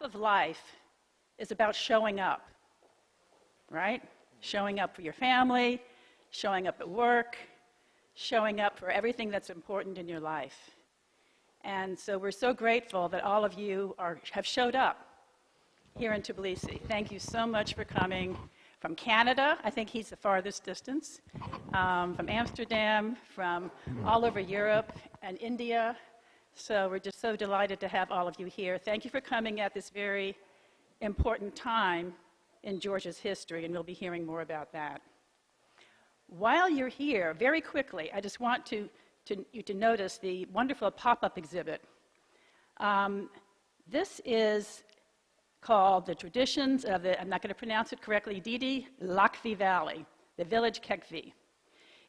of life is about showing up, right? Showing up for your family, showing up at work, showing up for everything that's important in your life. And so we're so grateful that all of you have showed up here in Tbilisi. Thank you so much for coming from Canada. I think he's the farthest distance. From Amsterdam, from all over Europe and India. So we're just so delighted to have all of you here. Thank you for coming at this very important time in Georgia's history, and we'll be hearing more about that. While you're here, very quickly, I just want you to notice the wonderful pop-up exhibit. This is called The Traditions of the, I'm not going to pronounce it correctly, Didi Lakvi Valley, the village Kekvi.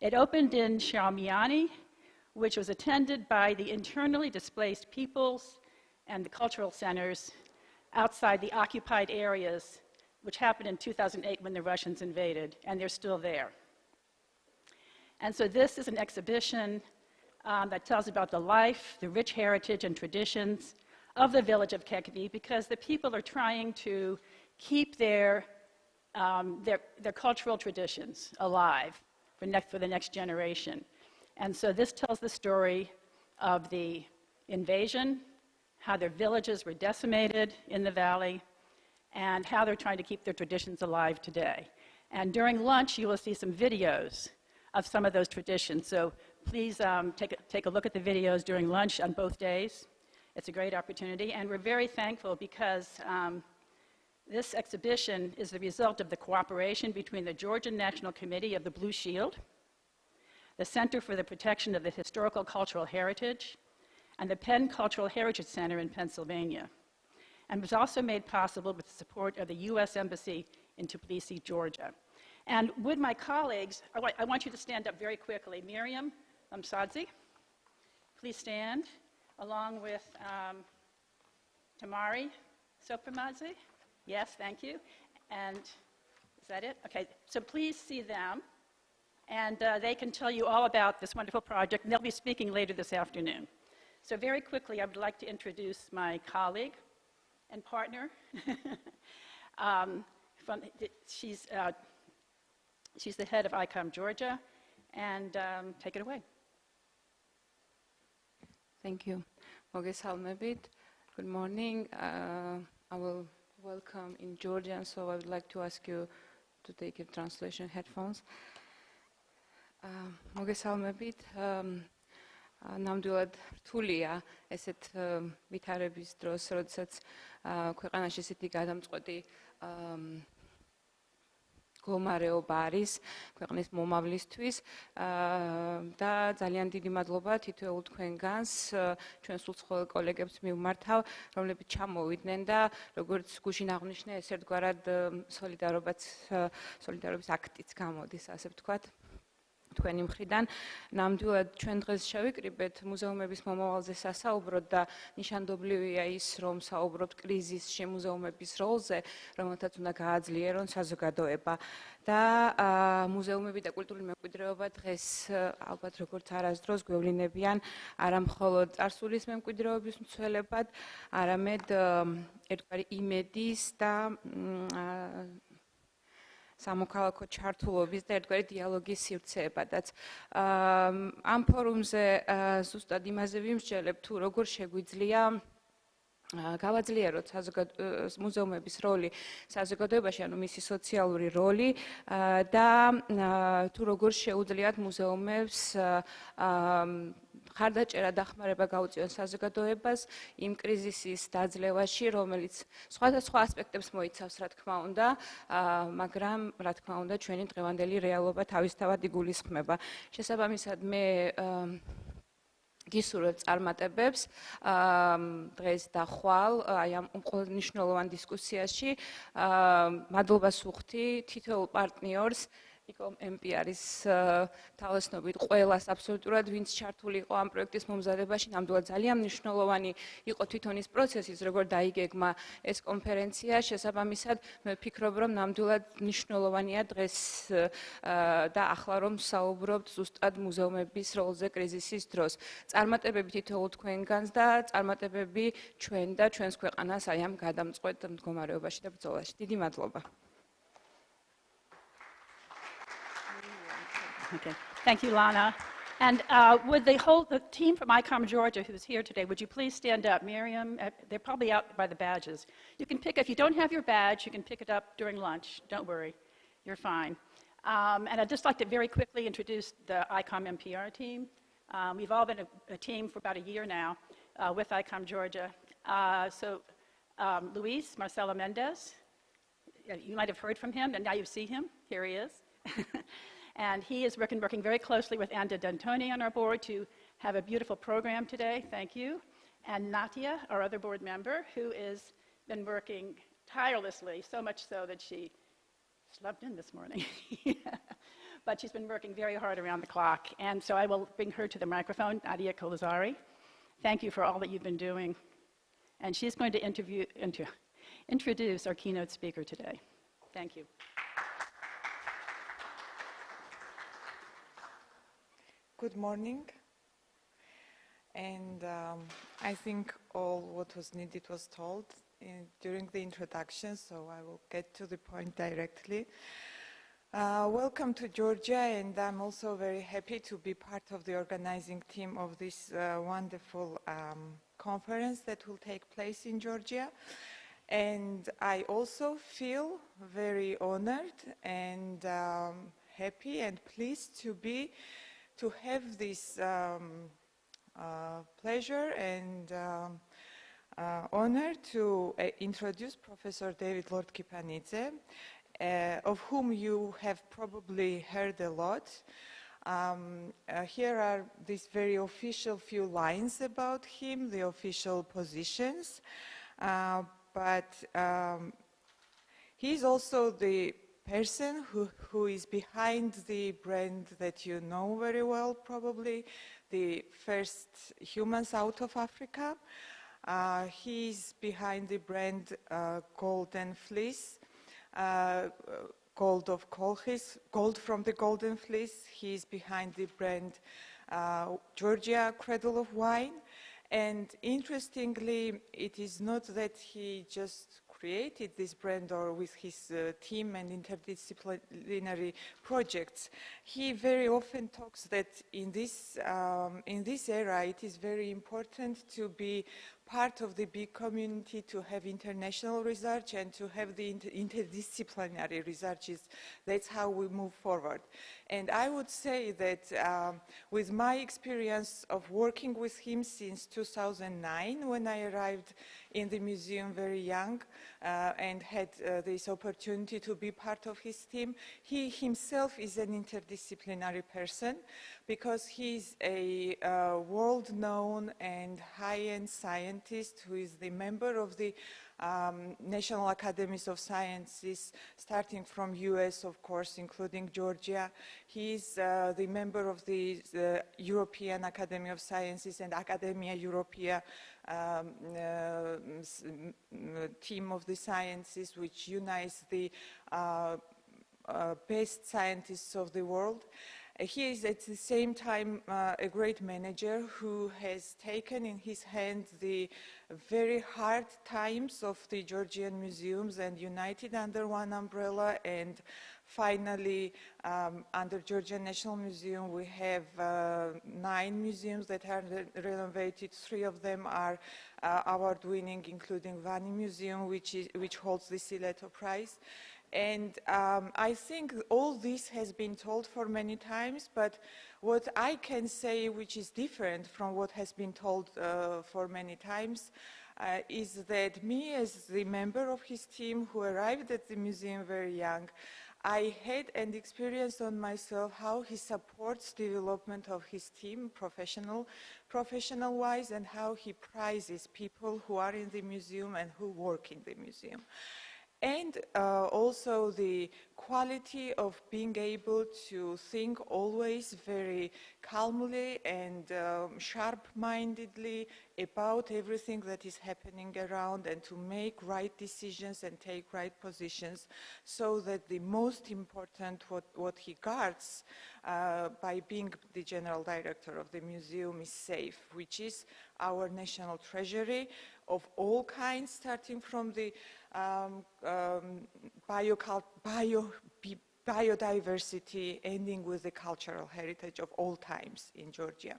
It opened in Xiaomiani, which was attended by the internally displaced peoples and the cultural centers outside the occupied areas, which happened in 2008 when the Russians invaded, and they're still there. And so this is an exhibition that tells about the life, the rich heritage and traditions of the village of Kekvi, because the people are trying to keep their cultural traditions alive for the next generation. And so this tells the story of the invasion, how their villages were decimated in the valley, and how they're trying to keep their traditions alive today. And during lunch, you will see some videos of some of those traditions. So please take a look at the videos during lunch on both days. It's a great opportunity, and we're very thankful because this exhibition is the result of the cooperation between the Georgian National Committee of the Blue Shield, the Center for the Protection of the Historical Cultural Heritage, and the Penn Cultural Heritage Center in Pennsylvania, and was also made possible with the support of the U.S. Embassy in Tbilisi, Georgia. And with my colleagues, I want you to stand up very quickly. Miriam Lamsadze, please stand, along with Tamari Sopramadze. Yes, thank you. And is that it? Okay, so please see them. And they can tell you all about this wonderful project, and they'll be speaking later this afternoon. So very quickly, I would like to introduce my colleague and partner. She's the head of ICOM Georgia, and take it away. Thank you. Good morning. I will welcome in Georgian, so I would like to ask you to take your translation headphones. მოგესალმებით. ნამდვილად რთულია ესეთ ვითარების დროს, როდესაც ქვეყანაში ისეთი გადამწყვეტი მდგომარეობა არის ქვეყნის მომავლისთვის და ძალიან დიდი მადლობა თითოეულ თქვენგანს, ჩვენ სულცხოველ კოლეგებს მივმართავ, რომლებიც ჩამოვიდნენ და როგორც გუშინ აღნიშნე, ეს ერთგვარად სოლიდარობის აქტიც გამოდის, ასე ვთქვათ. თქვენი მხრიდან ნამდვილად ჩვენ დღეს შევიკრიბეთ მუზეუმების მომავალზე სასაუბროდ და ნიშანდობლივია ის, რომ საუბრობთ კრიზისში მუზეუმების როლზე, რომელთაც უნდა გააძლიერონ საზოგადოება და მუზეუმები და კულტურული მემკვიდრეობა დღეს ალბათ როგორც არასდროს გვევლინებიან არა მხოლოდ წარსულის მემკვიდრეობის მცველებად, არამედ ერთგვარი იმედის და სამოქალაქო ჩართულობის და ერთგვარი დიალოგის სივრცეებადაც. ამ ფორუმზე ზუსტად იმაზე ვიმსჯელებ, თუ როგორ შეგვიძლია გავაძლიეროთ მუზეუმების როლი საზოგადოებაში, ანუ მისი სოციალური როლი და თუ როგორ შეუძლიათ მუზეუმებს ხარდაჭერა დახმარება გაუწიონ საზოგადოებას იმ კრიზისის დაძლევაში, რომელიც სხვადასხვა ასპექტებს მოიცავს, რა თქმა უნდა, მაგრამ რა თქმა უნდა, ჩვენი დღევანდელი რეალობა თავისთავად იგულისხმება. შესაბამისად, მე გისურვებ წარმატებებს დღეს და ხვალ აი ამ მნიშვნელოვან დისკუსიაში. მადლობას ვუხდი თითოეულ პარტნიორს ICOM MPR-ის თავისნობით ყველას აბსოლუტურად ვინც ჩართული იყო ამ პროექტის მომზადებაში, ნამდვილად ძალიან მნიშვნელოვანი იყო თვითონ ის პროცესიც, როგორ დაიგეგმა ეს კონფერენცია. შესაბამისად, მე ვფიქრობ, რომ ნამდვილად მნიშვნელოვანია დღეს და ახლა რომ საუბრობთ ზუსტად მუზეუმების როლზე კრიზისის დროს. წარმატებები თითოეულ თქვენგანს და წარმატებები ჩვენ და ჩვენს ქვეყანას აი ამ გადამწყვეტ მდგომარეობაში და ბრძოლაში. დიდი მადლობა. Okay. Thank you, Lana. And would the team from ICOM Georgia who's here today, would you please stand up? Miriam, they're probably out by the badges. You can pick, if you don't have your badge, you can pick it up during lunch. Don't worry, you're fine. And I'd just like to very quickly introduce the ICOM MPR team. We've all been a team for about a year now with ICOM Georgia. Luis Marcelo Mendez, you might have heard from him, and now you see him. Here he is. And he is working very closely with Anda D'Antoni on our board to have a beautiful program today. Thank you. And Natia, our other board member, who has been working tirelessly, so much so that she slept in this morning. But she's been working very hard around the clock. And so I will bring her to the microphone, Nadia Kolazari. Thank you for all that you've been doing. And she's going to introduce our keynote speaker today. Thank you. Good morning. And I think all what was needed was told during the introduction, so I will get to the point directly. Welcome to Georgia, and I'm also very happy to be part of the organizing team of this wonderful conference that will take place in Georgia. And I also feel very honored and happy and pleased to have this pleasure and honor to introduce Professor David Lord Kipanidze, of whom you have probably heard a lot. Here are these very official few lines about him, the official positions, but he's also the person who is behind the brand that you know very well, probably, the first humans out of Africa. He's behind the brand Golden Fleece, gold from the Golden Fleece. He's behind the brand Georgia, Cradle of Wine. And interestingly, it is not that he just created this brand or with his team and interdisciplinary projects. He very often talks that in this era it is very important to be part of the big community, to have international research and to have the interdisciplinary researches. That's how we move forward. And I would say that with my experience of working with him since 2009, when I arrived in the museum very young and had this opportunity to be part of his team, he himself is an interdisciplinary person because he's a world-known and high-end scientist who is the member of the National Academies of Sciences, starting from US, of course, including Georgia. He's the member of the European Academy of Sciences and Academia Europaea team of the sciences, which unites the best scientists of the world. He is at the same time a great manager who has taken in his hand the very hard times of the Georgian museums and united under one umbrella. And finally, under Georgian National Museum, we have 9 museums that are renovated. 3 of them are award-winning, including Vani Museum, which holds the Sileto Prize. And I think all this has been told for many times, but what I can say, which is different from what has been told for many times, is that me, as the member of his team who arrived at the museum very young, I had and experienced on myself how he supports development of his team, professional-wise, and how he prizes people who are in the museum and who work in the museum. and also the quality of being able to think always very calmly and sharp-mindedly about everything that is happening around, and to make right decisions and take right positions, so that the most important what he guards by being the general director of the museum is safe, which is our national treasury of all kinds, starting from the biodiversity, ending with the cultural heritage of all times in Georgia.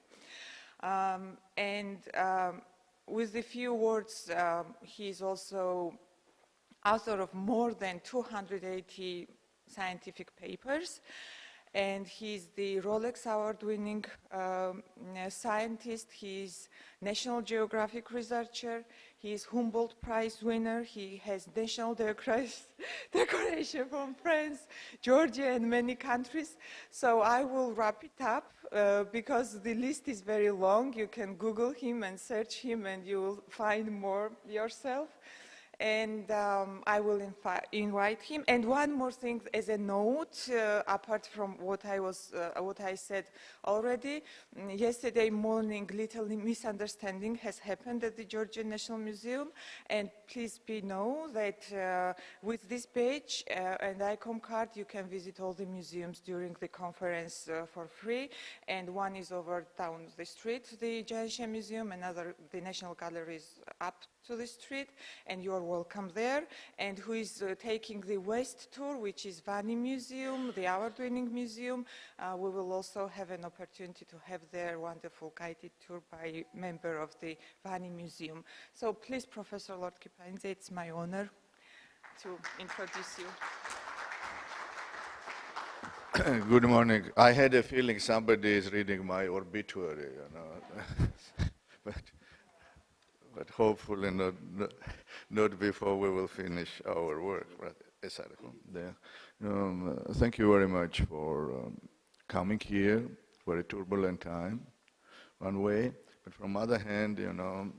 With a few words, he is also author of more than 280 scientific papers, and he's the Rolex Award-winning scientist. He's National Geographic researcher. He's Humboldt Prize winner. He has national decoration from France, Georgia, and many countries. So I will wrap it up because the list is very long. You can Google him and search him, and you will find more yourself. And I will invite him. And one more thing as a note, apart from what I said already, yesterday morning, little misunderstanding has happened at the Georgian National Museum. And please know that with this badge and ICOM card, you can visit all the museums during the conference for free. And one is over down the street, the Georgian Museum, another, the National Gallery is up to the street, and you are welcome there. And who is taking the West tour, which is Vani Museum, the award-winning museum, we will also have an opportunity to have their wonderful guided tour by a member of the Vani Museum. So please, Professor Lord Kipainze, it's my honor to introduce you. Good morning. I had a feeling somebody is reading my obituary, you know. But hopefully not before we will finish our work. Thank you very much for coming here. Very turbulent time, one way. But from other hand, you know,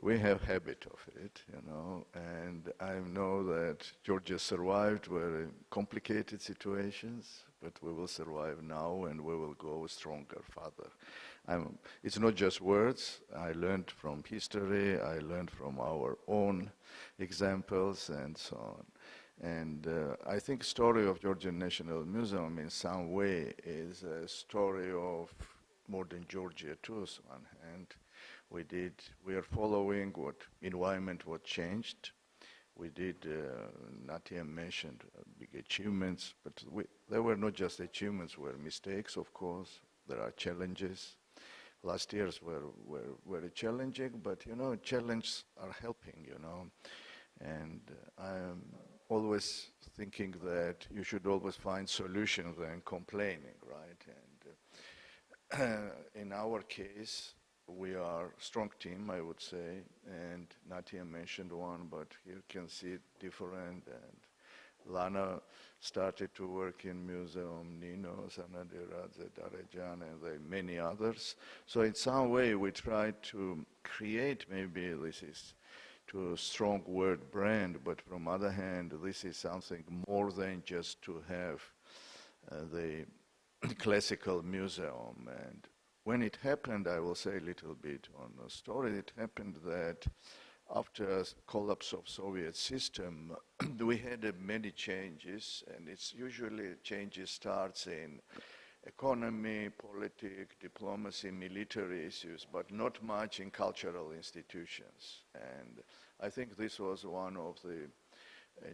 we have habit of it, you know, and I know that Georgia survived very complicated situations, but we will survive now, and we will go stronger further. It's not just words. I learned from history, I learned from our own examples, and so on. And I think the story of Georgian National Museum in some way is a story of modern Georgia too, on one hand. We are following what environment, what changed. We did, Natia mentioned big achievements, but there were not just achievements, were mistakes, of course. There are challenges. Last years were very challenging, but, you know, challenges are helping, you know. And I'm always thinking that you should always find solutions than complaining, right? And in our case, we are a strong team, I would say, and Natia mentioned one, but you can see it different. And Lana started to work in museum, Nino, Sanadiradze, Darejan, and many others. So in some way, we tried to create, maybe this is too strong word, brand, but from other hand, this is something more than just to have the classical museum. And when it happened, I will say a little bit on the story. It happened that after collapse of Soviet system, we had many changes, and it's usually changes starts in economy, politics, diplomacy, military issues, but not much in cultural institutions. And I think this was one of the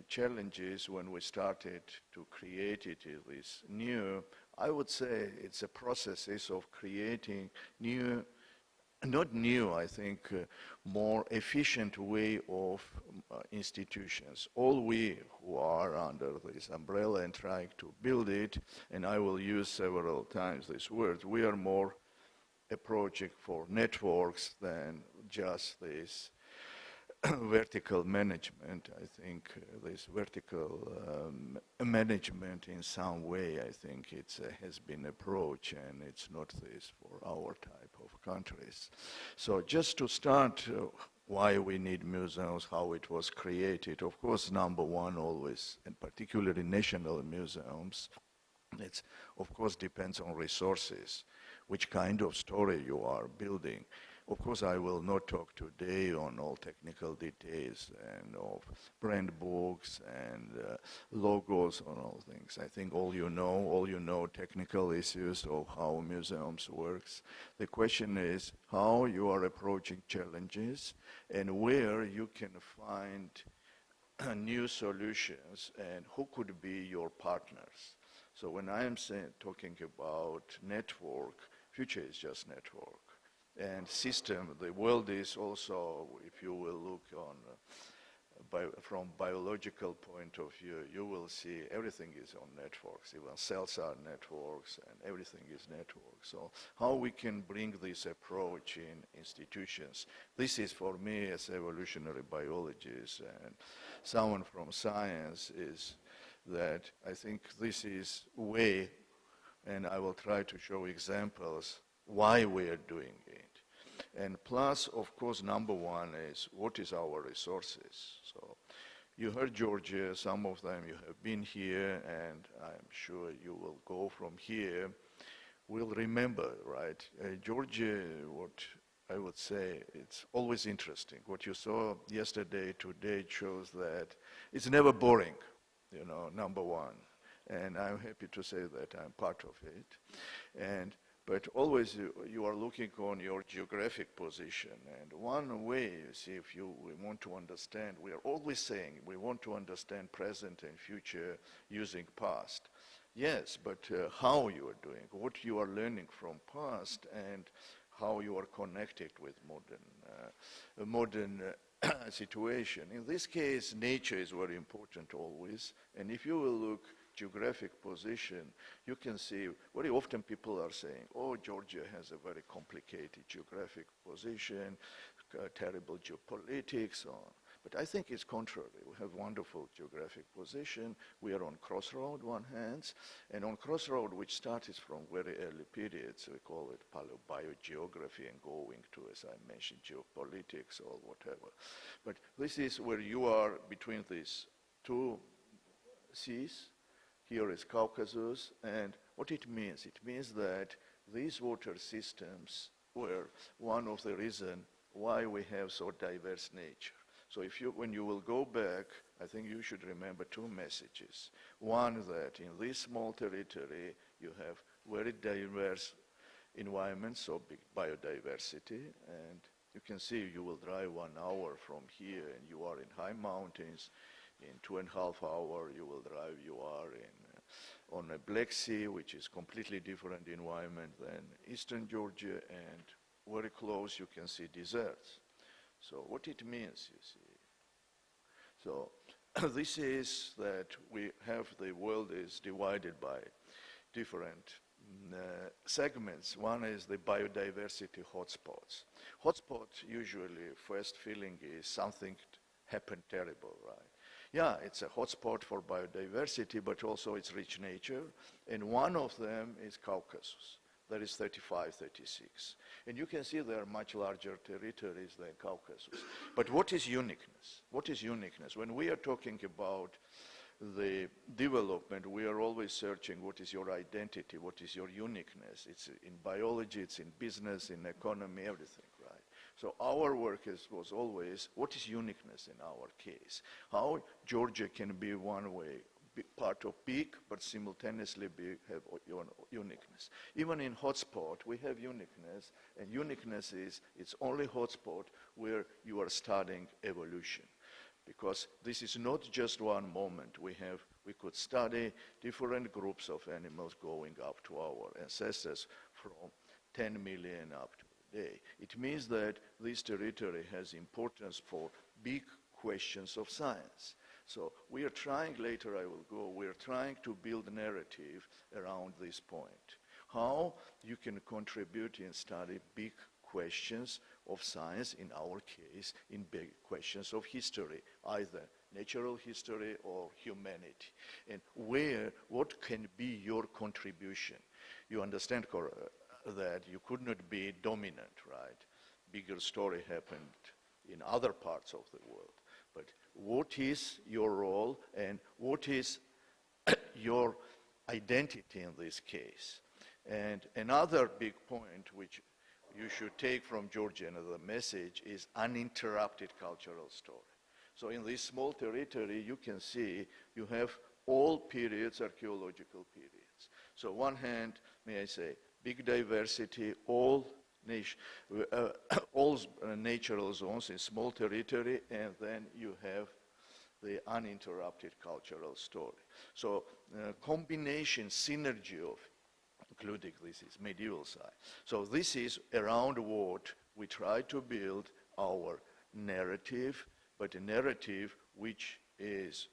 challenges when we started to create it, this new, I would say it's a process of creating new, not new, I think, more efficient way of institutions. All we who are under this umbrella and trying to build it, and I will use several times this word, we are more a project for networks than just this vertical management. I think this vertical management in some way, I think it has been approached, and it's not this for our type of countries. So just to start, why we need museums, how it was created. Of course, number one always, and particularly national museums, it of course depends on resources, which kind of story you are building. Of course, I will not talk today on all technical details and of brand books and logos and all things. I think all you know technical issues of how museums works. The question is how you are approaching challenges and where you can find new solutions and who could be your partners. So when I am talking about network, future is just network. And system, the world is also, if you will look on, from biological point of view, you will see everything is on networks, even cells are networks and everything is networks. So how we can bring this approach in institutions? This is for me as evolutionary biologist and someone from science is that I think this is way, and I will try to show examples why we are doing it. And plus, of course, number one is what is our resources. So you heard Georgia, some of them you have been here, and I'm sure you will go from here. We'll remember, right? Georgia, what I would say, it's always interesting. What you saw yesterday, today shows that it's never boring, you know, number one. And I'm happy to say that I'm part of it. But always you are looking on your geographic position. And one way, you see, if we want to understand, we are always saying we want to understand present and future using past. Yes, but how you are doing, what you are learning from past, and how you are connected with modern situation. In this case, nature is very important always. And if you will look geographic position, you can see very often people are saying, oh, Georgia has a very complicated geographic position, terrible geopolitics, so on. But I think it's contrary. We have wonderful geographic position. We are on Crossroads, one hand, and on Crossroads, which started from very early periods, we call it paleobiogeography and going to, as I mentioned, geopolitics or whatever. But this is where you are between these two seas. Here is Caucasus, and what it means that these water systems were one of the reasons why we have so diverse nature. So when you will go back, I think you should remember two messages. One, that in this small territory, you have very diverse environments, so big biodiversity, and you can see you will drive 1 hour from here, and you are in high mountains. In 2.5 hours, you will drive, you are on a Black Sea, which is completely different environment than Eastern Georgia, and very close you can see deserts. So what it means, you see. So this is that we have the world is divided by different segments. One is the biodiversity hotspots. Hotspots usually first feeling is something happened terrible, right? Yeah, it's a hotspot for biodiversity, but also it's rich nature. And one of them is Caucasus. That is 35, 36. And you can see there are much larger territories than Caucasus. But what is uniqueness? What is uniqueness? When we are talking about the development, we are always searching what is your identity, what is your uniqueness. It's in biology, it's in business, in economy, everything, right? So our work was always, what is uniqueness in our case? How Georgia can be one way, part of big, but simultaneously have uniqueness. Even in hotspot, we have uniqueness, and uniqueness is, it's only hotspot where you are studying evolution. Because this is not just one moment. We could study different groups of animals going up to our ancestors from 10 million up to today. It means that this territory has importance for big questions of science. So we are trying, later I will go, we are trying to build a narrative around this point. How you can contribute and study big questions of science, in our case, in big questions of history, either natural history or humanity. And what can be your contribution? You understand that you could not be dominant, right? Bigger story happened in other parts of the world. But what is your role and what is your identity in this case? And another big point which you should take from Georgian as a message is uninterrupted cultural story. So in this small territory, you can see you have all periods, archaeological periods. So one hand, may I say, big diversity, all natural zones in small territory, and then you have the uninterrupted cultural story. So combination, synergy of including this is medieval side. So this is around what we try to build our narrative, but a narrative which is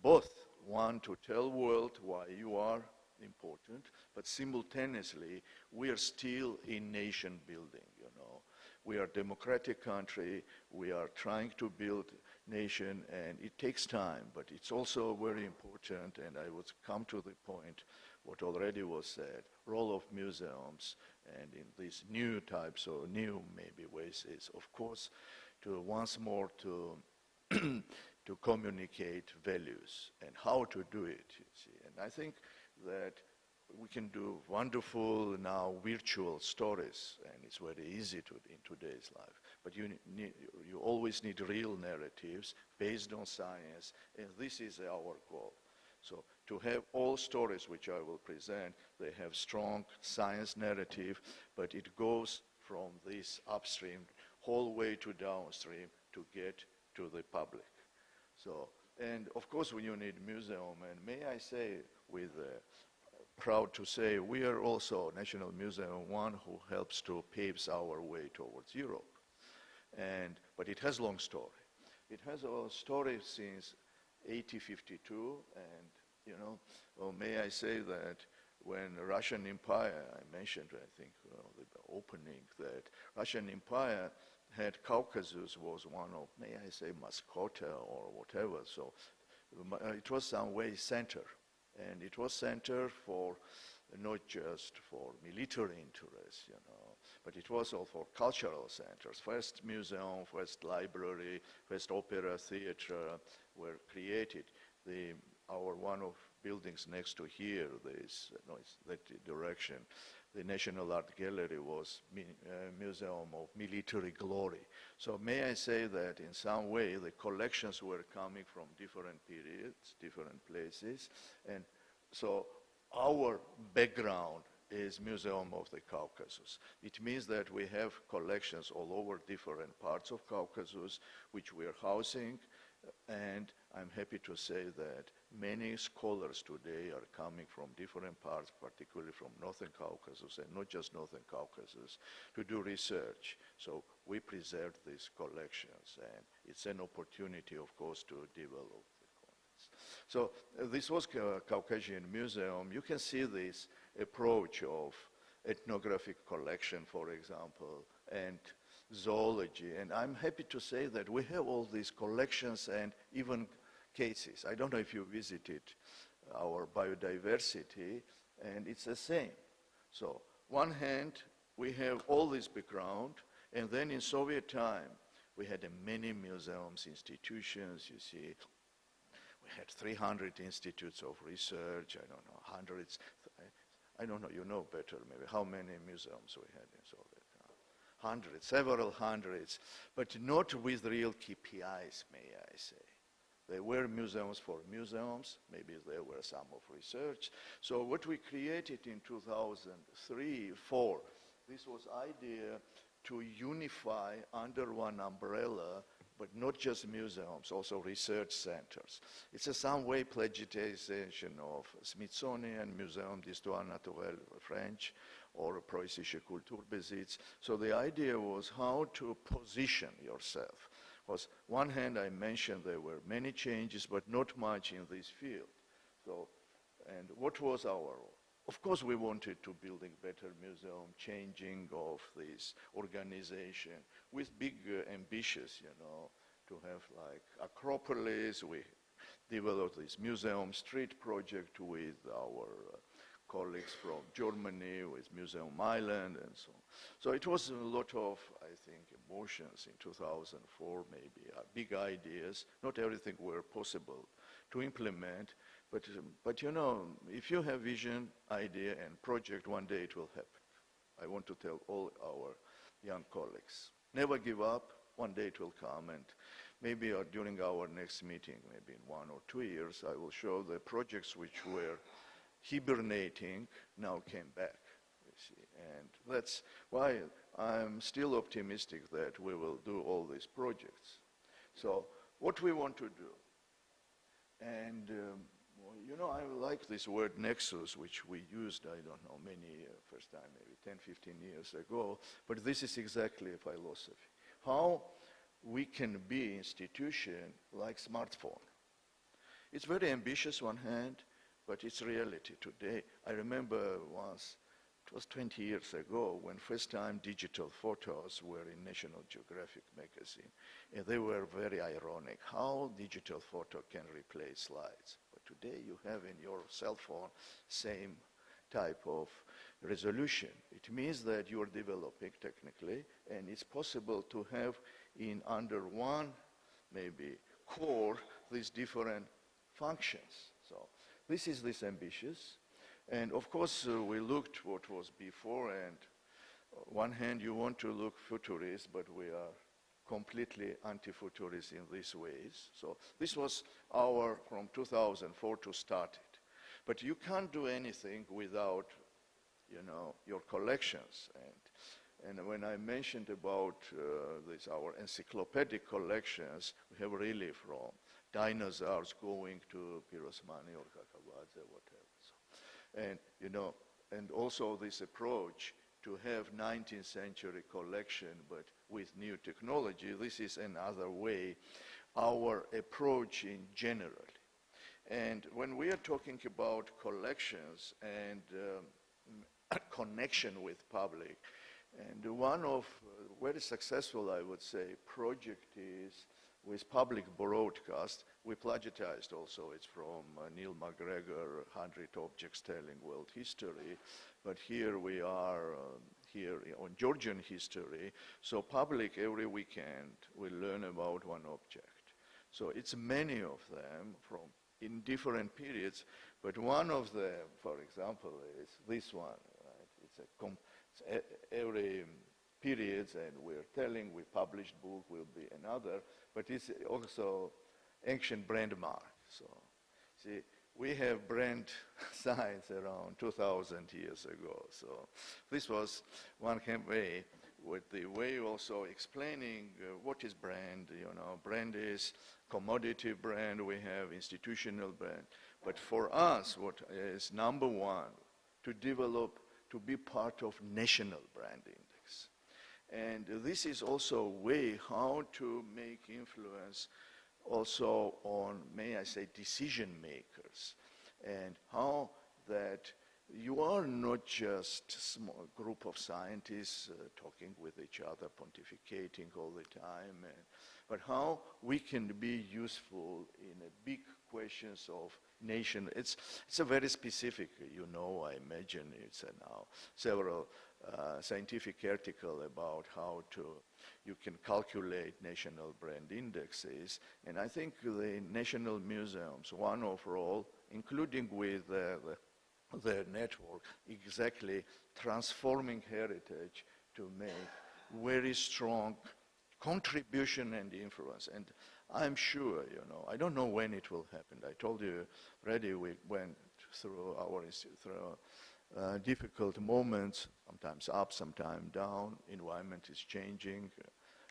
both one to tell world why you are important, but simultaneously we are still in nation building, you know. We are a democratic country, we are trying to build nation, and it takes time, but it's also very important, and I would come to the point what already was said, role of museums, and in these new types or new maybe ways is, of course, to once more to to communicate values and how to do it, you see. And I think that we can do wonderful now virtual stories, and it's very easy to in today's life. But you always need real narratives based on science, and this is our goal. So to have all stories which I will present, they have strong science narrative, but it goes from this upstream whole way to downstream to get to the public. So, and of course when you need museum, and may I say with proud to say we are also National Museum one who helps to paves our way towards Europe. And, but it has long story. It has a story since 1852, and you know, well, may I say that when the Russian Empire, I mentioned, I think, the opening, that Russian Empire had Caucasus was one of, may I say, mascota or whatever. So it was some way center, and it was center for not just for military interests, you know, but it was also for cultural centers. First museum, first library, first opera theater were created. Our one of buildings next to here, this that direction, the National Art Gallery was Museum of Military Glory. So may I say that in some way the collections were coming from different periods, different places, and so our background is Museum of the Caucasus. It means that we have collections all over different parts of Caucasus, which we are housing, and I'm happy to say that many scholars today are coming from different parts, particularly from Northern Caucasus, and not just Northern Caucasus, to do research. So we preserve these collections, and it's an opportunity, of course, to develop. So this was Caucasian Museum. You can see this approach of ethnographic collection, for example, and zoology. And I'm happy to say that we have all these collections and even cases. I don't know if you visited our biodiversity, and it's the same. So one hand, we have all this background, and then in Soviet time, we had many museums, institutions, you see. We had 300 institutes of research, I don't know, hundreds, I don't know, you know better maybe, how many museums we had in Soviet time. Hundreds, several hundreds, but not with real KPIs, may I say. There were museums for museums, maybe there were some of research. So what we created in 2003-04, this was idea to unify under one umbrella, but not just museums, also research centers. It's a some way plagiarization of Smithsonian Museum d'Histoire Naturelle French or Preußische Kulturbesitz. So the idea was how to position yourself. Because one hand I mentioned there were many changes, but not much in this field. So, and what was our role? Of course, we wanted to build a better museum, changing of this organization with big ambitions, you know, to have like Acropolis. We developed this museum street project with our colleagues from Germany with Museum Island and so on. So it was a lot of, I think, emotions in 2004, maybe, big ideas. Not everything were possible to implement, but you know, if you have vision, idea, and project, one day it will happen. I want to tell all our young colleagues, never give up, one day it will come, and maybe during our next meeting, maybe in 1 or 2 years, I will show the projects which were hibernating now came back, you see. And that's why I'm still optimistic that we will do all these projects. So what we want to do, and well, you know, I like this word nexus, which we used, I don't know, many, first time maybe 10, 15 years ago, but this is exactly a philosophy. How we can be institution like smartphone. It's very ambitious one hand, but it's reality today. I remember once, it was 20 years ago, when first time digital photos were in National Geographic magazine, and they were very ironic, how digital photo can replace slides. But today you have in your cell phone same type of resolution. It means that you are developing technically, and it's possible to have in under one, maybe, core, these different functions. So this is this ambitious. And of course, we looked what was before, and one hand you want to look futurist, but we are completely anti-futurist in these ways. So this was our, from 2004 to start it. But you can't do anything without, you know, your collections. And when I mentioned about this, our encyclopedic collections, we have really from dinosaurs going to Pirosmani or Kakavadze, whatever. So, and, you know, and also this approach to have 19th century collection, but with new technology, this is another way, our approach in general. And when we are talking about collections and connection with public, and one of very successful, I would say, project is with public broadcast. We plagiarized also, it's from Neil MacGregor, 100 Objects Telling World History, but here we are here on Georgian history, so public every weekend will learn about one object. So it's many of them from in different periods, but one of them, for example, is this one. Right? It's every periods, and we're telling, we published book will be another, but it's also ancient brand mark. So, see, we have brand signs around 2,000 years ago. So this was one way, with the way also explaining what is brand. You know, brand is commodity brand, we have institutional brand. But for us, what is number one, to develop, to be part of national brand index. And this is also a way how to make influence also on, may I say, decision makers, and how that you are not just a small group of scientists talking with each other, pontificating all the time, but how we can be useful in a big questions of nation. It's a very specific, you know, I imagine it's now several scientific article about how you can calculate national brand indexes, and I think the national museums, one overall, including with their network, exactly transforming heritage to make very strong contribution and influence. And I'm sure, you know, I don't know when it will happen. I told you already we went through difficult moments, sometimes up, sometimes down. Environment is changing.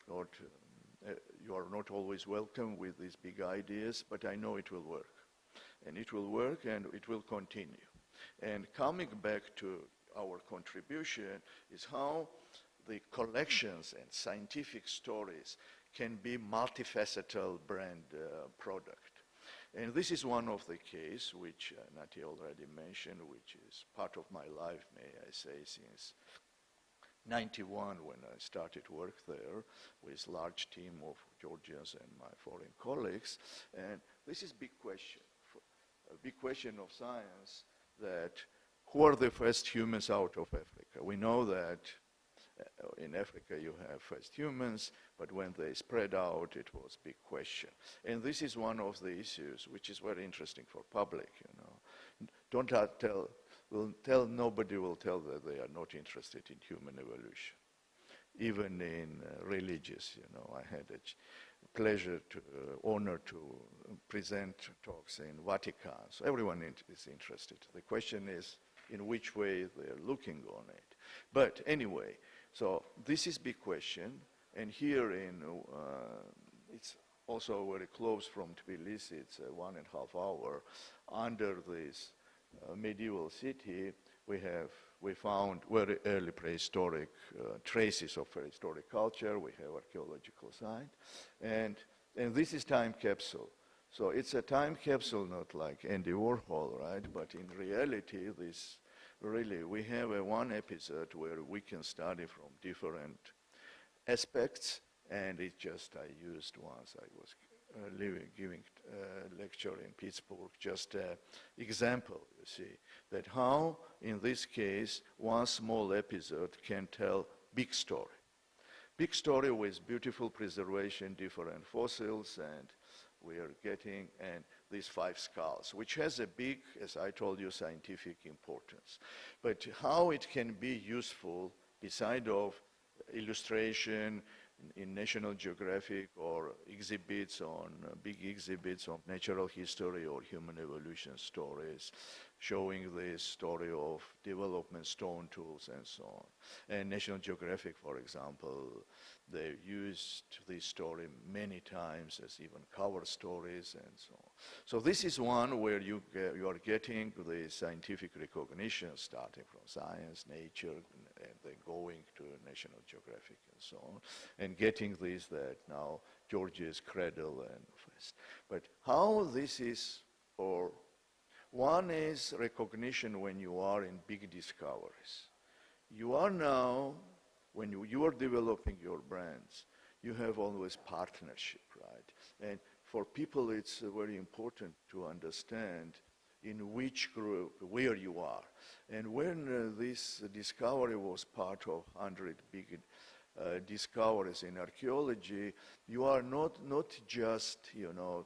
You are not always welcome with these big ideas, but I know it will work. And it will work, and it will continue. And coming back to our contribution is how the collections and scientific stories can be multifaceted brand product. And this is one of the case which Nati already mentioned, which is part of my life, may I say, since 91 when I started work there with large team of Georgians and my foreign colleagues. And this is big question, a big question of science, that who are the first humans out of Africa? We know that in Africa you have first humans, but when they spread out, it was a big question. And this is one of the issues which is very interesting for public, you know. Don't tell, nobody will tell that they are not interested in human evolution. Even in religious, you know, I had a pleasure to, honor to present talks in Vatican. So everyone is interested. The question is in which way they're looking on it. But anyway, so this is big question. And here in, it's also very close from Tbilisi, it's 1.5 hours under this medieval city. We found very early prehistoric traces of prehistoric culture. We have archaeological site. And this is time capsule. So it's a time capsule, not like Andy Warhol, right? But in reality, this really, we have one episode where we can study from different aspects. And it just, I used once, I was giving a lecture in Pittsburgh, just an example, you see, that how, in this case, one small episode can tell big story. Big story with beautiful preservation, different fossils, and we are getting, and these 5 skulls, which has a big, as I told you, scientific importance. But how it can be useful, beside of illustration, in National Geographic or exhibits on, big exhibits of natural history or human evolution stories, showing the story of development stone tools and so on. And National Geographic, for example, they used this story many times as even cover stories and so on. So this is one where you are getting the scientific recognition starting from science, nature, and then going to National Geographic and so on, and getting this that now Georgia's cradle and first. But how this is, or one is recognition when you are in big discoveries. You are now, when you are developing your brands, you have always partnership, right? And for people, it's very important to understand in which group, where you are. And when this discovery was part of 100 big discoveries in archaeology, you are not just, you know,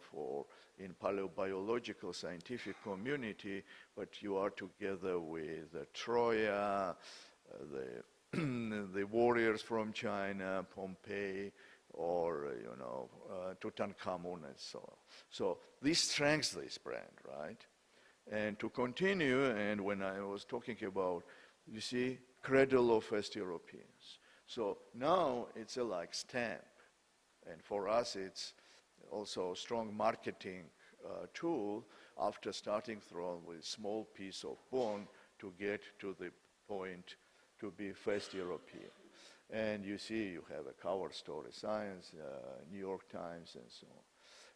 in paleobiological scientific community, but you are together with Troya, the warriors from China, Pompeii, or, you know, Tutankhamun and so on. So this strengthens this brand, right? And to continue, and when I was talking about, you see, cradle of West Europeans. So now it's a like stamp. And for us, it's also a strong marketing tool after starting from a small piece of bone to get to the point to be first European. And you see, you have a cover story, Science, New York Times, and so on.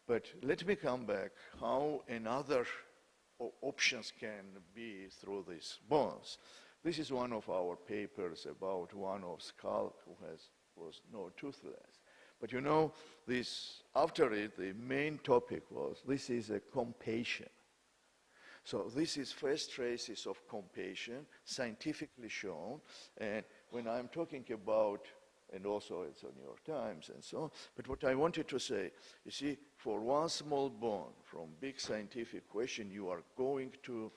But let me come back how another options can be through these bones. This is one of our papers about one of skull who was no toothless. But you know, this, after it, the main topic was, this is a compassion. So this is first traces of compassion, scientifically shown. And when I'm talking about, and also it's on New York Times and so on, but what I wanted to say, you see, for one small bone from big scientific question, you are going to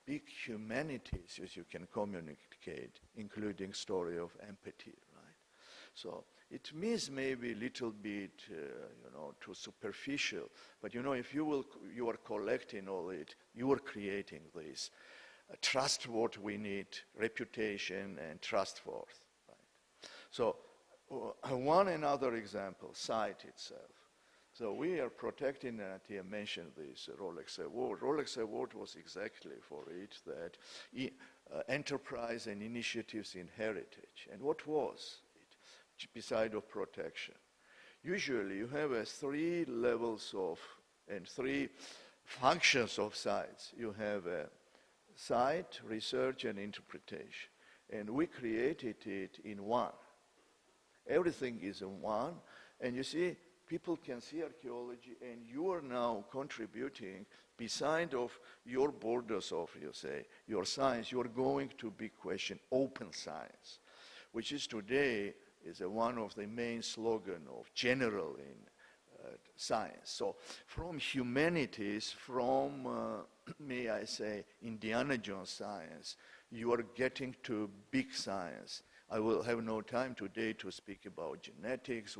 big humanities as you can communicate, including story of empathy, right? So it means maybe a little bit, you know, too superficial, but you know, if you are collecting all it, you are creating this trust what we need, reputation and trust forth, right? So one another example, site itself. So we are protecting, I mentioned this Rolex Award. Rolex Award was exactly for it that enterprise and initiatives in heritage. And what was it, beside of protection? Usually you have 3 levels of, and 3 functions of sites. You have a site, research, and interpretation. And we created it in one. Everything is in one. And you see, people can see archaeology, and you are now contributing, beside of your borders of, you say, your science, you are going to big question, open science, which is today is one of the main slogan of general in science. So from humanities, from, may I say, Indiana Jones science, you are getting to big science. I will have no time today to speak about genetics,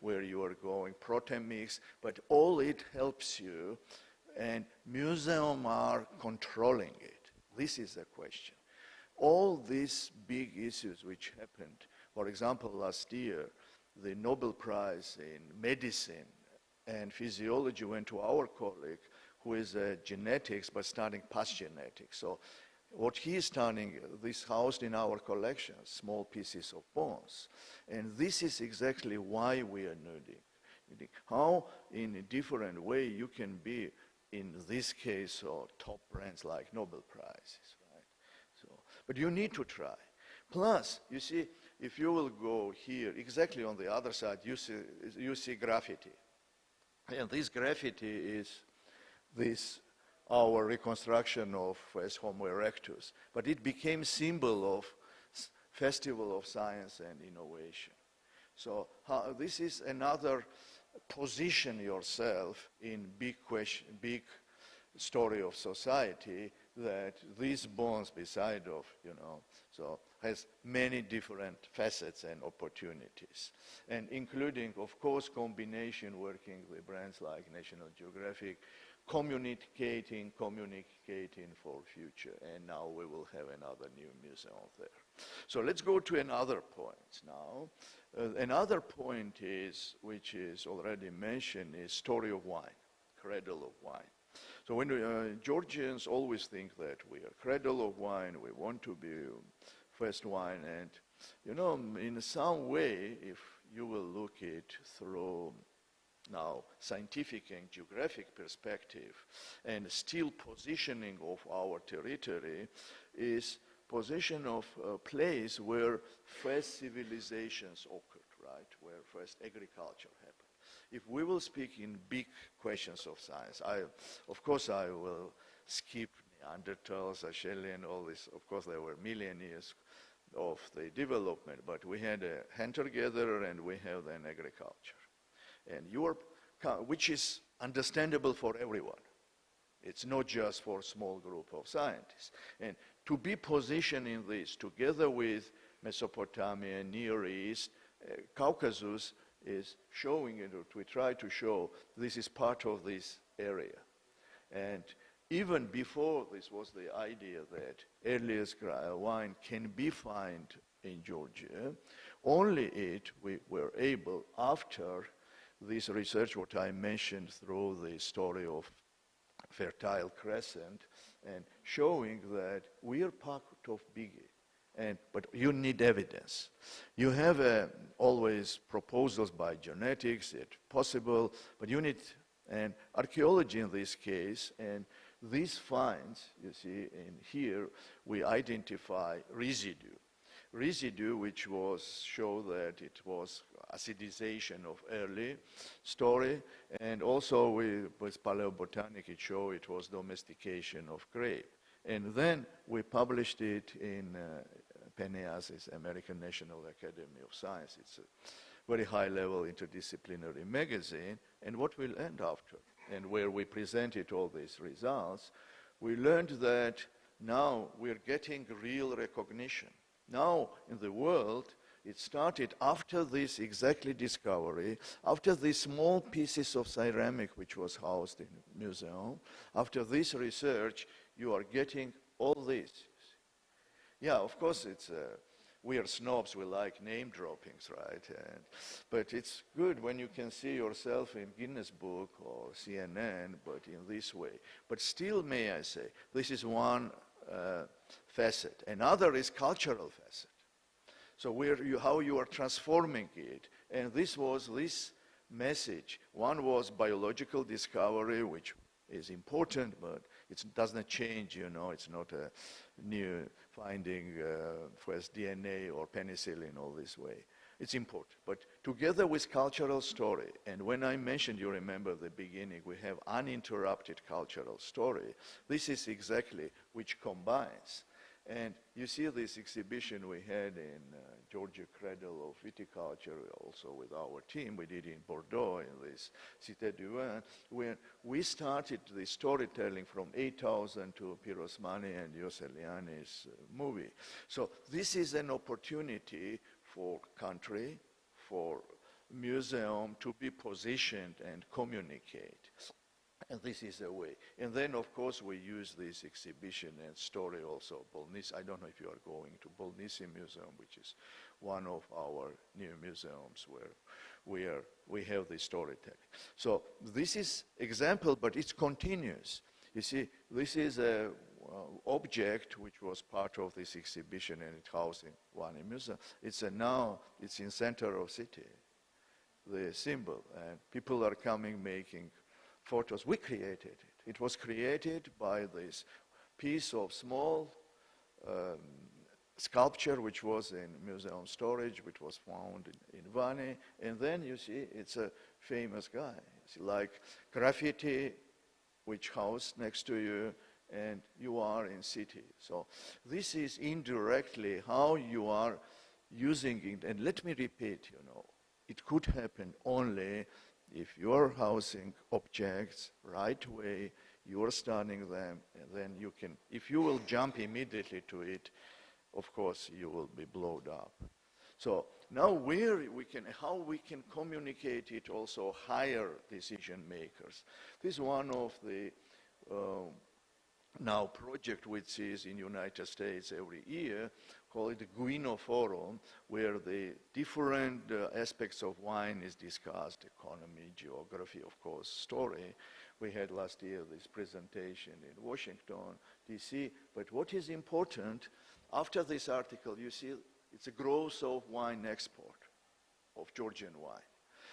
where you are going, proteomics, but all it helps you, and museums are controlling it. This is the question. All these big issues which happened, for example, last year, the Nobel Prize in medicine and physiology went to our colleague, who is genetics, but studying past genetics. So what he is studying, this housed in our collection, small pieces of bones. And this is exactly why we are needing. How, in a different way, you can be, in this case, or top brands like Nobel Prizes, right? So, but you need to try. Plus, you see, if you will go here, exactly on the other side, you see graffiti. And this graffiti is our reconstruction of Homo erectus. But it became symbol of Festival of Science and Innovation. So this is another position yourself in big question, big story of society, that these bones beside of, so has many different facets and opportunities. And including, of course, combination working with brands like National Geographic, communicating for future. And now we will have another new museum there. So let's go to another point now. Another point is, which is already mentioned, is story of wine, cradle of wine. So when Georgians always think that we are cradle of wine, we want to be first wine, and in some way, if you will look it through now scientific and geographic perspective, and still positioning of our territory is position of a place where first civilizations occurred, right, where first agriculture happened. If we will speak in big questions of science, of course I will skip Neanderthals, Acheulean, all this. Of course there were million years of the development, but we had a hunter-gatherer and we have then agriculture. And which is understandable for everyone. It's not just for a small group of scientists. And to be positioned in this, together with Mesopotamia, Near East, Caucasus, is showing it, we try to show this is part of this area. And even before this was the idea that earliest wine can be found in Georgia, only we were able, after this research, what I mentioned through the story of Fertile Crescent, and showing that we are part of Biggie. But you need evidence. You have always proposals by genetics, it's possible, but you need, and archaeology in this case, and these finds, you see, in here, we identify residue, which show that it was acidization of early story, and also with paleobotanic, it showed it was domestication of grape. And then we published it in PNAS's American National Academy of Science. It's a very high-level interdisciplinary magazine. And what we'll end after, and where we presented all these results, we learned that now we're getting real recognition. Now in the world, it started after this exactly discovery, after these small pieces of ceramic which was housed in the museum, after this research, you are getting all this. Yeah, of course, we are snobs, we like name droppings, right? But it's good when you can see yourself in Guinness Book or CNN, but in this way. But still, may I say, this is one facet. Another is cultural facet. So how you are transforming it. And this was this message. One was biological discovery, which is important, but it doesn't change, it's not a new finding first DNA or penicillin all this way. It's important. But together with cultural story, and when I mentioned, you remember the beginning, we have uninterrupted cultural story. This is exactly which combines. And you see this exhibition we had in Georgia Cradle of Viticulture, also with our team. We did in Bordeaux, in this Cité du Vin, when we started the storytelling from 8000 to Pirosmani and Yosseliani's movie. So this is an opportunity for country, for museum to be positioned and communicate. And this is a way. And then, of course, we use this exhibition and story also. Bolnisi, I don't know if you are going to Bolnisi Museum, which is one of our new museums where we have the storytelling. So this is example, but it's continuous. You see, this is a object which was part of this exhibition and it's housed in one museum. Now it's in center of city, the symbol, and people are coming making photos. We created it. It was created by this piece of small sculpture which was in museum storage, which was found in Vani. And then you see it's a famous guy. It's like graffiti, which house next to you, and you are in city. So this is indirectly how you are using it. And let me repeat, it could happen only if you're housing objects right way, you're studying them, and then you can, if you will jump immediately to it, of course you will be blown up. So now how we can communicate it also higher decision makers. This is one of the now project which is in United States every year, called the Guino Forum, where the different aspects of wine is discussed, economy, geography, of course, story. We had last year this presentation in Washington, D.C. But what is important, after this article, you see it's a growth of wine export, of Georgian wine.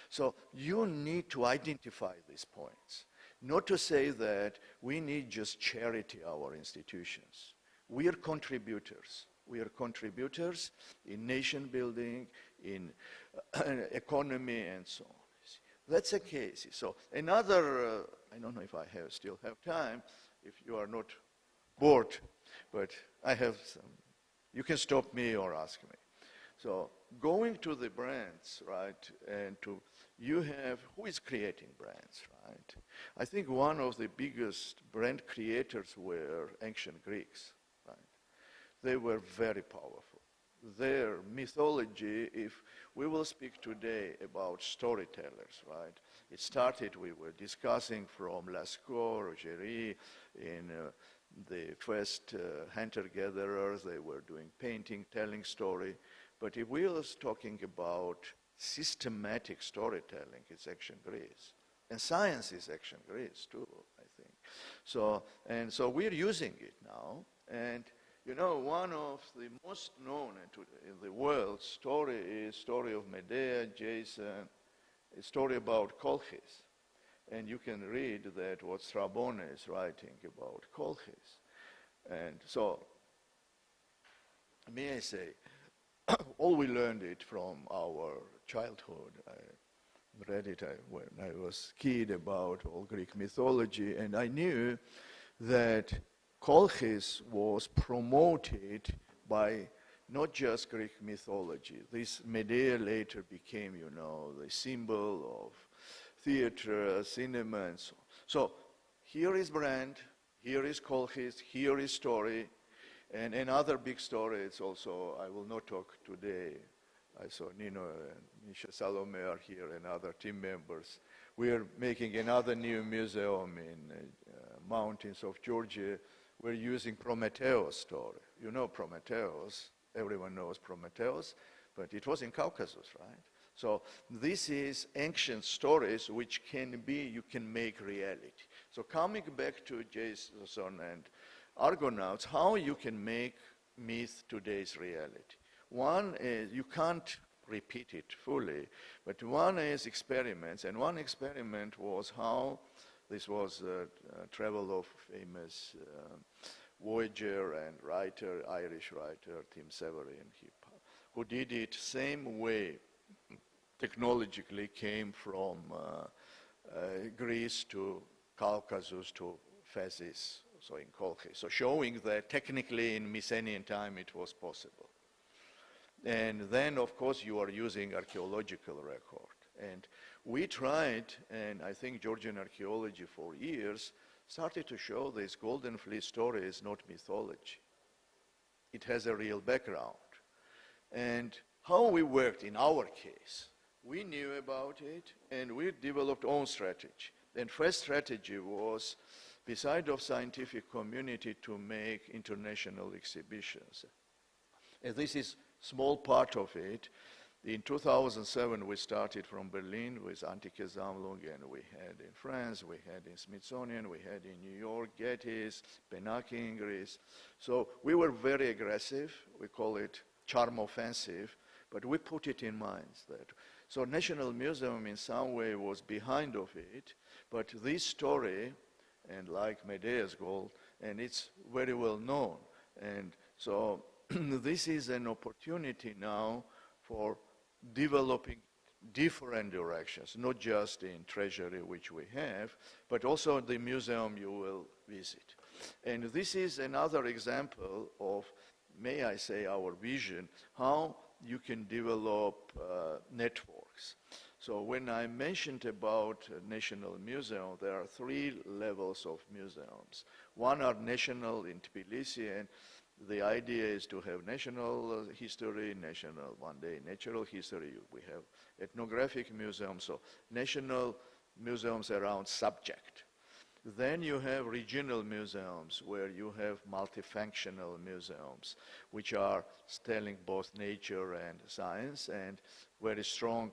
So you need to identify these points. Not to say that we need just charity our institutions. We are contributors. We are contributors in nation building, in economy, and so on. That's a case. So another, I don't know if I still have time, if you are not bored, but I have some. You can stop me or ask me. So going to the brands, right, and who is creating brands, right? I think one of the biggest brand creators were ancient Greeks, right? They were very powerful. Their mythology, if we will speak today about storytellers, right? It started, we were discussing from Lascaux, Rogerie, in the first hunter-gatherers, they were doing painting, telling story. But if we are talking about systematic storytelling, it's ancient Greece. And science is ancient Greece too, I think. So we're using it now. And one of the most known in the world story is story of Medea, Jason, a story about Colchis. And you can read that what Strabon is writing about Colchis. And so, may I say, all we learned it from our childhood. I read it when I was a kid about all Greek mythology, and I knew that Colchis was promoted by not just Greek mythology. This Medea later became, the symbol of theater, cinema, and so on. So here is brand, here is Colchis, here is story, and another big story, it's also, I will not talk today. I saw Nino and Misha Salome are here and other team members. We are making another new museum in mountains of Georgia. We're using Prometheus story. You know Prometheus, everyone knows Prometheus, but it was in Caucasus, right? So this is ancient stories which you can make reality. So coming back to Jason and Argonauts, how you can make myth today's reality. One is, you can't repeat it fully, but one is experiments, and one experiment was how this was travel of famous voyager and writer, Irish writer, Tim Severin, who did it same way technologically came from Greece to Caucasus to Phasis, so in Colchis. So showing that technically in Mycenaean time it was possible. And then, of course, you are using archaeological record. And we tried, and I think Georgian archaeology for years started to show this Golden Fleece story is not mythology. It has a real background. And how we worked in our case, we knew about it, and we developed own strategy. And first strategy was, beside of scientific community, to make international exhibitions. And this is small part of it. In 2007, we started from Berlin with Antike Sammlung, and we had in France, we had in Smithsonian, we had in New York, Getty's, Benaki in Greece. So we were very aggressive. We call it charm offensive, but we put it in minds that. So National Museum in some way was behind of it, but this story, and like Medea's gold, and it's very well known. And so this is an opportunity now for developing different directions, not just in treasury, which we have, but also the museum you will visit. And this is another example of, may I say, our vision, how you can develop networks. So when I mentioned about National Museum, there are 3 levels of museums. One are national in Tbilisi, and the idea is to have national history, national one day natural history. We have ethnographic museums, so national museums around subject. Then you have regional museums where you have multifunctional museums, which are telling both nature and science, and very strong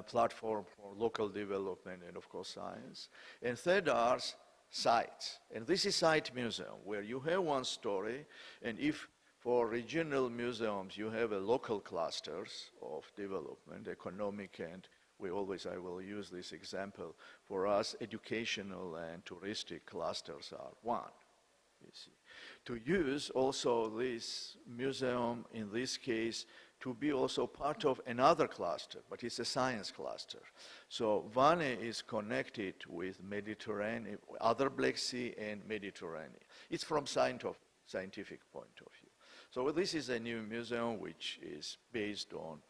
platform for local development and, of course, science. And third are sites. And this is site museum, where you have one story, and if for regional museums you have a local clusters of development, economic, and I will use this example, for us educational and touristic clusters are one, you see. To use also this museum, in this case, to be also part of another cluster, but it's a science cluster. So Vane is connected with Mediterranean, other Black Sea and Mediterranean. It's from scientific point of view. So this is a new museum which is based on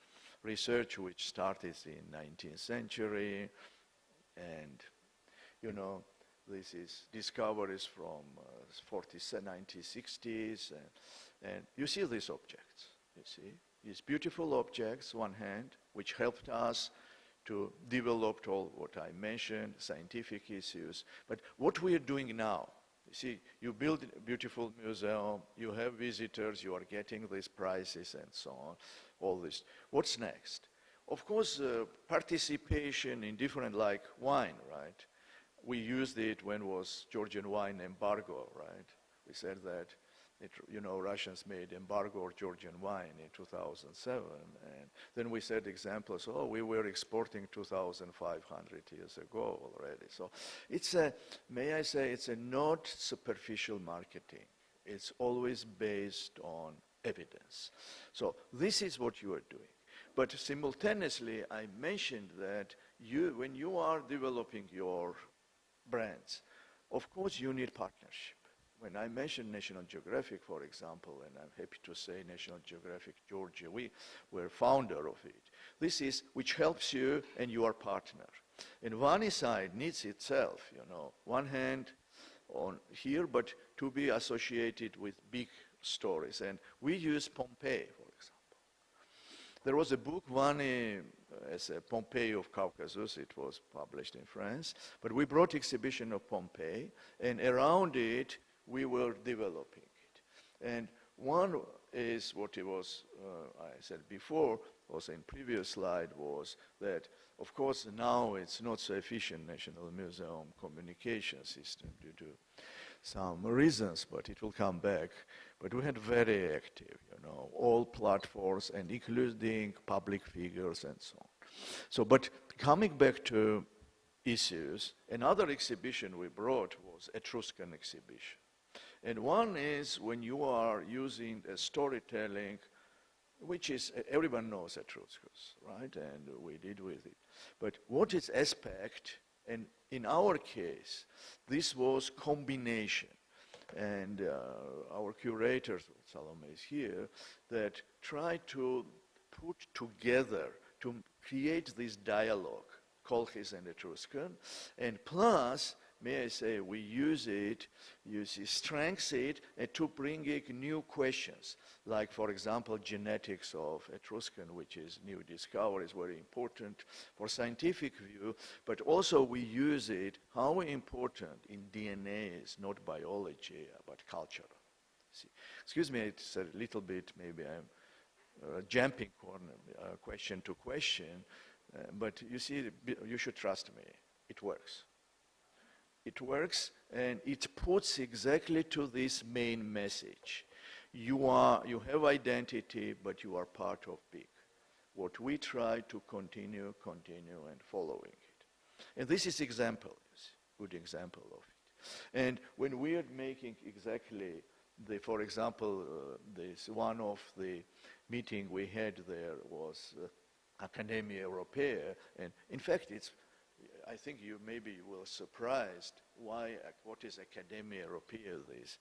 research which started in 19th century, and you know, this is discoveries from 1960s, and you see these objects, you see. These beautiful objects, one hand, which helped us to develop all what I mentioned, scientific issues. But what we are doing now, you see, you build a beautiful museum, you have visitors, you are getting these prizes and so on, all this. What's next? Of course, participation in different, like wine, right? We used it when was Georgian wine embargo, right? We said that Russians made embargo of Georgian wine in 2007, and then we said examples, we were exporting 2,500 years ago already. So it's may I say, it's a not superficial marketing. It's always based on evidence. So this is what you are doing. But simultaneously, I mentioned that when you are developing your brands, of course you need partnership. When I mentioned National Geographic, for example, and I'm happy to say National Geographic Georgia, we were founder of it. This is which helps you and your partner. And one side needs itself, one hand on here, but to be associated with big stories. And we use Pompeii, for example. There was a book, one as a Pompeii of Caucasus, it was published in France, but we brought exhibition of Pompeii, and around it, we were developing it. And one is what it was, I said before, also in previous slide, was that, of course, now it's not so efficient National Museum communication system due to some reasons, but it will come back. But we had very active, all platforms and including public figures and so on. So, but coming back to issues, another exhibition we brought was Etruscan exhibition. And one is when you are using a storytelling which is, everyone knows Etruscus, right? And we did with it. But what is aspect, and in our case, this was combination. And our curators, Salome is here, that try to put together, to create this dialogue, Colchis and Etruscan, and plus, may I say, we use it, strengthen it, and to bring in new questions, like, for example, genetics of Etruscan, which is new discovery, is very important for scientific view, but also we use it, how important in DNA is not biology, but culture. See, excuse me, it's a little bit, maybe I'm jumping question to question, but you see, you should trust me, it works. It works, and it puts exactly to this main message. You have identity, but you are part of big. What we try to continue and following it. And this is example, good example of it. And when we are making exactly for example, this one of the meeting we had there was Академия Europaea, and in fact I think you maybe were surprised what is Академия Europaea. This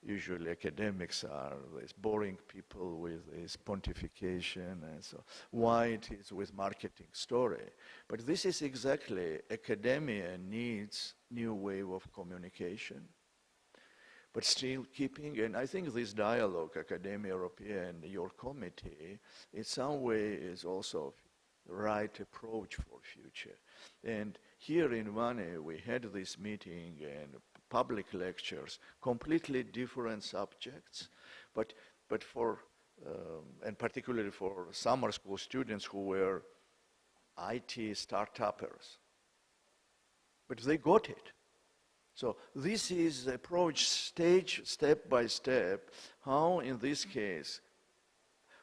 usually academics are these boring people with this pontification, and so why it is with marketing story. But this is exactly, academia needs new way of communication, but still keeping, and I think this dialogue, Академия Europaea and your committee, in some way is also right approach for future. And here in Vane, we had this meeting and public lectures, completely different subjects, but for, and particularly for summer school students who were IT startuppers. But they got it. So this is approach step by step, how in this case,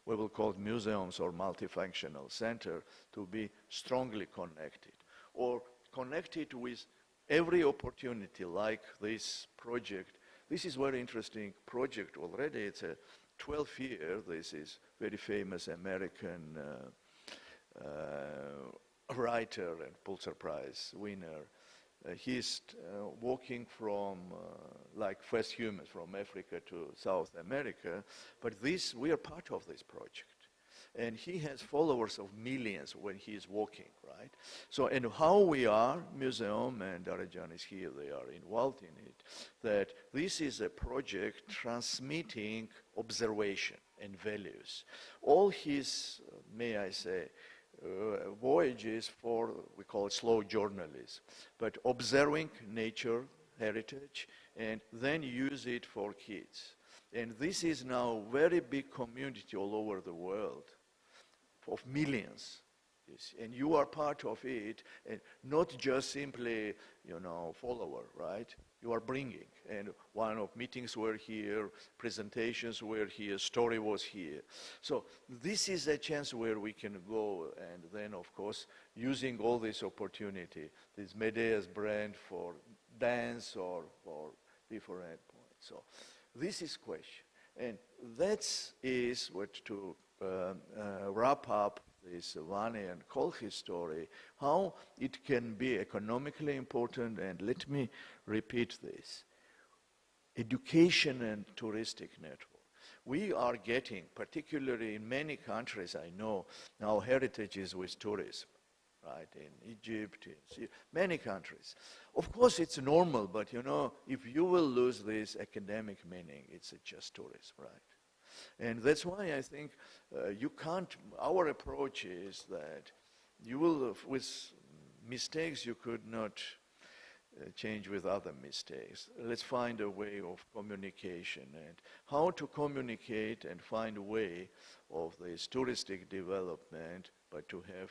we will call it museums or multifunctional center, to be strongly connected, or connected with every opportunity like this project. This is very interesting project already. It's a 12th year. This is very famous American writer and Pulitzer Prize winner. He's walking from like first humans from Africa to South America, but we are part of this project. And he has followers of millions when he is walking, right? So, and how we are, museum, and Darajan is here, they are involved in it, that this is a project transmitting observation and values. All his, may I say, voyages for, we call it slow journalism, but observing nature, heritage, and then use it for kids. And this is now very big community all over the world of millions. And you are part of it, and not just simply, follower, right? You are bringing. And one of meetings were here, presentations were here, story was here. So this is a chance where we can go, and then, of course, using all this opportunity, this Medea's brand for dance or for different points. So this is question. And that is what to wrap up this Vane and Kolchi story, how it can be economically important, and let me repeat this, education and touristic network. We are getting, particularly in many countries I know, now heritage is with tourism, right, in Egypt, in many countries. Of course it's normal, but if you will lose this academic meaning, it's just tourism, right? And that's why I think you can't, our approach is that you will, with mistakes you could not change with other mistakes. Let's find a way of communication and how to communicate and find a way of this touristic development, but to have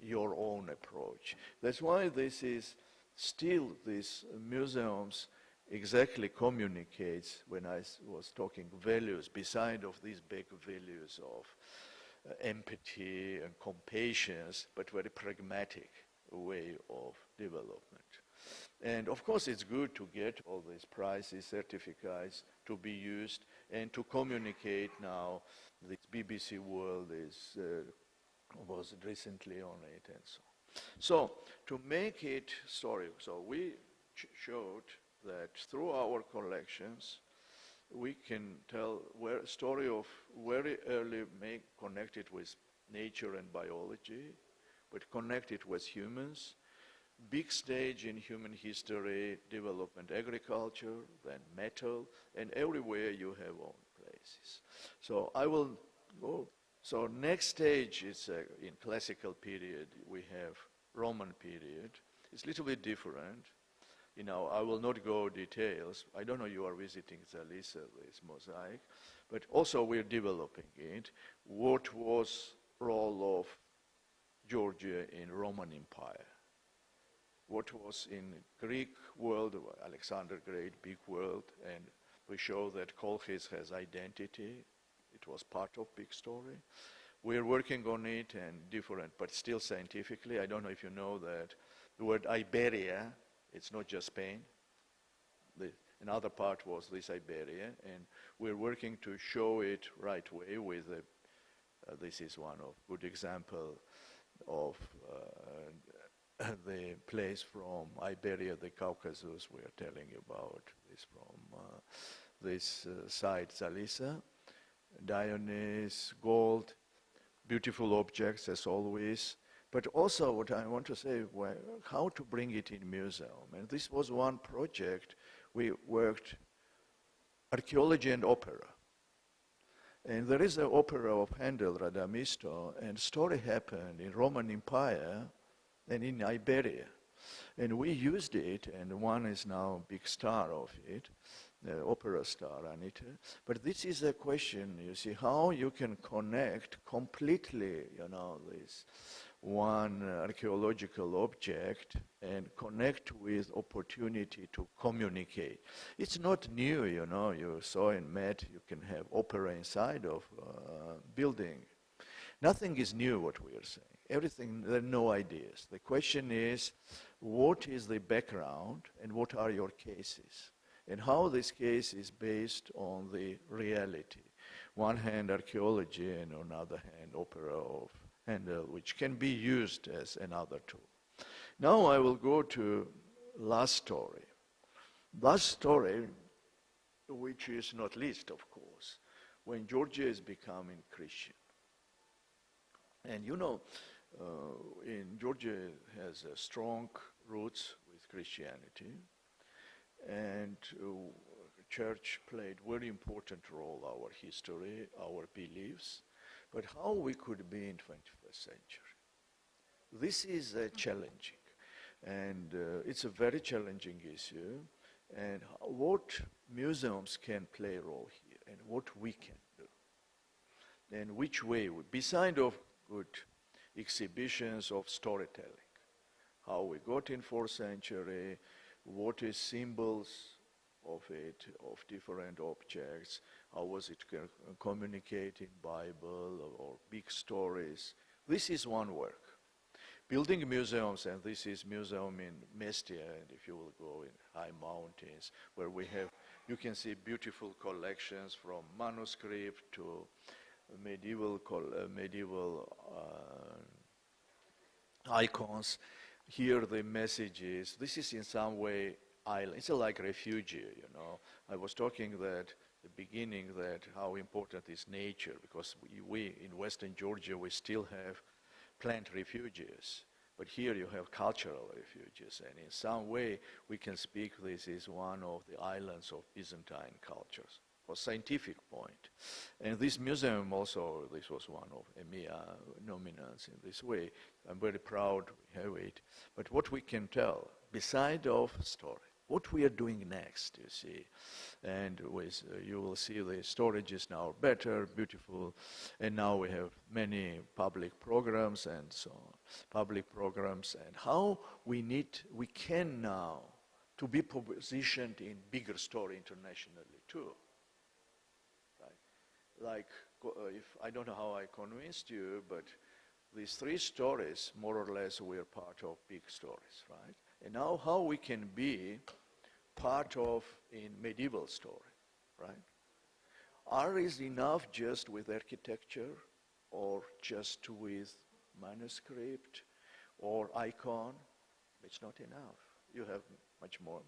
your own approach. That's why this is still, these museums exactly communicates, when I was talking values, beside of these big values of empathy and compassion, but very pragmatic way of development. And of course it's good to get all these prizes, certificates to be used and to communicate now This BBC World was recently on it and so on. So to make it story, so we showed that through our collections, we can tell a story of very early connected with nature and biology, but connected with humans, big stage in human history, development agriculture, then metal, and everywhere you have own places. So I will go. So next stage is in classical period, we have Roman period. It's a little bit different. You know, I will not go details. I don't know you are visiting Tbilisi, this mosaic, but also we're developing it. What was role of Georgia in Roman Empire? What was in Greek world, Alexander Great, big world, and we show that Colchis has identity. It was part of big story. We're working on it and different, but still scientifically. I don't know if you know that the word Iberia, it's not just Spain. Another part was this Iberia, and we're working to show it right way with this is one of good example of the place from Iberia, the Caucasus we are telling you about, this from this site, Tbilisi, Dionys, gold, beautiful objects as always, but also what I want to say, how to bring it in museum. And this was one project we worked, archaeology and opera. And there is an opera of Handel, Radamisto, and story happened in Roman Empire and in Iberia. And we used it, and one is now a big star of it, the opera star, Anita. But this is a question, you see, how you can connect completely, you know, this one archaeological object and connect with opportunity to communicate. It's not new, you know, you saw in Met, you can have opera inside of building. Nothing is new what we are saying. Everything, there are no ideas. The question is, what is the background and what are your cases? And how this case is based on the reality. One hand archaeology and on the other hand opera of Handel, which can be used as another tool. Now I will go to last story. Last story, which is not least, of course, when Georgia is becoming Christian. And you know, in Georgia has strong roots with Christianity, and church played very important role, our history, our beliefs, but how we could be in 21st century. This is challenging, and it's a very challenging issue, and what museums can play a role here, and what we can do, and which way, beside of good exhibitions of storytelling, how we got in 4th century, what is symbols of it, of different objects, how was it communicated in Bible or big stories. This is one work. Building museums, and this is museum in Mestia, and if you will go in high mountains, where we have, you can see beautiful collections from manuscript to medieval icons. Here the message is, this is in some way island. It's like refugee, you know. I was talking that the beginning that how important is nature, because we in Western Georgia, we still have plant refugees. But here you have cultural refugees, and in some way we can speak this is one of the islands of Byzantine cultures, for scientific point. And this museum also, this was one of EMEA nominants in this way. I'm very proud we have it. But what we can tell, beside of story, what we are doing next, you see. And with, you will see the storage is now better, beautiful, and now we have many public programs and so on. Public programs, and how we can now to be positioned in bigger story internationally too. Like, if I don't know how I convinced you, but these 3 stories, more or less, we are part of big stories, right? And now how we can be part of in medieval story, right? is enough just with architecture or just with manuscript or icon? It's not enough. You have much more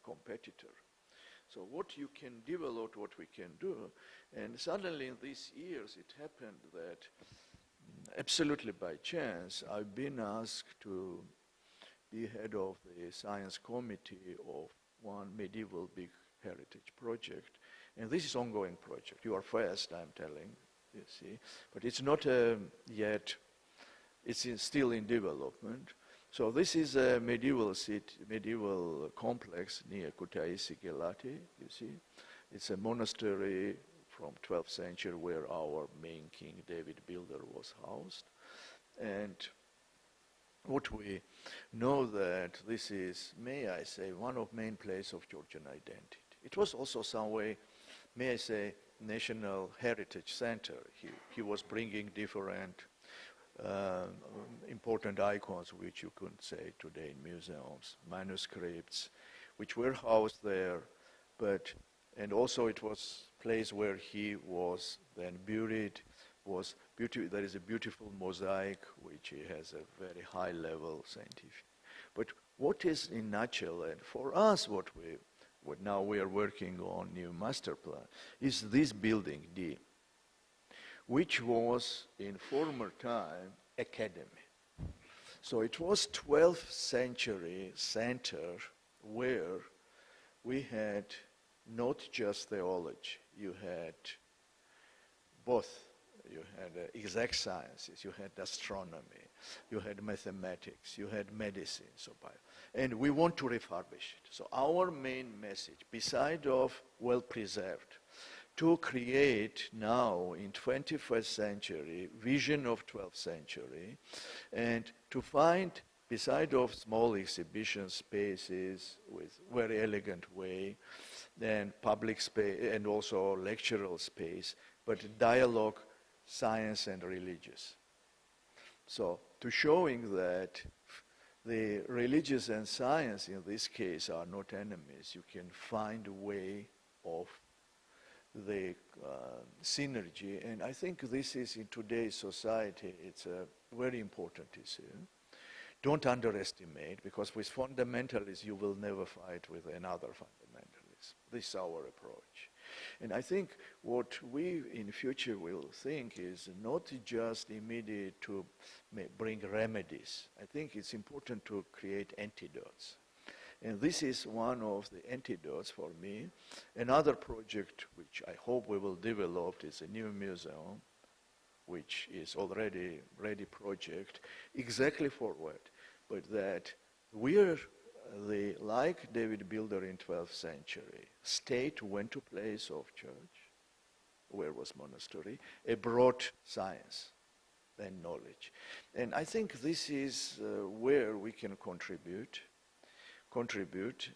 competitor. So what you can develop, what we can do, and suddenly in these years it happened that absolutely by chance I've been asked to be head of the science committee of one medieval big heritage project. And this is an ongoing project. You are first, I'm telling, you see. But it's not yet, it's still in development. So this is a medieval complex near Kutaisi-Gelati, you see. It's a monastery from 12th century where our main king, David Builder, was housed. And what we know that this is, may I say, one of main places of Georgian identity. It was also some way, may I say, national heritage center. He was bringing different important icons which you couldn't say today in museums, manuscripts, which were housed there, and also it was a place where he was then buried. There is a beautiful mosaic which has a very high level scientific. But what is in nutshell, and for us what now we are working on new master plan, is this building D, which was in former time academy. So it was 12th century center where we had not just theology, you had both. You had exact sciences, you had astronomy, you had mathematics, you had medicine, and we want to refurbish it. So our main message, beside of well-preserved, to create now in 21st century vision of 12th century, and to find, beside of small exhibition spaces with very elegant way, then public space and also lectural space, but dialogue, science and religious. So to showing that the religious and science in this case are not enemies, you can find a way of the synergy, and I think this is in today's society, it's a very important issue. Don't underestimate, because with fundamentalists you will never fight with another fundamentalist. This is our approach. And I think what we in future will think is not just immediate to bring remedies. I think it's important to create antidotes. And this is one of the antidotes for me. Another project which I hope we will develop is a new museum, which is already ready project, exactly for what? But that we're like David Builder in 12th century, state went to place of church, where was monastery, brought science and knowledge. And I think this is where we can contribute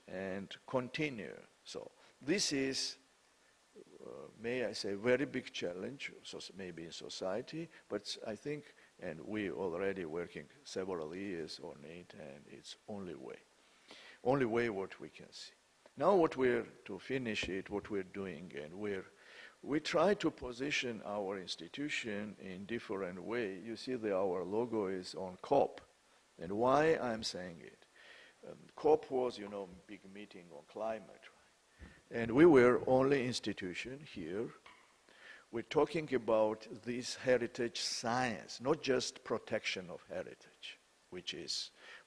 and continue. So this is, may I say, very big challenge, so maybe in society, but I think, and we already working several years on it, and it's only way what we can see. Now what we're, to finish it, what we're doing, and we try to position our institution in different way. You see that our logo is on COP, and why I'm saying it. COP was, big meeting on climate, right? And we were only institution here. We're talking about this heritage science, not just protection of heritage, which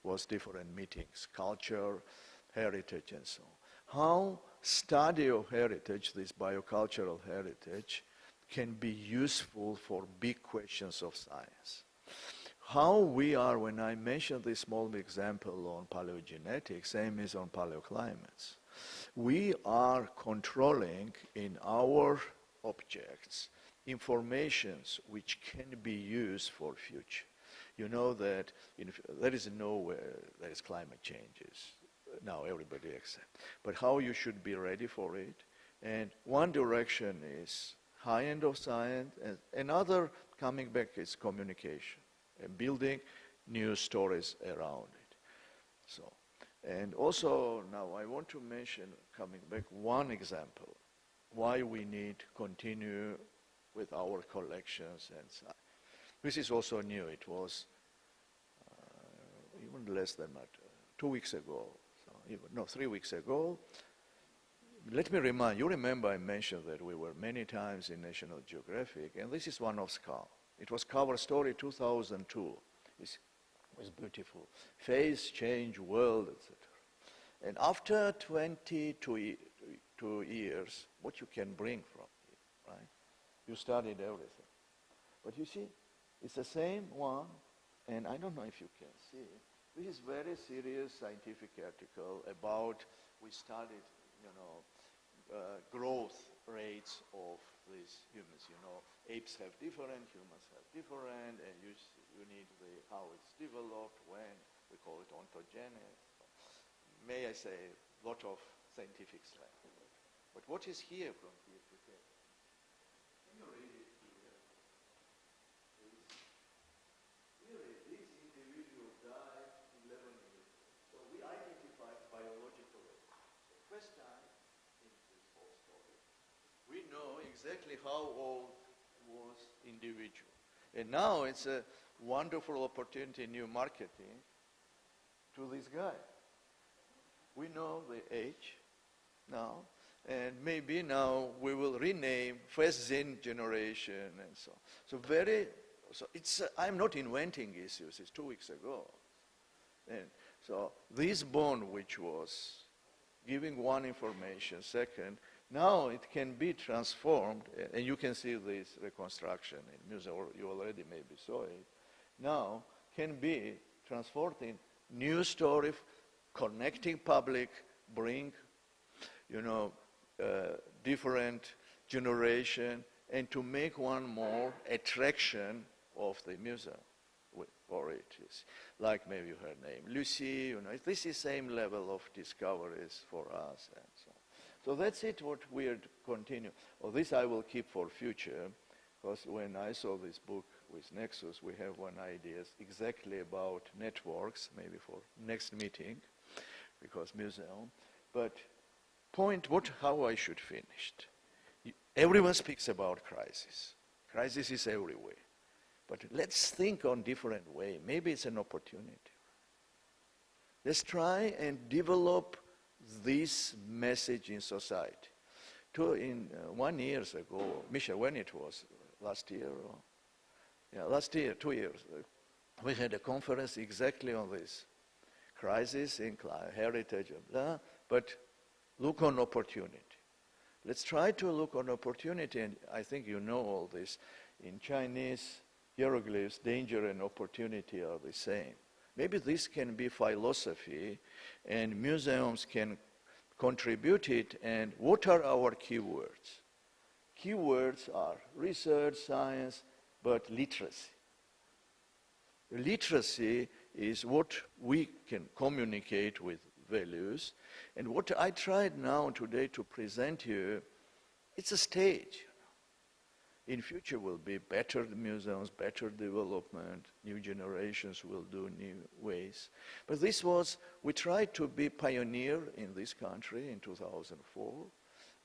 was different meetings, culture, heritage, and so on. How study of heritage, this biocultural heritage, can be useful for big questions of science. How we are, when I mentioned this small example on paleogenetics, same is on paleoclimates. We are controlling in our objects informations which can be used for future. You know that there is nowhere there is climate changes. Now everybody accepts. But how you should be ready for it. And one direction is high end of science, and another coming back is communication and building new stories around it. So, and also now I want to mention, coming back, one example why we need to continue with our collections and so. This is also new. It was even less than 2 weeks ago, so even, no, 3 weeks ago. Let me remind you, remember I mentioned that we were many times in National Geographic, and this is one of SCAR. It was cover story 2002. It was beautiful. Phase, change, world, etc. And after 22 years, what you can bring from it, right? You studied everything. But you see, it's the same one, and I don't know if you can see. This is very serious scientific article about, we studied, growth rates of these humans. Apes have different, humans have different, and you need how it's developed, when, we call it ontogenic. May I say, a lot of scientific slang. But what is here from here to here? Can you read it here? Really, this individual died 11 years ago. So we identified biologically. So first time in this whole story, we know exactly how old was individual. And now it's a wonderful opportunity in new marketing to this guy. We know the age now, and maybe now we will rename first Zen generation and so on. So it's, I'm not inventing issues, it's 2 weeks ago. And so this bond, which was giving one information, second, now it can be transformed, and you can see this reconstruction in museum, or you already maybe saw it, now can be transformed in new story, connecting public, bring, different generation, and to make one more attraction of the museum for it. Like maybe her name, Lucy, this is same level of discoveries for us and so on. So that's it, what we are to continue. This I will keep for future, because when I saw this book with Nexus, we have one idea exactly about networks, maybe for next meeting, because museum. But point, how I should finish. Everyone speaks about crisis. Crisis is everywhere. But let's think on different way. Maybe it's an opportunity. Let's try and develop this message in society. 1 year ago, Misha, when it was, last year? Last year, 2 years, we had a conference exactly on this. Crisis in heritage, blah, but look on opportunity. Let's try to look on opportunity, and I think you know all this. In Chinese hieroglyphs, danger and opportunity are the same. Maybe this can be philosophy, and museums can contribute it, and what are our keywords? Keywords are research, science, but literacy. Literacy is what we can communicate with values. And what I tried now today to present you, it's a stage. In future will be better museums, better development, new generations will do new ways. But this was, we tried to be pioneer in this country in 2004.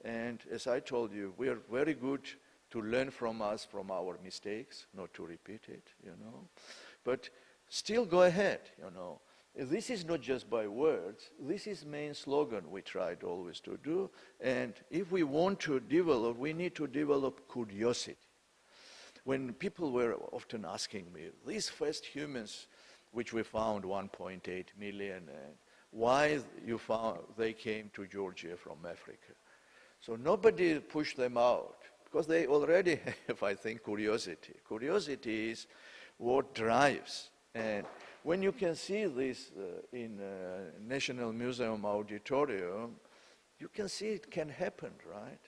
And as I told you, we are very good to learn from us, from our mistakes, not to repeat it, But still go ahead, This is not just by words. This is main slogan we tried always to do. And if we want to develop, we need to develop curiosity. When people were often asking me, these first humans, which we found 1.8 million, why they came to Georgia from Africa? So nobody pushed them out, because they already have, I think, curiosity. Curiosity is what drives. And when you can see this in National Museum auditorium, you can see it can happen, right?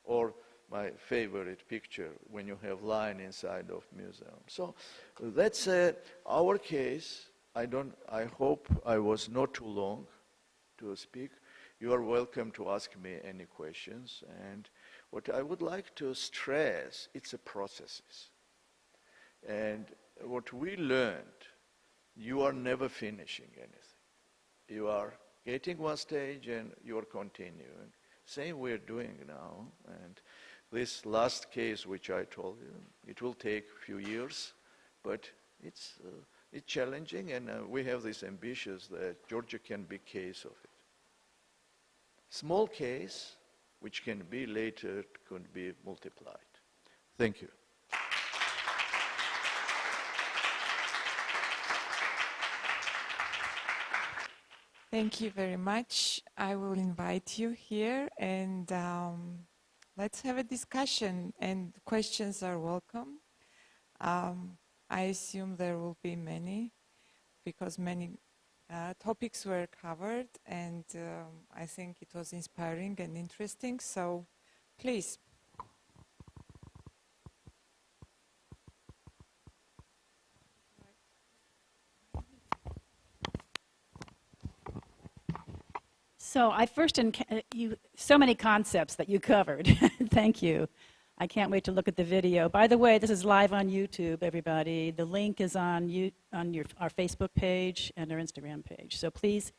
Or my favorite picture, when you have line inside of museum. So that's our case. I hope I was not too long to speak. You are welcome to ask me any questions. And what I would like to stress, it's a processes. And what we learned, you are never finishing anything. You are getting one stage and you are continuing. Same we're doing now. And this last case, which I told you, it will take a few years, but it's challenging, and we have this ambition that Georgia can be case of it. Small case, which can be later, can be multiplied. Thank you. Thank you very much. I will invite you here, and let's have a discussion, and questions are welcome. I assume there will be many, because many topics were covered, and I think it was inspiring and interesting, so please. So I first, so many concepts that you covered. Thank you. I can't wait to look at the video. By the way, this is live on YouTube, everybody. The link is on our Facebook page and our Instagram page. So please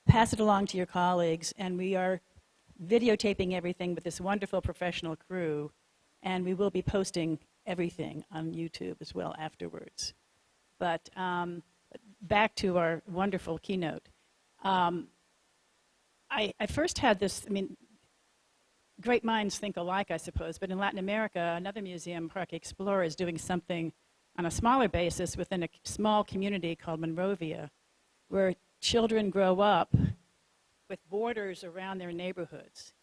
pass it along to your colleagues. And we are videotaping everything with this wonderful professional crew. And we will be posting everything on YouTube as well afterwards. But back to our wonderful keynote. I first had this, great minds think alike, I suppose, but in Latin America, another museum, Parque Explorer, is doing something on a smaller basis within a small community called Monrovia, where children grow up with borders around their neighborhoods,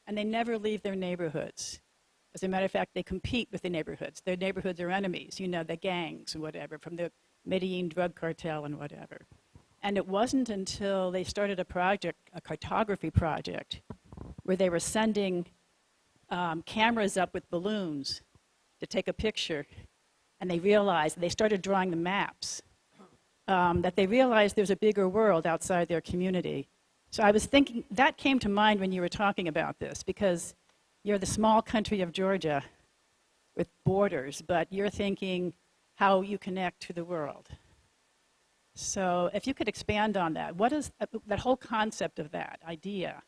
and they never leave their neighborhoods. As a matter of fact, they compete with the neighborhoods. Their neighborhoods are enemies, the gangs and whatever, from the Medellin drug cartel and whatever. And it wasn't until they started a project, a cartography project, where they were sending cameras up with balloons to take a picture, and they started drawing the maps, that they realized there's a bigger world outside their community. So I was thinking, that came to mind when you were talking about this, because you're the small country of Georgia with borders, but you're thinking how you connect to the world. So if you could expand on that, what is that whole concept of that idea,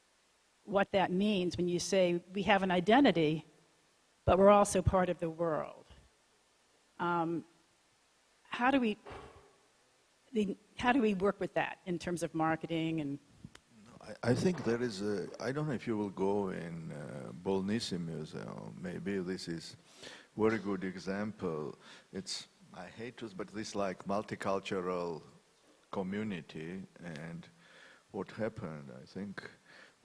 what that means when you say we have an identity, but we're also part of the world. How do we work with that in terms of marketing? And I think there is I don't know if you will go in Tbilisi Museum. Maybe this is a very good example. I hate to, but this like multicultural community, and what happened, I think,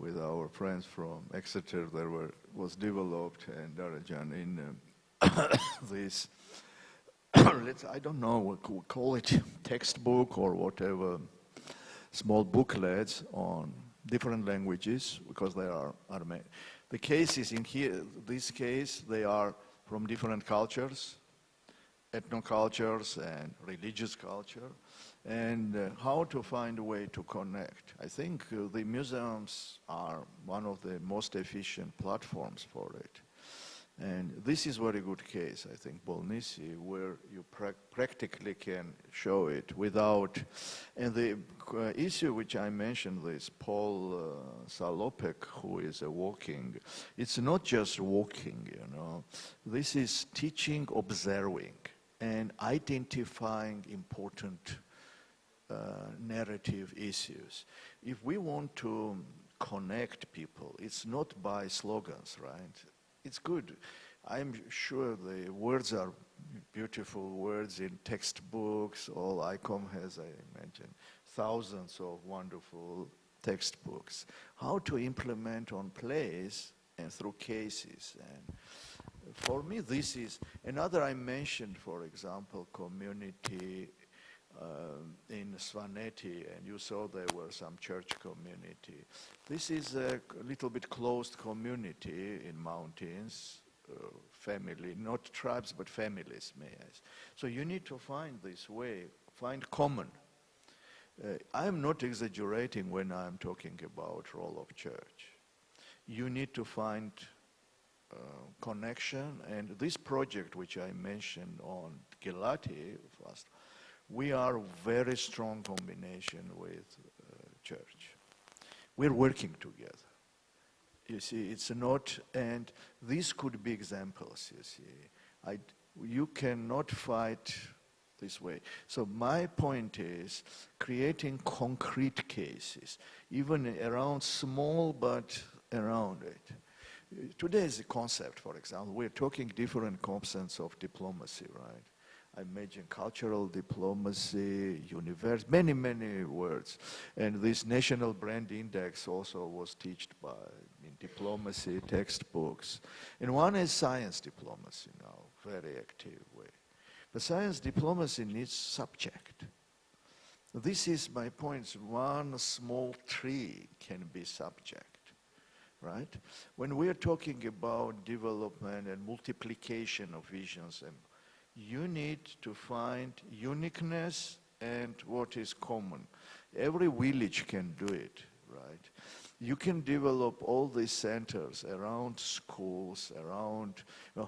with our friends from Exeter, there was developed and Georgian in this, I don't know what we call it, textbook or whatever, small booklets on different languages, because they are the cases in here, this case, they are from different cultures, ethnocultures and religious culture, and how to find a way to connect. I think the museums are one of the most efficient platforms for it. And this is a very good case, I think, Tbilisi, where you practically can show it without, and the issue which I mentioned, this Paul Salopek, who is walking, it's not just walking, this is teaching, observing, and identifying important narrative issues. If we want to connect people, it's not by slogans, right? It's good. I'm sure the words are beautiful words in textbooks. All ICOM has, I imagine, thousands of wonderful textbooks. How to implement on plays and through cases. And for me, this is another. I mentioned, for example, community in Svaneti, and you saw there were some church community. This is a little bit closed community in mountains, family, not tribes, but families, may I say. So you need to find this way, find common. I'm not exaggerating when I'm talking about role of church. You need to find connection, and this project which I mentioned on Gilati, we are very strong combination with church. We're working together. You see, it's not, and these could be examples, you see. You cannot fight this way. So my point is creating concrete cases, even around small but around it. Today's concept, for example, we're talking different concepts of diplomacy, right? I imagine cultural diplomacy, many, many words. And this national brand index also was taught in diplomacy textbooks. And one is science diplomacy now, very active way. But science diplomacy needs subject. This is my point. One small tree can be subject, right? When we are talking about development and multiplication of visions, you need to find uniqueness and what is common. Every village can do it, right? You can develop all these centers around schools, around,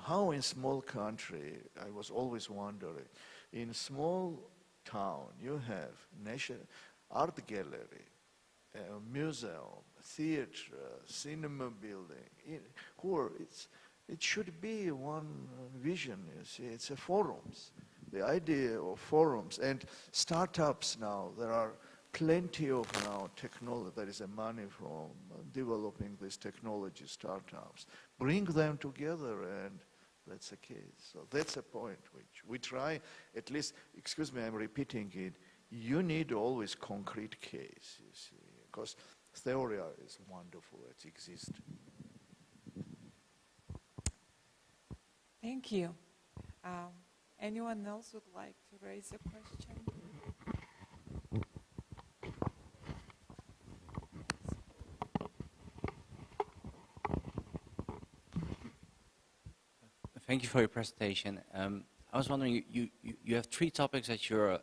how in small country, I was always wondering, in small town you have art gallery, museum, theater, cinema building, it should be one vision, you see, it's a forums. The idea of forums and startups now, there are plenty of now technology, there is a money from developing these technology startups. Bring them together and that's the case. So that's a point which we try, at least, excuse me, I'm repeating it, you need always concrete case, you see, because theory is wonderful, it exists. Thank you. Anyone else would like to raise a question? Thank you for your presentation. I was wondering, you have 3 topics that you're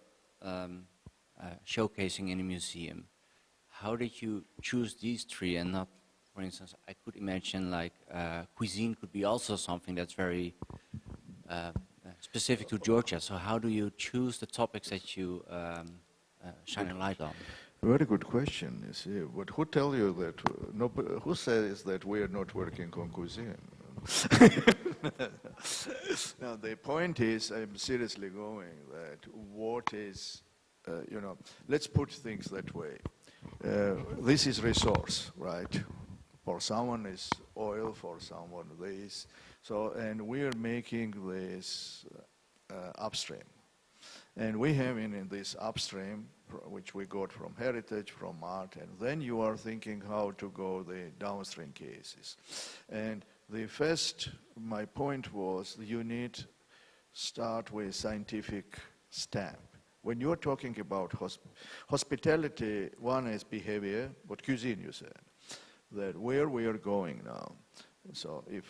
showcasing in the museum. How did you choose these 3 and not, for instance, I could imagine like cuisine could be also something that's very specific to Georgia. So how do you choose the topics that you shine a light on? Very good question. You see, but who tell you that? Who says that we are not working on cuisine? Now the point is, I'm seriously going that what is, let's put things that way. This is resource, right? For someone is oil, for someone this. So, and we are making this upstream. And we have in this upstream, which we got from heritage, from art, and then you are thinking how to go the downstream cases. And the first, my point was, you need start with scientific stamp. When you're talking about hospitality, one is behavior, but cuisine, you said, that where we are going now. So if,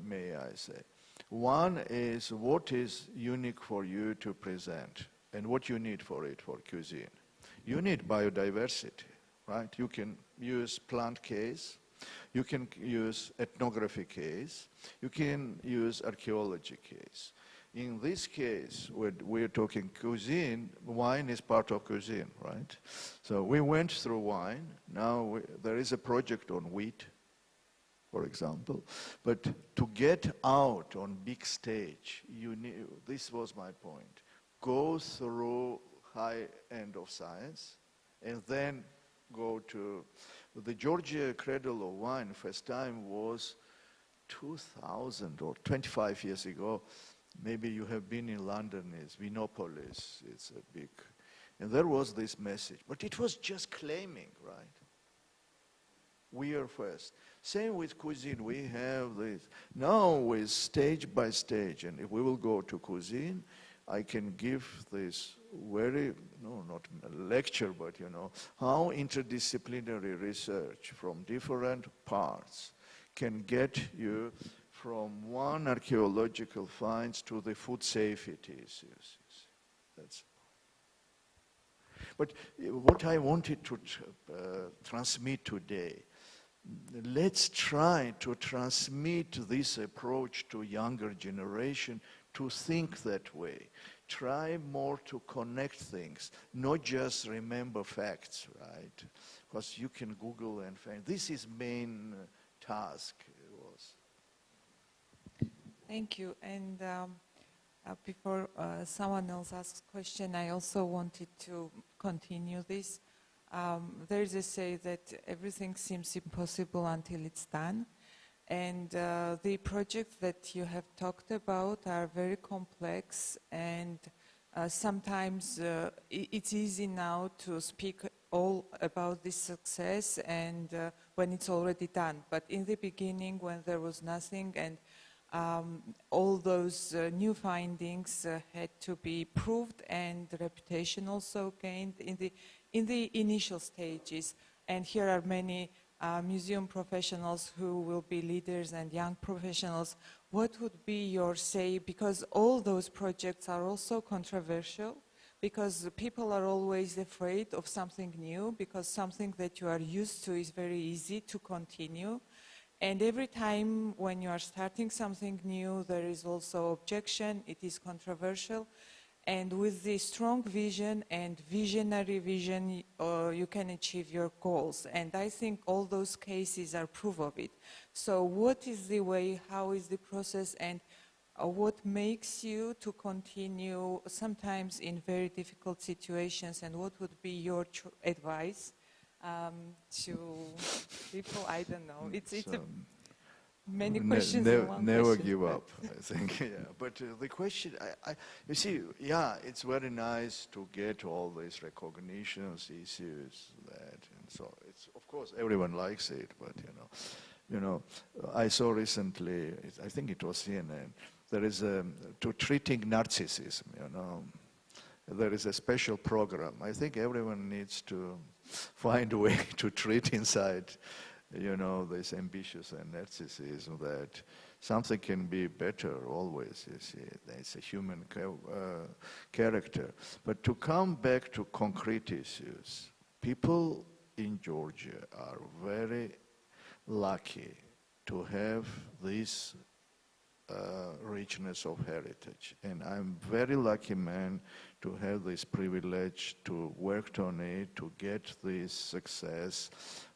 may I say, one is what is unique for you to present and what you need for it, for cuisine. You need biodiversity, right? You can use plant case, you can use ethnography case, you can use archaeology case. In this case, we're talking cuisine, wine is part of cuisine, right? So we went through wine, now there is a project on wheat, for example, but to get out on big stage, you need, this was my point, go through high end of science and then go to, the Georgia Cradle of Wine first time was 2000 or 25 years ago. Maybe you have been in London, it's Vinopolis, it's a big, and there was this message, but it was just claiming, right? We are first. Same with cuisine, we have this. Now with stage by stage, and if we will go to cuisine, I can give this very, no, not a lecture, but how interdisciplinary research from different parts can get you from one archaeological finds to the food safety issues. That's. But what I wanted to transmit today, let's try to transmit this approach to younger generation to think that way. Try more to connect things, not just remember facts, right? Because you can Google and find, this is main task was. Thank you. And before someone else asks question, I also wanted to continue this. There is a say that everything seems impossible until it's done. And the projects that you have talked about are very complex, and sometimes it's easy now to speak all about this success and when it's already done. But in the beginning, when there was nothing, and all those new findings had to be proved, and reputation also gained in the initial stages. And here are many museum professionals who will be leaders and young professionals. What would be your say, because all those projects are also controversial, because people are always afraid of something new, because something that you are used to is very easy to continue. And every time when you are starting something new, there is also objection, it is controversial. And with the strong vision and visionary vision, you can achieve your goals. And I think all those cases are proof of it. So what is the way, how is the process, and what makes you to continue sometimes in very difficult situations, and what would be your advice to people? I don't know. It's many questions in one never question, give up, I think. Yeah. But the question, you see, yeah, it's very nice to get all these recognitions, issues, that, and so it's, of course, everyone likes it. But I saw recently, I think it was CNN, there is to treating narcissism. There is a special program. I think everyone needs to find a way to treat inside this ambitious and narcissism, that something can be better always, you see. It's a human character. But to come back to concrete issues, people in Georgia are very lucky to have this richness of heritage. And I'm very lucky man to have this privilege to work on it, to get this success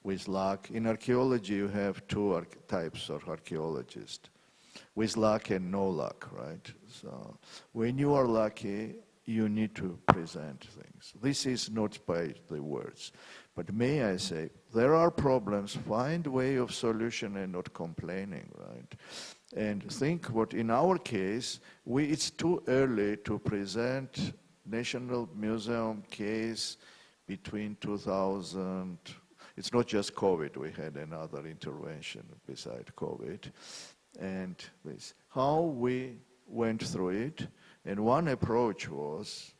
with luck. In archaeology, you have two types of archaeologists, with luck and no luck, right? So when you are lucky, you need to present things. This is not by the words, but may I say, there are problems, find way of solution and not complaining, right? And think what in our case, it's too early to present National Museum case between 2000, it's not just COVID, we had another intervention beside COVID, and this, how we went through it. And one approach was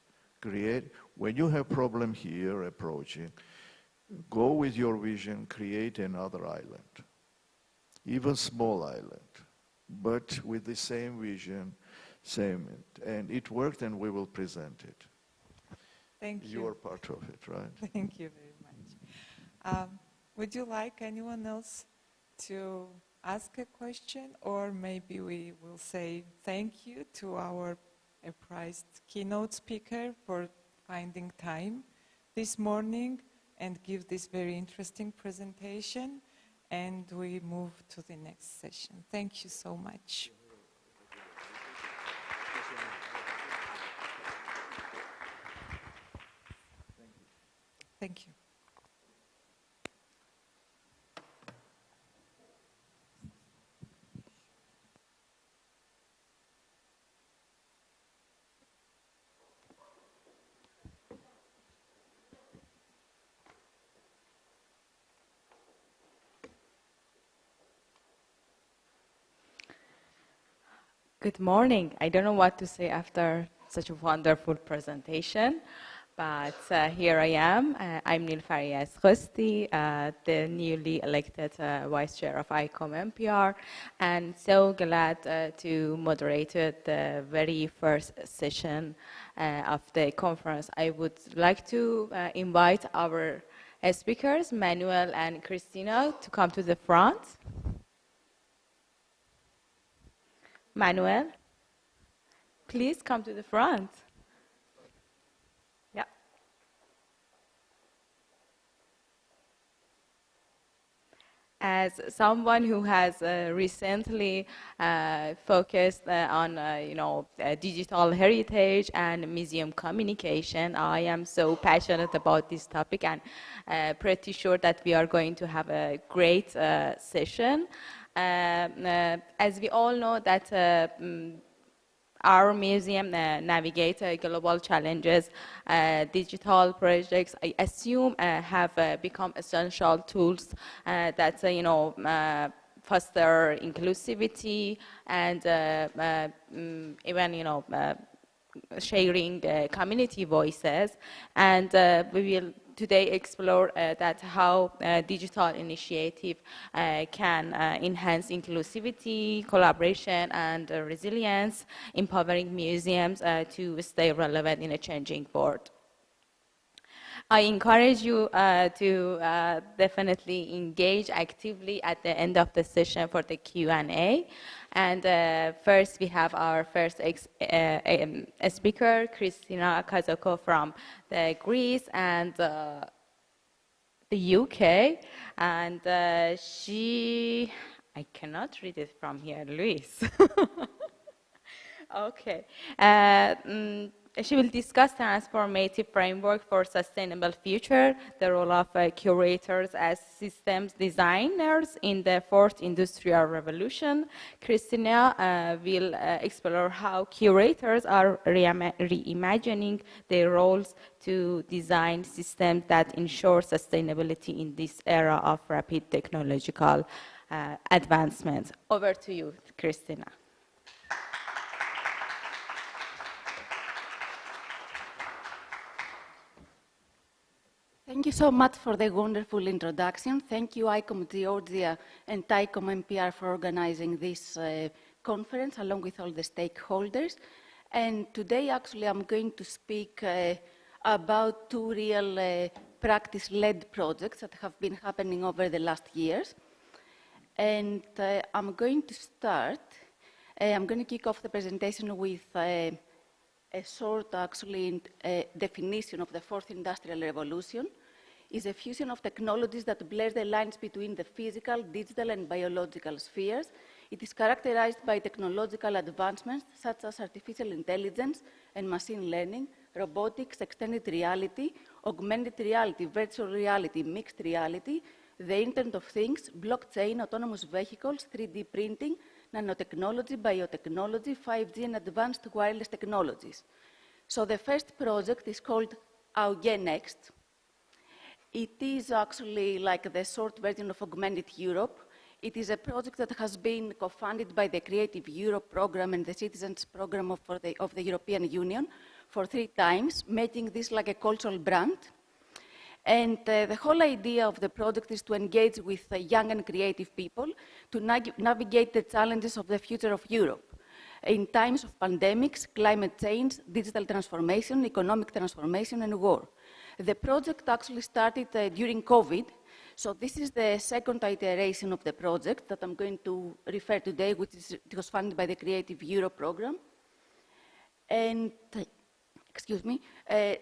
when you have problem here approaching, go with your vision, create another island, even small island, but with the same vision, and it worked, and we will present it. Thank you. You are part of it, right? Thank you very much. Would you like anyone else to ask a question, or maybe we will say thank you to our prized keynote speaker for finding time this morning and give this very interesting presentation, and we move to the next session. Thank you so much. Thank you. Good morning. I don't know what to say after such a wonderful presentation, but here I am. I'm Nilfari Khosti, the newly elected Vice Chair of ICOM MPR, and so glad to moderate the very first session of the conference. I would like to invite our speakers, Manuel and Christina, to come to the front. Manuel, please come to the front. Yeah. As someone who has recently focused on digital heritage and museum communication, I am so passionate about this topic and pretty sure that we are going to have a great session. As we all know that our museum navigates global challenges. Digital projects, I assume, have become essential tools that foster inclusivity and even sharing community voices. And we will today explore that how digital initiative can enhance inclusivity, collaboration, and resilience, empowering museums to stay relevant in a changing world. I encourage you to definitely engage actively at the end of the session for the Q&A. And first, we have our first speaker, Christina Kazako from Greece and the UK. And I cannot read it from here, Luis. Okay. She will discuss transformative framework for sustainable future, the role of curators as systems designers in the fourth industrial revolution. Christina will explore how curators are reimagining their roles to design systems that ensure sustainability in this era of rapid technological advancements. Over to you, Christina. Thank you so much for the wonderful introduction. Thank you, ICOM Georgia and ICOM MPR for organizing this conference along with all the stakeholders. And today, actually, I'm going to speak about two real practice-led projects that have been happening over the last years. And I'm going to start, I'm going to kick off the presentation with a short, actually, definition of the fourth industrial revolution. Is a fusion of technologies that blurs the lines between the physical, digital, and biological spheres. It is characterized by technological advancements such as artificial intelligence and machine learning, robotics, extended reality, augmented reality, virtual reality, mixed reality, the Internet of Things, blockchain, autonomous vehicles, 3D printing, nanotechnology, biotechnology, 5G, and advanced wireless technologies. So the first project is called AUGE Next. It is actually like the short version of Augmented Europe. It is a project that has been co-funded by the Creative Europe program and the Citizens program of the European Union for 3 times, making this like a cultural brand. And the whole idea of the project is to engage with young and creative people to navigate the challenges of the future of Europe in times of pandemics, climate change, digital transformation, economic transformation, and war. The project actually started during COVID, so this is the second iteration of the project that I'm going to refer today, which was funded by the Creative Europe program. And, excuse me,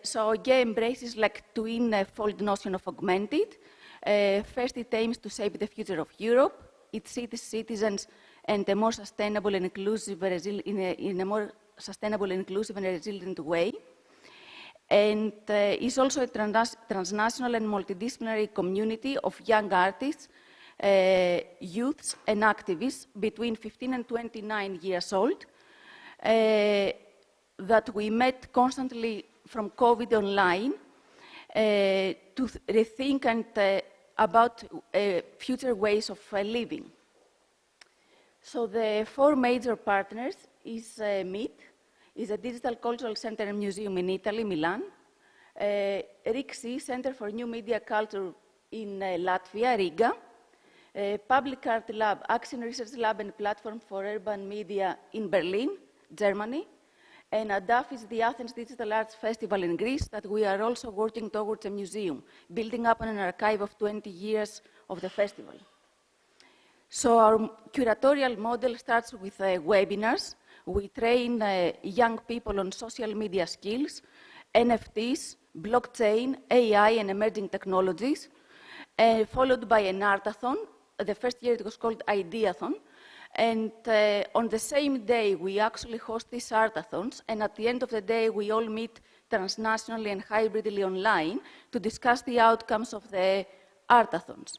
so AUGE embraces like twin-fold notion of augmented. First, it aims to shape the future of Europe, its citizens, and a more sustainable and inclusive, in a more sustainable and inclusive and resilient way. And is also a transnational and multidisciplinary community of young artists, youths, and activists between 15 and 29 years old that we met constantly from COVID online to rethink and about future ways of living. So the 4 major partners is MIT, is a digital cultural center and museum in Italy, Milan. RIXI, Center for New Media Culture in Latvia, Riga. Public Art Lab, Action Research Lab and Platform for Urban Media in Berlin, Germany. And ADAF is the Athens Digital Arts Festival in Greece that we are also working towards a museum, building up on an archive of 20 years of the festival. So our curatorial model starts with webinars. We train young people on social media skills, NFTs, blockchain, AI, and emerging technologies, followed by an artathon the first year it was called Ideathon. And on the same day, we actually host these artathons, and at the end of the day, we all meet transnationally and hybridly online to discuss the outcomes of the artathons.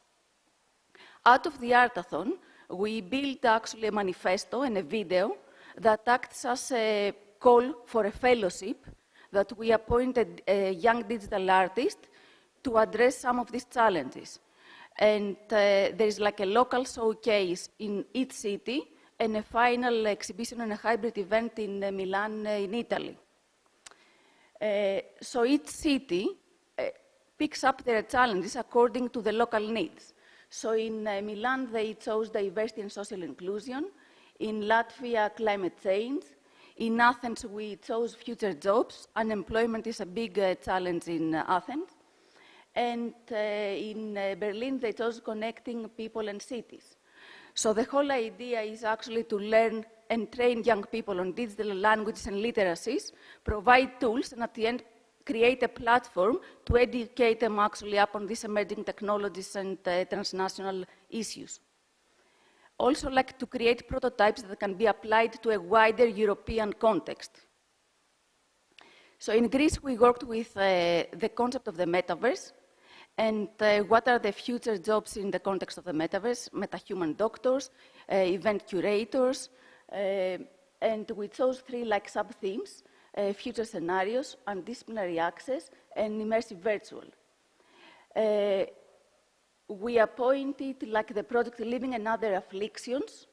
Out of the artathon, we built actually a manifesto and a video that acts as a call for a fellowship that we appointed a young digital artist to address some of these challenges. And there is like a local showcase in each city and a final exhibition and a hybrid event in Milan, in Italy. So each city picks up their challenges according to the local needs. So in Milan, they chose diversity and social inclusion. In Latvia, climate change. In Athens, we chose future jobs. Unemployment is a big challenge in Athens. And in Berlin, they chose connecting people and cities. So the whole idea is actually to learn and train young people on digital languages and literacies, provide tools, and at the end, create a platform to educate them actually upon these emerging technologies and transnational issues. Also like to create prototypes that can be applied to a wider European context. So in Greece, we worked with the concept of the metaverse, and what are the future jobs in the context of the metaverse, metahuman doctors, event curators, and we chose 3 like sub-themes, future scenarios, undisciplinary access, and immersive virtual. We appointed like the project Living and Other Afflictions.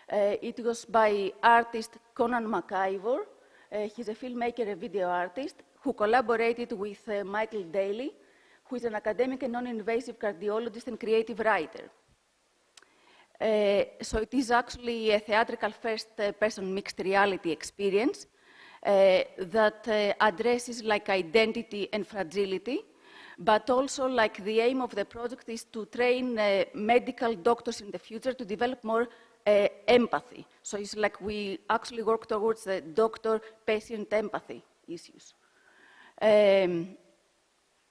It was by artist Conan McIvor. He's a filmmaker, a video artist, who collaborated with Michael Daly, who is an academic and non-invasive cardiologist and creative writer. So it is actually a theatrical first-person mixed reality experience that addresses like identity and fragility, but also like the aim of the project is to train medical doctors in the future to develop more empathy. So it's like we actually work towards the doctor-patient empathy issues.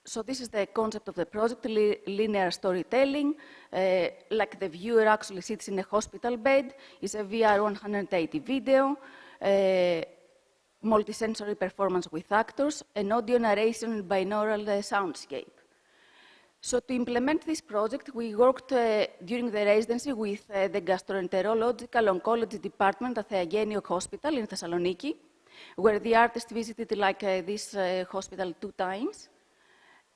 So this is the concept of the project, linear storytelling. Like the viewer actually sits in a hospital bed. It's a VR 180 video, multisensory performance with actors, and audio narration and binaural soundscape. So to implement this project, we worked during the residency with the gastroenterological oncology department at the Agenio Hospital in Thessaloniki, where the artist visited like this hospital 2 times.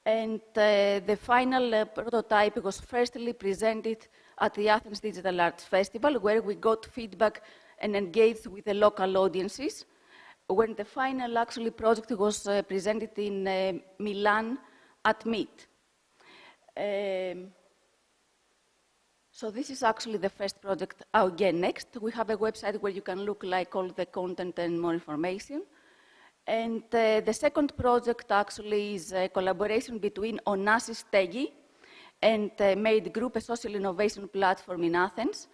And the final prototype was firstly presented at the Athens Digital Arts Festival, where we got feedback and engaged with the local audiences. When the final actually project was presented in Milan at Meet. So this is actually the first project. Again, next, we have a website where you can look like all the content and more information. And the second project actually is a collaboration between Onassis Stegi and Made Group, a social innovation platform in Athens,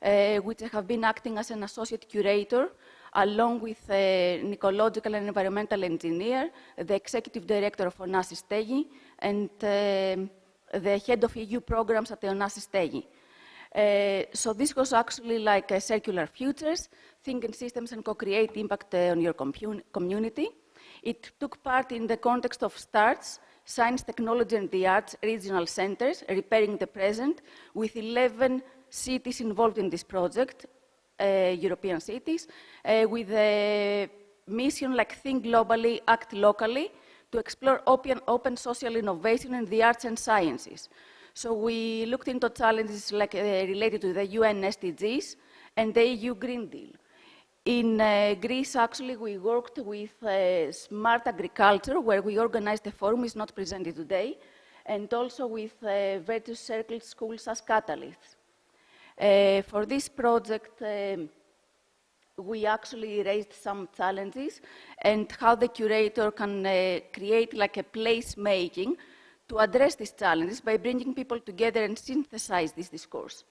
which I have been acting as an associate curator, along with an ecological and environmental engineer, the executive director of Onassis Stegi, and the head of EU programs at the Onassis Stegi. So this was actually like a circular futures, think in systems and co-create impact on your community. It took part in the context of STARTS, Science, Technology and the Arts Regional Centers, Repairing the Present, with 11 cities involved in this project, European cities, with a mission like think globally, act locally, to explore open social innovation in the arts and sciences. So we looked into challenges like related to the UN SDGs and the EU Green Deal. In Greece, actually, we worked with smart agriculture, where we organized a forum, is not presented today, and also with Virtuous Circle schools as catalysts. For this project, we actually raised some challenges and how the curator can create like a place-making to address these challenges by bringing people together and synthesize this discourse.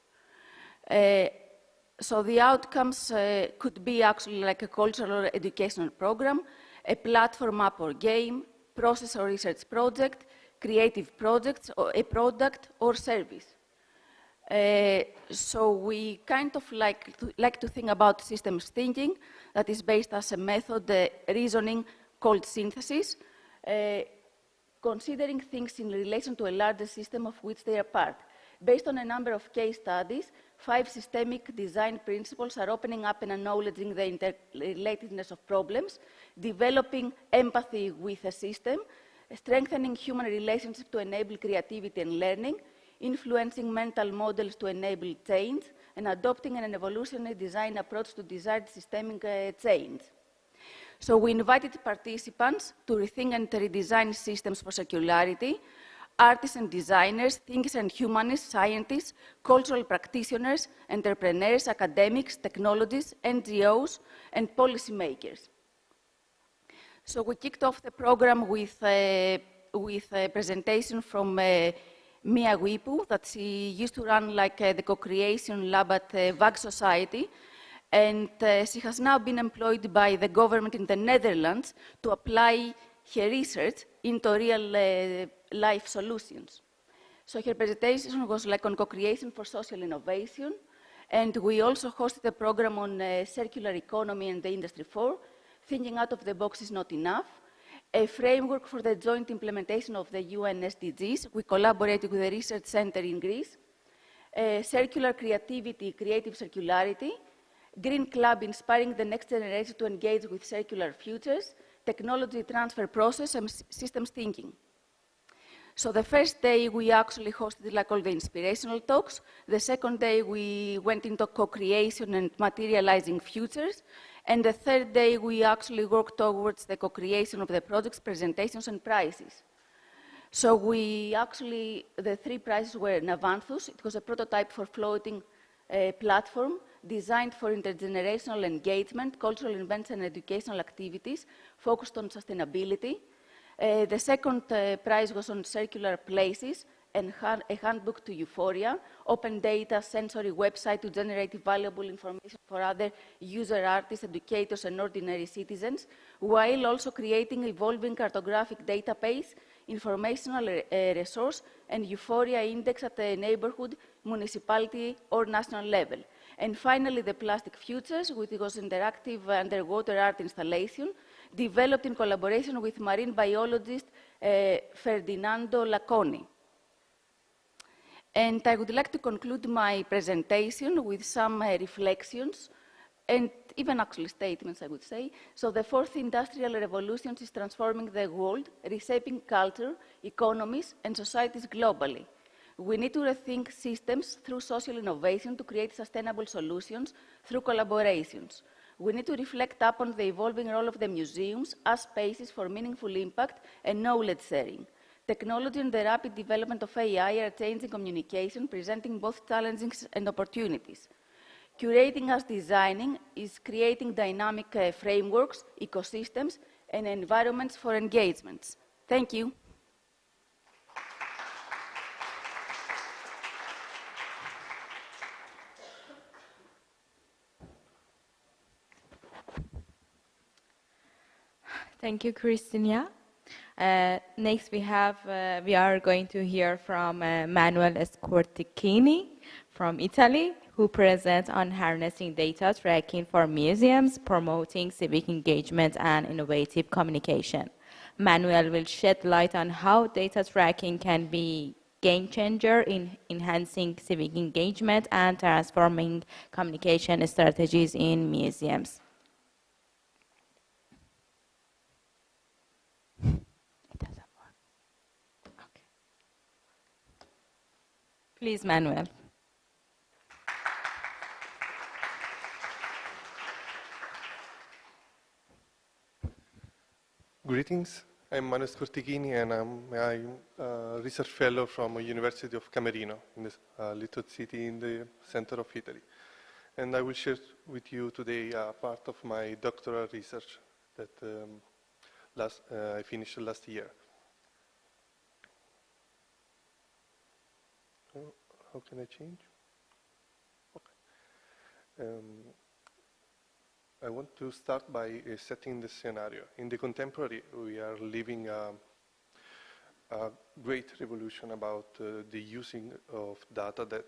So the outcomes could be actually like a cultural or educational program, a platform app or game, process or research project, creative projects, or a product or service. So we kind of like to think about systems thinking that is based as a method, reasoning called synthesis, considering things in relation to a larger system of which they are part. Based on a number of case studies, 5 systemic design principles are opening up and acknowledging the interrelatedness of problems, developing empathy with a system, strengthening human relationships to enable creativity and learning, influencing mental models to enable change, and adopting an evolutionary design approach to desired systemic change. So we invited participants to rethink and redesign systems for circularity, artists and designers, thinkers and humanists, scientists, cultural practitioners, entrepreneurs, academics, technologists, NGOs, and policymakers. So we kicked off the program with a presentation from Mia Wipu, that she used to run the co-creation lab at VAG Society, and she has now been employed by the government in the Netherlands to apply her research into real life solutions. So her presentation was on co-creation for social innovation, and we also hosted a program on circular economy and the Industry 4, thinking out of the box is not enough, a framework for the joint implementation of the UN SDGs. We collaborated with the Research Center in Greece, circular creativity, creative circularity, Green Club inspiring the next generation to engage with circular futures, technology transfer process, and systems thinking. So the first day we actually hosted all the inspirational talks. The second day we went into co-creation and materializing futures. And the third day we actually worked towards the co-creation of the projects, presentations, and prizes. So the 3 prizes were Navanthus. It was a prototype for floating platform designed for intergenerational engagement, cultural events, and educational activities focused on sustainability. The second prize was on circular places and a handbook to euphoria, open data sensory website to generate valuable information for other user artists, educators, and ordinary citizens, while also creating evolving cartographic database, informational resource, and euphoria index at the neighborhood, municipality, or national level. And finally, the Plastic Futures, which was interactive underwater art installation, developed in collaboration with marine biologist Ferdinando Lacconi. And I would like to conclude my presentation with some reflections and even actually statements, I would say. So the 4th industrial revolution is transforming the world, reshaping culture, economies, and societies globally. We need to rethink systems through social innovation to create sustainable solutions through collaborations. We need to reflect upon the evolving role of the museums as spaces for meaningful impact and knowledge sharing. Technology and the rapid development of AI are changing communication, presenting both challenges and opportunities. Curating as designing is creating dynamic frameworks, ecosystems, and environments for engagements. Thank you. Thank you, Christina. Next, we are going to hear from Manuel Scortichini from Italy, who presents on harnessing data tracking for museums, promoting civic engagement and innovative communication. Manuel will shed light on how data tracking can be game changer in enhancing civic engagement and transforming communication strategies in museums. Please, Manuel. Greetings. I'm Manuel Scortichini, and I'm a research fellow from the University of Camerino, in this little city in the center of Italy. And I will share with you today part of my doctoral research that I finished last year. How can I change? Okay. I want to start by setting the scenario. In the contemporary, we are living a great revolution about the using of data that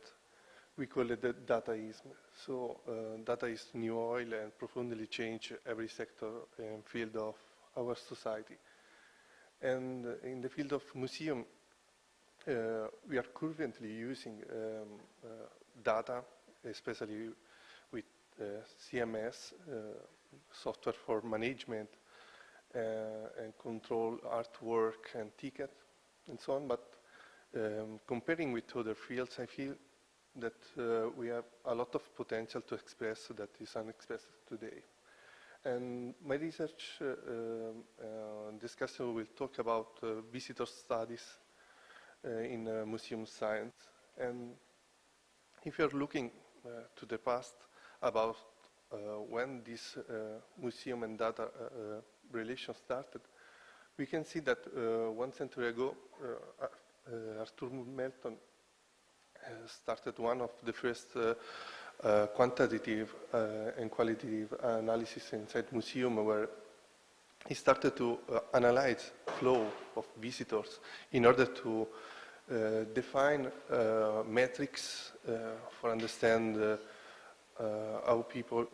we call it the dataism. So data is new oil and profoundly change every sector and field of our society. And in the field of museum, we are currently using data, especially with CMS, software for management and control artwork and ticket and so on. But comparing with other fields, I feel that we have a lot of potential to express that is unexpressed today. And my research discussion will talk about visitor studies in museum science. And if you're looking to the past about when this museum and data relation started, we can see that 1 century ago, Arthur Melton started one of the first quantitative and qualitative analysis inside museum, where he started to analyze flow of visitors in order to define metrics for understand how people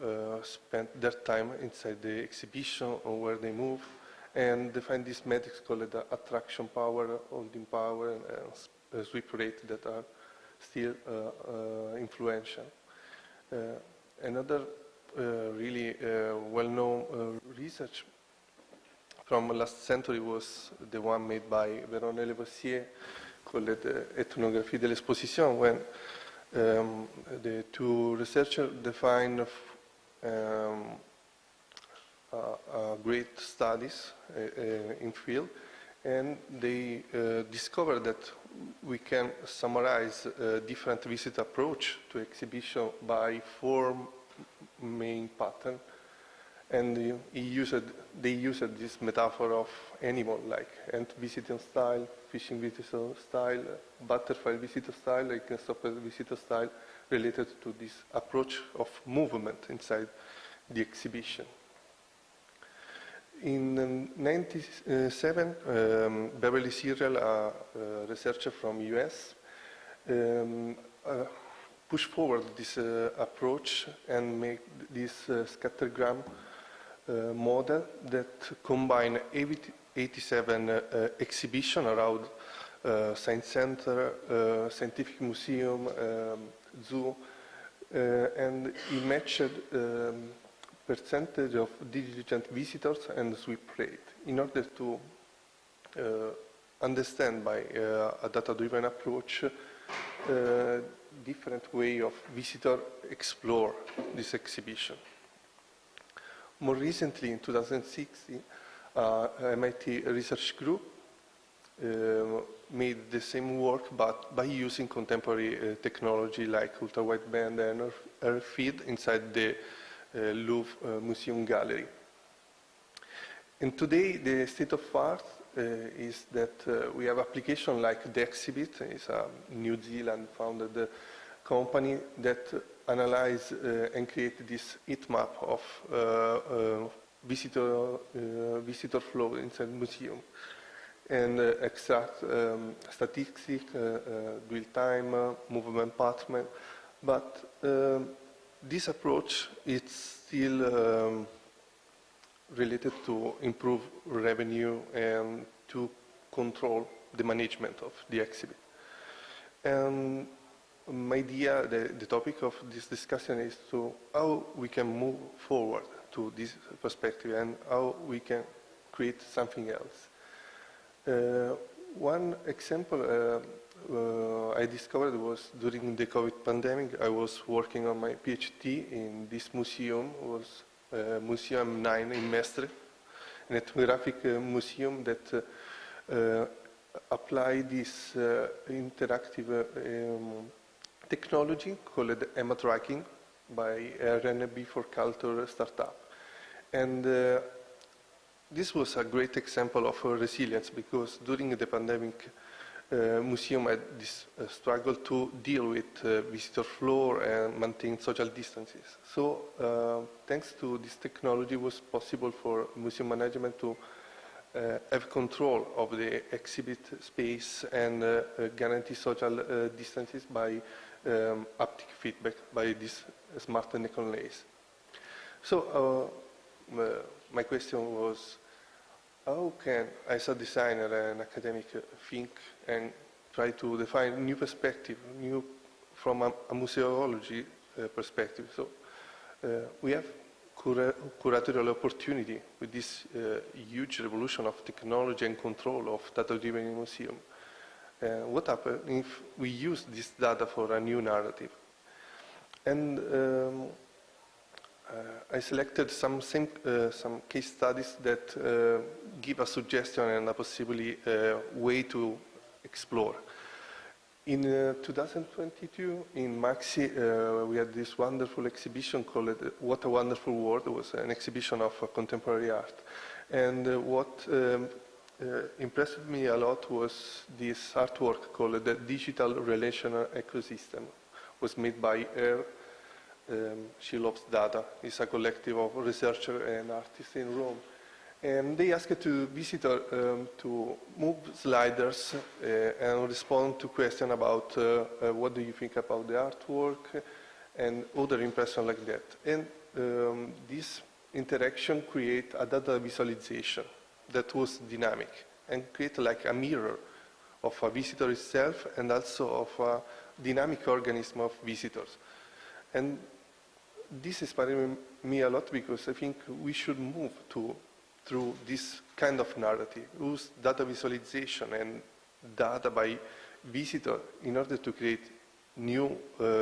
spend their time inside the exhibition or where they move, and define these metrics called the attraction power, holding power, and sweep rate that are still influential. Another really well-known research from last century was the one made by Véron et Lavoisier, called Ethnographie de l'exposition, when the two researchers defined great studies in field, and they discovered that we can summarize different visit approach to exhibition by 4 main patterns. And they used this metaphor of animal, like ant visiting style, fishing visitor style, butterfly visitor style, like grasshopper visitor style, related to this approach of movement inside the exhibition. In 1997, Beverly Cyril, a researcher from US, pushed forward this approach and made this scattergram model that combine 87 exhibition around science center, scientific museum, zoo, and he matched percentage of diligent visitors and sweep rate in order to understand by a data-driven approach different way of visitor explore this exhibition. More recently, in 2016, MIT research group made the same work, but by using contemporary technology like ultra-wideband and air feed inside the Louvre Museum Gallery. And today, the state of art is that we have application like the Exhibit. It's a New Zealand founded company that analyze and create this heat map of visitor flow inside museum, and extract statistics, real time, movement pattern. But this approach is still related to improve revenue and to control the management of the exhibit. And my idea, the topic of this discussion is to how we can move forward to this perspective and how we can create something else. One example I discovered was during the COVID pandemic. I was working on my PhD in this museum. It was Museum 9 in Mestre, an ethnographic museum that applied this interactive technology called EMA tracking by RNB for Culture startup. And this was a great example of resilience, because during the pandemic, museum had this struggle to deal with visitor flow and maintain social distances. So thanks to this technology, it was possible for museum management to have control of the exhibit space and guarantee social distances by haptic feedback by this smart nickel lace. So my question was, how can, as a designer and academic, think and try to define new perspective, from a museology perspective? So we have curatorial opportunity with this huge revolution of technology and control of data-driven museum. What happens if we use this data for a new narrative? And I selected some case studies that give a suggestion and a possible way to explore. In 2022, in Maxi, we had this wonderful exhibition called What a Wonderful World. It was an exhibition of contemporary art. And what impressed me a lot was this artwork called the Digital Relational Ecosystem. It was made by her. She Loves Data. It's a collective of researchers and artists in Rome. And they asked the visitor to move sliders and respond to questions about what do you think about the artwork and other impressions like that. And this interaction created a data visualization that was dynamic and created like a mirror of a visitor itself and also of a dynamic organism of visitors. And this inspired me a lot because I think we should move through this kind of narrative, use data visualization and data by visitor in order to create new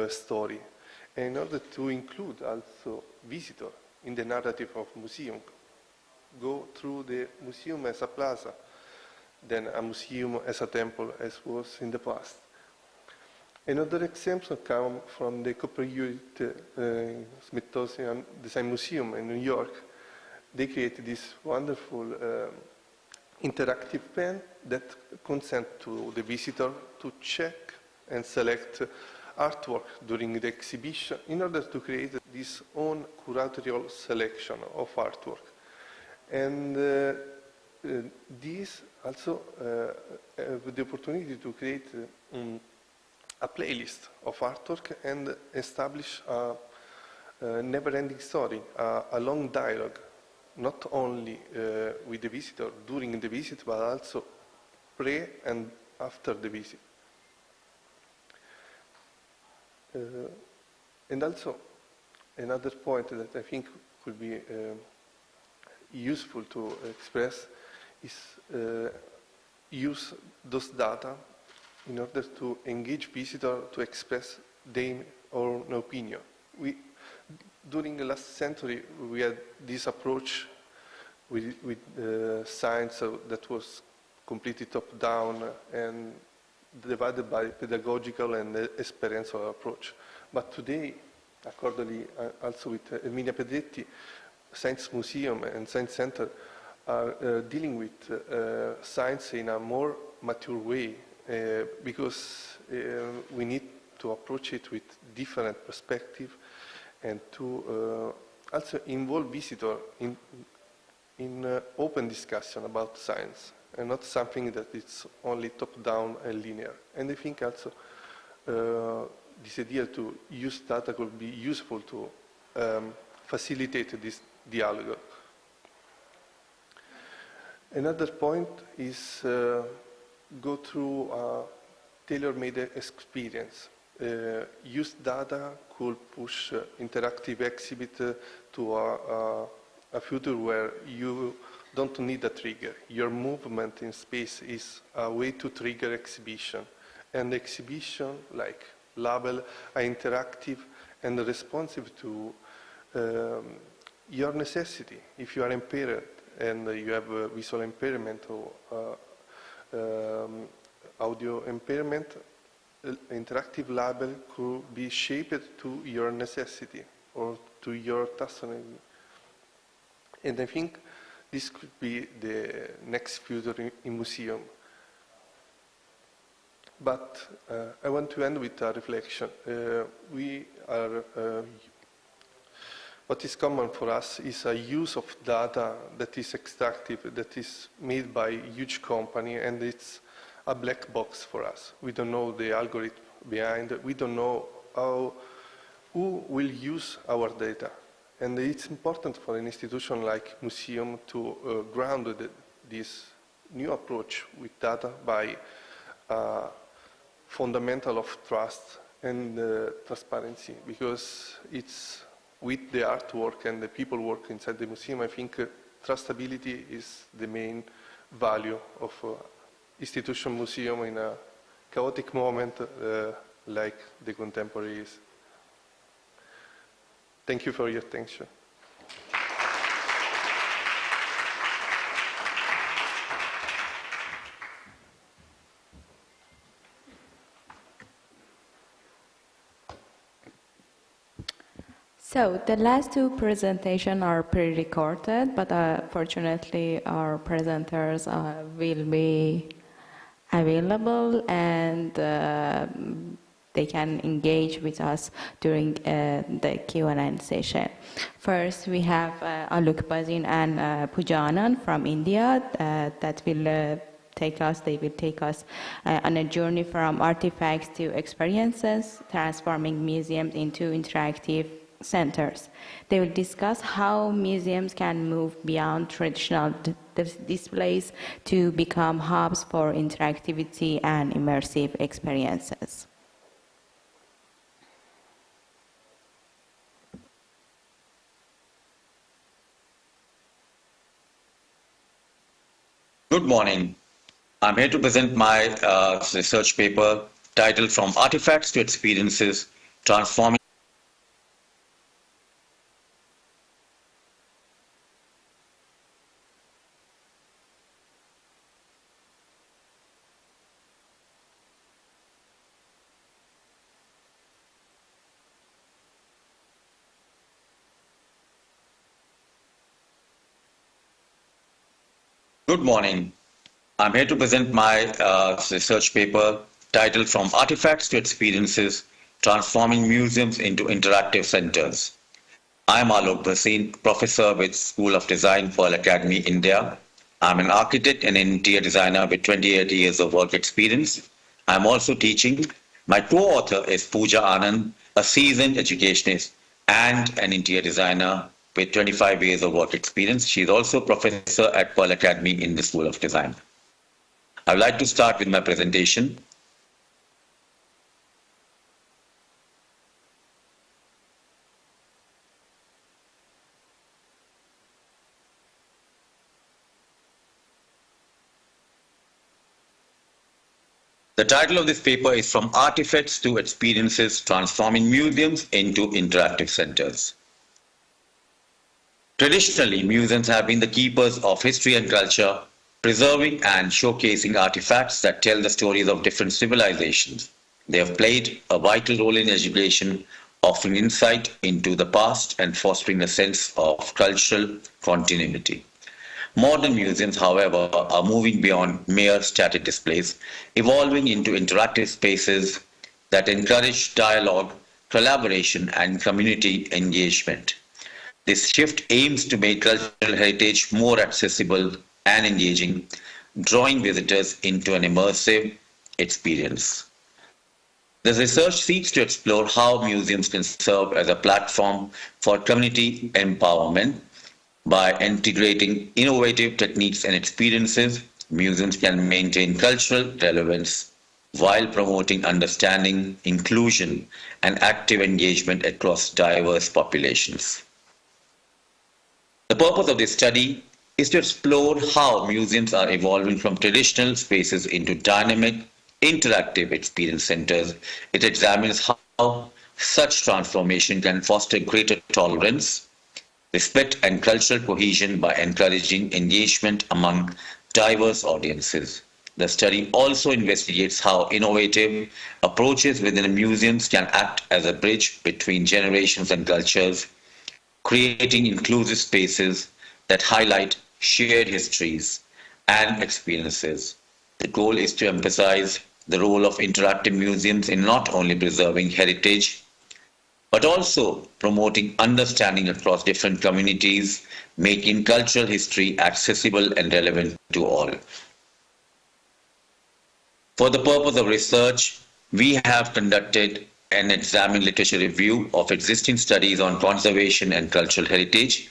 story, and in order to include also visitor in the narrative of museum. Go through the museum as a plaza, then a museum as a temple, as was in the past. Another example comes from the Copperhead Smithsonian Design Museum in New York. They created this wonderful interactive pen that consents to the visitor to check and select artwork during the exhibition in order to create this own curatorial selection of artwork. And this also with the opportunity to create a playlist of artwork and establish a never-ending story, a long dialogue, not only with the visitor during the visit, but also pre and after the visit. And also, another point that I think could be useful to express is use those data in order to engage visitors to express their own opinion. During the last century, we had this approach with science that was completely top-down and divided by pedagogical and experiential approach. But today, accordingly, also with Emilia Pedretti, Science Museum and Science Center are dealing with science in a more mature way because we need to approach it with different perspective and to also involve visitors in open discussion about science and not something that is only top-down and linear. And I think also this idea to use data could be useful to facilitate this dialogue. Another point is go through a tailor-made experience. Use data could push interactive exhibit to a future where you don't need a trigger. Your movement in space is a way to trigger exhibition. And the exhibition, like label, are interactive and responsive to your necessity. If you are impaired and you have a visual impairment or audio impairment, interactive label could be shaped to your necessity or to your taxonomy. And I think this could be the next future in museum. But I want to end with a reflection. What is common for us is a use of data that is extractive, that is made by a huge company, and it's a black box for us. We don't know the algorithm behind it. We don't know who will use our data. And it's important for an institution like museum to ground this new approach with data by fundamental of trust and transparency, because it's with the artwork and the people work inside the museum, I think trustability is the main value of institution museum in a chaotic moment like the contemporary is. Thank you for your attention. So the last two presentations are pre-recorded, but fortunately our presenters will be available and they can engage with us during the Q&A session. First, we have Alok Bazin and Pujanan from India that will they will take us on a journey from artifacts to experiences, transforming museums into interactive centers. They will discuss how museums can move beyond traditional displays to become hubs for interactivity and immersive experiences. Good morning. I'm here to present my research paper titled From Artifacts to Experiences, Transforming. Good morning. I'm here to present my research paper titled From Artifacts to Experiences, Transforming Museums into Interactive Centers. I'm Alok Bazin, professor with School of Design, Pearl Academy, India. I'm an architect and interior designer with 28 years of work experience. I'm also teaching. My co-author is Pooja Anand, a seasoned educationist and an interior designer with 25 years of work experience. She is also a professor at Pearl Academy in the School of Design. I would like to start with my presentation. The title of this paper is From Artifacts to Experiences, Transforming Museums into Interactive Centers. Traditionally, museums have been the keepers of history and culture, preserving and showcasing artifacts that tell the stories of different civilizations. They have played a vital role in education, offering insight into the past and fostering a sense of cultural continuity. Modern museums, however, are moving beyond mere static displays, evolving into interactive spaces that encourage dialogue, collaboration, and community engagement. This shift aims to make cultural heritage more accessible and engaging, drawing visitors into an immersive experience. This research seeks to explore how museums can serve as a platform for community empowerment. By integrating innovative techniques and experiences, museums can maintain cultural relevance while promoting understanding, inclusion, and active engagement across diverse populations. The purpose of this study is to explore how museums are evolving from traditional spaces into dynamic, interactive experience centers. It examines how such transformation can foster greater tolerance, respect, and cultural cohesion by encouraging engagement among diverse audiences. The study also investigates how innovative approaches within museums can act as a bridge between generations and cultures, creating inclusive spaces that highlight shared histories and experiences. The goal is to emphasize the role of interactive museums in not only preserving heritage, but also promoting understanding across different communities, making cultural history accessible and relevant to all. For the purpose of research, we have conducted and examined literature review of existing studies on conservation and cultural heritage.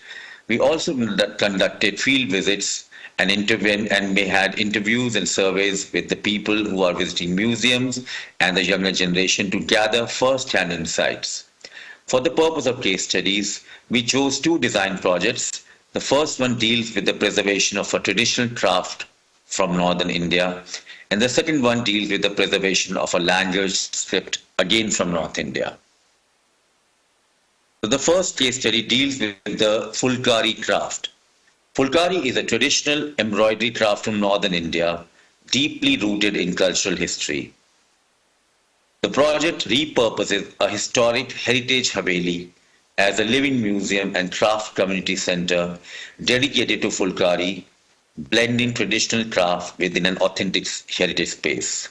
We also conducted field visits and we had interviews and surveys with the people who are visiting museums and the younger generation to gather first-hand insights. For the purpose of case studies, we chose 2 design projects. The first one deals with the preservation of a traditional craft from northern India, and the second one deals with the preservation of a language script, again from North India. So the first case study deals with the Fulkari craft. Fulkari is a traditional embroidery craft from northern India, deeply rooted in cultural history. The project repurposes a historic heritage haveli as a living museum and craft community center dedicated to Fulkari, blending traditional craft within an authentic heritage space.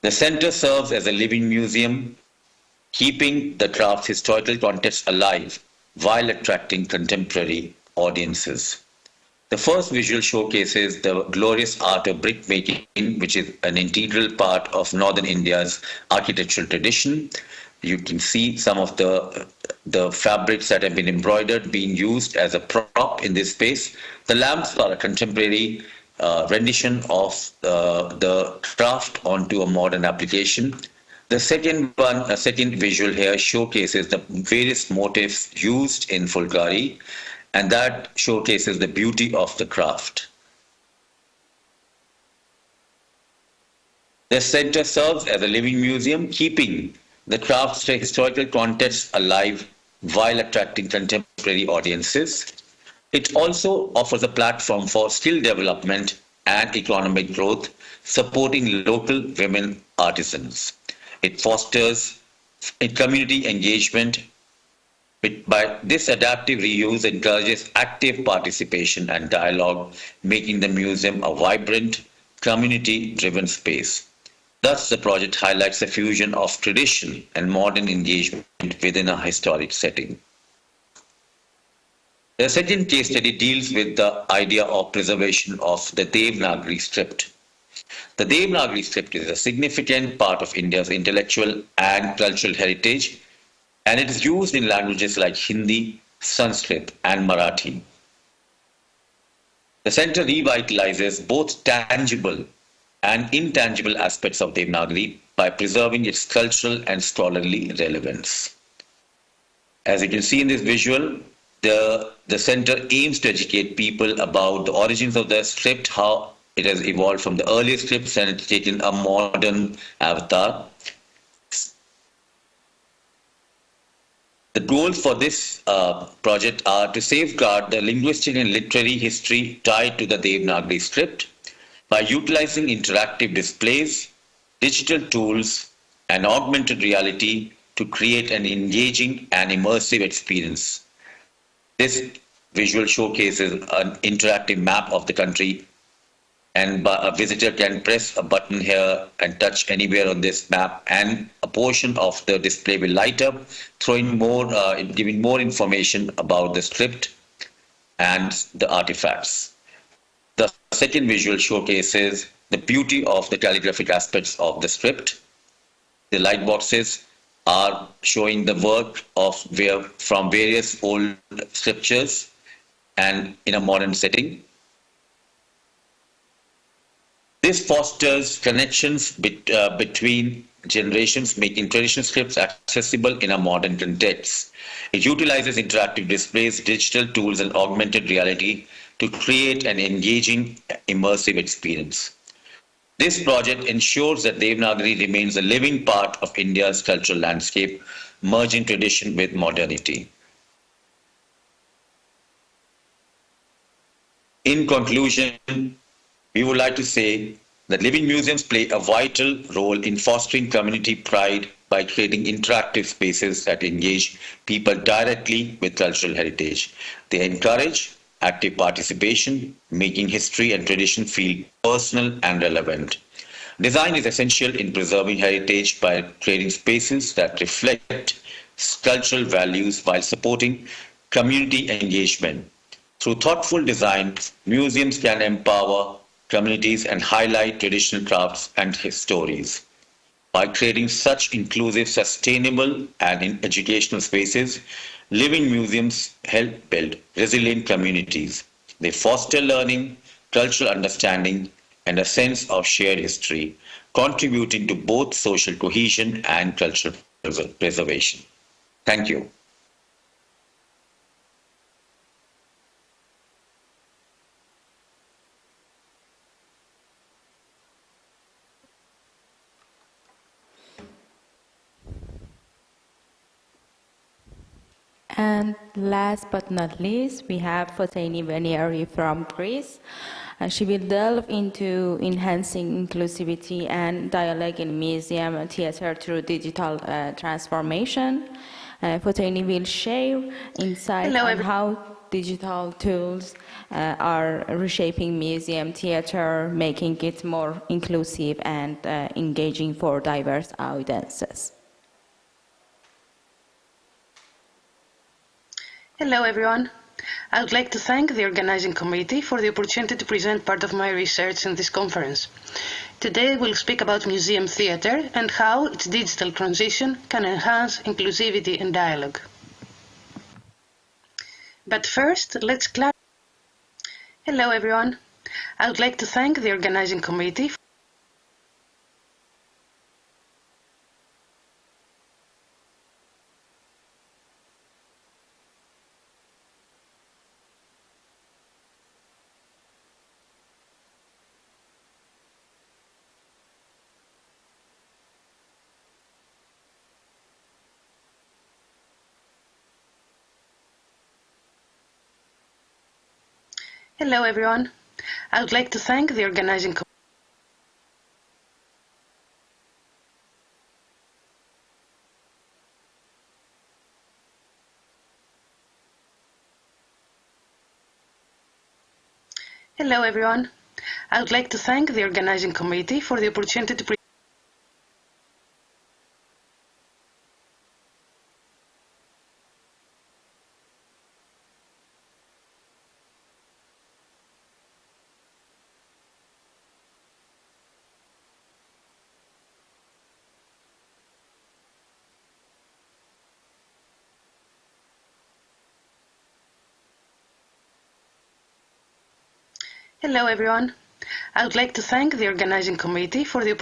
The center serves as a living museum, keeping the craft's historical context alive while attracting contemporary audiences. The first visual showcases the glorious art of brick making, which is an integral part of northern India's architectural tradition. You can see some of the fabrics that have been embroidered being used as a prop in this space. The lamps are a contemporary rendition of the craft onto a modern application. The second visual here showcases the various motifs used in Fulkari, and that showcases the beauty of the craft. The center serves as a living museum, keeping the craft's historical context alive while attracting contemporary audiences. It also offers a platform for skill development and economic growth, supporting local women artisans. It fosters community engagement. By this adaptive reuse encourages active participation and dialogue, making the museum a vibrant, community-driven space. Thus, the project highlights the fusion of tradition and modern engagement within a historic setting. The second case study deals with the idea of preservation of the Devanagari script. The Devanagari script is a significant part of India's intellectual and cultural heritage, and it is used in languages like Hindi, Sanskrit, and Marathi. The center revitalizes both tangible and intangible aspects of Devanagari by preserving its cultural and scholarly relevance. As you can see in this visual, the center aims to educate people about the origins of the script, how it has evolved from the earlier scripts and it's taken a modern avatar. The goals for this project are to safeguard the linguistic and literary history tied to the Devanagari script by utilizing interactive displays, digital tools, and augmented reality to create an engaging and immersive experience. This visual showcases an interactive map of the country, and a visitor can press a button here and touch anywhere on this map, and a portion of the display will light up, giving more information about the script and the artifacts. The second visual showcases the beauty of the calligraphic aspects of the script. The light boxes are showing the work from various old scriptures and in a modern setting. This fosters connections between generations, making traditional scripts accessible in a modern context. It utilizes interactive displays, digital tools, and augmented reality to create an engaging, immersive experience. This project ensures that Devanagari remains a living part of India's cultural landscape, merging tradition with modernity. In conclusion, we would like to say that living museums play a vital role in fostering community pride by creating interactive spaces that engage people directly with cultural heritage. They encourage active participation, making history and tradition feel personal and relevant. Design is essential in preserving heritage by creating spaces that reflect cultural values while supporting community engagement. Through thoughtful design, museums can empower communities and highlight traditional crafts and stories. By creating such inclusive, sustainable, and educational spaces, living museums help build resilient communities. They foster learning, cultural understanding, and a sense of shared history, contributing to both social cohesion and cultural preservation. Thank you. And last but not least, we have Foteini Venieri from Greece. She will delve into enhancing inclusivity and dialogue in museum and theater through digital transformation. Foteini will share insights on how digital tools are reshaping museum theater, making it more inclusive and engaging for diverse audiences. Hello everyone. I would like to thank the organizing committee for the opportunity to present part of my research in this conference. Today we'll speak about museum theater and how its digital transition can enhance inclusivity and dialogue. But first, let's clarify. Hello everyone. I would like to thank the organizing committee. Hello everyone. I would like to thank the organizing committee. Hello everyone. I would like to thank the organizing committee for the opportunity to Hello everyone. I would like to thank the organizing committee for the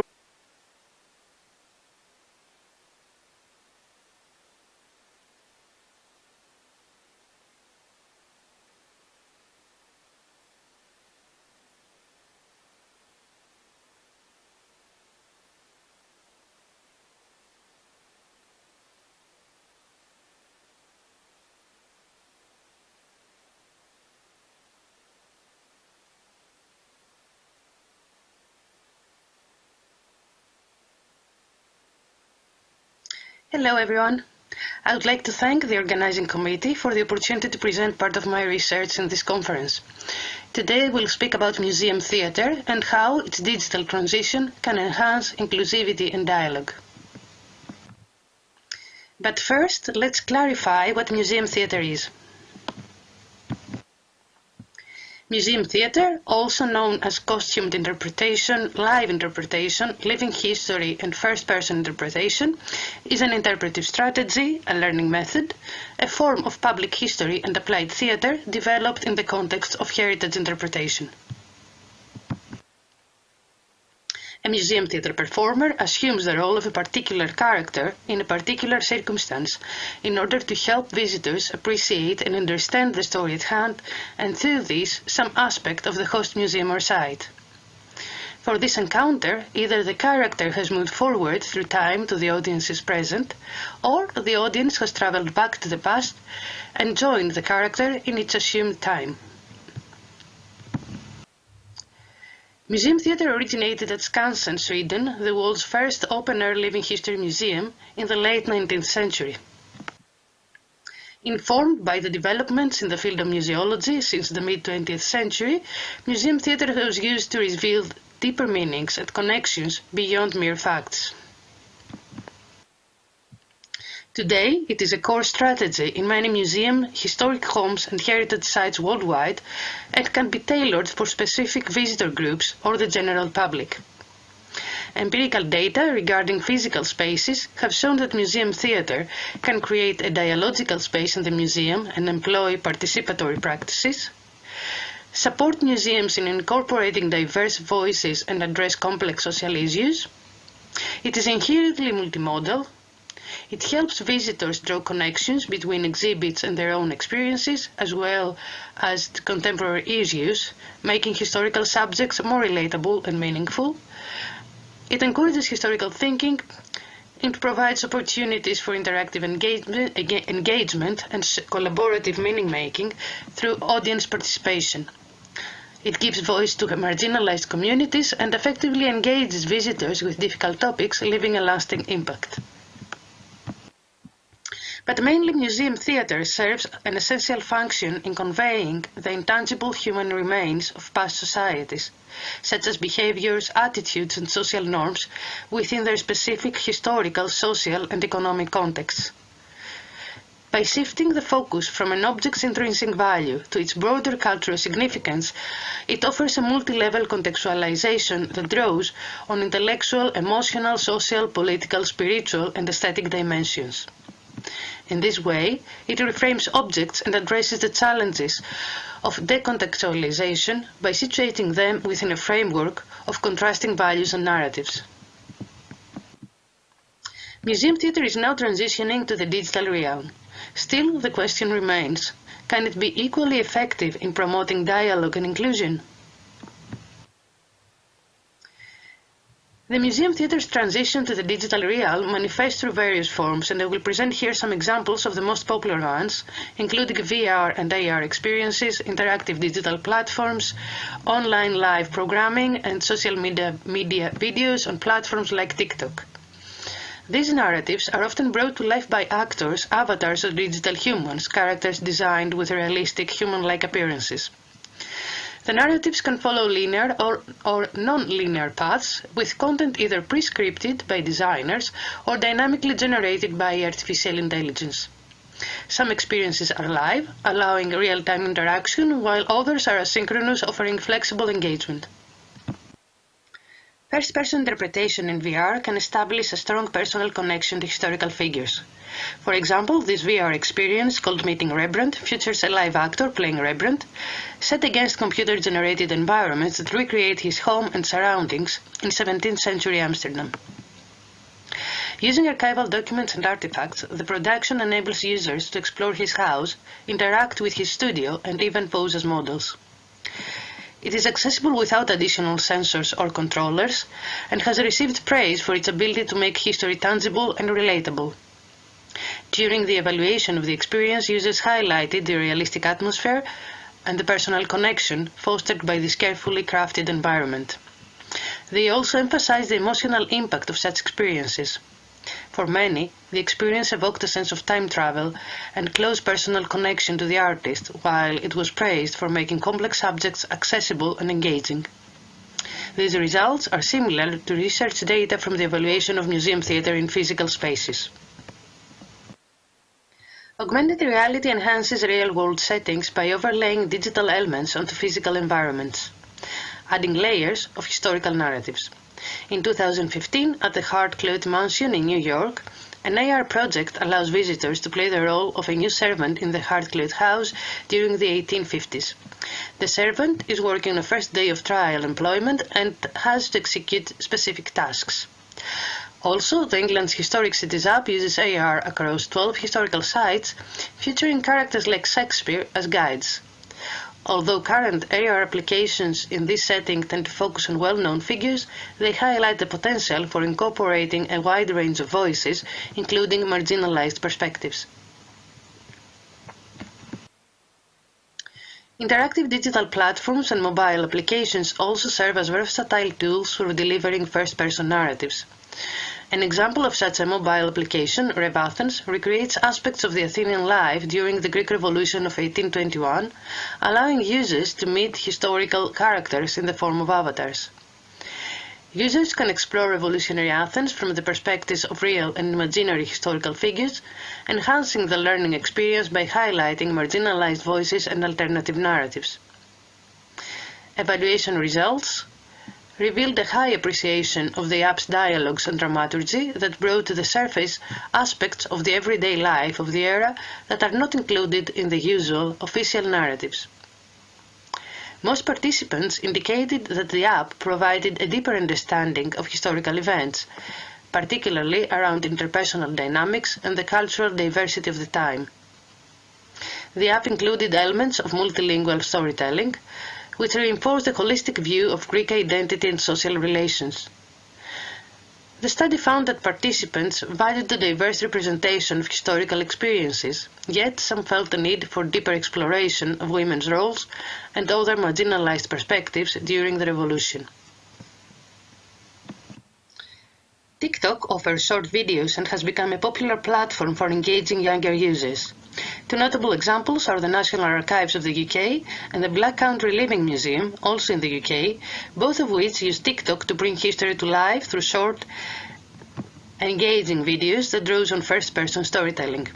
Hello everyone. I would like to thank the organizing committee for the opportunity to present part of my research in this conference. Today we'll speak about museum theater and how its digital transition can enhance inclusivity and dialogue. But first, let's clarify what museum theater is. Museum theater, also known as costumed interpretation, live interpretation, living history, and first-person interpretation, is an interpretive strategy, a learning method, a form of public history and applied theater developed in the context of heritage interpretation. A museum theater performer assumes the role of a particular character in a particular circumstance in order to help visitors appreciate and understand the story at hand, and through this, some aspect of the host museum or site. For this encounter, either the character has moved forward through time to the audience's present, or the audience has traveled back to the past and joined the character in its assumed time. Museum theatre originated at Skansen, Sweden, the world's first open-air living history museum, in the late 19th century. Informed by the developments in the field of museology since the mid-20th century, museum theatre was used to reveal deeper meanings and connections beyond mere facts. Today, it is a core strategy in many museums, historic homes and heritage sites worldwide, and can be tailored for specific visitor groups or the general public. Empirical data regarding physical spaces have shown that museum theatre can create a dialogical space in the museum and employ participatory practices, support museums in incorporating diverse voices and address complex social issues. It is inherently multimodal. It helps visitors draw connections between exhibits and their own experiences, as well as contemporary issues, making historical subjects more relatable and meaningful. It encourages historical thinking. It provides opportunities for interactive engagement and collaborative meaning-making through audience participation. It gives voice to marginalized communities and effectively engages visitors with difficult topics, leaving a lasting impact. But mainly museum theatre serves an essential function in conveying the intangible human remains of past societies, such as behaviors, attitudes and social norms within their specific historical, social and economic contexts. By shifting the focus from an object's intrinsic value to its broader cultural significance, it offers a multi-level contextualization that draws on intellectual, emotional, social, political, spiritual and aesthetic dimensions. In this way, it reframes objects and addresses the challenges of decontextualization by situating them within a framework of contrasting values and narratives. Museum theatre is now transitioning to the digital realm. Still, the question remains, can it be equally effective in promoting dialogue and inclusion? The museum theatre's transition to the digital realm manifests through various forms, and I will present here some examples of the most popular ones, including VR and AR experiences, interactive digital platforms, online live programming, and social media videos on platforms like TikTok. These narratives are often brought to life by actors, avatars of digital humans, characters designed with realistic human-like appearances. The narratives can follow linear or non-linear paths, with content either pre-scripted by designers or dynamically generated by artificial intelligence. Some experiences are live, allowing real-time interaction, while others are asynchronous, offering flexible engagement. First-person interpretation in VR can establish a strong personal connection to historical figures. For example, this VR experience, called Meeting Rembrandt, features a live actor playing Rembrandt, set against computer-generated environments that recreate his home and surroundings in 17th century Amsterdam. Using archival documents and artifacts, the production enables users to explore his house, interact with his studio, and even pose as models. It is accessible without additional sensors or controllers, and has received praise for its ability to make history tangible and relatable. During the evaluation of the experience, users highlighted the realistic atmosphere and the personal connection fostered by this carefully crafted environment. They also emphasized the emotional impact of such experiences. For many, the experience evoked a sense of time travel and close personal connection to the artist, while it was praised for making complex subjects accessible and engaging. These results are similar to research data from the evaluation of museum theatre in physical spaces. Augmented reality enhances real-world settings by overlaying digital elements onto physical environments, adding layers of historical narratives. In 2015, at the Hart-Clout Mansion in New York, an AR project allows visitors to play the role of a new servant in the Hart-Clout house during the 1850s. The servant is working on a first day of trial employment and has to execute specific tasks. Also, the England's Historic Cities app uses AR across 12 historical sites, featuring characters like Shakespeare as guides. Although current AR applications in this setting tend to focus on well-known figures, they highlight the potential for incorporating a wide range of voices, including marginalized perspectives. Interactive digital platforms and mobile applications also serve as versatile tools for delivering first-person narratives. An example of such a mobile application, Rev Athens, recreates aspects of the Athenian life during the Greek Revolution of 1821, allowing users to meet historical characters in the form of avatars. Users can explore revolutionary Athens from the perspectives of real and imaginary historical figures, enhancing the learning experience by highlighting marginalized voices and alternative narratives. Evaluation results revealed a high appreciation of the app's dialogues and dramaturgy that brought to the surface aspects of the everyday life of the era that are not included in the usual official narratives. Most participants indicated that the app provided a deeper understanding of historical events, particularly around interpersonal dynamics and the cultural diversity of the time. The app included elements of multilingual storytelling, which reinforced a holistic view of Greek identity and social relations. The study found that participants valued the diverse representation of historical experiences, yet some felt the need for deeper exploration of women's roles and other marginalized perspectives during the revolution. TikTok offers short videos and has become a popular platform for engaging younger users. Two notable examples are the National Archives of the UK and the Black Country Living Museum, also in the UK, both of which use TikTok to bring history to life through short, engaging videos that draws on first-person storytelling.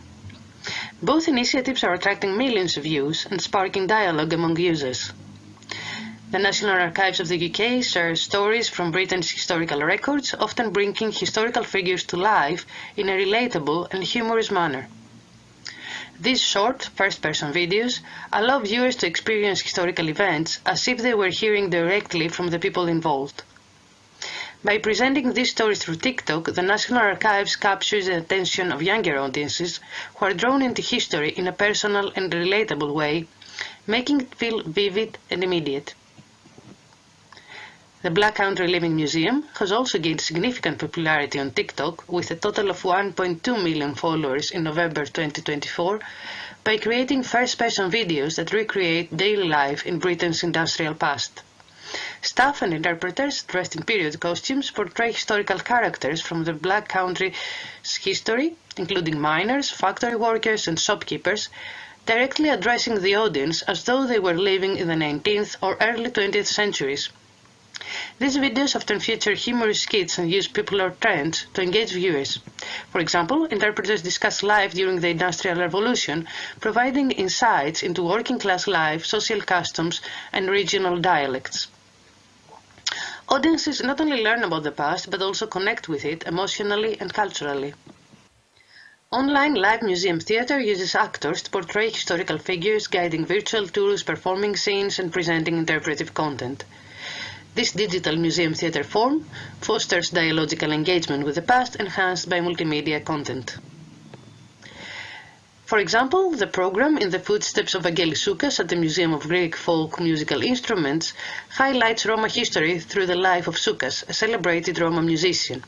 Both initiatives are attracting millions of views and sparking dialogue among users. The National Archives of the UK shares stories from Britain's historical records, often bringing historical figures to life in a relatable and humorous manner. These short, first-person videos allow viewers to experience historical events as if they were hearing directly from the people involved. By presenting these stories through TikTok, the National Archives captures the attention of younger audiences who are drawn into history in a personal and relatable way, making it feel vivid and immediate. The Black Country Living Museum has also gained significant popularity on TikTok, with a total of 1.2 million followers in November 2024, by creating first-person videos that recreate daily life in Britain's industrial past. Staff and interpreters dressed in period costumes portray historical characters from the Black Country's history, including miners, factory workers, and shopkeepers, directly addressing the audience as though they were living in the 19th or early 20th centuries. These videos often feature humorous skits and use popular trends to engage viewers. For example, interpreters discuss life during the Industrial Revolution, providing insights into working-class life, social customs, and regional dialects. Audiences not only learn about the past, but also connect with it emotionally and culturally. Online live museum theatre uses actors to portray historical figures, guiding virtual tours, performing scenes, and presenting interpretive content. This digital museum theatre form fosters dialogical engagement with the past, enhanced by multimedia content. For example, the program In the Footsteps of Vangelis Soukas at the Museum of Greek Folk Musical Instruments highlights Roma history through the life of Soukas, a celebrated Roma musician.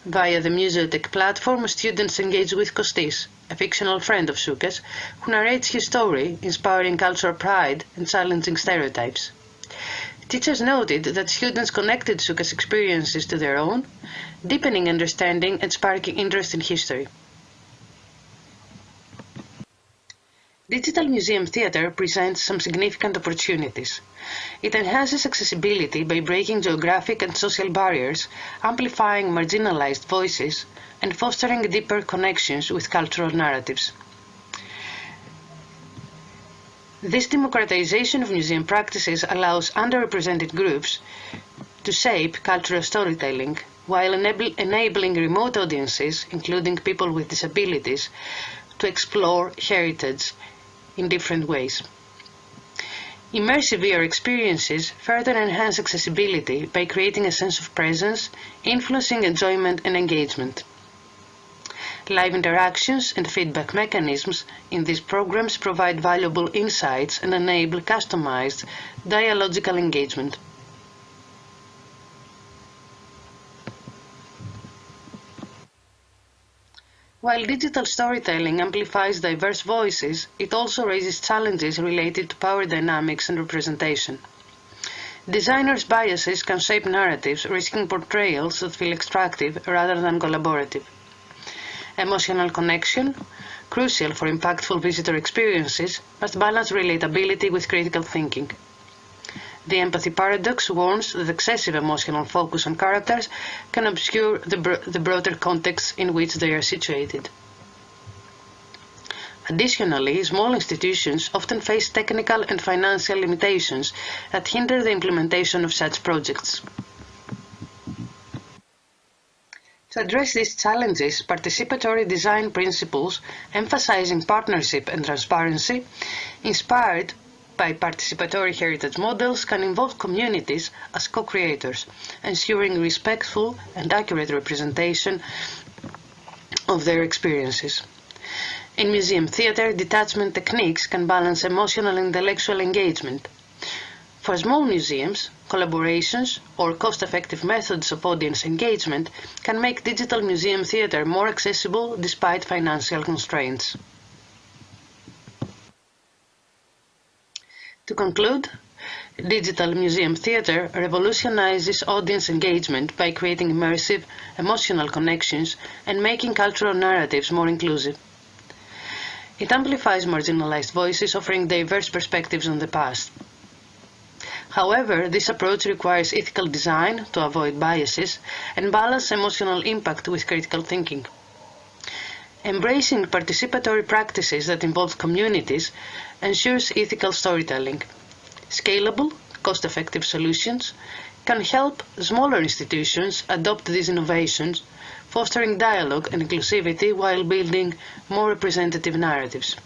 Via the Museotech platform, students engage with Kostis, a fictional friend of Soukas, who narrates his story, inspiring cultural pride and challenging stereotypes. Teachers noted that students connected Soukas' experiences to their own, deepening understanding and sparking interest in history. Digital museum theatre presents some significant opportunities. It enhances accessibility by breaking geographic and social barriers, amplifying marginalized voices, and fostering deeper connections with cultural narratives. This democratization of museum practices allows underrepresented groups to shape cultural storytelling, while enabling remote audiences, including people with disabilities, to explore heritage in different ways. Immersive VR experiences further enhance accessibility by creating a sense of presence, influencing enjoyment and engagement. Live interactions and feedback mechanisms in these programs provide valuable insights and enable customized dialogical engagement. While digital storytelling amplifies diverse voices, it also raises challenges related to power dynamics and representation. Designers' biases can shape narratives, risking portrayals that feel extractive rather than collaborative. Emotional connection, crucial for impactful visitor experiences, must balance relatability with critical thinking. The empathy paradox warns that excessive emotional focus on characters can obscure the broader context in which they are situated. Additionally, small institutions often face technical and financial limitations that hinder the implementation of such projects. To address these challenges, participatory design principles emphasizing partnership and transparency, inspired by participatory heritage models, can involve communities as co-creators, ensuring respectful and accurate representation of their experiences. In museum theatre, detachment techniques can balance emotional and intellectual engagement. For small museums, collaborations or cost-effective methods of audience engagement can make digital museum theatre more accessible despite financial constraints. To conclude, digital museum theatre revolutionizes audience engagement by creating immersive, emotional connections and making cultural narratives more inclusive. It amplifies marginalized voices, offering diverse perspectives on the past. However, this approach requires ethical design to avoid biases and balance emotional impact with critical thinking. Embracing participatory practices that involve communities ensures ethical storytelling. Scalable, cost-effective solutions can help smaller institutions adopt these innovations, fostering dialogue and inclusivity while building more representative narratives.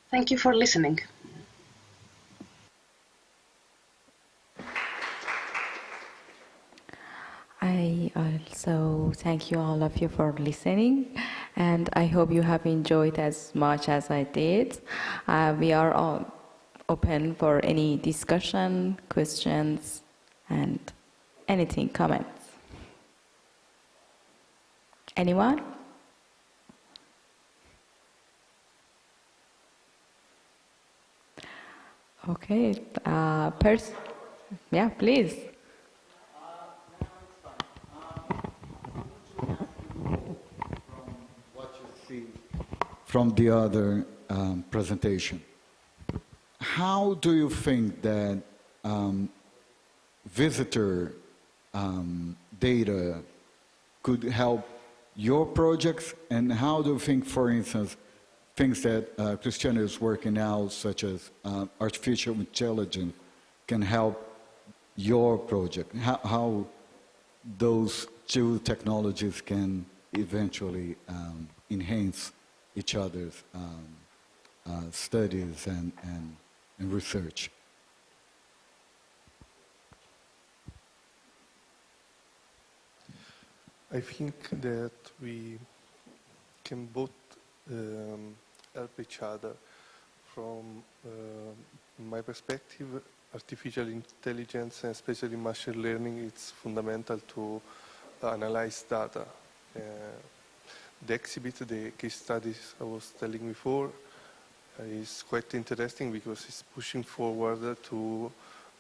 Thank you for listening. I also thank you all of you for listening, and I hope you have enjoyed as much as I did. We are all open for any discussion, questions, and anything, comments. Anyone? Okay, yeah, please. From the other presentation, how do you think that visitor data could help your projects, and how do you think, for instance, things that Cristiano is working out, such as artificial intelligence, can help your project? How those two technologies can eventually enhance each other's studies and research? I think that we can both help each other. From my perspective, artificial intelligence, and especially machine learning, it's fundamental to analyze data. The exhibit, the case studies I was telling before, is quite interesting because it's pushing forward to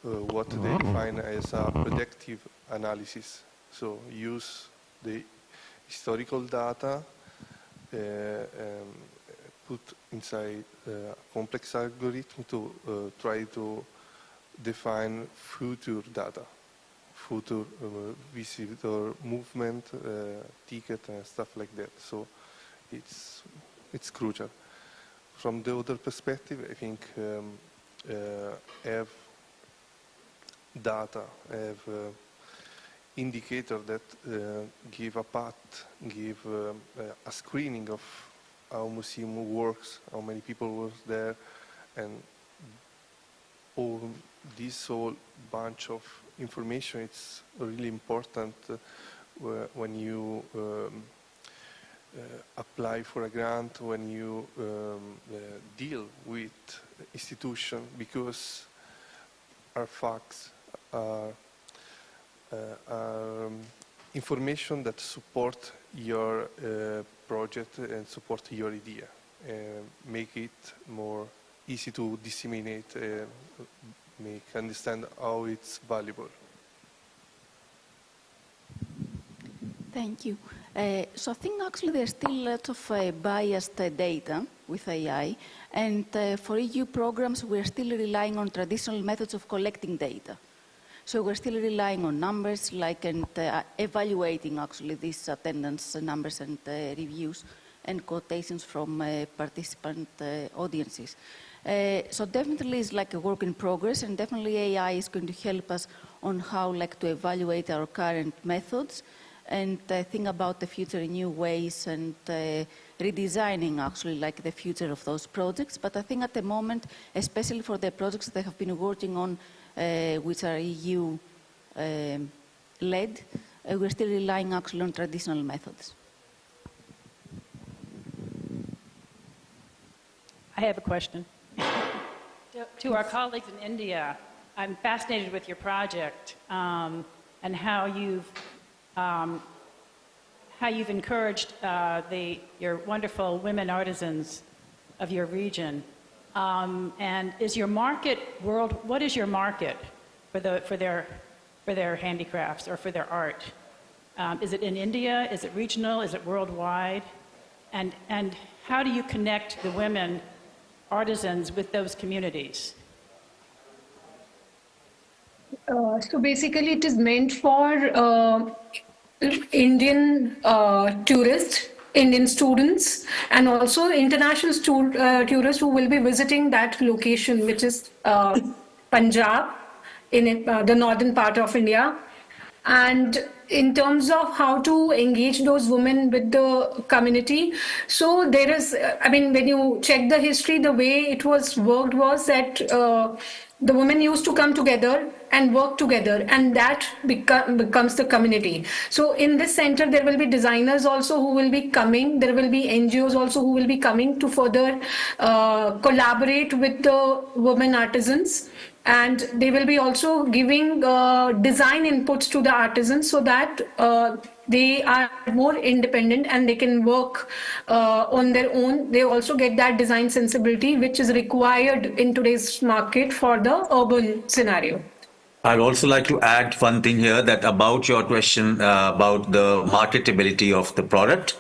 what they define as a predictive analysis. So use the historical data, put inside a complex algorithm to try to define future data, future visitor movement, ticket, and stuff like that. So it's crucial. From the other perspective, I think have data, have indicator that give a path, give a screening of how museum works, how many people work there, and all this whole bunch of information. It's really important when you apply for a grant, when you deal with institution, because our facts are information that support your project and support your idea, make it more easy to disseminate, make understand how it's valuable. Thank you. So I think actually there's still lots of biased data with AI. And for EU programs, we're still relying on traditional methods of collecting data. So we're still relying on numbers, and evaluating actually these attendance numbers and reviews and quotations from participant audiences. So definitely it's like a work in progress, and definitely AI is going to help us on how to evaluate our current methods and think about the future in new ways and redesigning actually the future of those projects. But I think at the moment, especially for the projects that I have been working on, which are EU led, we're still relying actually on traditional methods. I have a question. To our colleagues in India, I'm fascinated with your project and how you've encouraged your wonderful women artisans of your region. And is your market what is your market for their handicrafts or for their art? Is it in India? Is it regional? Is it worldwide? And how do you connect the women artisans with those communities? So basically it is meant for Indian tourists, Indian students, and also international tourists who will be visiting that location, which is Punjab, in the northern part of India. And in terms of how to engage those women with the community, so there is, when you check the history, the way it was worked was that the women used to come together and work together, and that becomes the community. So in this center, there will be designers also who will be coming. There will be NGOs also who will be coming to further collaborate with the women artisans. And they will be also giving design inputs to the artisans so that they are more independent and they can work on their own. They also get that design sensibility which is required in today's market for the urban scenario. I'd also like to add one thing here, that about your question about the marketability of the product.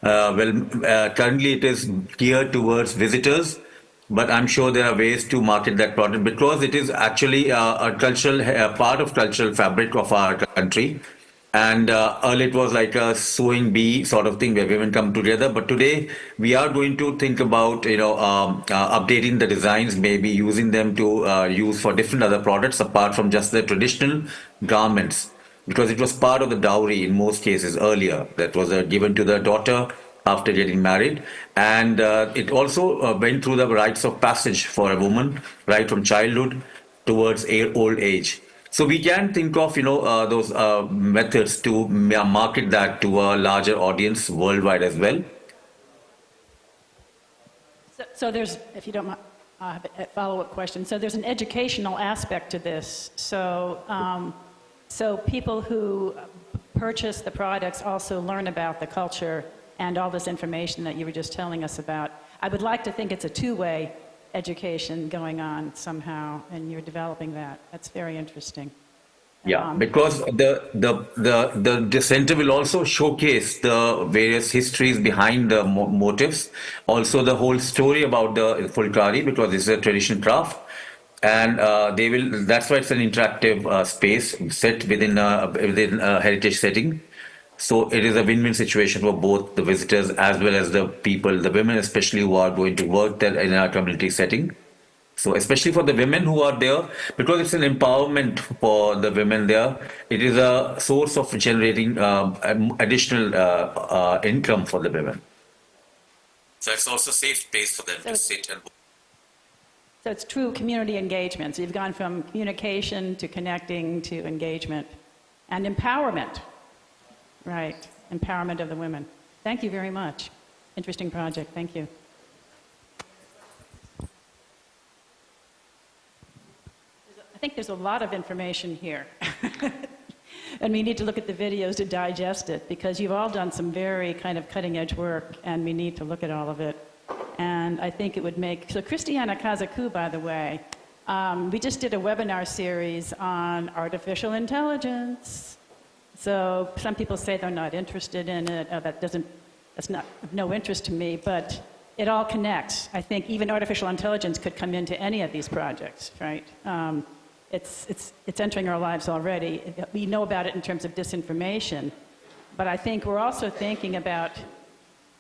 Currently it is geared towards visitors, but I'm sure there are ways to market that product because it is actually a cultural part of cultural fabric of our country. And earlier it was like a sewing bee sort of thing where women come together. But today we are going to think about, updating the designs, maybe using them to use for different other products apart from just the traditional garments, because it was part of the dowry in most cases earlier that was given to the daughter after getting married. And it also went through the rites of passage for a woman right from childhood towards old age. So we can think of, those methods to market that to a larger audience worldwide as well. So there's, if you don't mind, I have a follow-up question. So there's an educational aspect to this. So, so people who purchase the products also learn about the culture and all this information that you were just telling us about. I would like to think it's a two-way education going on somehow, and you're developing that. That's very interesting. Yeah, because the center will also showcase the various histories behind the motifs, also the whole story about the fulkari, because it's a traditional craft, and they will. That's why it's an interactive space set within a heritage setting. So it is a win-win situation for both the visitors as well as the people, the women especially, who are going to work there in our community setting. So especially for the women who are there, because it's an empowerment for the women there, it is a source of generating additional income for the women. So it's also a safe space for them to sit and work. So it's true community engagement. So you've gone from communication to connecting to engagement and empowerment. Right, empowerment of the women. Thank you very much. Interesting project, thank you. I think there's a lot of information here. And we need to look at the videos to digest it, because you've all done some very kind of cutting edge work, and we need to look at all of it. And I think it would make, so Christiana Kazaku, by the way, we just did a webinar series on artificial intelligence. So some people say they're not interested in it. That's not of no interest to me. But it all connects. I think even artificial intelligence could come into any of these projects, right? It's entering our lives already. We know about it in terms of disinformation, but I think we're also thinking about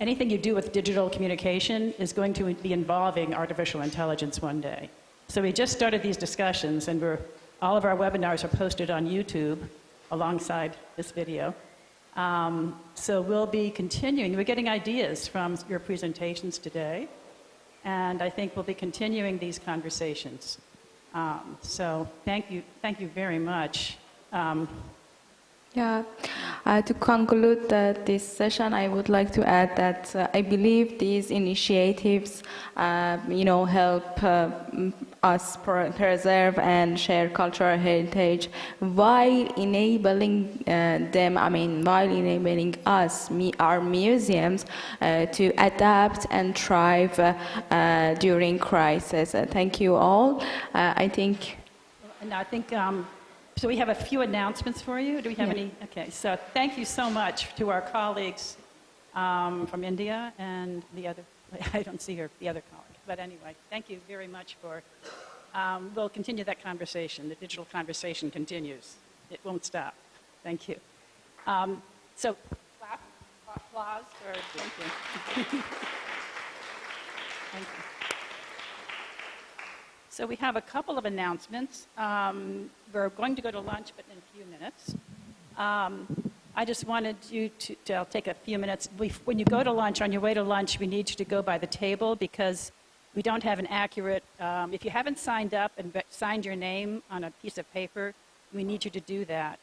anything you do with digital communication is going to be involving artificial intelligence one day. So we just started these discussions, and all of our webinars are posted on YouTube alongside this video. So we'll be continuing. We're getting ideas from your presentations today, and I think we'll be continuing these conversations. So thank you very much. To conclude this session, I would like to add that I believe these initiatives, help us preserve and share cultural heritage while enabling while enabling us, our museums, to adapt and thrive during crisis. Thank you all. So we have a few announcements for you. Do we have any? Okay, so thank you so much to our colleagues from India and the other, I don't see her, the other colleague. But anyway, thank you very much for, we'll continue that conversation. The digital conversation continues. It won't stop. Thank you. So clap, applause, or thank you. Thank you. So we have a couple of announcements. We're going to go to lunch, but in a few minutes. I just wanted you to take a few minutes. When you go to lunch, on your way to lunch, we need you to go by the table because we don't have an accurate, if you haven't signed up and signed your name on a piece of paper, we need you to do that.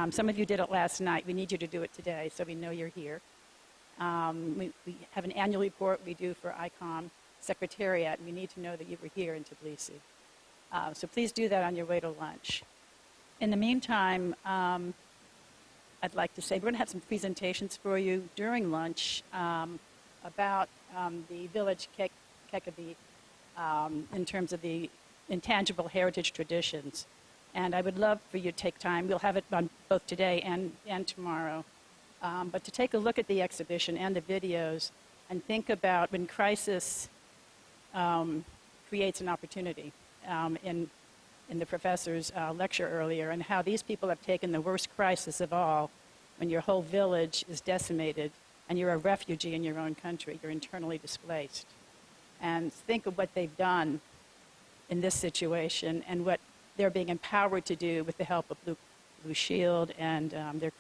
Some of you did it last night. We need you to do it today so we know you're here. We have an annual report we do for ICOM Secretariat, and we need to know that you were here in Tbilisi. So please do that on your way to lunch. In the meantime, I'd like to say we're going to have some presentations for you during lunch about the village Kekabi in terms of the intangible heritage traditions. And I would love for you to take time. We'll have it on both today and tomorrow. But to take a look at the exhibition and the videos and think about when crisis creates an opportunity in the professor's lecture earlier, and how these people have taken the worst crisis of all when your whole village is decimated and you're a refugee in your own country, you're internally displaced. And think of what they've done in this situation and what they're being empowered to do with the help of Blue Shield, and they're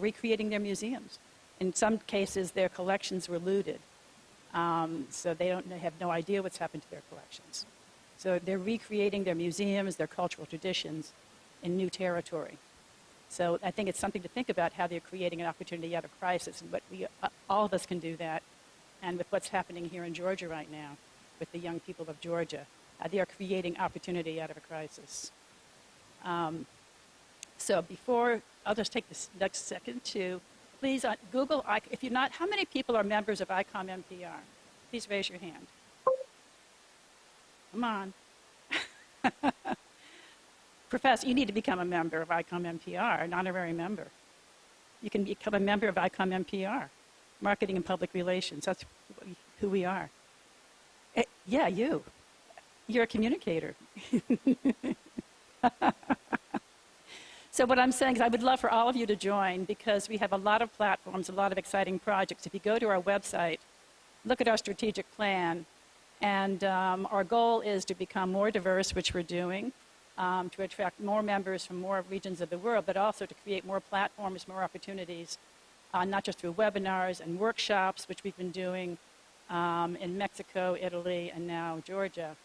recreating their museums. In some cases, their collections were looted. So they have no idea what's happened to their collections. So they're recreating their museums, their cultural traditions in new territory. So I think it's something to think about how they're creating an opportunity out of crisis, and what all of us can do that. And with what's happening here in Georgia right now, with the young people of Georgia, they are creating opportunity out of a crisis. So I'll just take this next second to please Google, if you're not, how many people are members of ICOM MPR? Please raise your hand. Come on. Professor, you need to become a member of ICOM MPR, an honorary member. You can become a member of ICOM MPR, Marketing and Public Relations. That's who we are. Yeah, you. You're a communicator. So what I'm saying is I would love for all of you to join, because we have a lot of platforms, a lot of exciting projects. If you go to our website, look at our strategic plan, and our goal is to become more diverse, which we're doing, to attract more members from more regions of the world, but also to create more platforms, more opportunities, not just through webinars and workshops, which we've been doing in Mexico, Italy, and now Georgia.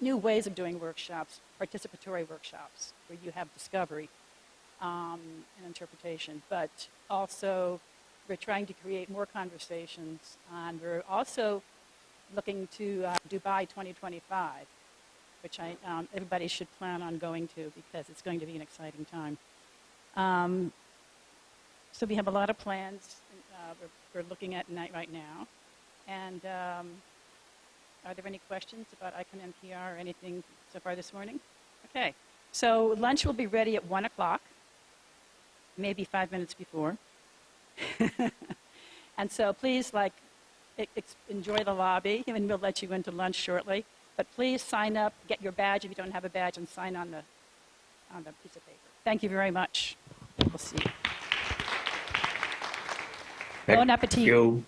New ways of doing workshops, participatory workshops, where you have discovery and interpretation. But also, we're trying to create more conversations, and we're also looking to Dubai 2025, which everybody should plan on going to, because it's going to be an exciting time. So we have a lot of plans we're looking at right now. And are there any questions about ICOM MPR or anything so far this morning? Okay. So lunch will be ready at 1 o'clock, maybe 5 minutes before. And so please, enjoy the lobby, and we'll let you into lunch shortly. But please sign up, get your badge if you don't have a badge, and sign on the piece of paper. Thank you very much. We'll see you. Bon appetit. Thank you.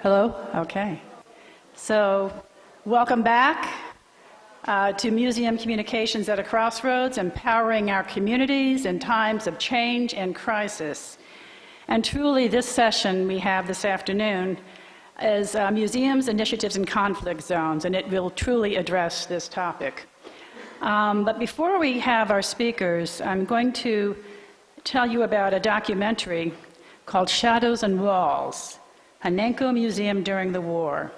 Hello? Okay. So, welcome back to Museum Communications at a Crossroads, empowering our communities in times of change and crisis. And truly, this session we have this afternoon is Museums, Initiatives, and Conflict Zones, and it will truly address this topic. But before we have our speakers, I'm going to tell you about a documentary called Shadows and Walls, Hanenko Museum During the War.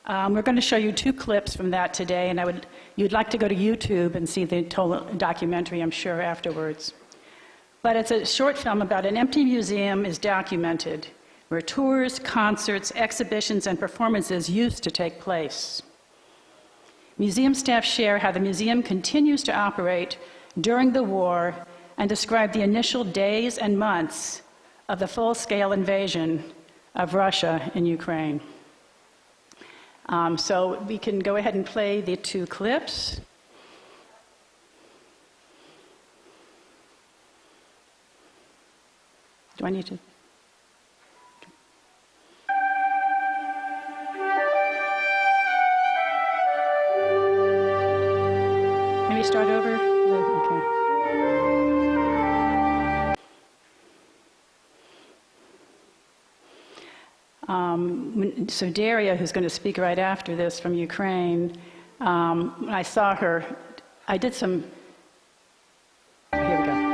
We're going to show you 2 clips from that today, and you'd like to go to YouTube and see the total documentary, I'm sure, afterwards. But it's a short film about an empty museum is documented, where tours, concerts, exhibitions, and performances used to take place. Museum staff share how the museum continues to operate during the war and describe the initial days and months of the full-scale invasion of Russia in Ukraine. So we can go ahead and play the 2 clips. Do I need to? Maybe start over? Okay. So Daria, who's going to speak right after this from Ukraine, when I saw her, I did some, here we go.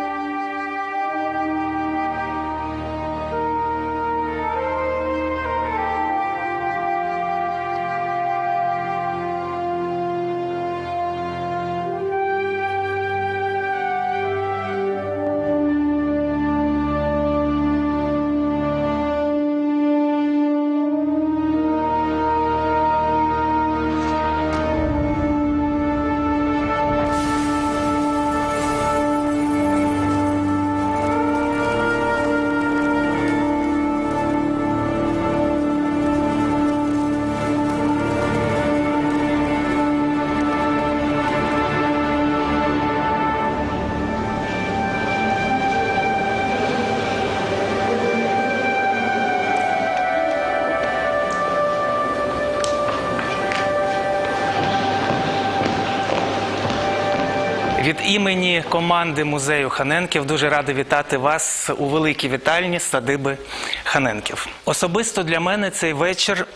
Від імені команди музею Ханенків дуже радий вітати вас у великій вітальні садиби Ханенків. Особисто для мене цей вечір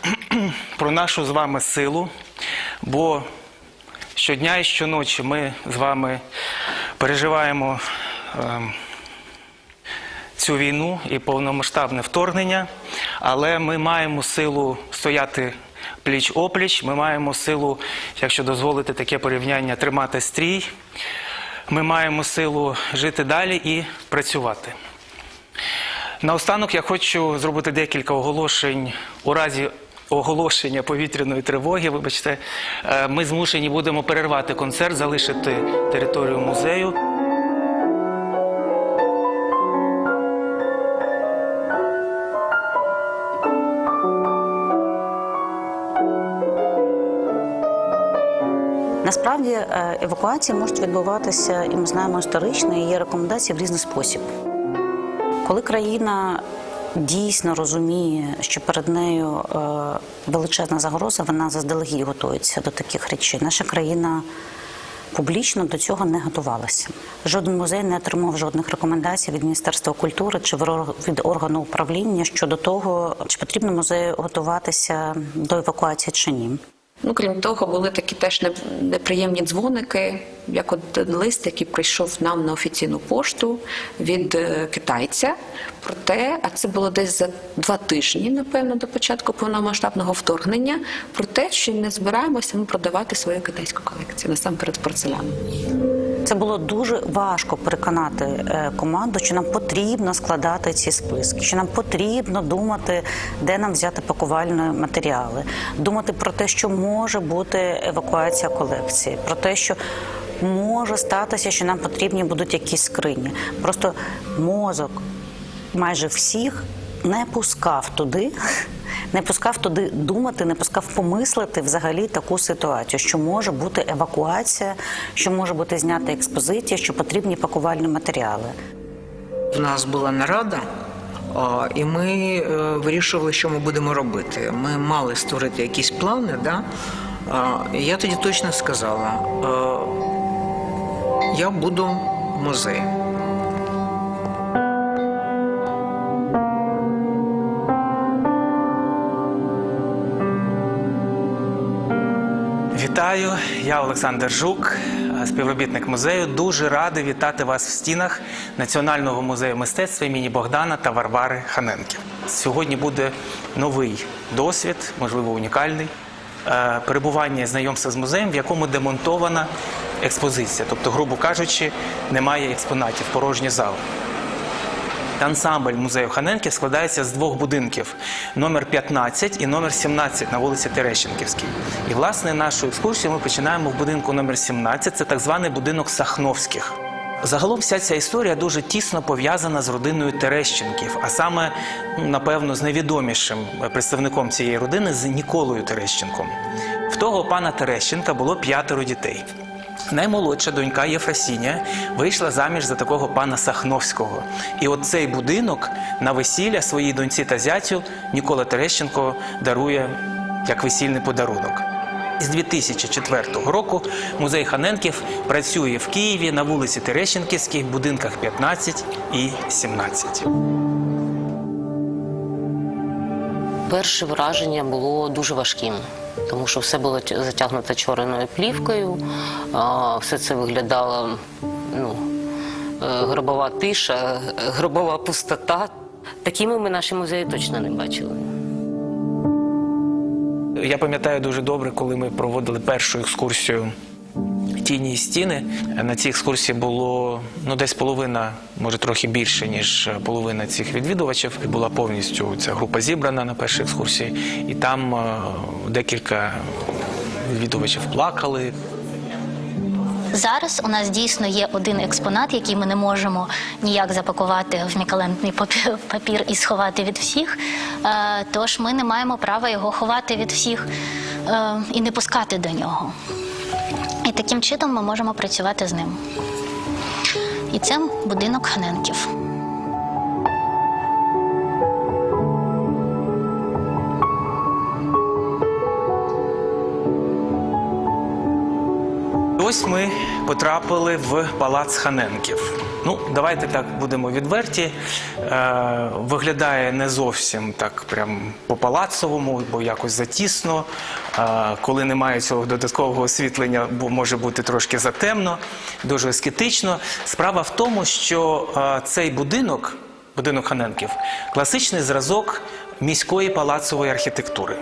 про нашу з вами силу, бо щодня і щоночі ми з вами переживаємо цю війну і повномасштабне вторгнення, але ми маємо силу стояти пліч-опліч, ми маємо силу, якщо дозволити таке порівняння, тримати стрій, ми маємо силу жити далі і працювати. Наостанок я хочу зробити декілька оголошень у разі оголошення повітряної тривоги. Вибачте, ми змушені будемо перервати концерт, залишити територію музею. Насправді евакуації можуть відбуватися, і ми знаємо історично, і є рекомендації в різний спосіб. Коли країна дійсно розуміє, що перед нею величезна загроза, вона заздалегідь готується до таких речей. Наша країна публічно до цього не готувалася. Жоден музей не отримав жодних рекомендацій від Міністерства культури чи від органу управління щодо того, чи потрібно музею готуватися до евакуації чи ні. Крім того, були такі теж неприємні дзвоники, як один лист, який прийшов нам на офіційну пошту від китайця, про те, а це було десь за 2 тижні, напевно, до початку повномасштабного вторгнення, про те, що не збираємося ми продавати свою китайську колекцію, насамперед порцеляну. Це було дуже важко переконати команду, що нам потрібно складати ці списки, що нам потрібно думати, де нам взяти пакувальні матеріали, думати про те, що може бути евакуація колекції, про те, що може статися, що нам потрібні будуть якісь скрині. Просто мозок майже всіх не пускав туди думати, не пускав помислити взагалі таку ситуацію, що може бути евакуація, що може бути знята експозиція, що потрібні пакувальні матеріали. У нас була нарада І ми вирішували, що ми будемо робити. Ми мали створити якісь плани, да? Я тоді точно сказала, я буду музей. Вітаю, я Олександр Жук, співробітник музею. Дуже радий вітати вас в стінах Національного музею мистецтва імені Богдана та Варвари Ханенків. Сьогодні буде новий досвід, можливо унікальний, перебування і знайомства з музеєм, в якому демонтована експозиція. Тобто, грубо кажучи, немає експонатів, порожні зали. Ансамбль музею Ханенків складається з двох будинків – номер 15 і номер 17 на вулиці Терещенківській. І, власне, нашу екскурсію ми починаємо в будинку номер 17, це так званий будинок Сахновських. Загалом вся ця історія дуже тісно пов'язана з родиною Терещенків, а саме, напевно, з найвідомішим представником цієї родини – з Ніколою Терещенком. В того пана Терещенка було 5 дітей. Наймолодша донька Єфросінія вийшла заміж за такого пана Сахновського. І от цей будинок на весілля своїй доньці та зятю Нікола Терещенко дарує як весільний подарунок. З 2004 року музей Ханенків працює в Києві на вулиці Терещенківській, в будинках 15 і 17. Перше враження було дуже важким, тому що все було затягнуто чорною плівкою, все це виглядало, гробова тиша, гробова пустота. Такими ми наші музеї точно не бачили. Я пам'ятаю дуже добре, коли ми проводили першу екскурсію «Тіні і стіни». На цій екскурсії було десь половина, може трохи більше, ніж половина цих відвідувачів. Була повністю ця група зібрана на першій екскурсії, і там декілька відвідувачів плакали. Зараз у нас дійсно є один експонат, який ми не можемо ніяк запакувати в мікалентний папір і сховати від всіх, тож ми не маємо права його ховати від всіх і не пускати до нього. І таким чином ми можемо працювати з ним. І це будинок Ханенків. Ось ми потрапили в палац Ханенків. Давайте так будемо відверті. Виглядає не зовсім так прям по-палацовому, бо якось затісно. Коли немає цього додаткового освітлення, може бути трошки затемно, дуже ескетично. Справа в тому, що цей будинок Ханенків, класичний зразок міської палацової архітектури.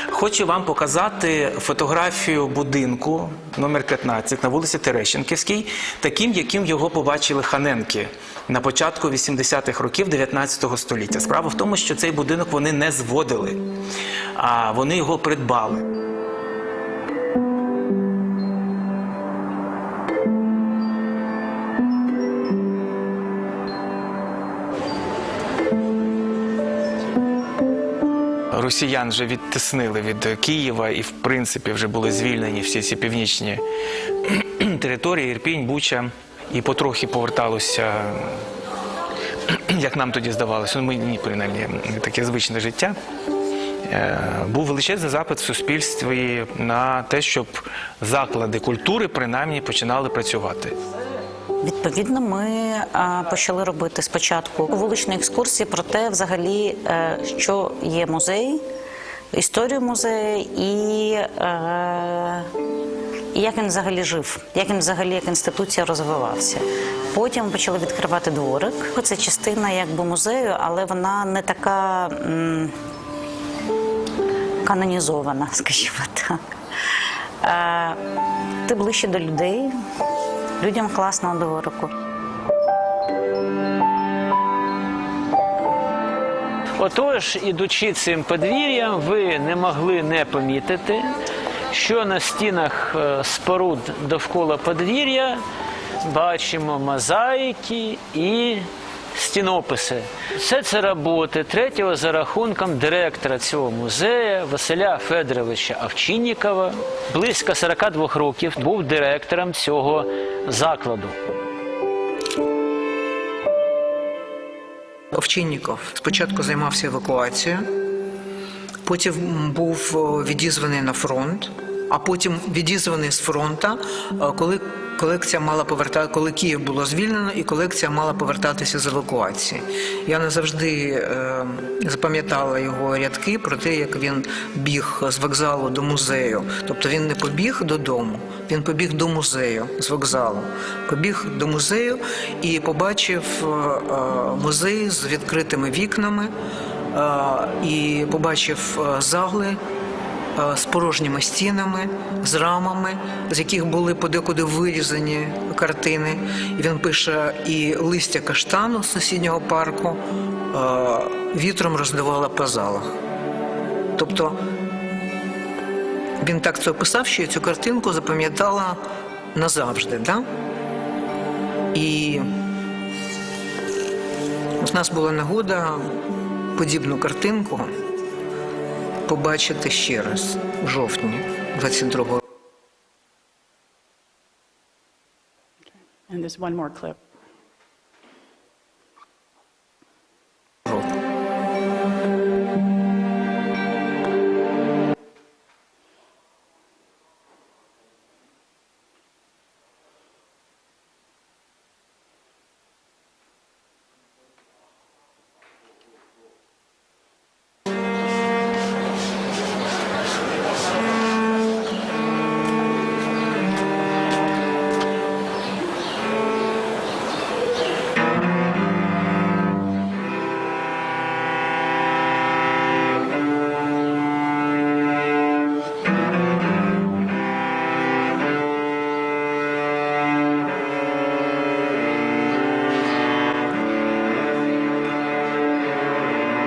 Хочу вам показати фотографію будинку номер 15 на вулиці Терещенківській, таким, яким його побачили Ханенки на початку 80-х років 19 століття. Справа в тому, що цей будинок вони не зводили, а вони його придбали. Росіян вже відтіснили від Києва і, в принципі, вже були звільнені всі ці північні території, Ірпінь, Буча, і потрохи поверталося, як нам тоді здавалося, мені, принаймні, таке звичне життя. Був величезний запит в суспільстві на те, щоб заклади культури, принаймні, починали працювати. Відповідно, ми почали робити спочатку вуличні екскурсії про те, взагалі, що є музей, історію музею і як він взагалі жив, як він взагалі як інституція розвивався. Потім ми почали відкривати дворик. Це частина якби музею, але вона не така канонізована, скажімо так. Ти ближче до людей. Людям класно у дворику. Отож, ідучи цим подвір'ям, ви не могли не помітити, що на стінах споруд довкола подвір'я бачимо мозаїки і стінописи. Все це роботи третього за рахунком директора цього музею Василя Федоровича Овчинникова. Близько 42 років був директором цього закладу. Овчинніков спочатку займався евакуацією, потім був відізваний на фронт, а потім відізваний з фронту, коли Київ було звільнено і колекція мала повертатися з евакуації. Я назавжди запам'ятала його рядки про те, як він біг з вокзалу до музею. Тобто він не побіг додому, він побіг до музею з вокзалу. Побіг до музею і побачив музей з відкритими вікнами, і побачив зали з порожніми стінами, з рамами, з яких були подекуди вирізані картини. І він пише, і листя каштану з сусіднього парку вітром роздавало по залах. Тобто він так це описав, що я цю картинку запам'ятала назавжди. Да? І у нас була нагода подібну картинку побачити ще раз у жовтні 22-го. And there's one more clip.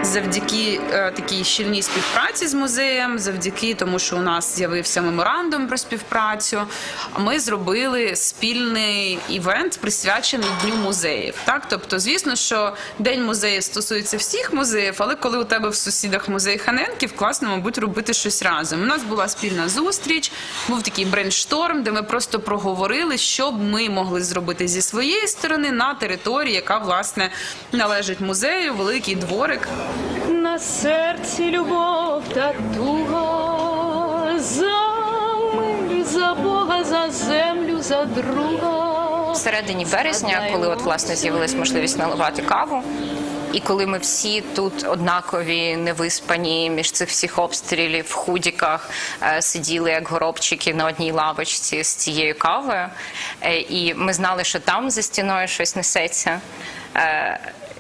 Завдяки такій щільній співпраці з музеєм, завдяки тому, що у нас з'явився меморандум про співпрацю, ми зробили спільний івент, присвячений Дню музеїв. Так? Тобто, звісно, що День музеїв стосується всіх музеїв, але коли у тебе в сусідах музей Ханенків, класно, мабуть, робити щось разом. У нас була спільна зустріч, був такий брейншторм, де ми просто проговорили, що б ми могли зробити зі своєї сторони на території, яка, власне, належить музею, великий дворик. На серці любов та туга, за мир, за Бога, за землю, за друга. В середині березня, коли от, власне, з'явилась можливість наливати каву, і коли ми всі тут однакові, невиспані, між цих всіх обстрілів, в худіках, сиділи як горобчики на одній лавочці з цією кавою, і ми знали, що там за стіною щось несеться,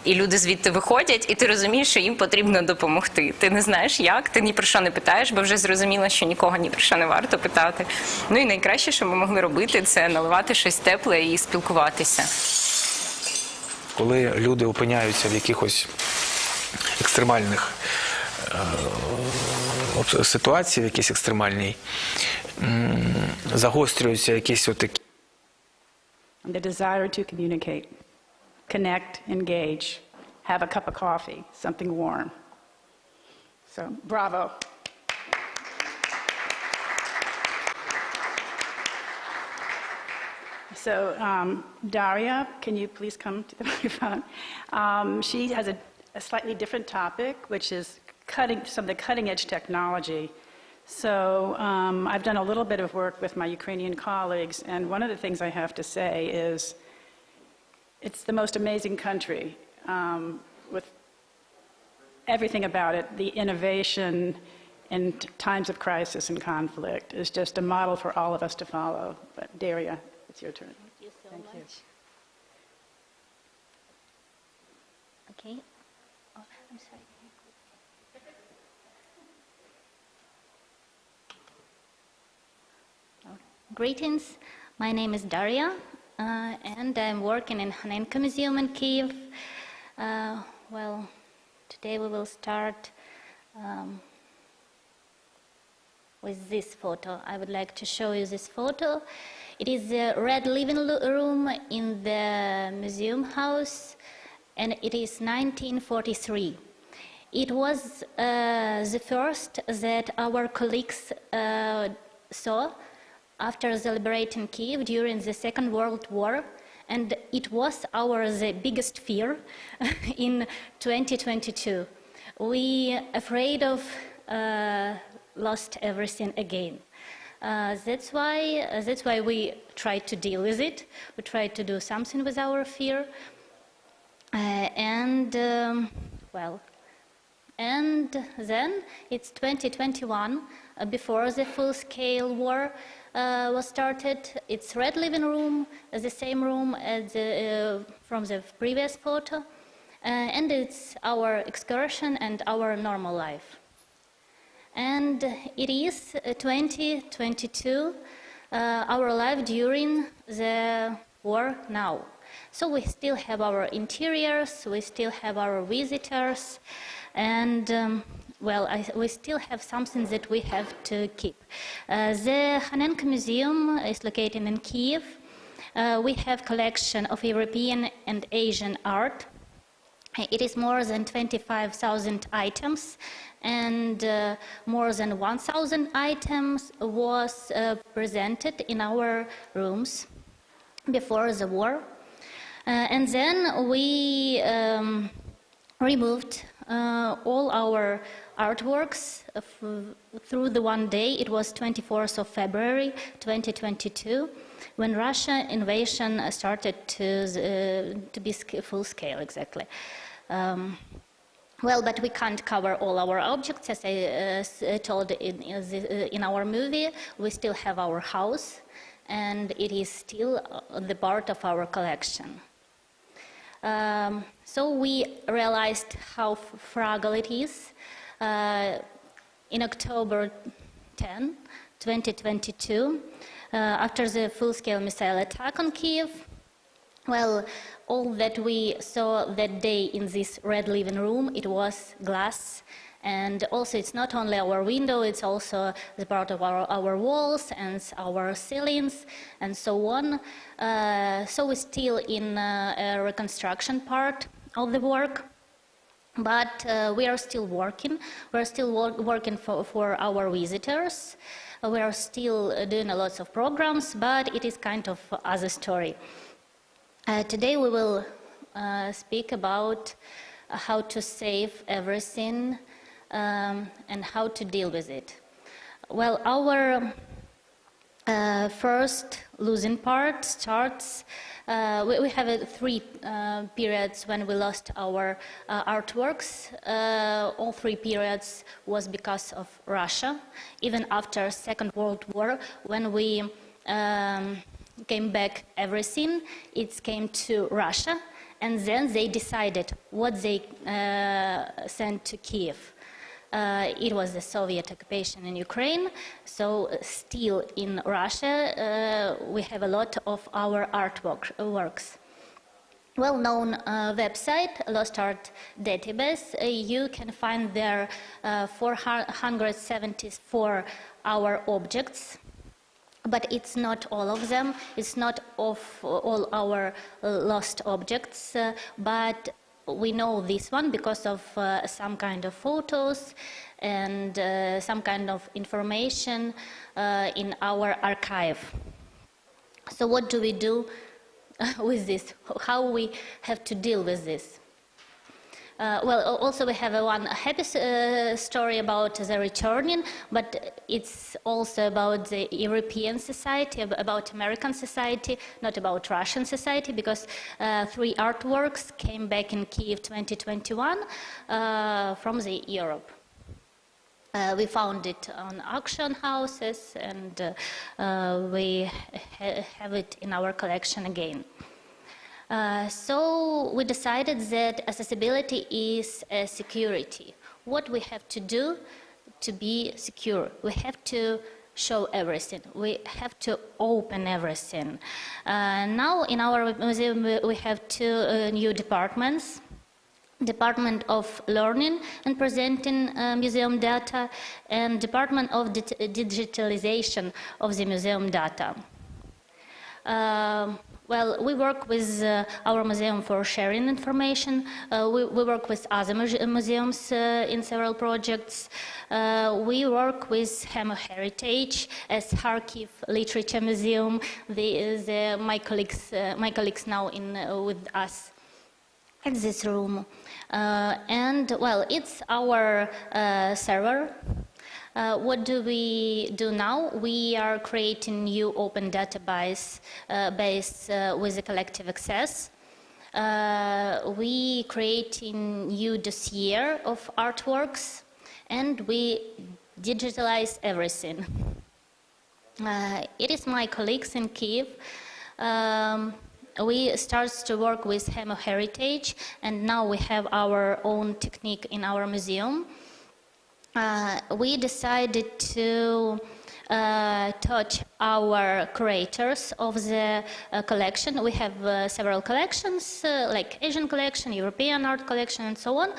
і люди звідти виходять, і ти розумієш, що їм потрібно допомогти. Ти не знаєш як, ти ні про що не питаєш, бо вже зрозуміла, що нікого ні про що не варто питати. Ну і найкраще, що ми могли робити, це наливати щось тепле і спілкуватися. Коли люди опиняються в якихось екстремальних ситуаціях, в якійсь екстремальній, загострюються якісь отакі. The desire to communicate. Connect, engage, have a cup of coffee, something warm. So, bravo. So, Daria, can you please come to the microphone? She has a slightly different topic, which is some of the cutting-edge technology. So, I've done a little bit of work with my Ukrainian colleagues, and one of the things I have to say is it's the most amazing country with everything about it. The innovation in times of crisis and conflict is just a model for all of us to follow. But Daria, it's your turn. Thank you so much. Okay. Oh, I'm sorry. Greetings. My name is Daria. And I'm working in Hanenka Museum in Kyiv. Well, today we will start with this photo. I would like to show you this photo. It is the red living room in the museum house, and it is 1943. It was the first that our colleagues saw after liberating Kyiv during the Second World War, And it was the biggest fear in 2022. We afraid of lost everything again. That's why we try to deal with it. We try to do something with our fear. And then it's 2021, before the full-scale war was started. It's red living room, the same room as from the previous photo, and it's our excursion and our normal life. And it is 2022, our life during the war now. So we still have our interiors, we still have our visitors, and we still have something that we have to keep. The Hanenko Museum is located in Kiev. We have collection of European and Asian art. It is more than 25,000 items, and more than 1,000 items was presented in our rooms before the war. And then we removed all our artworks through the one day. It was 24th of February 2022, when Russia invasion started to be full scale, exactly. But we can't cover all our objects, as I told in our movie. We still have our house, and it is still the part of our collection. So we realized how fragile it is. In October 10, 2022, after the full-scale missile attack on Kiev, all that we saw that day in this red living room, it was glass. And also it's not only our window, it's also the part of our walls and our ceilings and so on. So we're still in a reconstruction part of the work, but we are still working. We're still working for our visitors. We are still doing lots of programs, but it is kind of other story. Today we will speak about how to save everything and how to deal with it. Well, our first losing part starts, we have three periods when we lost our artworks. All three periods was because of Russia. Even after Second World War, when we came back everything, it came to Russia, and then they decided what they sent to Kiev. It was the Soviet occupation in Ukraine, so still in Russia we have a lot of our artworks. Well-known website, Lost Art Database, you can find there 474 our objects. But it's not all of them, it's not of all our lost objects, but we know this one because of some kind of photos and some kind of information in our archive. So what do we do with this? How we have to deal with this? Also we have one happy story about the returning, but it's also about the European society, about American society, not about Russian society, because three artworks came back in Kiev 2021 from the Europe. We found it on auction houses, and we have it in our collection again. So we decided that accessibility is a security. What we have to do to be secure? We have to show everything. We have to open everything. Now in our museum we have two new departments. Department of Learning and Presenting Museum Data, and Department of Digitalization of the Museum Data. Well, we work with our museum for sharing information. We work with other museums in several projects. We work with Hemo Heritage as Kharkiv Literature Museum. My colleagues now with us in this room. And well, it's our server. What do we do now? We are creating new open database with a collective access. We creating new dossier of artworks, and we digitalize everything. It is my colleagues in Kyiv. We start to work with Hemo Heritage, and now we have our own technique in our museum. We decided to touch our curators of the collection. We have several collections, like Asian collection, European art collection, and so on.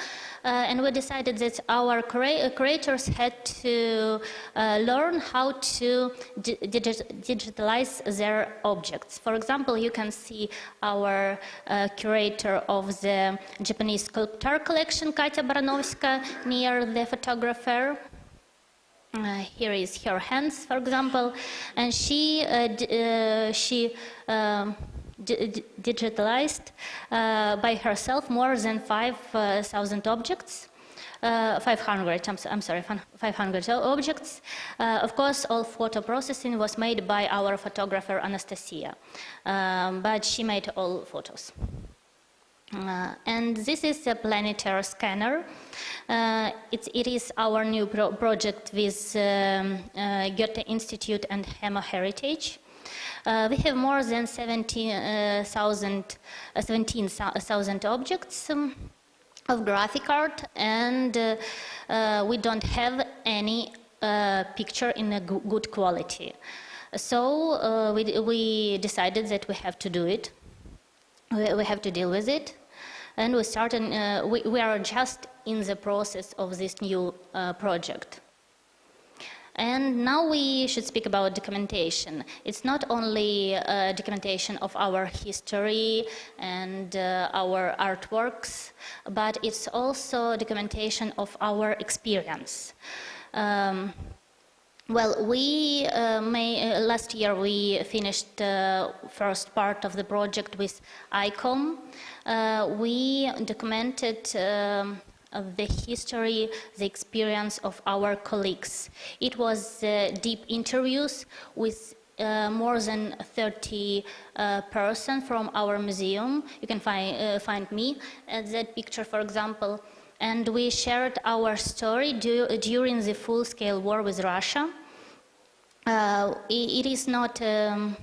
And we decided that our curators had to learn how to digitalize their objects. For example, you can see our curator of the Japanese sculpture collection, Katya Baranovska, near the photographer. Here is her hands, for example, and she digitalized by herself more than 5,000 objects. 500 objects. Of course, all photo processing was made by our photographer Anastasia, but she made all photos. And this is a planetary scanner. It is our new project with Goethe Institute and Hemo Heritage. We have more than 17,000 objects of graphic art, and we don't have any picture in a good quality. So we decided that we have to do it. We have to deal with it. And we started, we are just in the process of this new project. And now we should speak about documentation. It's not only documentation of our history and our artworks, but it's also documentation of our experience. Well, last year we finished the first part of the project with ICOM. We documented the history, the experience of our colleagues. It was deep interviews with more than 30 persons from our museum. You can find me at that picture, for example. And we shared our story during the full-scale war with Russia. It is not a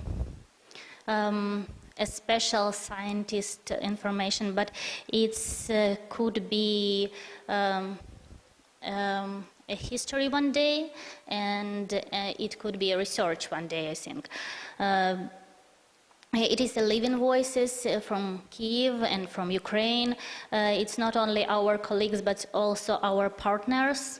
special scientist information, but it could be a history one day, and it could be a research one day, I think. It is the living voices from Kyiv and from Ukraine. It's not only our colleagues, but also our partners.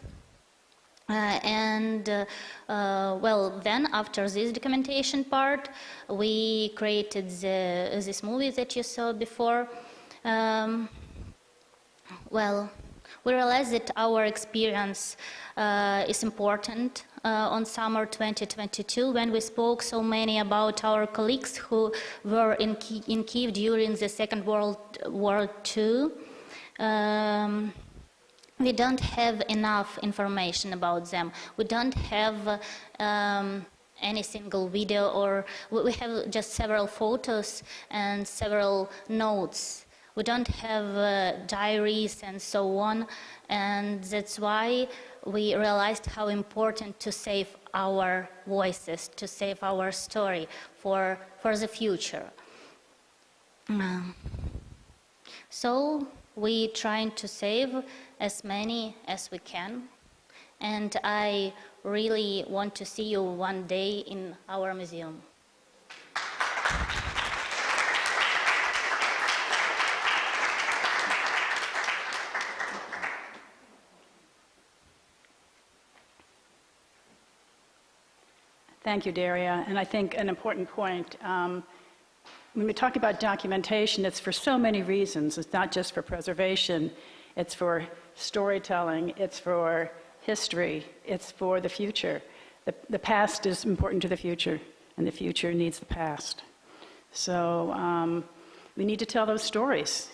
Well, then after this documentation part, we created this movie that you saw before. Well, we realized that our experience is important on summer 2022, when we spoke so many about our colleagues who were in Kyiv during the Second World War II. We don't have enough information about them. We don't have any single video, or we have just several photos and several notes. We don't have diaries and so on, and that's why we realized how important to save our voices, to save our story for the future. So we trying to save as many as we can, and I really want to see you one day in our museum. Thank you, Daria. And I think an important point, when we talk about documentation, it's for so many reasons. It's not just for preservation. It's for storytelling. It's for history. It's for the future. The past is important to the future, and the future needs the past. So we need to tell those stories,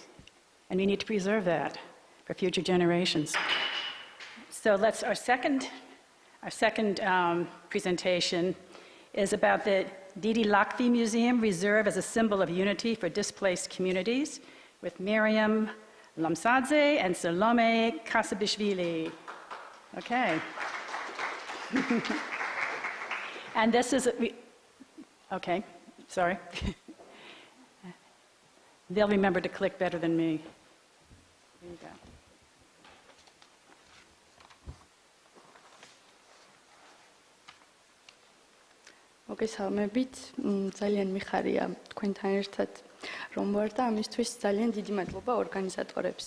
and we need to preserve that for future generations. So our second presentation is about the Didi Lakvi Museum, Reserve as a Symbol of Unity for Displaced Communities, with Miriam Lamsadze and Salome Kasabishvili. Okay. And this is, okay, sorry. They'll remember to click better than me. There you go. მოგესალმებით, ძალიან მიხარია თქვენთან ერთად რომ ვარ და ამისთვის ძალიან დიდი მადლობა ორგანიზატორებს.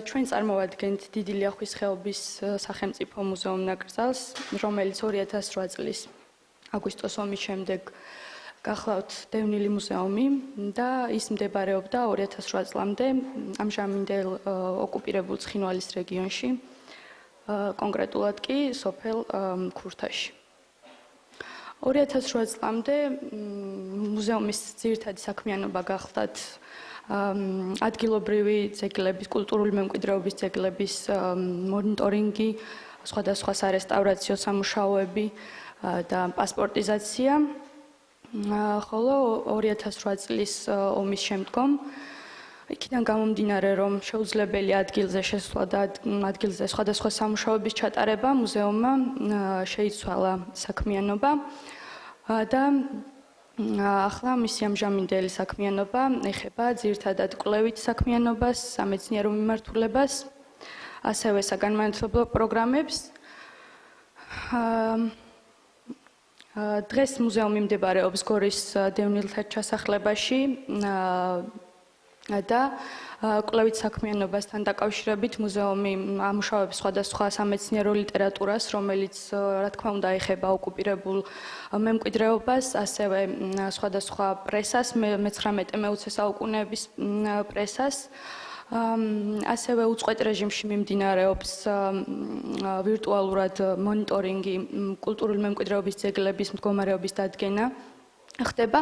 ჩვენ წარმოვადგენთ დიდი ლიახვის ხეობის სახელმწიფო მუზეუმ ნაკრძალს, რომელიც 2008 წლის აგვისტოს ომის შემდეგ გახლავთ დევნილი მუზეუმი და ის მდებარეობდა 2008 წლამდე ამჟამინდელ ოკუპირებულ ცხინვალის რეგიონში, კონკრეტულად კი სოფელ ქურთაში. 2008 წლამდე მუზეუმის ძირითადი საქმიანობა გახლდათ ადგილობრივი ძეგლების, კულტურული მემკვიდრეობის ძეგლების მონიტორინგი, სხვადასხვა სარესტავრაციო სამუშაოები და პასპორტიზაცია. ხოლო 2008 წლის ომის შემდგომ იქიდან გამომდინარე, რომ შეუძლებელი ადგილზე შესვლა და ადგილზე სხვადასხვა სამუშაოების ჩატარება, მუზეუმმა შეიცვალა საქმიანობა და ახლა მისი ამჟამინდელი საქმიანობა ეხება ძირითადად კვლევით საქმიანობას, სამეცნიერო მიმართულებას, ასევე საგანმანათლებლო პროგრამებს. დღეს მუზეუმი მდებარეობს გორის დევნილთა ჩასახლებაში და კვლევით საქმიანობასთან დაკავშირებით მუზეუმი ამუშავებს სხვადასხვა სამეცნიერო ლიტერატურას, რომელიც რა თქმა უნდა ეხება ოკუპირებულ მემკვიდრეობას, ასევე სხვადასხვა პრესას, მე-19 საუკუნეების პრესას. ასევე უწყვეტ რეჟიმში მიმდინარეობს ვირტუალურად მონიტორინგი კულტურული მემკვიდრეობის ძეგლების მდგომარეობის დადგენა ხდება,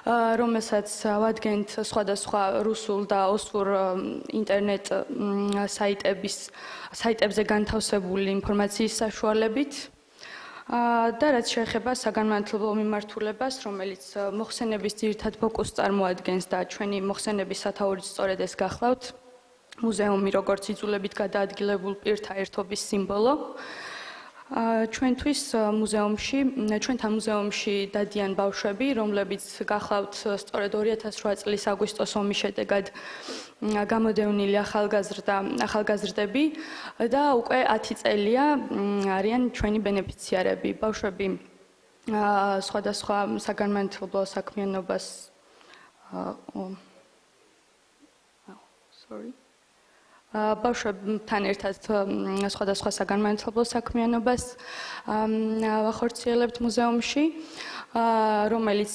რომელსაც ვადგენთ სხვადასხვა რუსულ და ოსურ ინტერნეტ საიტებზე განთავსებული ინფორმაციის საშუალებით და რაც შეეხება საგანმანათლებლო მიმართულებას, რომელიც მოხსენების ძირითად ფოკუსს წარმოადგენს და ჩვენი მოხსენების სათაურიც სწორედ ეს გახლავთ, მუზეუმი როგორც იძულებით გადაადგილებულ პირთა ერთობის სიმბოლო. ჩვენთვის ჩვენთან მუზეუმში დადიან ბავშვები, რომლებიც გახლავთ სწორედ 2008 წლის აგვისტოს ომის შედეგად გამოდევნილი ახალგაზრდები და უკვე 10 წელია არიან ჩვენი ბენეფიციარები. ბავშვები სხვადასხვა საგანმანათლებლო საქმიანობას ბავშვებთან ერთად სხვადასხვა საგანმანათლებლო საქმიანობას ვახორციელებთ მუზეუმში, რომელიც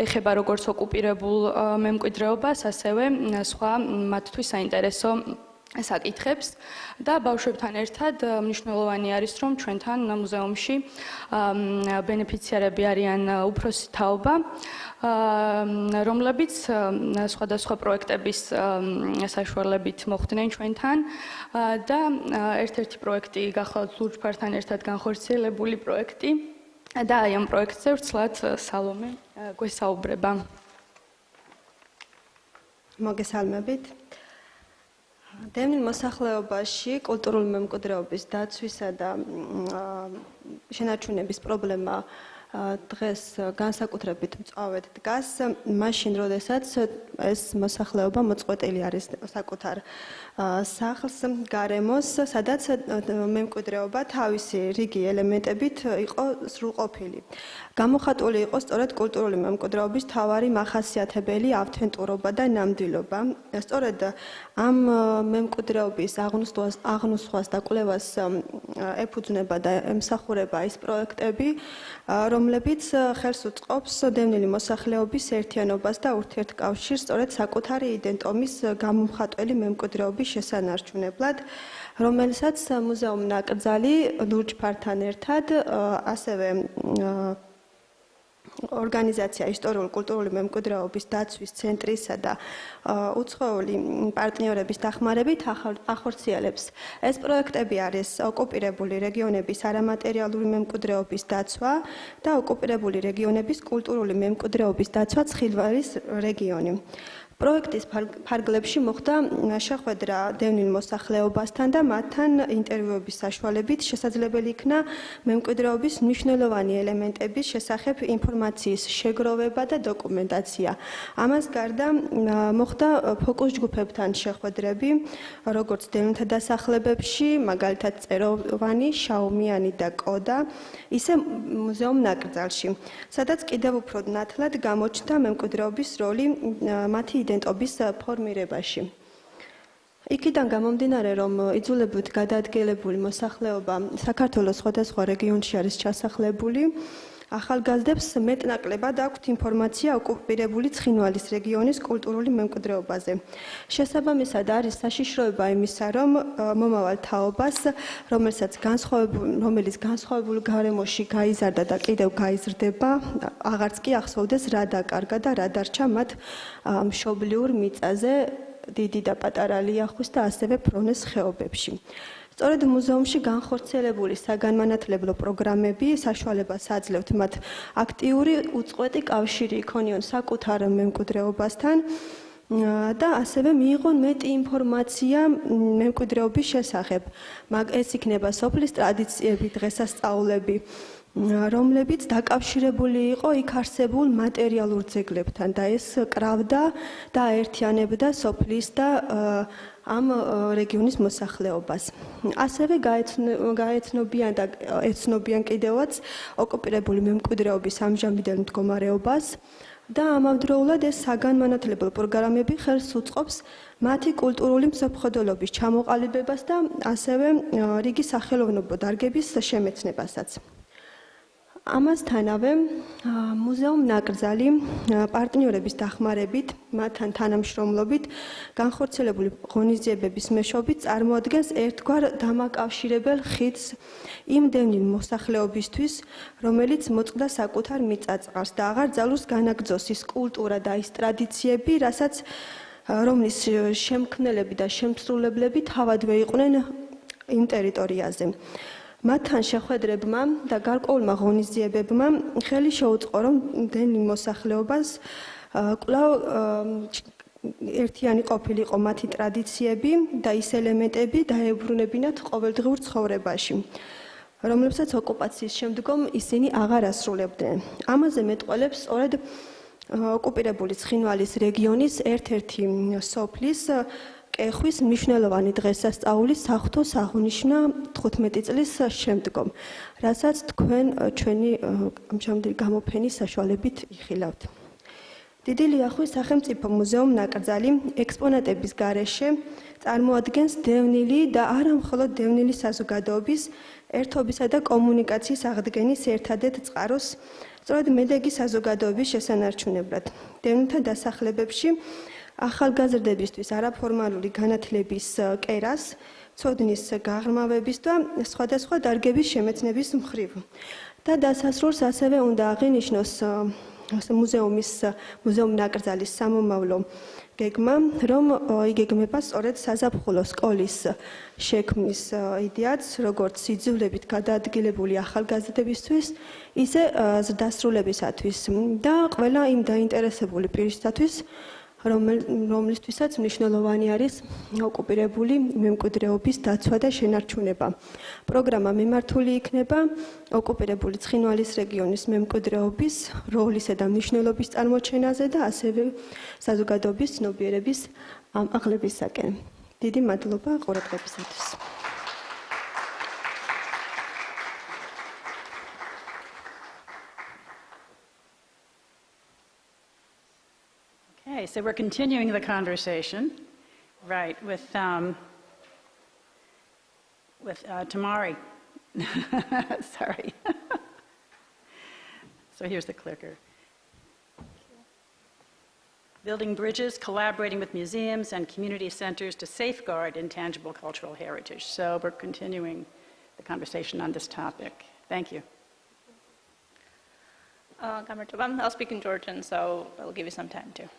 ეხება როგორც ოკუპირებულ მემკვიდრეობას, ასევე სხვა მათთვის საინტერესო საკითხებს და ბავშვებთან ერთად მნიშვნელოვანი არის, რომ ჩვენთან მუზეუმში ბენეფიციარები არიან უფროსი თაობა, რომლებიც სხვადასხვა პროექტების საშუალებით მოხვდნენ ჩვენთან და ერთ-ერთი პროექტი გახლავთ ლურჯფართან ერთად განხორციელებული პროექტი და აი ამ პროექტზე ვრცლად სალომე გვესაუბრება. მოგესალმებით. დევნილ მოსახლეობაში კულტურული მემკვიდრეობის დაცვისა და შენარჩუნების პრობლემა დღეს განსაკუთრებით მწვავედ დგას, მაშინ, როდესაც ეს მოსახლეობა მოწყვეტილი არის საკუთარ სახლს, გარემოს, სადაც მემკვიდრეობა თავისი რიგი ელემენტებით იყო სრულყოფილი. გამოხატული იყო სწორედ კულტურული მემკვიდრეობის მთავარი მახასიათებელი ავთენტურობა და ნამდვილობა. სწორედ ამ მემკვიდრეობის აღნუსხვას და კვლევას ეფუძნება და ემსახურება ის პროექტები, რომლებიც ხელს უწყობს დევნილი მოსახლეობის ერთიანობას და ურთიერთკავშირს სწორედ საკუთარი იდენტობის გამომხატველი მემკვიდრეობის შესანარჩუნებლად, რომელსაც მუზეუმ ნაკრძალი ლურჯფართან ერთად ასევე ორგანიზაცია ისტორიულ-კულტურული მემკვიდრეობის დაცვის ცენტრისა და უცხოელი პარტნიორების დახმარებით ახორციელებს. ეს პროექტები არის ოკუპირებული რეგიონების არამატერიალური მემკვიდრეობის დაცვა და ოკუპირებული რეგიონების კულტურული მემკვიდრეობის დაცვა ცხინვალის რეგიონი. პროექტის ფარგლებში მოხდა შეხვედრა დევნილ მოსახლეობასთან და მათთან ინტერვიუების საშუალებით შესაძლებელი იქნა მემკვიდრეობის მნიშვნელოვანი ელემენტების შესახებ ინფორმაციის შეგროვება და დოკუმენტაცია. ამას გარდა მოხდა ფოკუს ჯგუფებთან შეხვედრები, როგორც დევნილთა დასახლებებში, მაგალითად წეროვანი, შაუმიანი და კოდა, ისე მუზეუმ ნაკრძალში, სადაც კიდევ უფრო ნათლად გამოჩნდა მემკვიდრეობის როლი მათი იდენტობის ფორმირებაში. იქიდან გამომდინარე, რომ იძულებით გადაადგილებული მოსახლეობა საქართველოს სხვადასხვა რეგიონში არის ჩასახლებული, ახალგაზრდებს მეტნაკლებად აქვთ ინფორმაცია ოკუპირებული ცხინვალის რეგიონის კულტურული მემკვიდრეობაზე. შესაბამისად არის საშიშროება იმისა, რომ მომავალ თაობას, რომელიც განსხვავებულ გარემოში გაიზარდა და კიდევ გაიზრდება, აღარც კი ახსოვდეს რა დაკარგა და რა დარჩა მათ მშობლიურ მიწაზე დიდი და პატარა ლიახვის და ასევე ფრონეს ხეობებში. სწორედ მუზეუმში განხორციელებული საგანმანათლებლო პროგრამები საშუალებას აძლევთ მათ აქტიური უწყვეტი კავშირი იქონიონ საკუთარ მემკვიდრეობასთან და ასევე მიიღონ მეტი ინფორმაცია მემკვიდრეობის შესახებ. ეს იქნება სოფლის ტრადიციები, დღესასწაულები, რომლებიც დაკავშირებული იყო იქ არსებულ მატერიალურ ძეგლებთან და ეს კრავდა და აერთიანებდა სოფლის და ამ რეგიონის მოსახლეობას. ასევე გაეცნობიან და ეცნობიან კიდევაც ოკუპირებული მემკვიდრეობის ამჟამინდელ მდგომარეობას და ამავდროულად ეს საგანმანათლებლო პროგრამები ხელს უწყობს მათი კულტურული მსოფლმხედველობის ჩამოყალიბებას და ასევე რიგი სახელოვნებო დარგების შემეცნებასაც. ამასთანავე მუზეუმ ნაკრძალი პარტნიორების დახმარებით, მათთან თანამშრომლობით, განხორციელებული ღონისძიებების მეშვეობით წარმოადგენს ერთგვარ დამაკავშირებელ ხიდს იმ დევნილ მოსახლეობისთვის, რომელიც მოწყდა საკუთარ მიწა-წყალს და აღარ ძალუს განაგრძოს ის კულტურა და ის ტრადიციები, რომლის შემქმნელები და შემსრულებლები თავადვე იყვნენ იმ ტერიტორიაზე. მათთან შეხვედრებმა და გარკვეულმა ღონისძიებებმა ხელი შეუწყო, რომ დევნილ მოსახლეობას კვლავ ერთიანი ყოფილიყო მათი ტრადიციები და ის ელემენტები დაებრუნებინათ ყოველდღიურ ცხოვრებაში, რომლებსაც ოკუპაციის შემდგომ ისინი აღარ ასრულებდნენ. ამაზე მეტყველებს სწორედ ოკუპირებული ცხინვალის რეგიონის ერთ-ერთი სოფლის კეხვის მნიშვნელოვანი დღესასწაული საღვთოს აღნიშნა 15 წლის შემდგომ, რასაც თქვენ ჩვენი ამჟამინდელი გამოფენის საშუალებით იხილავთ. დიდი ლიახვის სახელმწიფო მუზეუმ ნაკრძალი ექსპონატების გარეშე წარმოადგენს დევნილი და არა მხოლოდ დევნილი საზოგადოების ერთობისა და კომუნიკაციის აღდგენის ერთადერთ წყაროს, სწორედ მედეგი საზოგადოების შესანარჩუნებლად. დევნილთა დასახლებებში ახალგაზრდებისთვის არაფორმალური განათლების კერას, ცოდნის გაღრმავების და სხვადასხვა დარგების შემეცნების მხრივ. და დასასრულს ასევე უნდა აღინიშნოს მუზეუმ ნაკრძალის სამომავლო გეგმა, რომ იგეგმება სწორედ საზაფხულო სკოლის შექმნის იდეაც, როგორც იძულებით გადაადგილებული ახალგაზრდებისთვის, ისე ზრდასრულებისათვის და ყველა იმ დაინტერესებული პირისათვის, რომლისთვისაც მნიშვნელოვანი არის ოკუპირებული მემკვიდრეობის დაცვა და შენარჩუნება. პროგრამა მიმართული იქნება ოკუპირებული ცხინვალის რეგიონის მემკვიდრეობის როლისა და მნიშვნელობის წარმოჩენაზე და ასევე საზოგადოების ცნობიერების ამაღლებისაკენ. დიდი მადლობა ყურადღებისათვის. Okay, so we're continuing the conversation, right, with Tamari. Sorry. So here's the clicker. Building bridges, collaborating with museums and community centers to safeguard intangible cultural heritage. So we're continuing the conversation on this topic. Thank you. I'll speak in Georgian, so I'll give you some time too.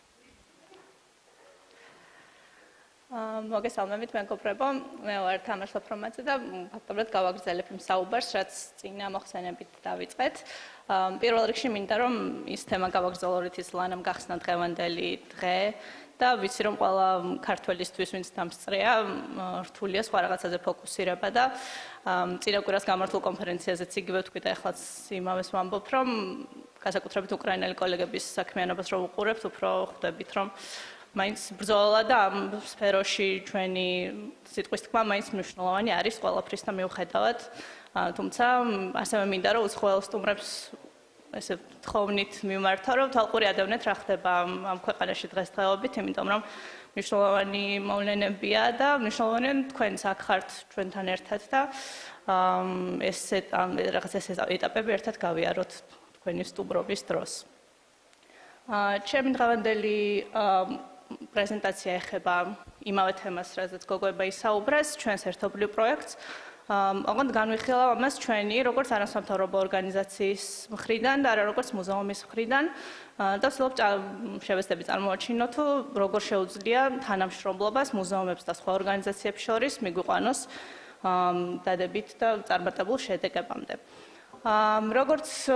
მოგესალმებით მეგობრებო, მე ვარ თამარ სოფრომაძე და ფაქტობრივად გავაგრძელებ იმ საუბარს, რაც წინა მოხსენებით დავიწყეთ. პირველ რიგში მინდა რომ ის თემა გავაგრძელო, რითიც ლანამ გახსნა დღევანდელი დღე და ვიცი რომ ყველა ქართველისთვის, ვინც დამსწრეა, რთულია სხვა რაღაცაზე ფოკუსირება და წინა კვირას გამართულ კონფერენციაზეც იგივე ვთქვი და ახლაც იმავეს ვამბობ, რომ განსაკუთრებით უკრაინელი კოლეგების საქმიანობას რომ უყურებთ, უფრო ხვდებით რომ მაინც ბრძოლა და ამ სფეროში ჩვენი სიტყვის თქმა მაინც მნიშვნელოვანი არის ყველაფრისთან მიუხედავად. თუმცა ასევე მინდა რომ უცხოელ სტუმრებს ესე თხოვნით მიმართო, რომ თვალყური ადევნეთ რა ხდება ამ ქვეყანაში დღესდღეობით, იმიტომ რომ მნიშვნელოვანი მოვლენებია და მნიშვნელოვანია თქვენც აქ ხართ ჩვენთან ერთად და რაღაც ეს ეტაპები ერთად გავიაროთ თქვენი სტუმრობის დროს. ჩემი დღევანდელი პრეზენტაცია ეხება იმავე თემას, რაზეც გოგოება ისაუბრეს, ჩვენს ერთობლივ პროექტს. ოღონდ განვიხილავ ამას ჩვენი, როგორც არასამთავრობო ორგანიზაციის მხრიდან და არა როგორც მუზეუმის მხრიდან და ვცდილობ შევეცდები წარმოვაჩინო თუ როგორ შეუძლია თანამშრომლობას მუზეუმებს და სხვა ორგანიზაციებს შორის მიგვიყვანოს დადებით და წარმატებულ შედეგებამდე. როგორც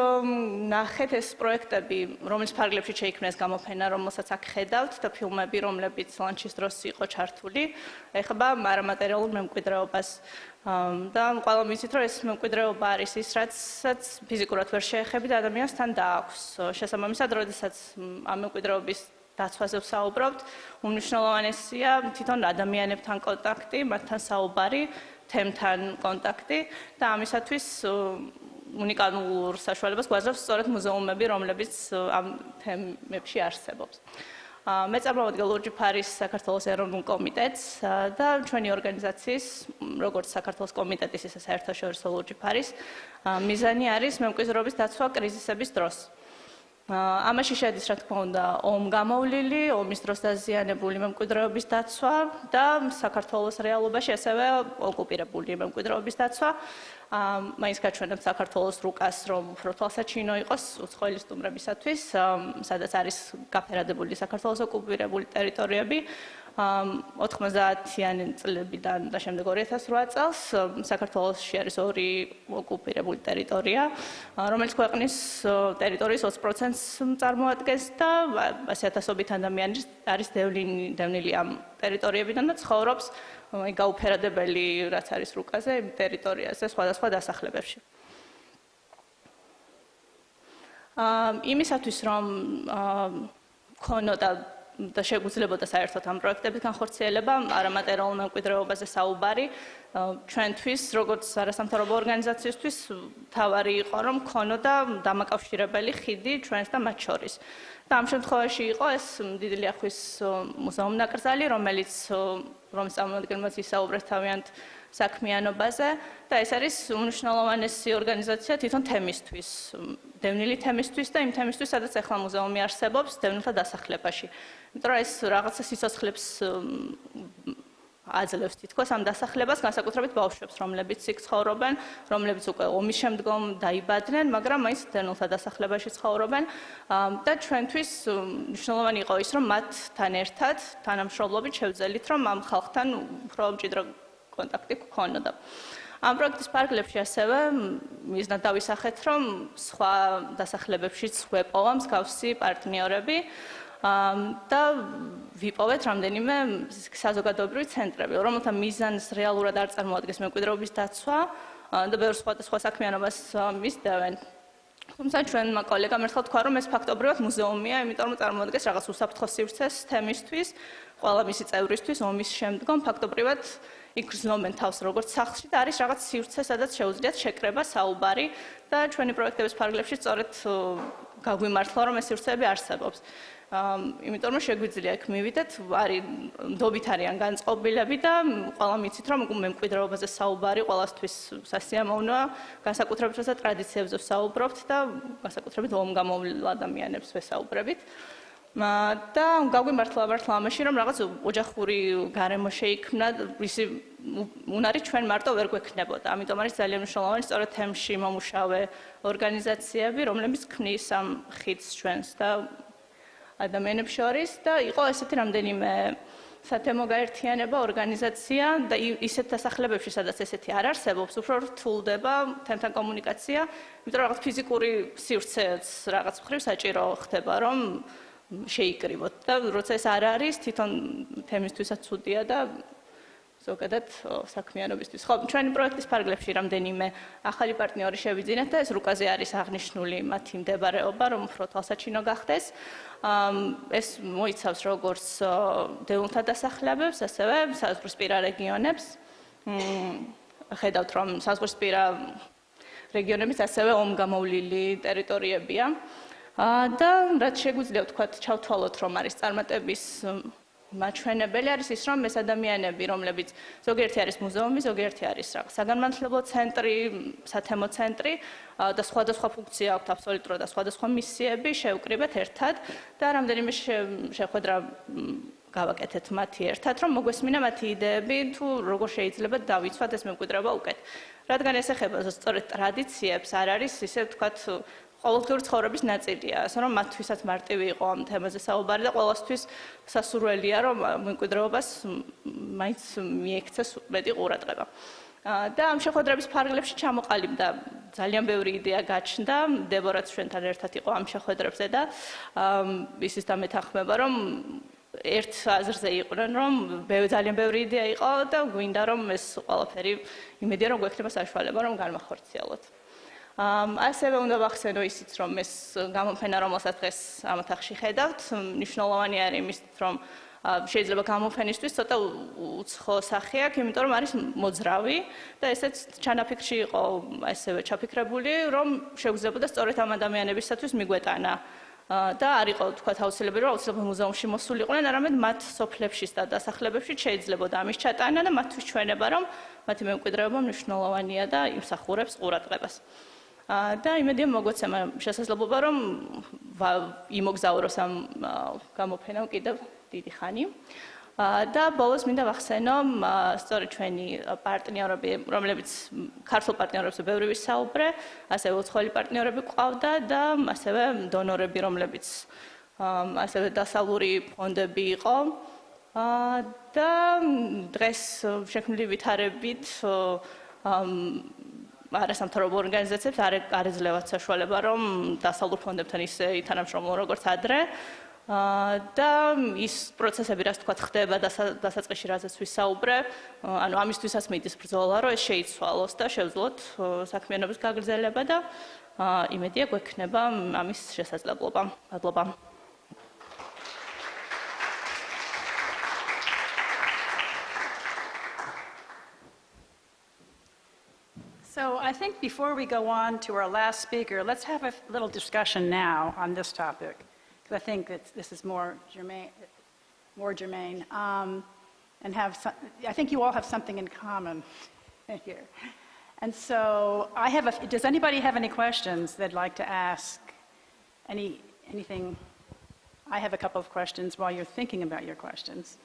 ნახეთ ეს პროექტები, რომლის ფარგლებში შეიქმნეს გამოფენა, რომელსაც აქ ხედავთ და ფილმები, რომლებიც ლანჩის დროს იყო ჩართული, ეხება არამატერიალურ მემკვიდრეობას და ყველა ვიცით, რომ ეს მემკვიდრეობა არის ის, რაც ფიზიკურად ვერ შეეხებით ადამიანს თან დააქვს. შესაბამისად, როდესაც ამ მემკვიდრეობის დაცვაზე ვსაუბრობთ, უმნიშვნელოვანესია თვითონ ადამიანებთან კონტაქტი, მათთან საუბარი, თემთან კონტაქტი და ამისათვის უნიკალურ საშუალებას გვაძლევს სწორედ მუზეუმები, რომლებიც ამ თემებში არსებობს. მე წარმოვადგენ ლურჯი ფარის საქართველოს ეროვნულ კომიტეტს და ჩვენი ორგანიზაციის, როგორც საქართველოს კომიტეტის, ისე საერთაშორისო ლურჯი ფარის მიზანი არის მემკვიდრეობის დაცვა კრიზისების დროს. ამაში შედის, რა თქმა უნდა, ომგამოვლილი, ომის დროს დაზიანებული მემკვიდრეობის დაცვა და საქართველოს რეალობაში ასევე ოკუპირებული მემკვიდრეობის დაცვა. მაინც გაჩვენებთ საქართველოს რუკას, რომ უფრო თვალსაჩინო იყოს უცხოელი სტუმრებისათვის, სადაც არის გაფერადებული საქართველოს ოკუპირებული ტერიტორიები. 90-იანი წლებიდან და შემდეგ 2008 წელს საქართველოში არის ორი ოკუპირებული ტერიტორია, რომელიც ქვეყნის ტერიტორიის 20%-ს წარმოადგენს და 100,000-ობით ადამიანი არის დევნილი ამ ტერიტორიებიდან და ცხოვრობს გაუფერადებელი, რაც არის რუკაზე, ტერიტორიაზე, სხვადასხვა დასახლებებში. იმისათვის, რომ ქონოდა და შეგვიძლებოდა საერთოდ ამ პროექტების განხორციელება, არამატერიალურ მემკვიდრეობაზე საუბარი, ჩვენთვის, როგორც არასამთავრობო ორგანიზაციისთვის, თავარი იყო, რომ ქონოდა დამაკავშირებელი ხიდი ჩვენს და მათ შორის. და ამ შემთხვევაში იყო ეს დიდი ლიახვის მუზეუმ-ნაკრძალი, რომლის წარმომადგენლებს ისაუბრეთ თავიანთ საქმიანობაზე და ეს არის უმნიშვნელოვანესი ორგანიზაცია თვითონ თემისთვის, დევნილი თემისთვის და იმ თემისთვის, სადაც ახლა მუზეუმი არსებობს დევნილთა დასახლებაში. იმიტომ რომ ეს რაღაცა სიცოცხლებს აძლევს თითქოს ამ დასახლებას, განსაკუთრებით ბავშვებს, რომლებიც იქ ცხოვრობენ, რომლებიც უკვე ომის შემდგომ დაიბადნენ, მაგრამ მაინც დევნილთა დასახლებაში ცხოვრობენ და ჩვენთვის მნიშვნელოვანი იყო ის, რომ მათთან ერთად თანამშრომლობით შევძელით, რომ ამ ხალხთან უფრო მჭიდრო კონტაქტი გქონოდა. ამ პროექტის ფარგლებში ასევე მიზნად დავისახეთ, რომ სხვა დასახლებებშიც ვეპოვა მსგავსი პარტნიორები და ვიპოვეთ რამდენიმე საზოგადოებრივი ცენტრები, რომელთა მიზანს რეალურად არ წარმოადგენს მემკვიდრეობის დაცვა და ბევრ სხვადასხვა საქმიანობას მისდევენ. თუმცა ჩვენმა კოლეგამ ერთხელ თქვა, რომ ეს ფაქტობრივად მუზეუმია, იმიტომ რომ წარმოადგენს რაღაც უსაფრთხო სივრცეს თემისთვის, ყველა მისი წევრისთვის ომის შემდგომ ფაქტობრივად იქ გრძნობენ თავს როგორც სახლში და არის რაღაც სივრცე, სადაც შეუძლიათ შეკრება, საუბარი და ჩვენი პროექტების ფარგლებში სწორედ გაგვიმართლა, რომ ეს სივრცეები არსებობს. იმიტომ რომ შეგვიძლია აქ მივიდეთ, არის ნდობით არიან განწყობილები და ყველა მიცით რომ მემკვიდრეობაზე საუბარი ყველასთვის სასიამოვნოა, განსაკუთრებით როცა ტრადიციებზე ვსაუბრობთ და განსაკუთრებით ომგამოვლილ ადამიანებს ვესაუბრებით. და გაგვიმართლა ამაში, რომ რაღაც ოჯახური გარემო შეიქმნა, ისი უნარი ჩვენ მარტო ვერ გვექნებოდა. ამიტომ არის ძალიან მნიშვნელოვანი სწორედ თემში მომუშავე ორგანიზაციები, რომლებიც ქმნის ამ ხიდს ჩვენს და ადამიანებს შორის და იყო ესეთი რამდენიმე სათემო გაერთიანება, ორგანიზაცია და ისეთ დასახლებებში, სადაც ესეთი არ არსებობს, უფრო რთულდება თემთან კომუნიკაცია, იმიტომ რომ რაღაც ფიზიკური სივრცეც რაღაც მხრივ საჭირო ხდება, რომ შეიკრიბოთ და როცა ეს არ არის, თვითონ თემისთვისაც ცუდია და ზოგადად საქმიანობისთვის. ხო, ჩვენი პროექტის ფარგლებში რამდენიმე ახალი პარტნიორი შევიძინეთ და ეს რუკაზე არის აღნიშნული მათი მდებარეობა, რომ უფრო თვალსაჩინო გახდეს. ეს მოიცავს როგორც დეუნთა დასახლებებს, ასევე საზღვრისპირა რეგიონებს. ხედავთ, რომ საზღვრისპირა რეგიონების ასევე ომგამოვლილი ტერიტორიებია. და რაც შეგვიძლია ვთქვათ, ჩავთვალოთ, რომ არის წარმატების მაჩვენებელი არის ის, რომ ეს ადამიანები, რომლებიც ზოგიერთი არის მუზეუმი, ზოგიერთი არის საგანმანათლებლო ცენტრი, სათემო ცენტრი და სხვადასხვა ფუნქცია აქვთ აბსოლუტურად და სხვადასხვა მისიები, შევკრიბეთ ერთად და რამდენიმე შეხვედრა გავაკეთეთ მათი ერთად, რომ მოგვესმინა მათი იდეები, თუ როგორ შეიძლება დავიცვათ ეს მემკვიდრეობა უკეთ. რადგან ეს ეხება სწორედ ტრადიციებს, არ არის ისე ვთქვათ ყოველდღიური ცხოვრების ნაწილია, ასე რომ მათთვისაც მარტივი იყო ამ თემაზე საუბარი და ყოველთვის სასურველია, რომ მემკვიდრეობას მაინც მიექცეს მეტი ყურადღება. და ამ შეხვედრების ფარგლებში ჩამოყალიბდა ძალიან ბევრი იდეა გაჩნდა, დებორაც ჩვენთან ერთად იყო ამ შეხვედრებზე და ისიც დამეთანხმება, რომ ერთ აზრზე იყვნენ, რომ ძალიან ბევრი იდეა იყო და გვინდა რომ ეს ყველაფერი იმედია რომ გვექნება საშუალება რომ განვახორციელოთ. ასევე უნდა ვახსენო ისიც, რომ ეს გამოფენა, რომელსაც დღეს ამ ოთახში ხედავთ, მნიშვნელოვანი არის იმისთვის, რომ შეიძლება გამოფენისთვის ცოტა უცხო სახე აქვს, იმიტომ რომ არის მოძრავი და ესეც ჩანაფიქრში იყო ასევე ჩაფიქრებული, რომ შეგვიძლია სწორედ ამ ადამიანებისათვის მიგვეტანა და არ იყო თქვა აუცილებელი, რომ აუცილებლად მუზეუმში მოსულიყვნენ, არამედ მათ სოფლებში და დასახლებებში შეიძლებოდა ამის ჩატანა და მათთვის ჩვენება, რომ მათი მემკვიდრეობა მნიშვნელოვანია და იმსახურებს ყურადღებას. და იმედია მოგვეცემა შესაძლებლობა, რომ იმოგზაუროს ამ გამოფენამ კიდევ დიდი ხანი. და ბოლოს მინდა ვახსენო, სწორედ ჩვენი პარტნიორები, რომლებიც ქართულ პარტნიორებზე ბევრი ვისაუბრე, ასევე უცხოელი პარტნიორები ყავდა და ასევე დონორები, რომლებიც ასევე დასავლური ფონდები იყო. და დღეს შექმნილი ვითარებით არასამთავრობო ორგანიზაციებს არ ეძლევათ საშუალება, რომ დასავლურ ფონდებთან ისე ითანამშრომლონ როგორც ადრე. და ის პროცესები, რაც თქვა ხდება დასაწყისში, რაზეც ვისაუბრე, ანუ ამისთვისაც მიდის ბრძოლა, რომ ეს შეიცვალოს და შევძლოთ საქმიანობის გაგრძელება და იმედია გვექნება ამის შესაძლებლობა. მადლობა. So I think before we go on to our last speaker, let's have a little discussion now on this topic. I think that this is more germane, and I think you all have something in common here. And so does anybody have any questions they'd like to ask? Anything? I have a couple of questions while you're thinking about your questions.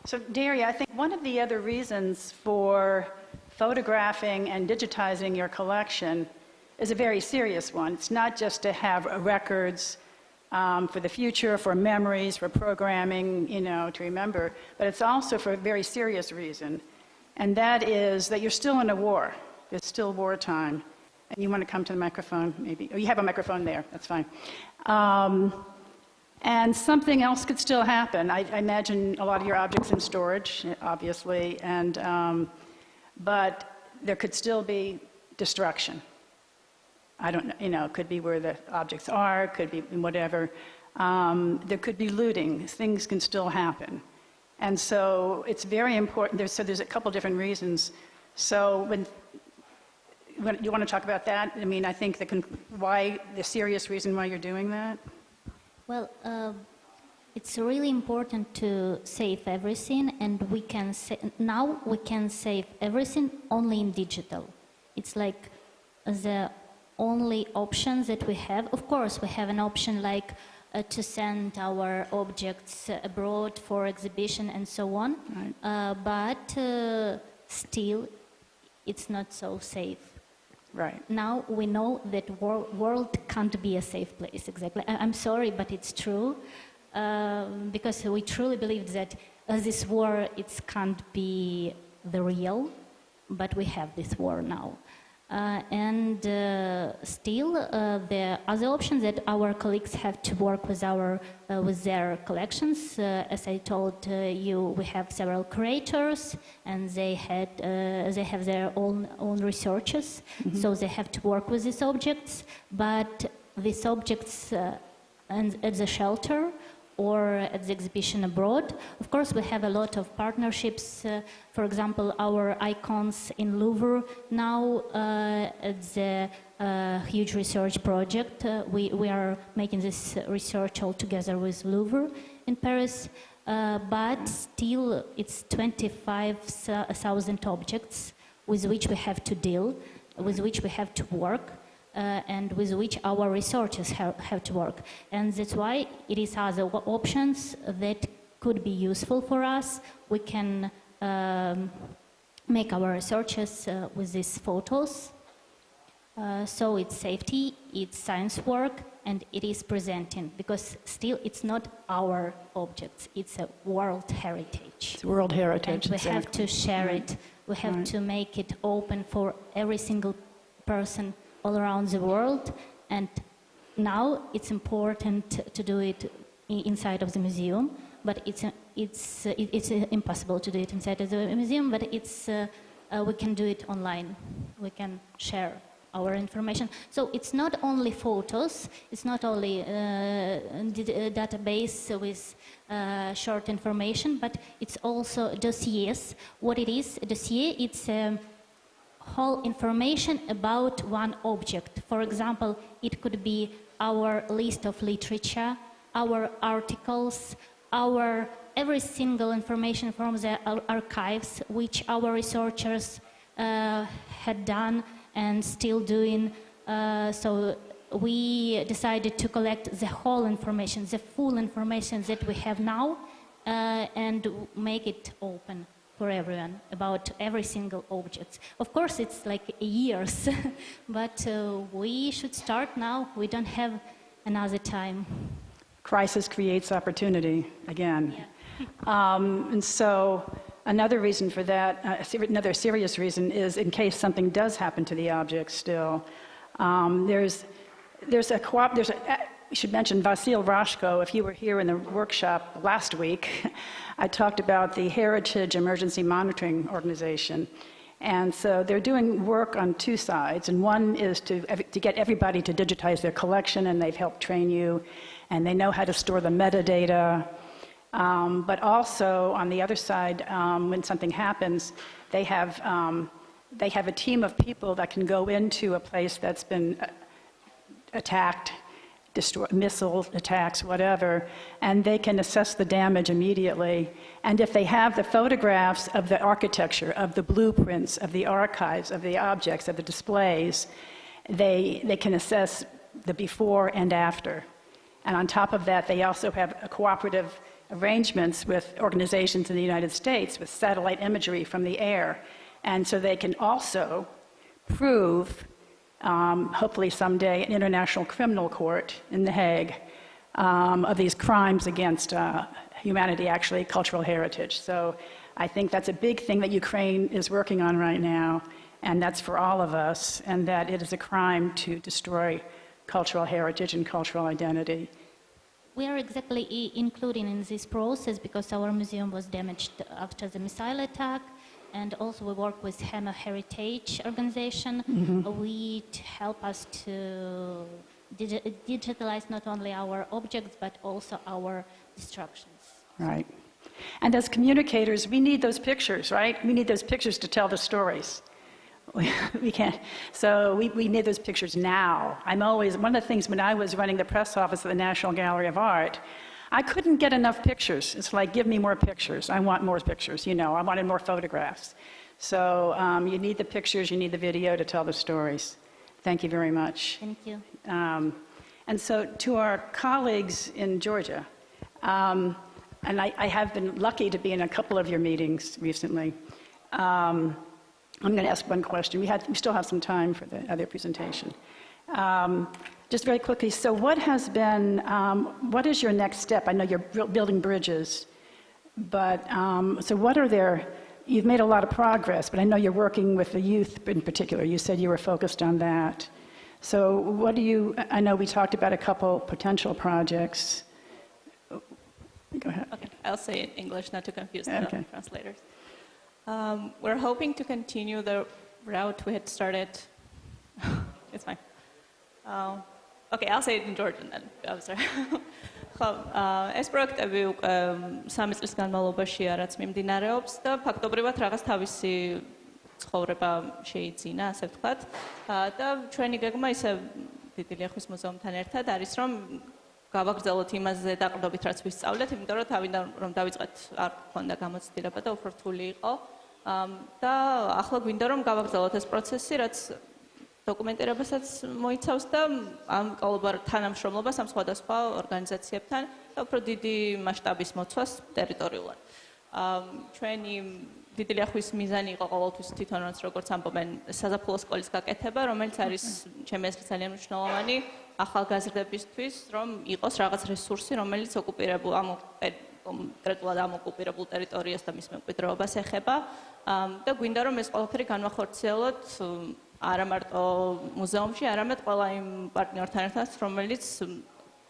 So Daria, I think one of the other reasons for photographing and digitizing your collection is a very serious one. It's not just to have records for the future, for memories, for programming, to remember, but it's also for a very serious reason, and that is that you're still in a war. There's still wartime, and you want to come to the microphone, maybe. Oh, you have a microphone there. That's fine. And something else could still happen. I imagine a lot of your objects in storage, obviously, but there could still be destruction. I don't know, it could be where the objects are, it could be whatever. There could be looting. Things can still happen. And so it's very important. There's a couple different reasons. So when you want to talk about that, I mean, I think why the serious reason why you're doing that? Well, it's really important to save everything, and now we can save everything only in digital. It's like the only options that we have. Of course, we have an option like to send our objects abroad for exhibition and so on, right. But still, it's not so safe. Right. Now we know that world can't be a safe place, exactly. I'm sorry, but it's true, because we truly believe that this war, it can't be the real, but we have this war now. And still, the other options that our colleagues have to work with with their collections. As I told you, we have several curators, and they have their own researchers, mm-hmm. So they have to work with these objects. But these objects at the shelter or at the exhibition abroad. Of course, we have a lot of partnerships. For example, our icons in Louvre now at the huge research project. We are making this research all together with Louvre in Paris, but still it's 25,000 objects with which we have to deal, with which we have to work. And with which our researchers have to work. And that's why it is other options that could be useful for us. We can make our researches with these photos. So it's safety, it's science work, and it is presenting, because still it's not our objects, it's a world heritage. It's world heritage. And we have to share it. We have to make it open for every single person all around the world, and now it's important to do it inside of the museum, but it's impossible to do it inside of the museum, but we can do it online. We can share our information. So it's not only photos, it's not only a database with short information, but it's also dossiers. What it is, a dossier, it's whole information about one object. For example, it could be our list of literature, our articles, every single information from the archives which our researchers had done and still doing. So we decided to collect the whole information, the full information that we have now, and make it open for everyone about every single object. Of course, it's like years, but we should start now. We don't have another time. Crisis creates opportunity, again. Yeah. And so another reason for that, another serious reason is in case something does happen to the object still. We should mention Vasil Rashko. If you were here in the workshop last week, I talked about the Heritage Emergency Monitoring Organization. And so they're doing work on two sides. And one is to get everybody to digitize their collection, and they've helped train you, and they know how to store the metadata. But also, on the other side, when something happens, they have a team of people that can go into a place that's been attacked, missile attacks, whatever, and they can assess the damage immediately. And if they have the photographs of the architecture, of the blueprints, of the archives, of the objects, of the displays, they can assess the before and after. And on top of that, they also have cooperative arrangements with organizations in the United States with satellite imagery from the air. And so they can also prove hopefully someday an international criminal court in The Hague of these crimes against humanity, actually cultural heritage. So I think that's a big thing that Ukraine is working on right now, and that's for all of us, and that it is a crime to destroy cultural heritage and cultural identity. We are exactly including in this process because our museum was damaged after the missile attack. And also we work with HEMA Heritage Organization, which help us to digitalize not only our objects, but also our destructions. Right. And as communicators, we need those pictures, right? We need those pictures to tell the stories. we can't. So we need those pictures now. I'm always, one of the things when I was running the press office at the National Gallery of Art, I couldn't get enough pictures. It's like, give me more pictures. I want more pictures, you know. I wanted more photographs. So you need the pictures, you need the video to tell the stories. Thank you very much. Thank you. And so to our colleagues in Georgia, and I have been lucky to be in a couple of your meetings recently. I'm going to ask one question. We still have some time for the other presentation. Just very quickly, so what has been, what is your next step? I know you're building bridges, but so what are there, you've made a lot of progress, but I know you're working with the youth in particular. You said you were focused on that. So what do you, I know we talked about a couple potential projects. Go ahead. Okay, I'll say it in English, not to confuse the translators. We're hoping to continue the route we had started. It's fine. Okay, I'll say it in Georgian then. I'm sorry. ეს პროექტები სამი წლის განმავლობაში რაც მიმდინარეობს და ფაქტობრივად რაღაც თავისი ცხოვრება შეიძინა, ასე ვთქვათ. და ჩვენი გეგმა ისე დიდი ლიახვის მუზეუმთან ერთად არის, რომ გავაგრძელოთ იმაზე დაყრდნობით, რაც ვისწავლეთ, იმიტომ რომ თავიდან რომ დავიწყეთ არ გქონდა გამოცდილება და უფრო რთული იყო. და ახლა გვინდა რომ გავაგრძელოთ ეს პროცესი, რაც დოკუმენტირებასაც მოიცავს და ამ თანამშრომლობას ამ სხვადასხვა ორგანიზაციებთან და უფრო დიდი მასშტაბის მოცვას ტერიტორიულად. ჩვენი დიდი ლიახვის მიზანი იყო ყოველთვის თვითონ როგორც ამბობენ საზაფხულო სკოლის გაკეთება, რომელიც არის ჩემი აზრით ძალიან მნიშვნელოვანი ახალგაზრდებისთვის, რომ იყოს რაღაც რესურსი, რომელიც კონკრეტულად ამ ოკუპირებულ ტერიტორიას და მის მემკვიდრეობას ეხება და გვინდა რომ ეს ყველაფერი განვახორციელოთ არა მარტო მუზეუმში, არამედ ყველა იმ პარტნიორთან ერთად, რომელიც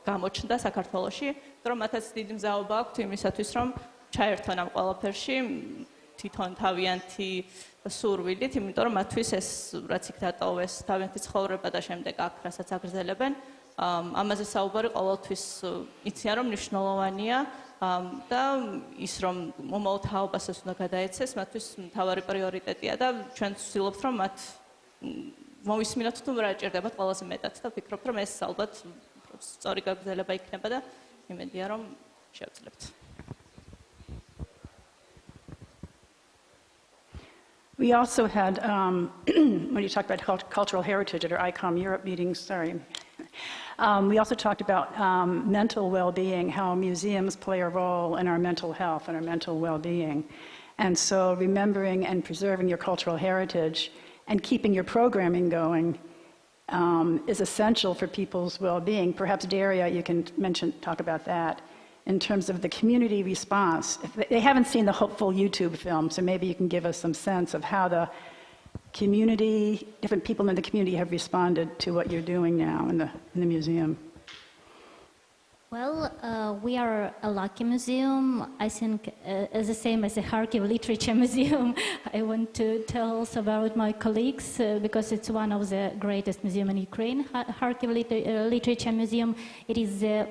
გამოჩნდა საქართველოში, რომ მათაც დიდი მზაობა აქვთ იმისათვის, რომ ჩაერთონ ამ ყველაფერში თვითონ თავიანთი სურვილით, იმიტომ რომ მათთვის ეს რაც იქ დატოვეს, თავიანთი ცხოვრება და შემდეგ აქ რასაც აგრძელებენ, ამაზე საუბარი ყოველთვის იციან რომ მნიშვნელოვანია და ის რომ მომავალ თაობას ეს უნდა გადაეცეს, მათთვის მთავარი პრიორიტეტია და ჩვენ ვცდილობთ რომ მათ მოვისმინოთ თუ რა ჭირდებათ ყველაზე მეტად და ვფიქრობ რომ ეს ალბათ სწორი გაგრძელება იქნება და იმედია რომ შევძლებთ. We also had, when you talked about cultural heritage at our ICOM Europe meetings, we also talked about mental well-being, how museums play a role in our mental health and our mental well-being. And so remembering and preserving your cultural heritage and keeping your programming going is essential for people's well-being. Perhaps Daria, you can talk about that. In terms of the community response. They haven't seen the full YouTube film, so maybe you can give us some sense of how the community, different people in the community have responded to what you're doing now in the museum. Well, we are a lucky museum. I think as the same as the Kharkiv Literature Museum. I want to tell also about my colleagues because it's one of the greatest museums in Ukraine, Kharkiv Literature Museum. It is the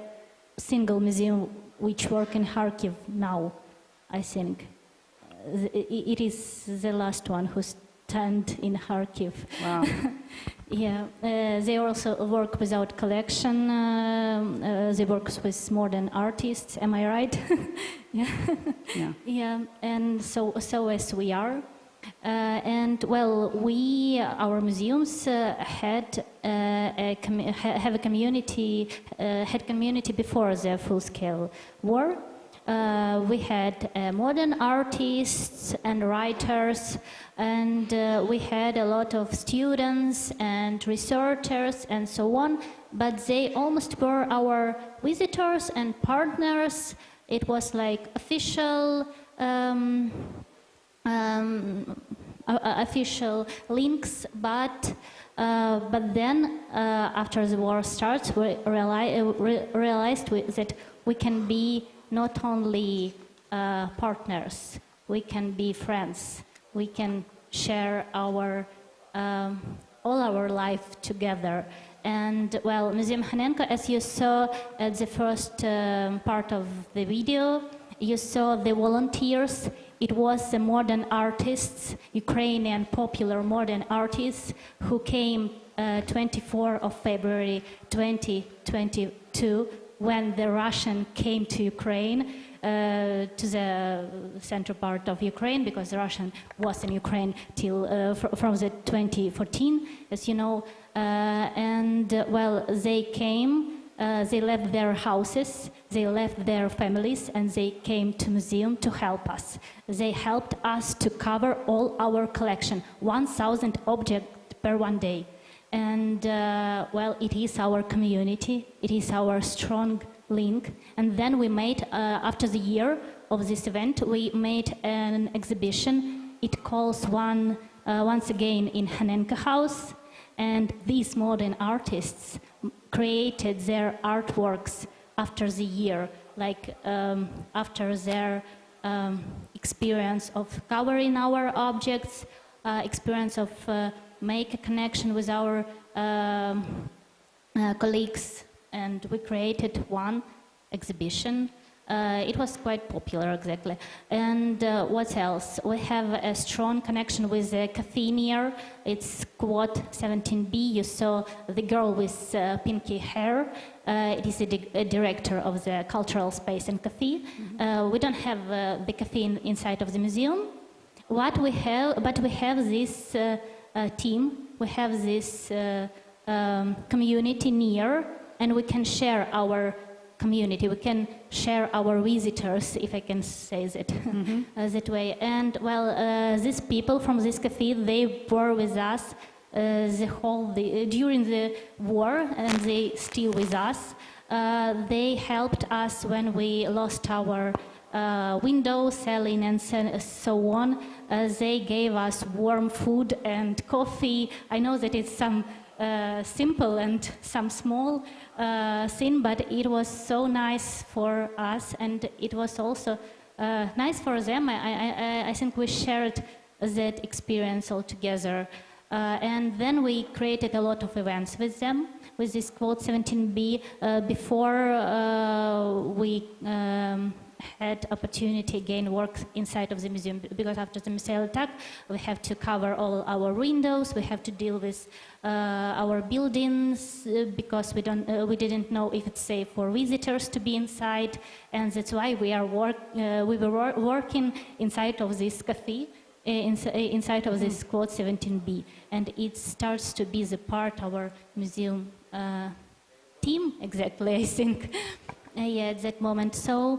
single museum which work in Kharkiv now, I think. It is the last one who stand in Kharkiv. Wow. Yeah, they also work without collection. They work with modern artists. Am I right? Yeah. Yeah. Yeah, and so as we are. And well, our museums had a community before the full-scale war. We had modern artists and writers, and we had a lot of students and researchers and so on, but they almost were our visitors and partners. It was like official links, but then after the war starts, we realized that we can be not only partners, we can be friends. We can share our all our life together. And well, Museum Hanenko, as you saw at the first part of the video, you saw the volunteers It was the modern artists, Ukrainian popular modern artists, who came 24 of February 2022 when the Russian came to Ukraine, to the central part of Ukraine, because the Russian was in Ukraine till from the 2014, as you know, and well, they came, they left their houses, they left their families, and they came to museum to help us. They helped us to cover all our collection, 1,000 objects per one day. And well, it is our community, it is our strong link. And then we made, after the year of this event, we made an exhibition. It calls once again in Hanenka House. And these modern artists created their artworks after the year, like after their experience of covering our objects, experience of make a connection with our colleagues, and we created one exhibition. It was quite popular, exactly. And what else? We have a strong connection with the cafe near. It's quad 17B. You saw the girl with pinky hair. It is a director of the cultural space and cafe. We don't have the cafe inside of the museum. But we have this team. We have this community near, and we can share our community. We can share our visitors, if I can say that that way. And well, these people from this cafe, they were with us during the war, and they still with us. They helped us when we lost our window selling and so on. They gave us warm food and coffee. I know that it's some simple and some small thing, but it was so nice for us, and it was also nice for them. I think we shared that experience all together. And then we created a lot of events with them, with this quote 17B, before we had opportunity again work inside of the museum, because after the missile attack we have to cover all our windows, we have to deal with our buildings, because we didn't know if it's safe for visitors to be inside, and that's why we were working inside of this cafe, inside of this quote 17B, and it starts to be the part of our museum team, exactly, I think, yeah, at that moment. So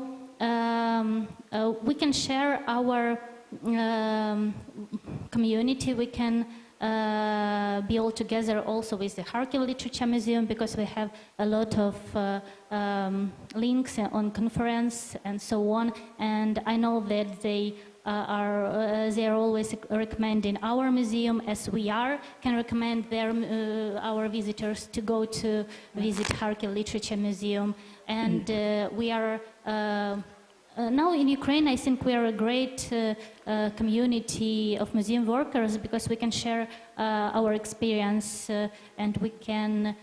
we can share our community. We can be all together also with the Kharkiv Literature Museum, because we have a lot of links on conference and so on. And I know that they are always recommending our museum, as we can recommend our visitors to go to visit Kharkiv Literature Museum. And we are now in Ukraine, I think we are a great community of museum workers, because we can share our experience, and we can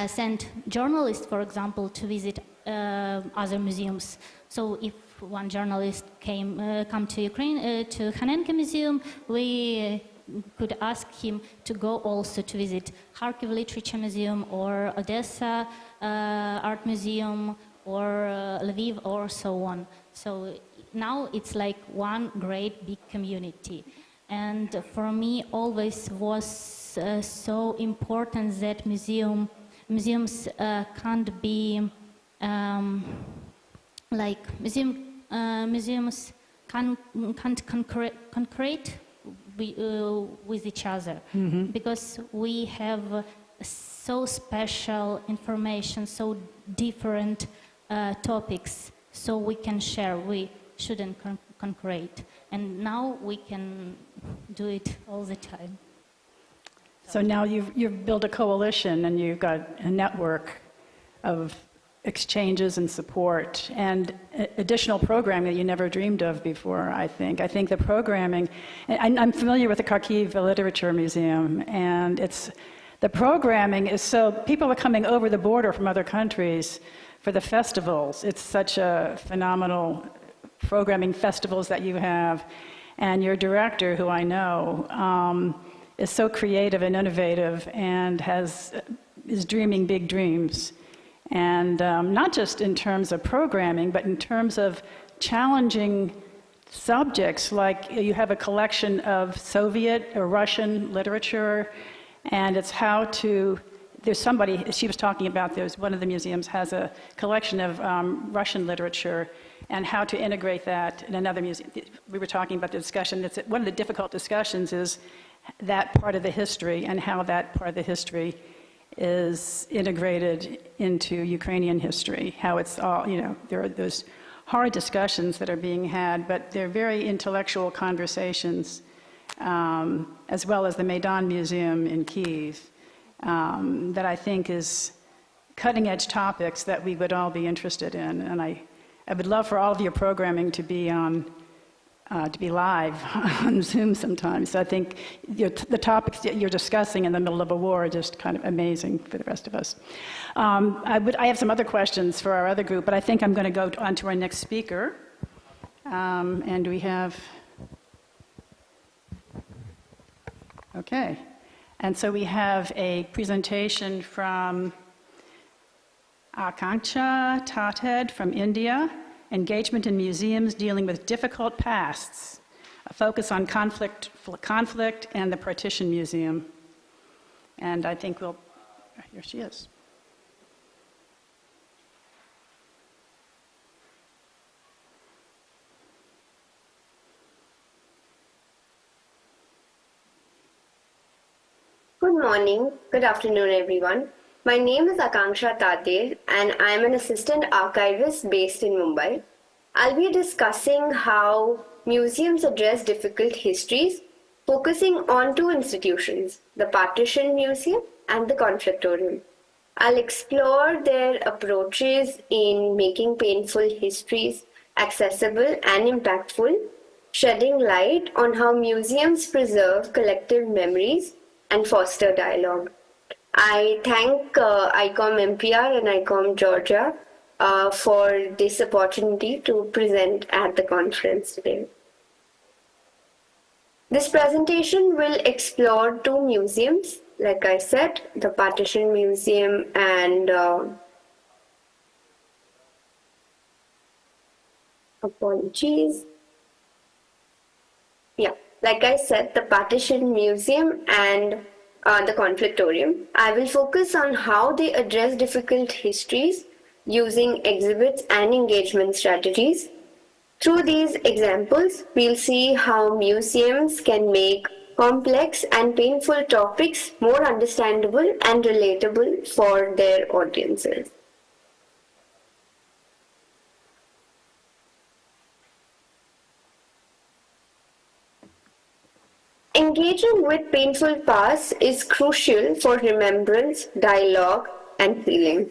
send journalists, for example, to visit other museums. So if one journalist come to Ukraine, to Hanenka Museum, we could ask him to go also to visit Kharkiv Literature Museum, or Odessa Art Museum, or Lviv, or so on. So now it's like one great big community. And for me always was so important that museums can't be like museums can't concrete with each other, because we have so special information, so different topics, so we can share. We shouldn't concrete, and now we can do it all the time. So now you've built a coalition, and you've got a network of exchanges and support, and additional programming that you never dreamed of before, I think. I think the programming, I'm familiar with the Kharkiv Literature Museum, and the programming is so, people are coming over the border from other countries for the festivals. It's such a phenomenal programming festivals that you have. And your director, who I know, is so creative and innovative and is dreaming big dreams. And not just in terms of programming, but in terms of challenging subjects, like you have a collection of Soviet or Russian literature, and it's how to, there's somebody, she was talking about, there's one of the museums has a collection of Russian literature, and how to integrate that in another museum. We were talking about the discussion, one of the difficult discussions is that part of the history and how that part of the history is integrated into Ukrainian history, how it's all, there are those hard discussions that are being had, but they're very intellectual conversations, as well as the Maidan Museum in Kyiv, that I think is cutting-edge topics that we would all be interested in. And I would love for all of your programming to be live on Zoom sometimes. So I think the topics that you're discussing in the middle of a war are just kind of amazing for the rest of us. I have some other questions for our other group, but I think I'm going to go on to our next speaker. And we have... Okay. And so we have a presentation from Akanksha Tathead from India, Engagement in Museums Dealing with Difficult Pasts, a focus on conflict and the Partition Museum. And I think here she is. Good morning, good afternoon everyone. My name is Akanksha Tathead and I am an assistant archivist based in Mumbai. I'll be discussing how museums address difficult histories, focusing on two institutions, the Partition Museum and the Conflictorium. I'll explore their approaches in making painful histories accessible and impactful, shedding light on how museums preserve collective memories and foster dialogue. I thank ICOM MPR and ICOM Georgia for this opportunity to present at the conference today. This presentation will explore two museums, like I said, the Partition Museum and like I said, the Partition Museum and the Conflictorium. I will focus on how they address difficult histories using exhibits and engagement strategies. Through these examples, we'll see how museums can make complex and painful topics more understandable and relatable for their audiences. Engaging with painful past is crucial for remembrance, dialogue, and healing.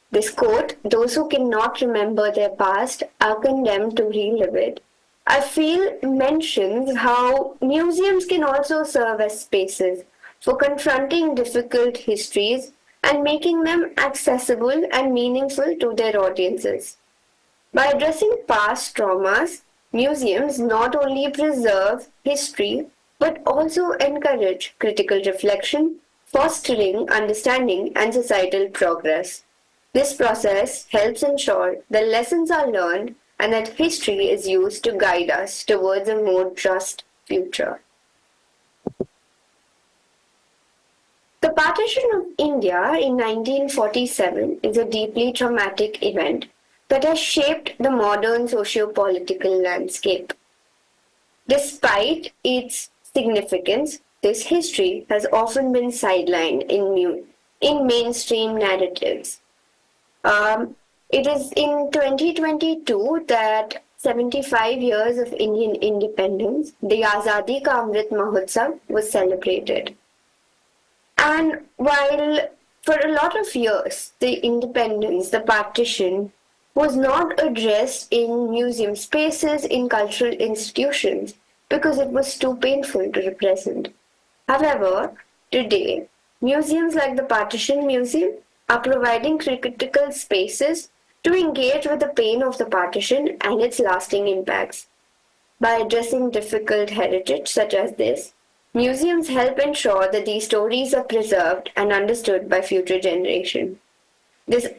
This quote, "Those who cannot remember their past are condemned to relive it," I feel mentions how museums can also serve as spaces for confronting difficult histories and making them accessible and meaningful to their audiences. By addressing past traumas, museums not only preserve history, but also encourage critical reflection, fostering understanding and societal progress. This process helps ensure the lessons are learned and that history is used to guide us towards a more just future. The partition of India in 1947 is a deeply traumatic event that has shaped the modern socio-political landscape. Despite its significance, this history has often been sidelined in mainstream narratives. It is in 2022 that 75 years of Indian independence, the Azadi Ka Amrit Mahotsav, was celebrated. And while for a lot of years the independence, the partition, was not addressed in museum spaces, in cultural institutions, because it was too painful to represent. However, today, museums like the Partition Museum are providing critical spaces to engage with the pain of the partition and its lasting impacts. By addressing difficult heritage such as this, museums help ensure that these stories are preserved and understood by future generations. This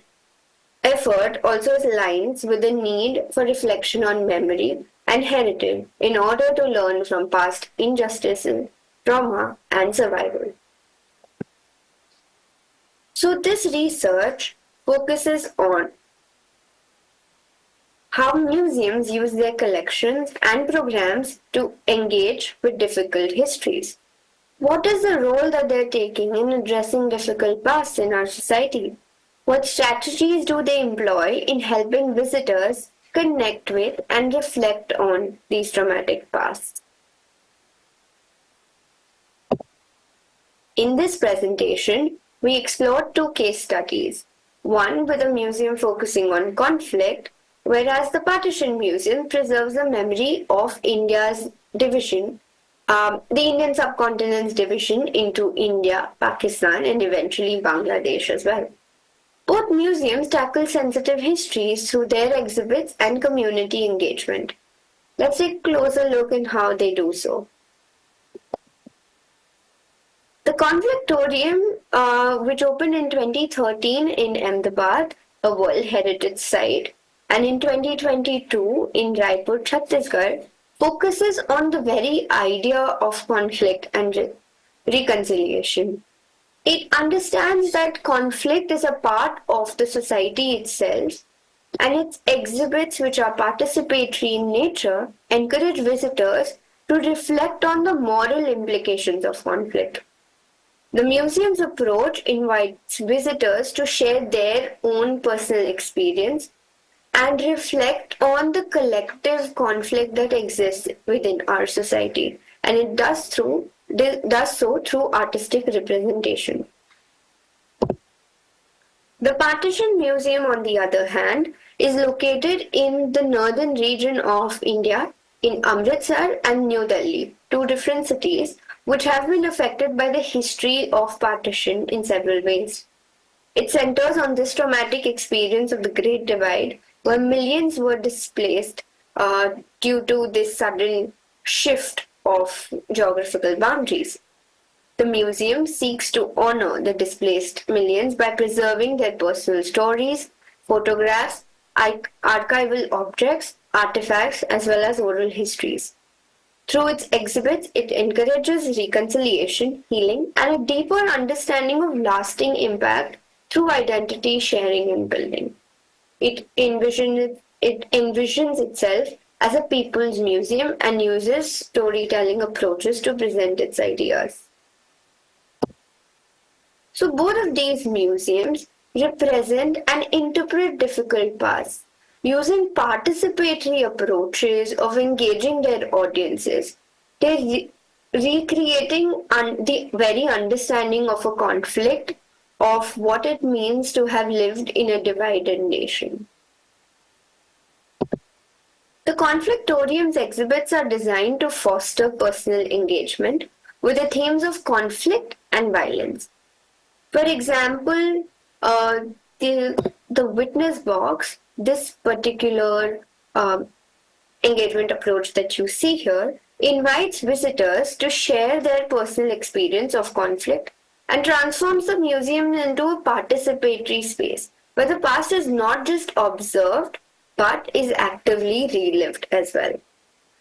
effort also aligns with the need for reflection on memory and heritage in order to learn from past injustices, trauma, and survival. So this research focuses on how museums use their collections and programs to engage with difficult histories. What is the role that they're taking in addressing difficult pasts in our society? What strategies do they employ in helping visitors connect with and reflect on these traumatic pasts? In this presentation, we explored two case studies, one with a museum focusing on conflict, whereas the Partition Museum preserves the memory of India's division, the Indian subcontinent's division into India, Pakistan, and eventually Bangladesh as well. Both museums tackle sensitive histories through their exhibits and community engagement. Let's take a closer look at how they do so. The Conflictorium, which opened in 2013 in Ahmedabad, a World Heritage Site, and in 2022 in Raipur, Chhattisgarh, focuses on the very idea of conflict and reconciliation. It understands that conflict is a part of the society itself, and its exhibits, which are participatory in nature, encourage visitors to reflect on the moral implications of conflict. The museum's approach invites visitors to share their own personal experience and reflect on the collective conflict that exists within our society, and it does so through artistic representation. The Partition Museum, on the other hand, is located in the northern region of India, in Amritsar and New Delhi, two different cities which have been affected by the history of partition in several ways. It centers on this traumatic experience of the Great Divide, where millions were displaced due to this sudden shift of geographical boundaries. The museum seeks to honor the displaced millions by preserving their personal stories, photographs, archival objects, artifacts, as well as oral histories. Through its exhibits, it encourages reconciliation, healing, and a deeper understanding of lasting impact through identity sharing and building. It envisions itself as a people's museum and uses storytelling approaches to present its ideas. So both of these museums represent and interpret difficult pasts, using participatory approaches of engaging their audiences. They're recreating the very understanding of a conflict, of what it means to have lived in a divided nation. The Conflictorium's exhibits are designed to foster personal engagement with the themes of conflict and violence. For example, the witness box, this particular engagement approach that you see here, invites visitors to share their personal experience of conflict and transforms the museum into a participatory space where the past is not just observed but is actively relived as well.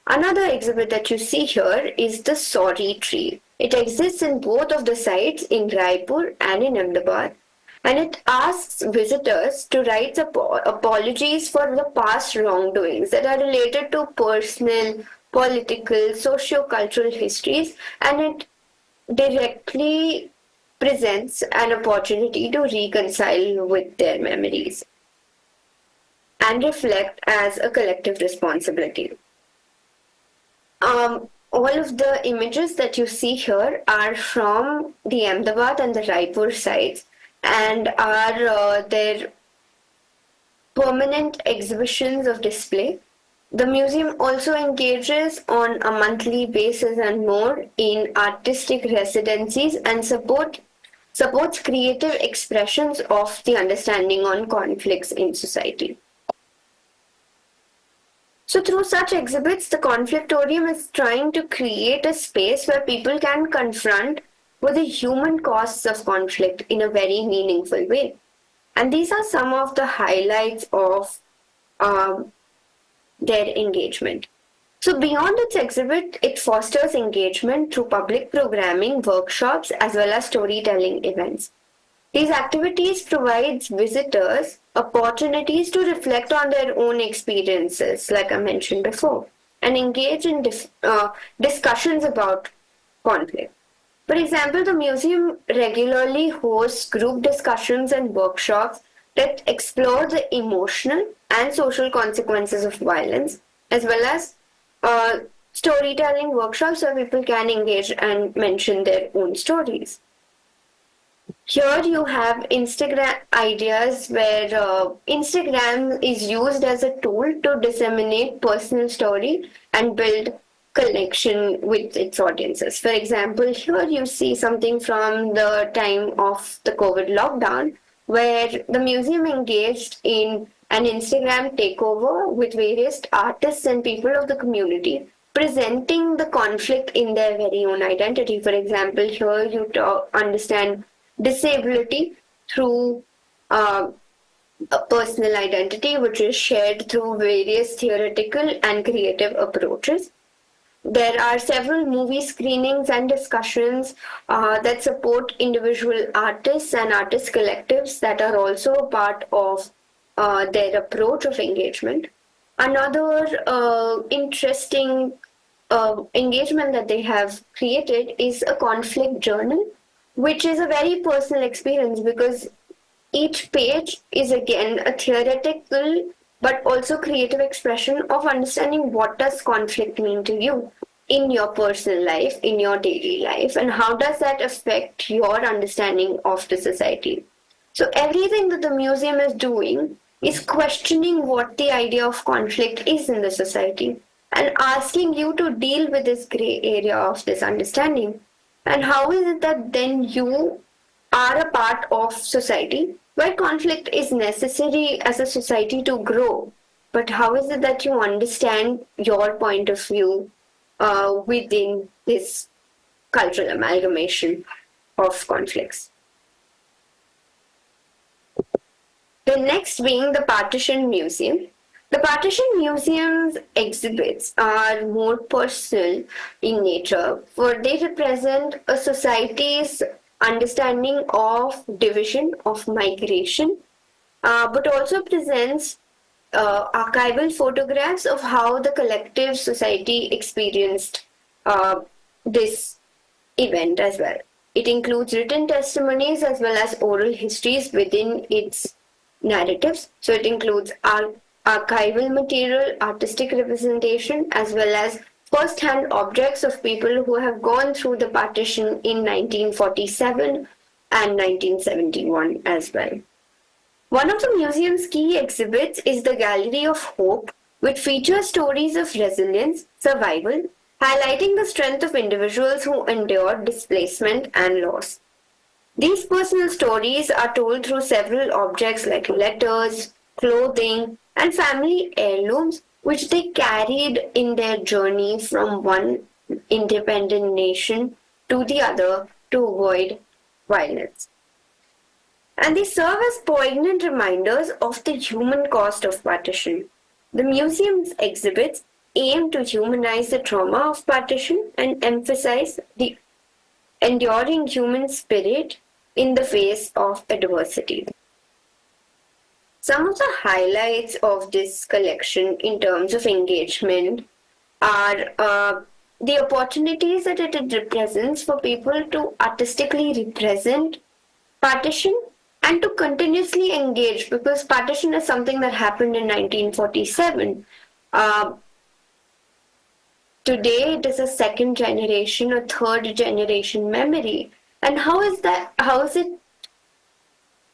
Another exhibit that you see here is the Sorry Tree. It exists in both of the sites in Raipur and in Ahmedabad, and it asks visitors to write apologies for the past wrongdoings that are related to personal, political, socio-cultural histories, and it directly presents an opportunity to reconcile with their memories and reflect as a collective responsibility. All of the images that you see here are from the Ahmedabad and the Raipur sites and are their permanent exhibitions of display. The museum also engages on a monthly basis and more in artistic residencies and support supports creative expressions of the understanding on conflicts in society. So through such exhibits, the Conflictorium is trying to create a space where people can confront with the human costs of conflict in a very meaningful way. And these are some of the highlights of their engagement. So beyond its exhibit, it fosters engagement through public programming, workshops, as well as storytelling events. These activities provide visitors opportunities to reflect on their own experiences, like I mentioned before, and engage in discussions about conflict. For example, the museum regularly hosts group discussions and workshops that explore the emotional and social consequences of violence, as well as storytelling workshops where people can engage and mention their own stories. Here you have Instagram ideas where Instagram is used as a tool to disseminate personal story and build connection with its audiences. For example, here you see something from the time of the COVID lockdown where the museum engaged in an Instagram takeover with various artists and people of the community presenting the conflict in their very own identity. For example, here you understand disability through a personal identity which is shared through various theoretical and creative approaches. There are several movie screenings and discussions that support individual artists and artist collectives that are also a part of their approach of engagement. Another interesting engagement that they have created is a conflict journal, which is a very personal experience because each page is again a theoretical but also creative expression of understanding what does conflict mean to you in your personal life, in your daily life, and how does that affect your understanding of the society. So everything that the museum is doing is questioning what the idea of conflict is in the society and asking you to deal with this gray area of this understanding. And how is it that then you are a part of society where conflict is necessary as a society to grow? But how is it that you understand your point of view within this cultural amalgamation of conflicts? The next being the Partition Museum. The Partition Museum's exhibits are more personal in nature, for they represent a society's understanding of division, of migration, but also presents archival photographs of how the collective society experienced this event as well. It includes written testimonies as well as oral histories within its narratives. So it includes archival material, artistic representation, as well as first-hand objects of people who have gone through the partition in 1947 and 1971 as well. One of the museum's key exhibits is the Gallery of Hope, which features stories of resilience, survival, highlighting the strength of individuals who endured displacement and loss. These personal stories are told through several objects like letters, clothing, and family heirlooms, which they carried in their journey from one independent nation to the other to avoid violence. And they serve as poignant reminders of the human cost of partition. The museum's exhibits aim to humanize the trauma of partition and emphasize the enduring human spirit in the face of adversity. Some of the highlights of this collection in terms of engagement are the opportunities that it represents for people to artistically represent partition and to continuously engage, because partition is something that happened in 1947. Today it is a second generation or third generation memory. And how is it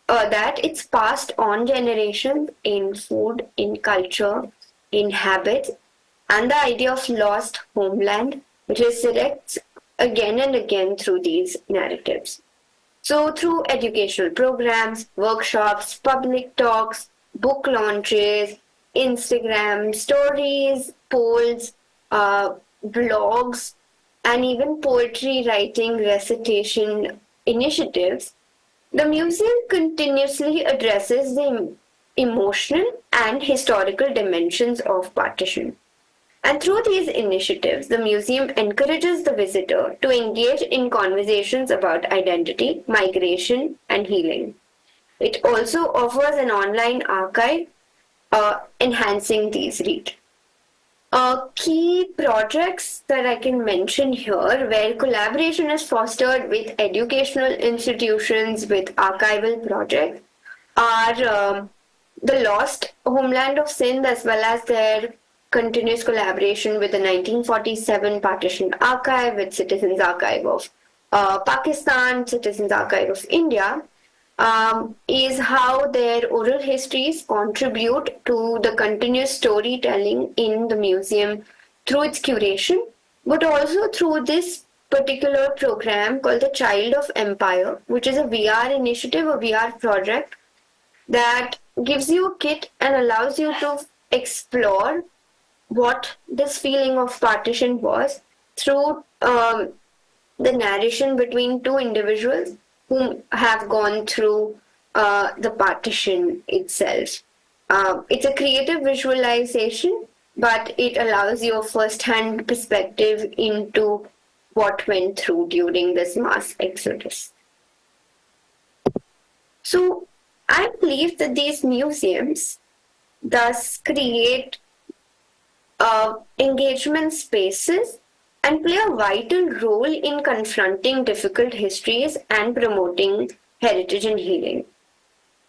that it's passed on generations in food, in culture, in habits, and the idea of lost homeland resurrects again and again through these narratives. So through educational programs, workshops, public talks, book launches, Instagram stories, polls, blogs, and even poetry writing recitation initiatives, the museum continuously addresses the emotional and historical dimensions of partition. And through these initiatives, the museum encourages the visitor to engage in conversations about identity, migration, and healing. It also offers an online archive, enhancing these reach. Key projects that I can mention here, where collaboration is fostered with educational institutions with archival projects, are the Lost Homeland of Sindh, as well as their continuous collaboration with the 1947 Partition Archive, with Citizens Archive of Pakistan, Citizens Archive of India, is how their oral histories contribute to the continuous storytelling in the museum through its curation, but also through this particular program called the Child of Empire, which is a VR initiative, a VR project that gives you a kit and allows you to explore what this feeling of partition was through the narration between two individuals who have gone through the partition itself. It's a creative visualization, but it allows you a first-hand perspective into what went through during this mass exodus. So I believe that these museums thus create engagement spaces and play a vital role in confronting difficult histories and promoting heritage and healing.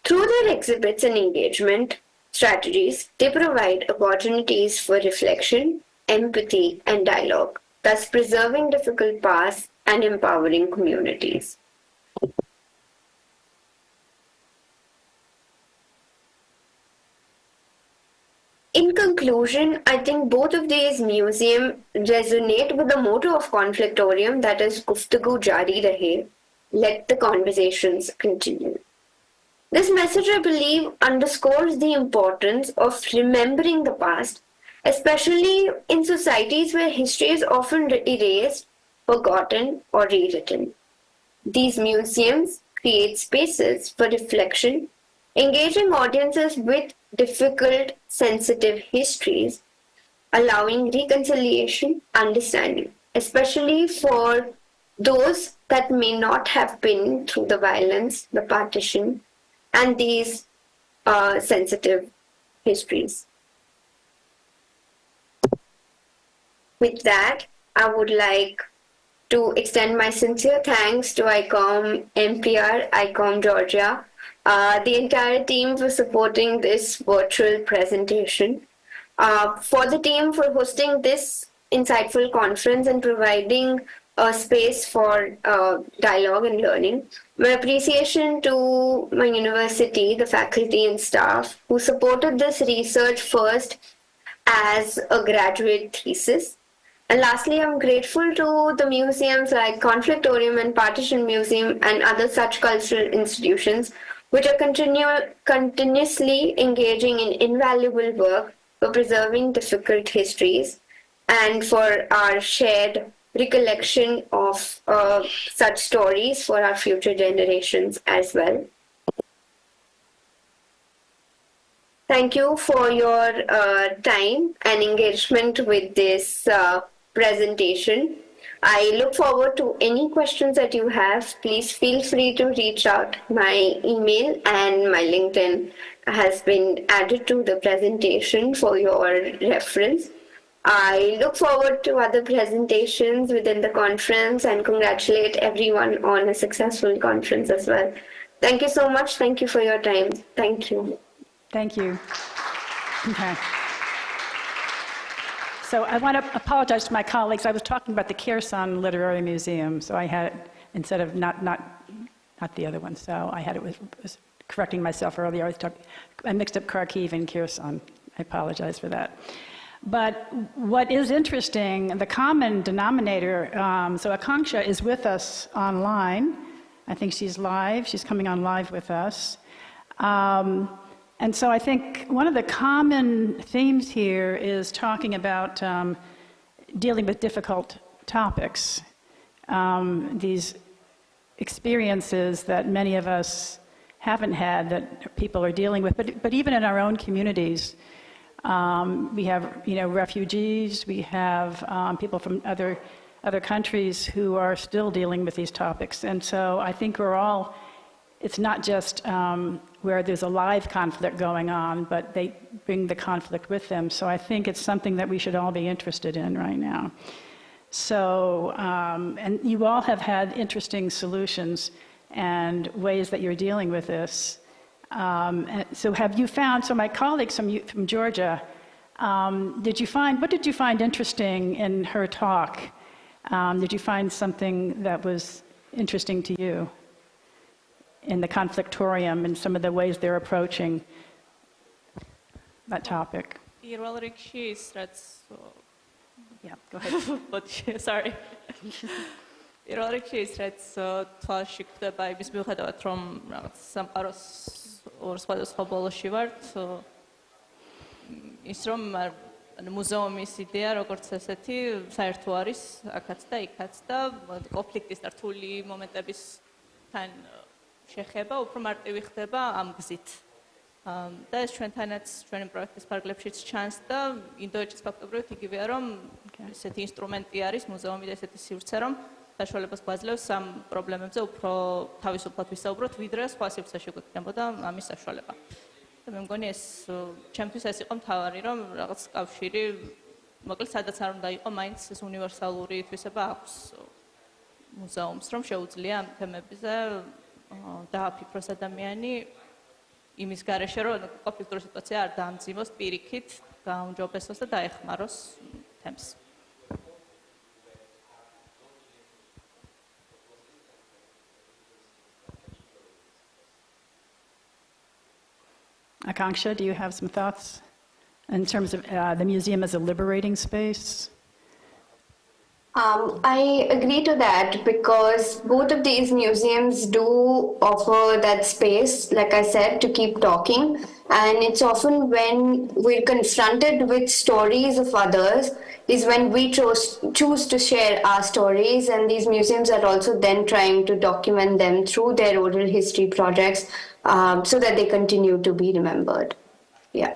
Through their exhibits and engagement strategies, they provide opportunities for reflection, empathy, and dialogue, thus preserving difficult pasts and empowering communities. In conclusion, I think both of these museums resonate with the motto of Conflictorium, that is, Guftagu Jari Rahe, let the conversations continue. This message, I believe, underscores the importance of remembering the past, especially in societies where history is often erased, forgotten, or rewritten. These museums create spaces for reflection, engaging audiences with difficult, sensitive histories, allowing reconciliation, understanding, especially for those that may not have been through the violence, the partition, and these sensitive histories. With that, I would like to extend my sincere thanks to ICOM MPR, ICOM Georgia, the entire team for supporting this virtual presentation, for the team for hosting this insightful conference and providing a space for dialogue and learning. My appreciation to my university, the faculty and staff who supported this research first as a graduate thesis. And lastly, I'm grateful to the museums like Conflictorium and Partition Museum and other such cultural institutions which are continuously engaging in invaluable work for preserving difficult histories and for our shared recollection of such stories for our future generations as well. Thank you for your time and engagement with this presentation. I look forward to any questions that you have. Please feel free to reach out. My email and my LinkedIn has been added to the presentation for your reference. I look forward to other presentations within the conference and congratulate everyone on a successful conference as well. Thank you so much. Thank you for your time. Thank you. Thank you. Okay. So I want to apologize to my colleagues. I was talking about the Kherson Literary Museum, so I had, instead of not the other one, so I had was correcting myself earlier. I mixed up Kharkiv and Kherson. I apologize for that. But what is interesting, the common denominator, so Akanksha is with us online, I think she's live. She's coming on live with us. And so I think one of the common themes here is talking about dealing with difficult topics, these experiences that many of us haven't had that people are dealing with, but even in our own communities, we have refugees, we have people from other countries who are still dealing with these topics, and so I think we're all. It's not just where there's a live conflict going on, but they bring the conflict with them. So I think it's something that we should all be interested in right now. So, and you all have had interesting solutions and ways that you're dealing with this. So have you found, so my colleagues from Georgia, what did you find interesting in her talk? Did you find something that was interesting to you in the conflictorium and some of the ways they're approaching that topic? Yeah, go ahead. But sorry. პირველ რიგში ის რაც თვალში გვხვდება იმის მიუხედავად რომ რაღაც სამყაროს ორ სხვადასხვა ბოლოში ვართ ის რომ მუზეუმის იდეა როგორც ასეთი საერთო არის აქაც და იქაც და კონფლიქტის და რთული მომენტებისთან შეხება უფრო მარტივი ხდება ამ გზით. და ეს ჩვენთანაც ჩვენი პროექტის ფარგლებშიც ჩანს და ინდოეთის ფაქტობრივად იგივეა რომ ესეთი ინსტრუმენტი არის მუზეუმი და ესეთი სივრცე რომ საშუალებას გვაძლევს ამ პრობლემებზე უფრო თავისუფლად ვისაუბროთ ვიდრე სხვა სივრცეში გვექნებოდა ამის საშუალება. და მე მგონი ეს ჩემთვის ეს იყო მთავარი რომ რაღაც კავშირი მოკლედ სადაც არ უნდა იყო მაინც ეს უნივერსალური თვისება აქვს მუზეუმს რომ შეუძლია ამ თემებზე დააფიქროს ადამიანი იმის გარეშე რომ კონფლიქტური სიტუაცია არ დაამძიმოს პირიქით, გააუმჯობესოს და დაეხმაროს თემს. Akanksha, do you have some thoughts in terms of the museum as a liberating space? I agree to that because both of these museums do offer that space, like I said, to keep talking. And it's often when we're confronted with stories of others is when we choose to share our stories. And these museums are also then trying to document them through their oral history projects so that they continue to be remembered. Yeah.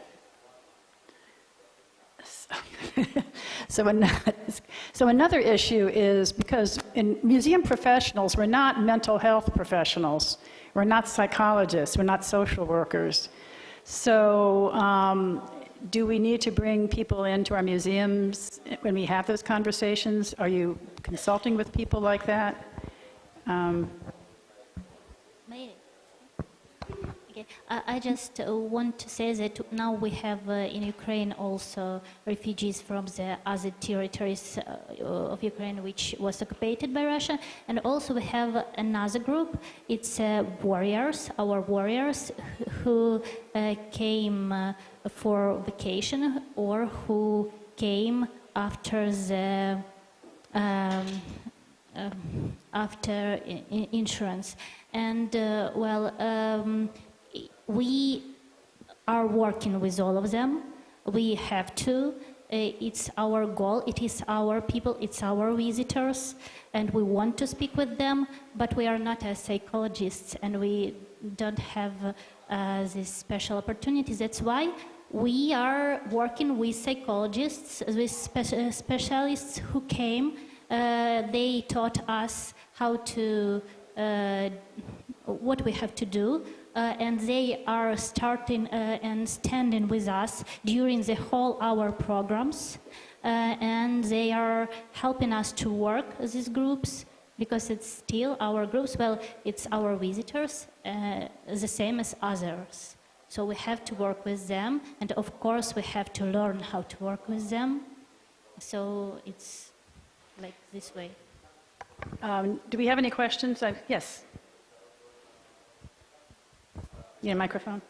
So another issue is because in museum professionals, we're not mental health professionals, we're not psychologists, we're not social workers. So do we need to bring people into our museums when we have those conversations? Are you consulting with people like that? Okay. I just want to say that now we have in Ukraine also refugees from the other territories of Ukraine which was occupied by Russia, and also we have another group. It's warriors, our warriors who came for vacation or who came after the after insurance, and we are working with all of them. We have to. It's our goal. It is our people. It's our visitors, and we want to speak with them. But we are not as psychologists, and we don't have this special opportunity. That's why we are working with psychologists, with specialists who came. They taught us how to what we have to do. And they are starting and standing with us during the whole hour programs, and they are helping us to work with these groups because it's still our groups. Well, it's our visitors, the same as others. So we have to work with them, and of course we have to learn how to work with them. So it's like this way. Do we have any questions? Yes. Yeah, microphone.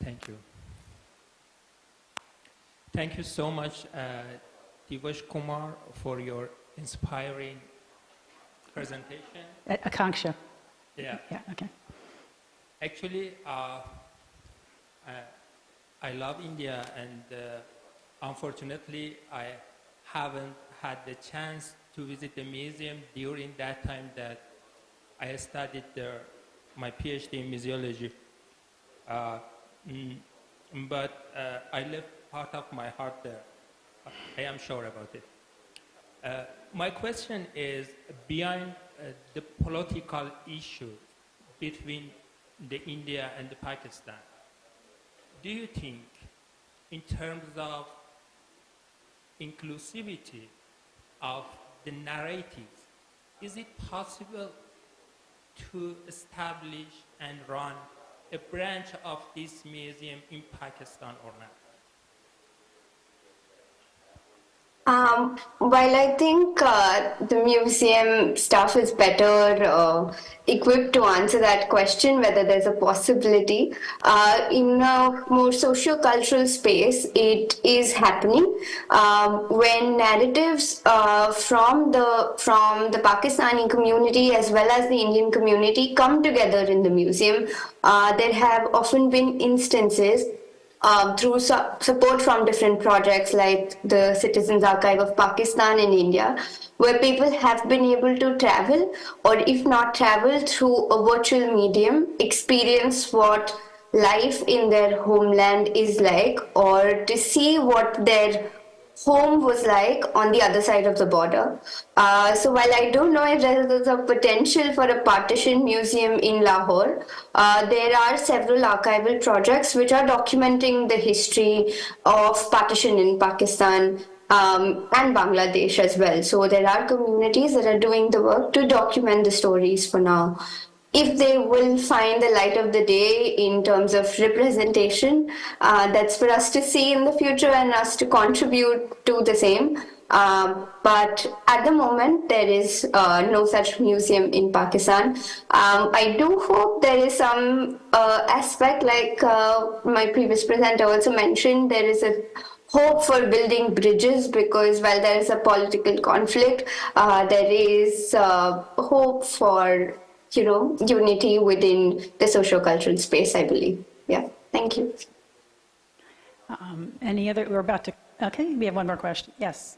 Thank you. Thank you so much, Divash Kumar, for your inspiring presentation. Akanksha. Yeah. Yeah, okay. Actually, I love India, and unfortunately, I haven't had the chance to visit the museum during that time that I studied there, my PhD in museology. But I left part of my heart there. I am sure about it. My question is, beyond the political issue between the India and the Pakistan, do you think, in terms of inclusivity of the narratives, is it possible to establish and run a branch of this museum in Pakistan or not? While I think the museum staff is better equipped to answer that question, whether there's a possibility, in a more socio-cultural space, it is happening. When narratives from the Pakistani community as well as the Indian community come together in the museum, there have often been instances through support from different projects like the Citizens Archive of Pakistan in India, where people have been able to travel, or if not travel, through a virtual medium, experience what life in their homeland is like, or to see what their home was like on the other side of the border. So while I don't know if there is a potential for a partition museum in Lahore, there are several archival projects which are documenting the history of partition in Pakistan and Bangladesh as well. So there are communities that are doing the work to document the stories for now. If they will find the light of the day in terms of representation, that's for us to see in the future and us to contribute to the same. But at the moment, there is no such museum in Pakistan. I do hope there is some aspect, like my previous presenter also mentioned, there is a hope for building bridges, because while there is a political conflict, there is hope for unity within the socio-cultural space, I believe. Yeah, thank you. Any other, we're about to, okay, we have one more question. Yes.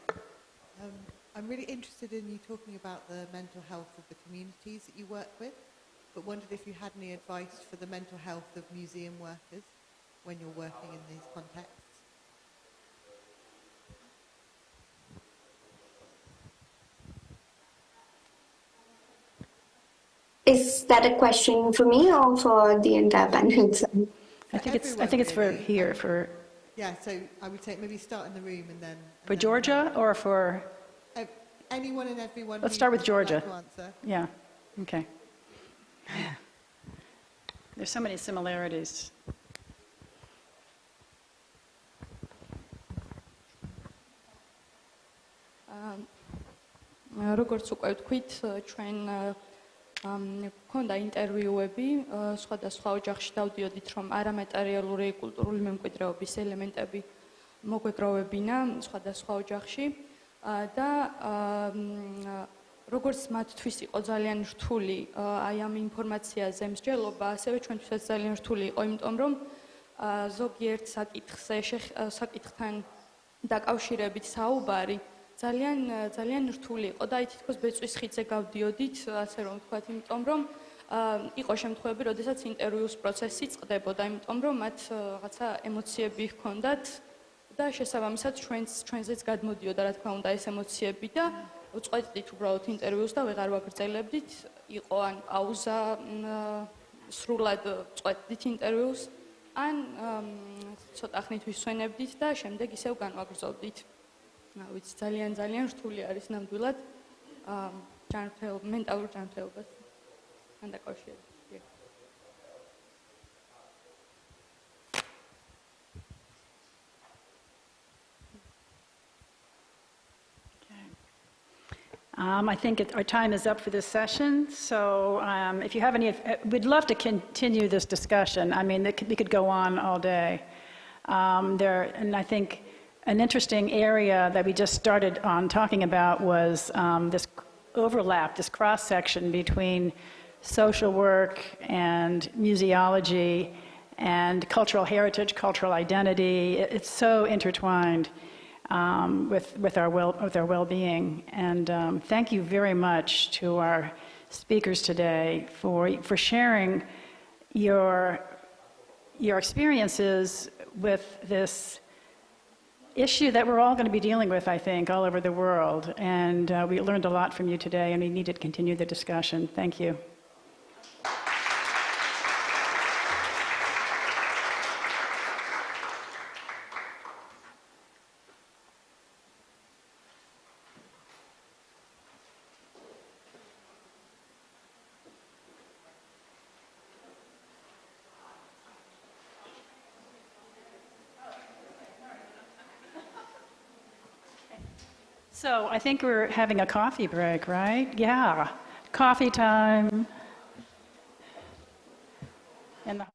I'm really interested in you talking about the mental health of the communities that you work with, but wondered if you had any advice for the mental health of museum workers when you're working in these contexts. Is that a question for me or for the entire panel? I think it's for here, for... Yeah, so I would say maybe start in the room and then... For Georgia or for... anyone and everyone. Let's start with Georgia. Like to answer. Yeah, okay. There's so many similarities. როგორც უკვე ვთქვით, ჩვენ ქონდა ინტერვიუები, სხვადასხვა ოჯახში დავდიოდით, რომ არამატერიალური კულტურული მემკვიდრეობის ელემენტები მოგვეგროვებინა სხვადასხვა ოჯახში და როგორც მათთვის იყო ძალიან რთული აი ამ ინფორმაციაზე მსჯელობა, ასევე ჩვენთვისაც ძალიან რთული იყო, იმიტომ რომ ზოგიერთ საკითხთან დაკავშირებით საუბარი ძალიან რთული იყო და აი თითქოს ბეწვის ხიდზე გავდიოდით, ასე რომ ვთქვათ, იმიტომ რომ იყო შემთხვევები, როდესაც ინტერვიუს პროცესი წყდებოდა, იმიტომ რომ მათ რაღაცა ემოციები ჰქონდათ და შესაბამისად ჩვენზეც გადმოდიოდა, რა თქმა უნდა, ეს ემოციები და ვწყვეტდით უბრალოდ ინტერვიუს და ვეღარ ვაგრძელებდით, იყო ან პაუზა, სრულად ვწყვეტდით ინტერვიუს, ან ცოტა ხნით ვისვენებდით და შემდეგ ისევ განვაგრძობდით. ვიცი, ძალიან რთული არის ნამდვილად მენტალურ ჯანმრთელობასთან დაკავშირებით. I think our time is up for this session, so if you have any, we'd love to continue this discussion. I mean, we could go on all day. And I think an interesting area that we just started on talking about was this overlap, this cross-section between social work and museology and cultural heritage, cultural identity. It's so intertwined with our well-being. And thank you very much to our speakers today for sharing your experiences with this issue that we're all going to be dealing with, I think, all over the world. And we learned a lot from you today, and we need to continue the discussion. Thank you. So I think we're having a coffee break, right? Yeah, coffee time. And the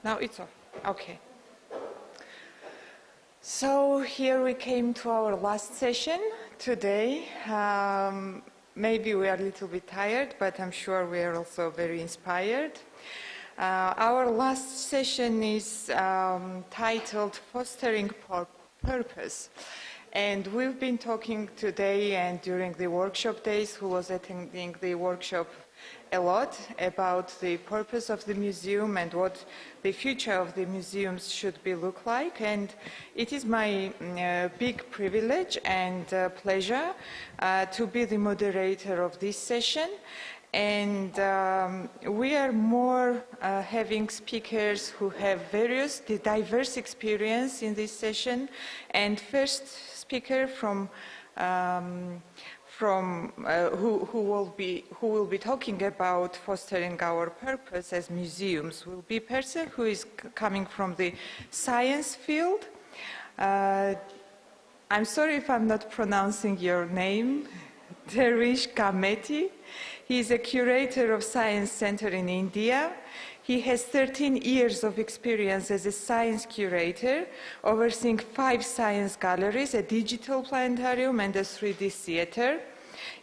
Now it's off. Okay. So here we came to our last session today. Maybe we are a little bit tired, but I'm sure we are also very inspired. Our last session is titled Fostering Purpose. And we've been talking today and during the workshop days, who was attending the workshop a lot about the purpose of the museum and what the future of the museums should be look like. And it is my big privilege and pleasure to be the moderator of this session. And we are more having speakers who have various diverse experience in this session. And first speaker who will be talking about fostering our purpose as museums will be a person who is coming from the science field. I'm sorry if I'm not pronouncing your name, Terish Kameti. He is a curator of Science Center in India. He has 13 years of experience as a science curator, overseeing 5 science galleries, a digital planetarium, and a 3D theater.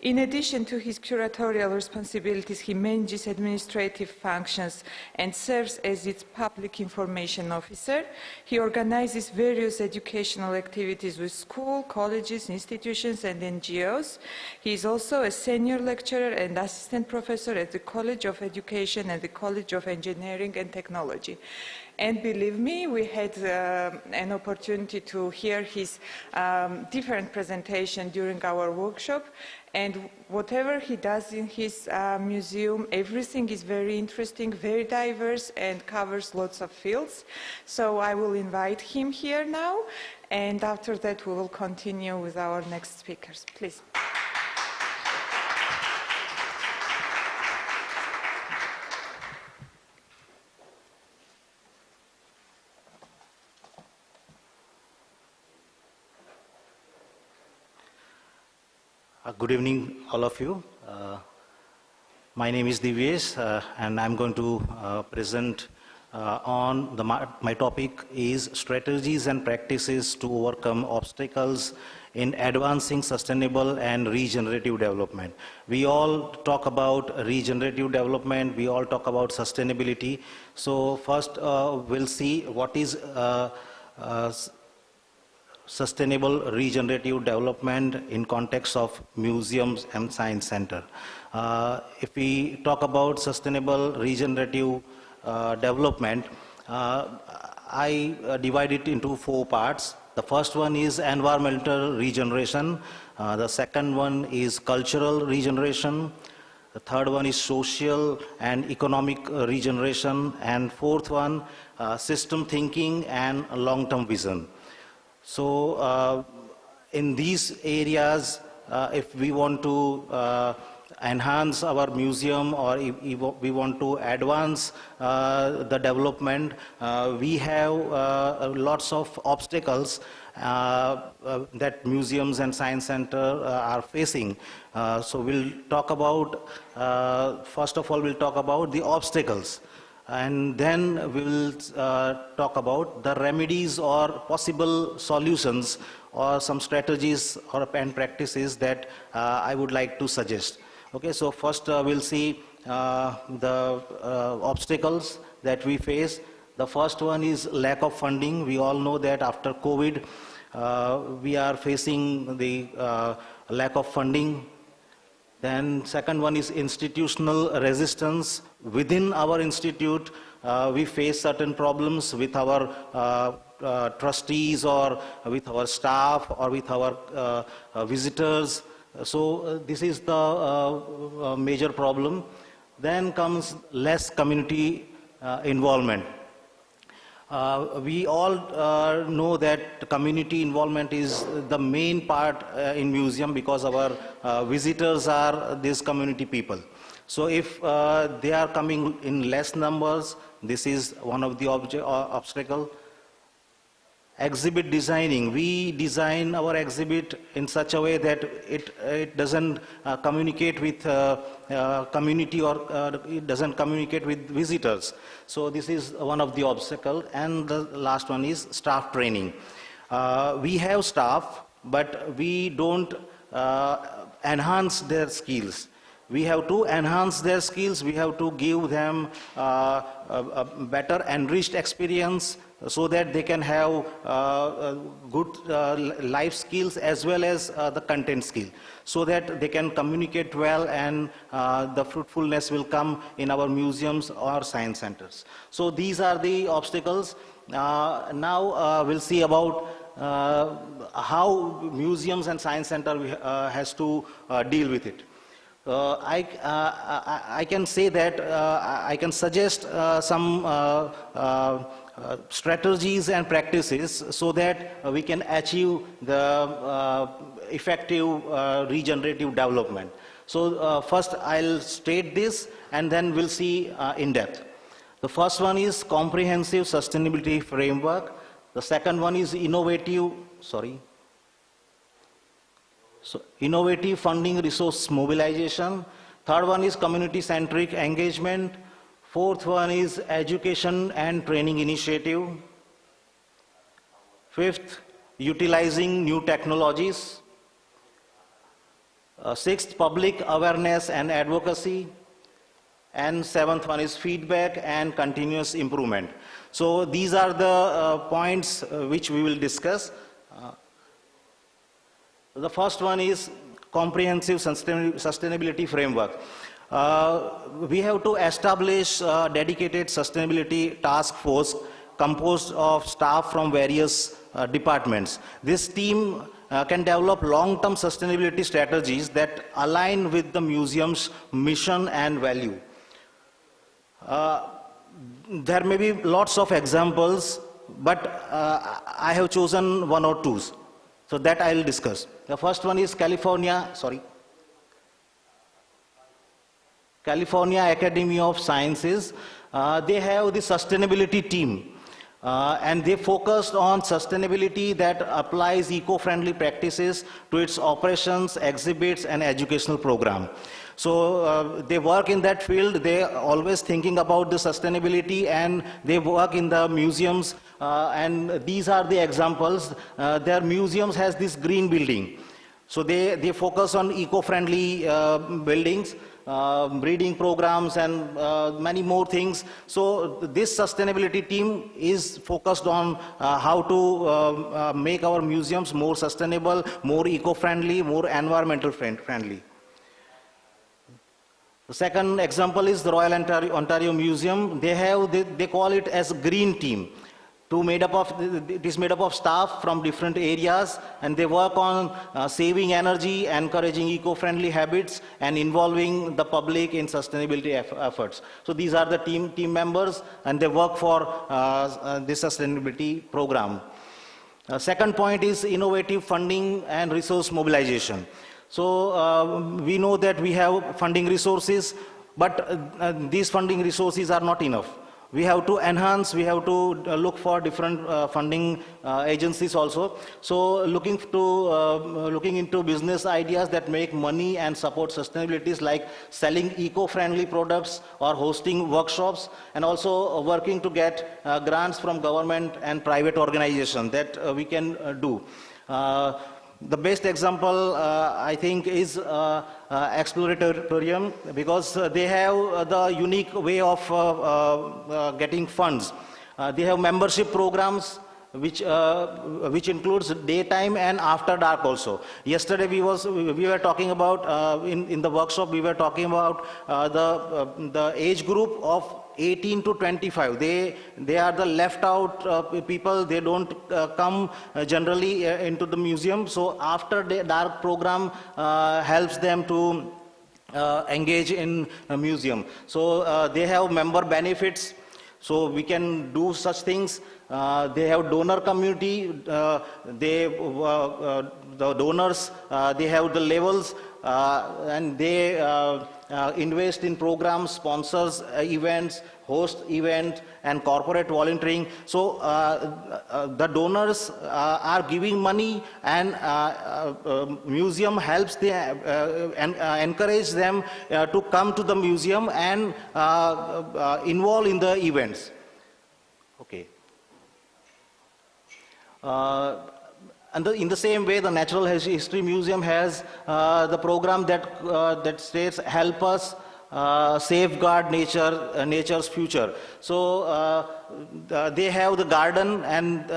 In addition to his curatorial responsibilities, he manages administrative functions and serves as its public information officer. He organizes various educational activities with schools, colleges, institutions, and NGOs. He is also a senior lecturer and assistant professor at the College of Education and the College of Engineering and Technology. And believe me, we had an opportunity to hear his different presentation during our workshop. And whatever he does in his museum, everything is very interesting, very diverse, and covers lots of fields. So I will invite him here now, and after that we will continue with our next speakers. Please. Good evening, all of you. My name is Divyesh, and I'm going to present on my topic is strategies and practices to overcome obstacles in advancing sustainable and regenerative development. We all talk about regenerative development, we all talk about sustainability. So first we'll see what is sustainable regenerative development in context of museums and science center. If we talk about sustainable regenerative development, I divide it into 4 parts. The first one is environmental regeneration. The second one is cultural regeneration. The third one is social and economic regeneration. And fourth one, system thinking and long-term vision. So in these areas, if we want to enhance our museum or if we want to advance the development, we have lots of obstacles that museums and science center are facing. So we'll talk about, first of all, we'll talk about the obstacles. And then we will talk about the remedies or possible solutions or some strategies and practices that I would like to suggest. Okay, so first we'll see the obstacles that we face. The first one is lack of funding. We all know that after COVID, we are facing the lack of funding. Then second one is institutional resistance. Within our institute, we face certain problems with our trustees or with our staff or with our visitors. So this is the major problem. Then comes less community involvement. We all know that community involvement is the main part in museum because our visitors are these community people. So if they are coming in less numbers, this is one of the obstacles. exhibit designing. We design our exhibit in such a way that it doesn't communicate with community or it doesn't communicate with visitors. So this is one of the obstacles. And the last one is staff training. We have staff, but we don't enhance their skills. We have to enhance their skills. We have to give them a better enriched experience so that they can have good life skills as well as the content skill, so that they can communicate well and the fruitfulness will come in our museums or science centers. So these are the obstacles. Now we'll see about how museums and science center has to deal with it. I can say that I can suggest some strategies and practices so that we can achieve the effective regenerative development. So first I'll state this and then we'll see in depth. The first one is comprehensive sustainability framework. The second one is innovative funding resource mobilization. Third one is community-centric engagement. Fourth one is education and training initiative. Fifth, utilizing new technologies. Sixth, public awareness and advocacy. And seventh one is feedback and continuous improvement. So these are the points which we will discuss. The first one is comprehensive sustainability framework. We have to establish a dedicated sustainability task force composed of staff from various departments. This team can develop long-term sustainability strategies that align with the museum's mission and value. There may be lots of examples, but I have chosen one or two. So that I will discuss. The first one is California Academy of Sciences. They have the sustainability team. And they focused on sustainability that applies eco-friendly practices to its operations, exhibits, and educational program. So they work in that field. They are always thinking about the sustainability, and they work in the museums. And these are the examples. Their museums has this green building. So they focus on eco-friendly buildings, breeding programs, and many more things. So this sustainability team is focused on how to make our museums more sustainable, more eco-friendly, more environmental friendly. The second example is the Royal Ontario Museum. They call it as green team. It is made up of staff from different areas, and they work on saving energy, encouraging eco-friendly habits, and involving the public in sustainability efforts. So these are the team members, and they work for this sustainability program. Second point is innovative funding and resource mobilization. So we know that we have funding resources, but these funding resources are not enough. We have to enhance, we have to look for different funding agencies also. So looking into business ideas that make money and support sustainabilities, like selling eco-friendly products or hosting workshops, and also working to get grants from government and private organizations that we can do. The best example, I think, is Exploratorium, because they have the unique way of getting funds. They have membership programs which includes daytime and after dark also. Yesterday we were talking about, in the workshop, we were talking about the age group of 18 to 25. They are the left out people. They don't come generally into the museum. So after the dark program helps them to engage in a museum. So they have member benefits. So we can do such things. They have donor community. The donors, they have the levels, and they invest in programs, sponsors events, host events, and corporate volunteering. So the donors are giving money, and museum helps them and encourage them to come to the museum and involve in the events. Okay. And in the same way, the Natural History Museum has the program that states help us safeguard nature's future. So they have the garden, and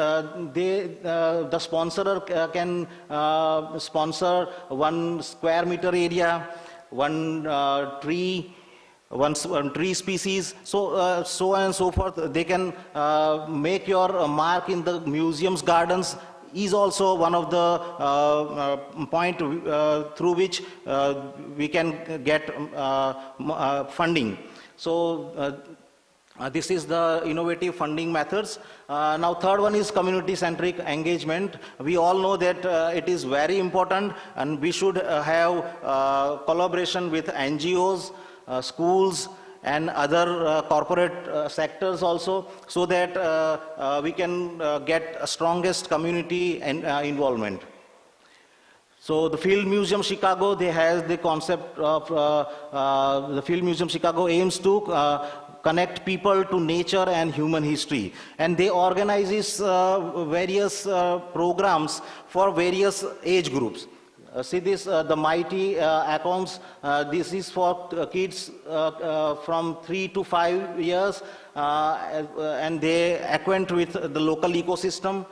the sponsor can sponsor 1 square meter area, one tree species, so so on and so forth. They can make your mark in the museum's gardens. Is also one of the point through which we can get funding. So this is the innovative funding methods. Now third one is community-centric engagement. We all know that it is very important, and we should have collaboration with NGOs, schools, and other corporate sectors also, so that we can get strongest community involvement. So the Field Museum Chicago, they have the concept of the Field Museum Chicago aims to connect people to nature and human history, and they organizes various programs for various age groups. See this, the mighty ICOMs, this is for kids from 3 to 5 years, and they acquaint with the local ecosystem.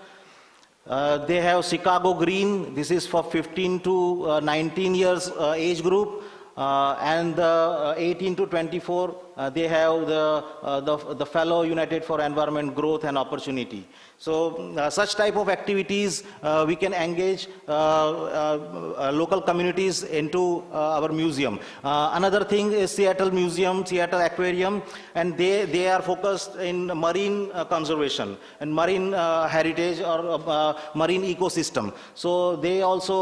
They have Chicago Green, this is for 15 to 19 years age group, and 18 to 24, they have the Fellow United for Environment Growth and Opportunity. So such type of activities we can engage local communities into our museum. Another thing is Seattle Museum, Seattle Aquarium, and they are focused in marine conservation and marine heritage or marine ecosystem. So they also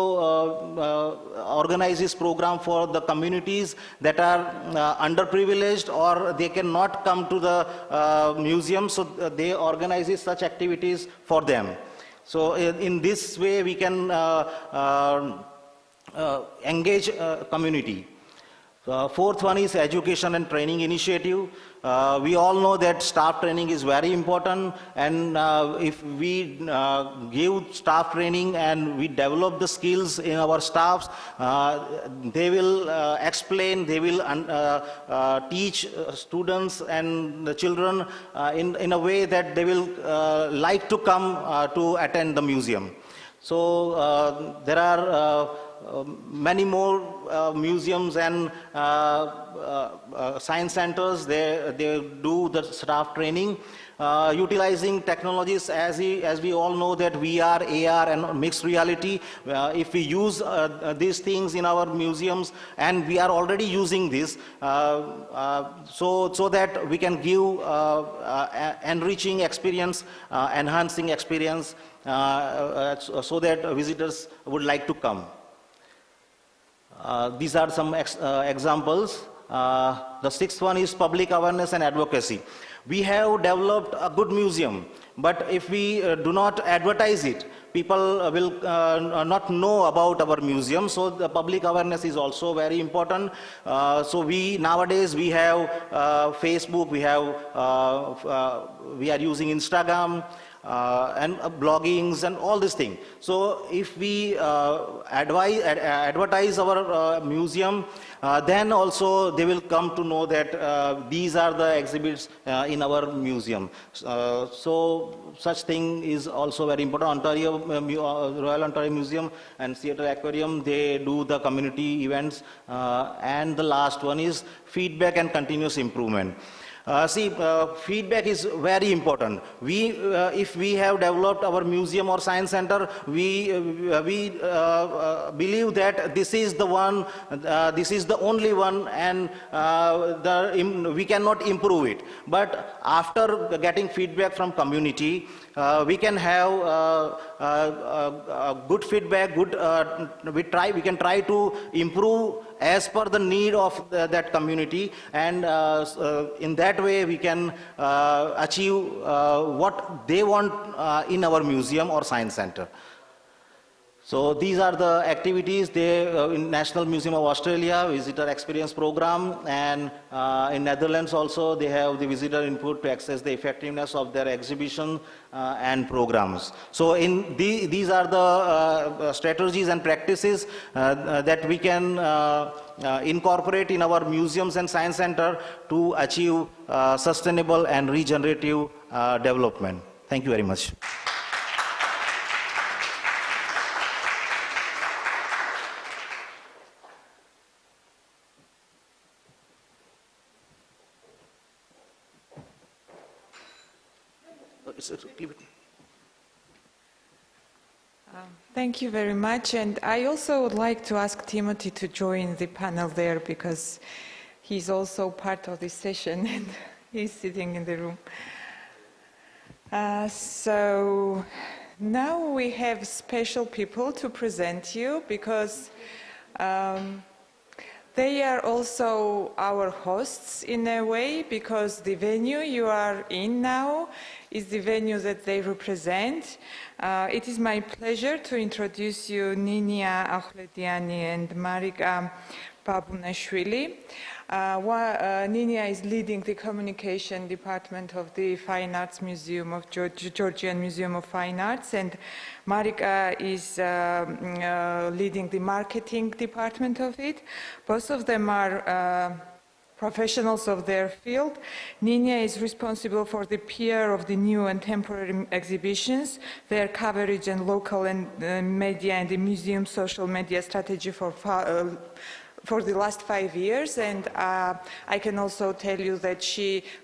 organize this program for the communities that are underprivileged or they cannot come to the museum, so they organize such activities for them. So in this way we can engage community. Fourth one is education and training initiative. We all know that staff training is very important, and if we give staff training and we develop the skills in our staffs, they will explain, they will teach students and the children in a way that they will like to come to attend the museum. So there are many more museums and science centers. They do the staff training utilizing technologies as we all know that VR, AR and mixed reality. If we use these things in our museums, and we are already using this, so that we can give enriching experience, enhancing experience, so that visitors would like to come. These are some examples. The sixth one is public awareness and advocacy. We have developed a good museum, but if we do not advertise it, people will not know about our museum. So the public awareness is also very important. So nowadays we have Facebook, we are using Instagram, and bloggings and all these things. So if we advertise our museum, then also they will come to know that these are the exhibits in our museum. So such thing is also very important. Royal Ontario Museum and Seattle Aquarium, they do the community events. And the last one is feedback and continuous improvement. Feedback is very important. If we have developed our museum or science center, we believe that this is the one, this is the only one, and we cannot improve it. But after getting feedback from community, we can have good feedback. We can try to improve as per the need of that community, and in that that way we can achieve what they want in our museum or science center. So these are the activities. They in National Museum of Australia visitor experience program, and in Netherlands also they have the visitor input to assess the effectiveness of their exhibition and programs. So in these are the strategies and practices that we can incorporate in our museums and science center to achieve sustainable and regenerative development. Thank you very much. Thank you very much, and I also would like to ask Timothy to join the panel there because he's also part of this session and he's sitting in the room. So now we have special people to present you because they are also our hosts in a way, because the venue you are in now is the venue that they represent. It is my pleasure to introduce you Ninia Akhlediani and Marika Babunashvili. Ninia is leading the communication department of the Fine Arts Museum of Georgian Museum of Fine Arts, and Marika is leading the marketing department of it. Both of them are professionals of their field. Ninia is responsible for the PR of the new and temporary exhibitions, their coverage and local and media and the museum social media strategy for the last 5 years, and I can also tell you that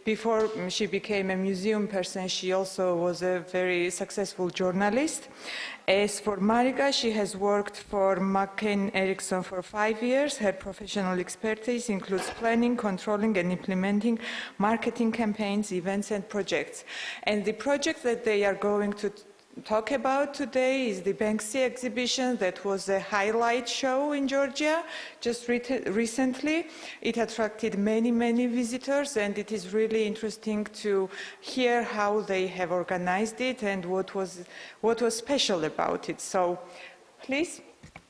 before she became a museum person, she also was a very successful journalist. As for Marika, she has worked for McCain Erickson for 5 years. Her professional expertise includes planning, controlling, and implementing marketing campaigns, events, and projects. And the project that they are going to talk about today is the Banksy exhibition that was a highlight show in Georgia just recently. It attracted many, many visitors, and it is really interesting to hear how they have organized it and what was special about it. So please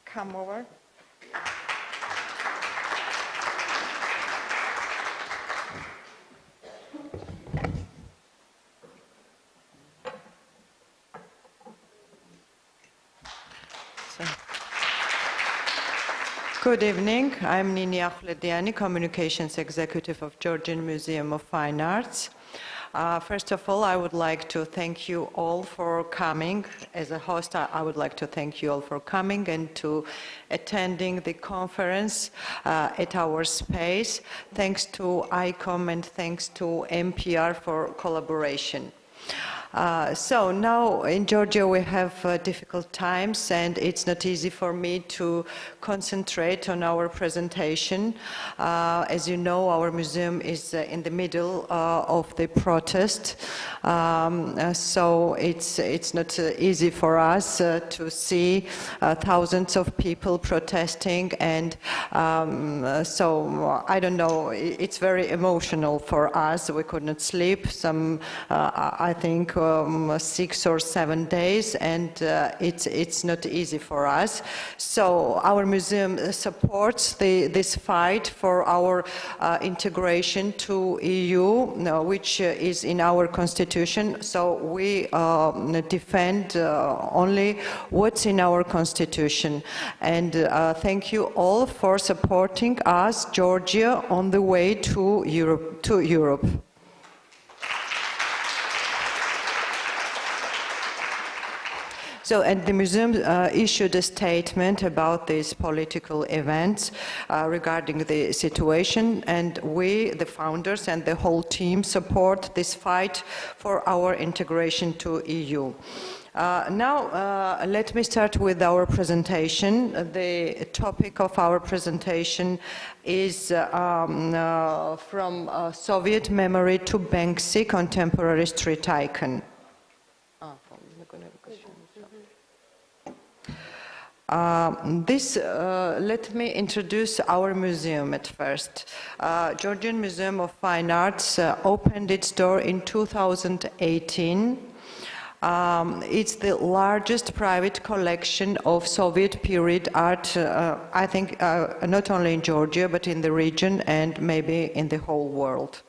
come over. Good evening. I'm Nini Akhlediani, Communications Executive of Georgian Museum of Fine Arts. First of all, I would like to thank you all for coming. As a host, I would like to thank you all for coming and to attending the conference at our space. Thanks to ICOM and thanks to MPR for collaboration. So now in Georgia we have difficult times, and it's not easy for me to concentrate on our presentation. As you know, our museum is in the middle of the protest, so it's not easy for us to see thousands of people protesting, and so I don't know, it's very emotional for us. We could not sleep I think 6 or 7 days, and it's not easy for us. So our museum supports this fight for our integration to EU, which is in our constitution. So we defend only what's in our constitution. And thank you all for supporting us, Georgia, on the way to Europe. So, and the museum issued a statement about these political events regarding the situation, and we, the founders and the whole team, support this fight for our integration to EU. Now, let me start with our presentation. The topic of our presentation is from Soviet memory to Banksy, contemporary street icon. Let me introduce our museum at first. Georgian Museum of Fine Arts opened its door in 2018. It's the largest private collection of Soviet period art, I think, not only in Georgia, but in the region and maybe in the whole world.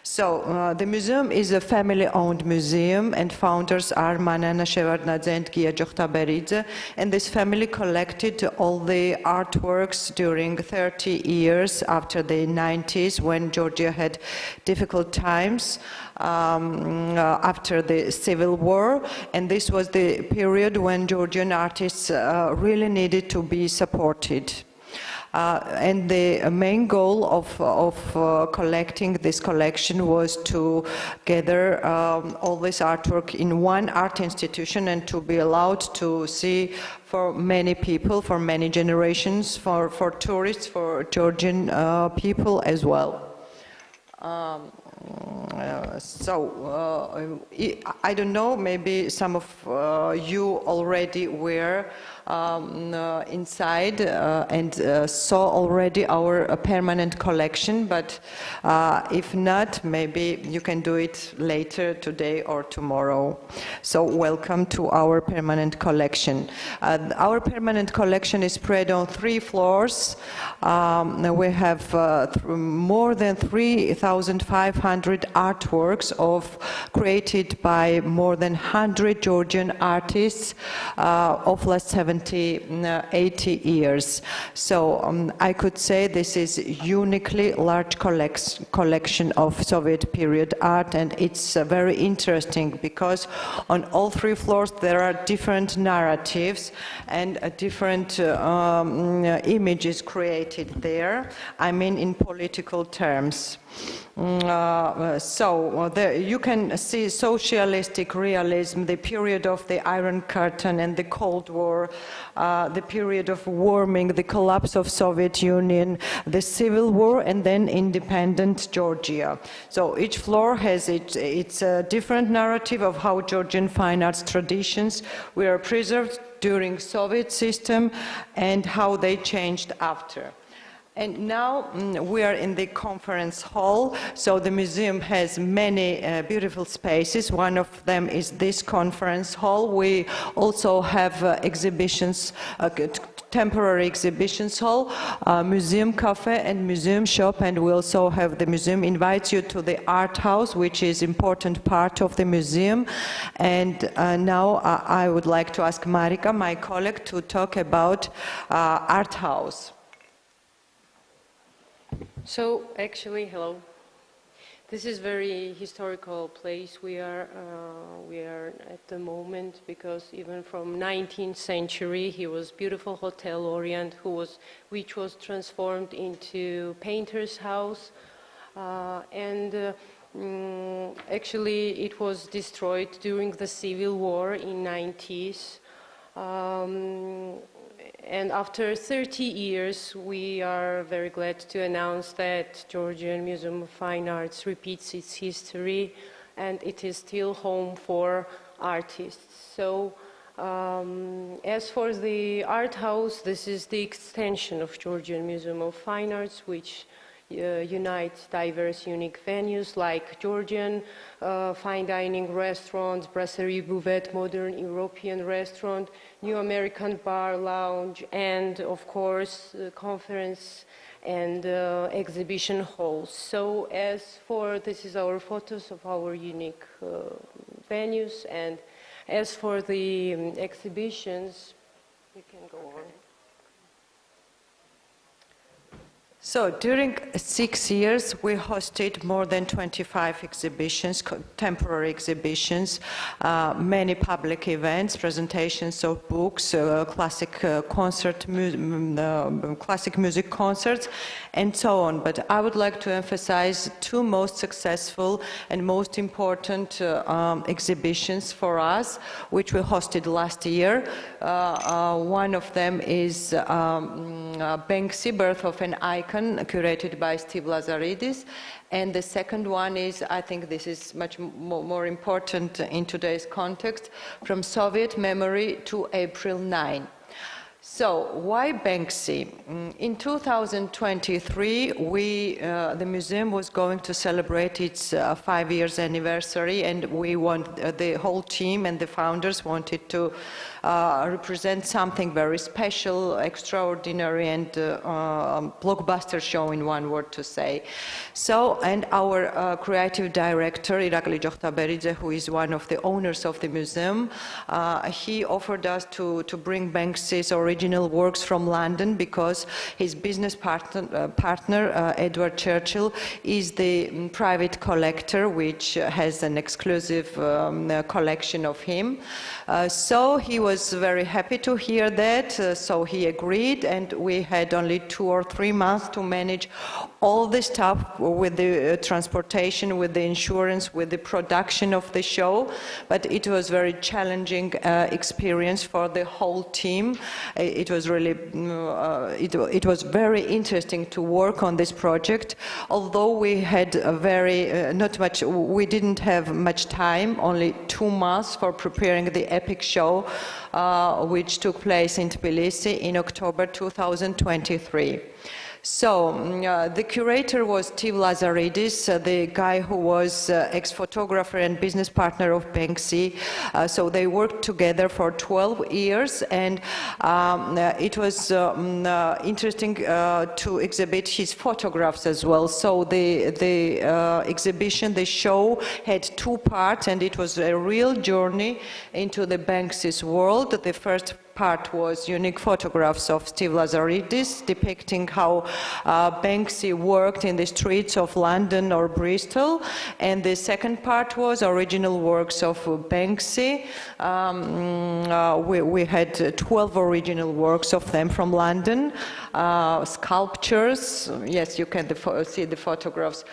So the museum is a family-owned museum, and founders are Manana Shevardnadze and Gzaჯvარედინze, and this family collected all the artworks during 30 years after the 90s, when Georgia had difficult times after the civil war, and this was the period when Georgian artists really needed to be supported. And the main goal of collecting this collection was to gather all this artwork in one art institution and to be allowed to see for many people, for many generations, for tourists, for Georgian people as well. I don't know, maybe some of you already were inside and saw already our permanent collection, but if not, maybe you can do it later today or tomorrow. So welcome to our permanent collection. Our permanent collection is spread on 3 floors. We have more than 3,500 artworks created by more than 100 Georgian artists of last 80 years. So I could say this is uniquely large collection of Soviet period art, and it's very interesting because on all 3 floors there are different narratives and different images created there. I mean in political terms. There you can see socialistic realism, the period of the Iron Curtain and the Cold War, the period of warming, the collapse of Soviet Union, the Civil War, and then independent Georgia. So each floor has its different narrative of how Georgian fine arts traditions were preserved during Soviet system and how they changed after. And now we are in the conference hall, so the museum has many beautiful spaces. One of them is this conference hall. We also have exhibitions, temporary exhibitions hall, museum cafe and museum shop, and we also have the museum invites you to the art house, which is important part of the museum. And now I would like to ask Marika, my colleague, to talk about art house. So actually, hello. This is very historical place we are at the moment, because even from 19th century, he was beautiful Hotel Orient, which was transformed into painter's house, actually it was destroyed during the Civil War in 90s. And after 30 years, we are very glad to announce that Georgian Museum of Fine Arts repeats its history, and it is still home for artists. So as for the art house, this is the extension of Georgian Museum of Fine Arts, which unites diverse, unique venues like Georgian fine dining restaurants, brasserie buvette, modern European restaurant, new American bar lounge, and of course conference and exhibition halls. So as for, this is our photos of our unique venues, and as for the exhibitions, you can go on. So during 6 years, we hosted more than 25 exhibitions, temporary exhibitions, many public events, presentations of books, classic music concerts, and so on. But I would like to emphasize 2 most successful and most important exhibitions for us, which we hosted last year. One of them is Banksy, Birth of an Icon, curated by Steve Lazaridis, and the second one is, I think this is much more important in today's context, From Soviet Memory to April 9. So, why Banksy? In 2023, the museum was going to celebrate its 5 years anniversary, and the whole team and the founders wanted to represent something very special, extraordinary, and blockbuster show in one word to say. So, and our creative director, Irakli Jokhtaberidze, who is one of the owners of the museum, he offered us to bring Banksy's original works from London because his business partner Edward Churchill, is the private collector which has an exclusive collection of him. So he was very happy to hear that, so he agreed, and we had only 2 or 3 months to manage all the stuff with the transportation, with the insurance, with the production of the show, but it was very challenging experience for the whole team. It was really, it was very interesting to work on this project, although we had a very, we didn't have much time, only 2 months for preparing the epic show, which took place in Tbilisi in October 2023. So, the curator was Steve Lazaridis, the guy who was ex-photographer and business partner of Banksy. So they worked together for 12 years, and it was interesting to exhibit his photographs as well. So the exhibition, the show, had 2 parts, and it was a real journey into the Banksy's world. The first part was unique photographs of Steve Lazaridis depicting how Banksy worked in the streets of London or Bristol, and the second part was original works of Banksy. We had 12 original works of them from London, sculptures, yes, you can see the photographs.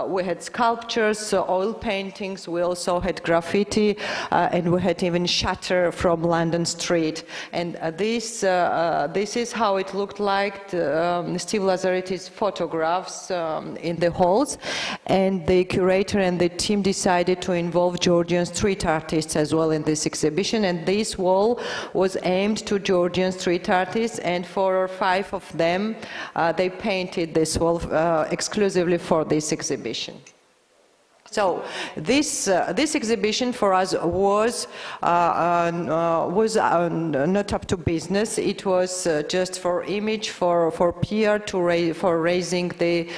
We had sculptures, oil paintings, we also had graffiti, and we had even shutter from London Street. And this is how it looked like, Steve Lazaridis' photographs in the halls. And the curator and the team decided to involve Georgian street artists as well in this exhibition. And this wall was aimed to Georgian street artists, and 4 or 5 of them, they painted this wall exclusively for this exhibition. So this exhibition for us was not up to business. It was just for image, for PR, for raising the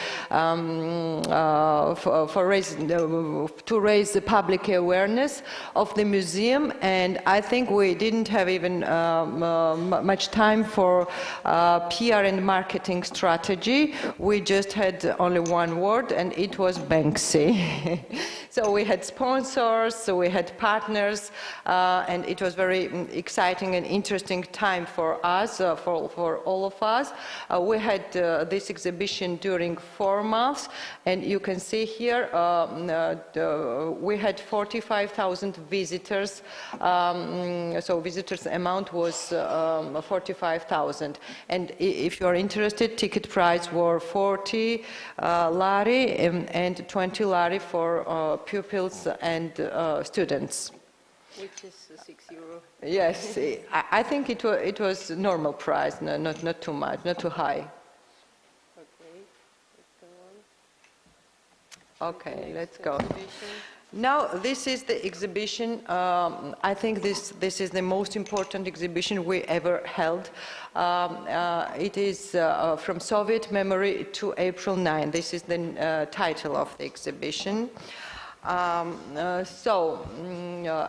to raise the public awareness of the museum. And I think we didn't have even much time for PR and marketing strategy. We just had only one word, and it was Banksy. So we had sponsors, so we had partners, and it was very exciting and interesting time for us, for all of us. We had this exhibition during 4 months, and you can see here we had 45,000 visitors, so visitors amount was 45,000. And if you are interested, ticket price were 40 lari and 20 lari for pupils and students. Which is €6. Yes, I think it was normal price, not too much, not too high. Okay, let's go on. Okay, let's go. Now, this is the exhibition. I think this is the most important exhibition we ever held. It is from Soviet memory to April 9. This is the title of the exhibition.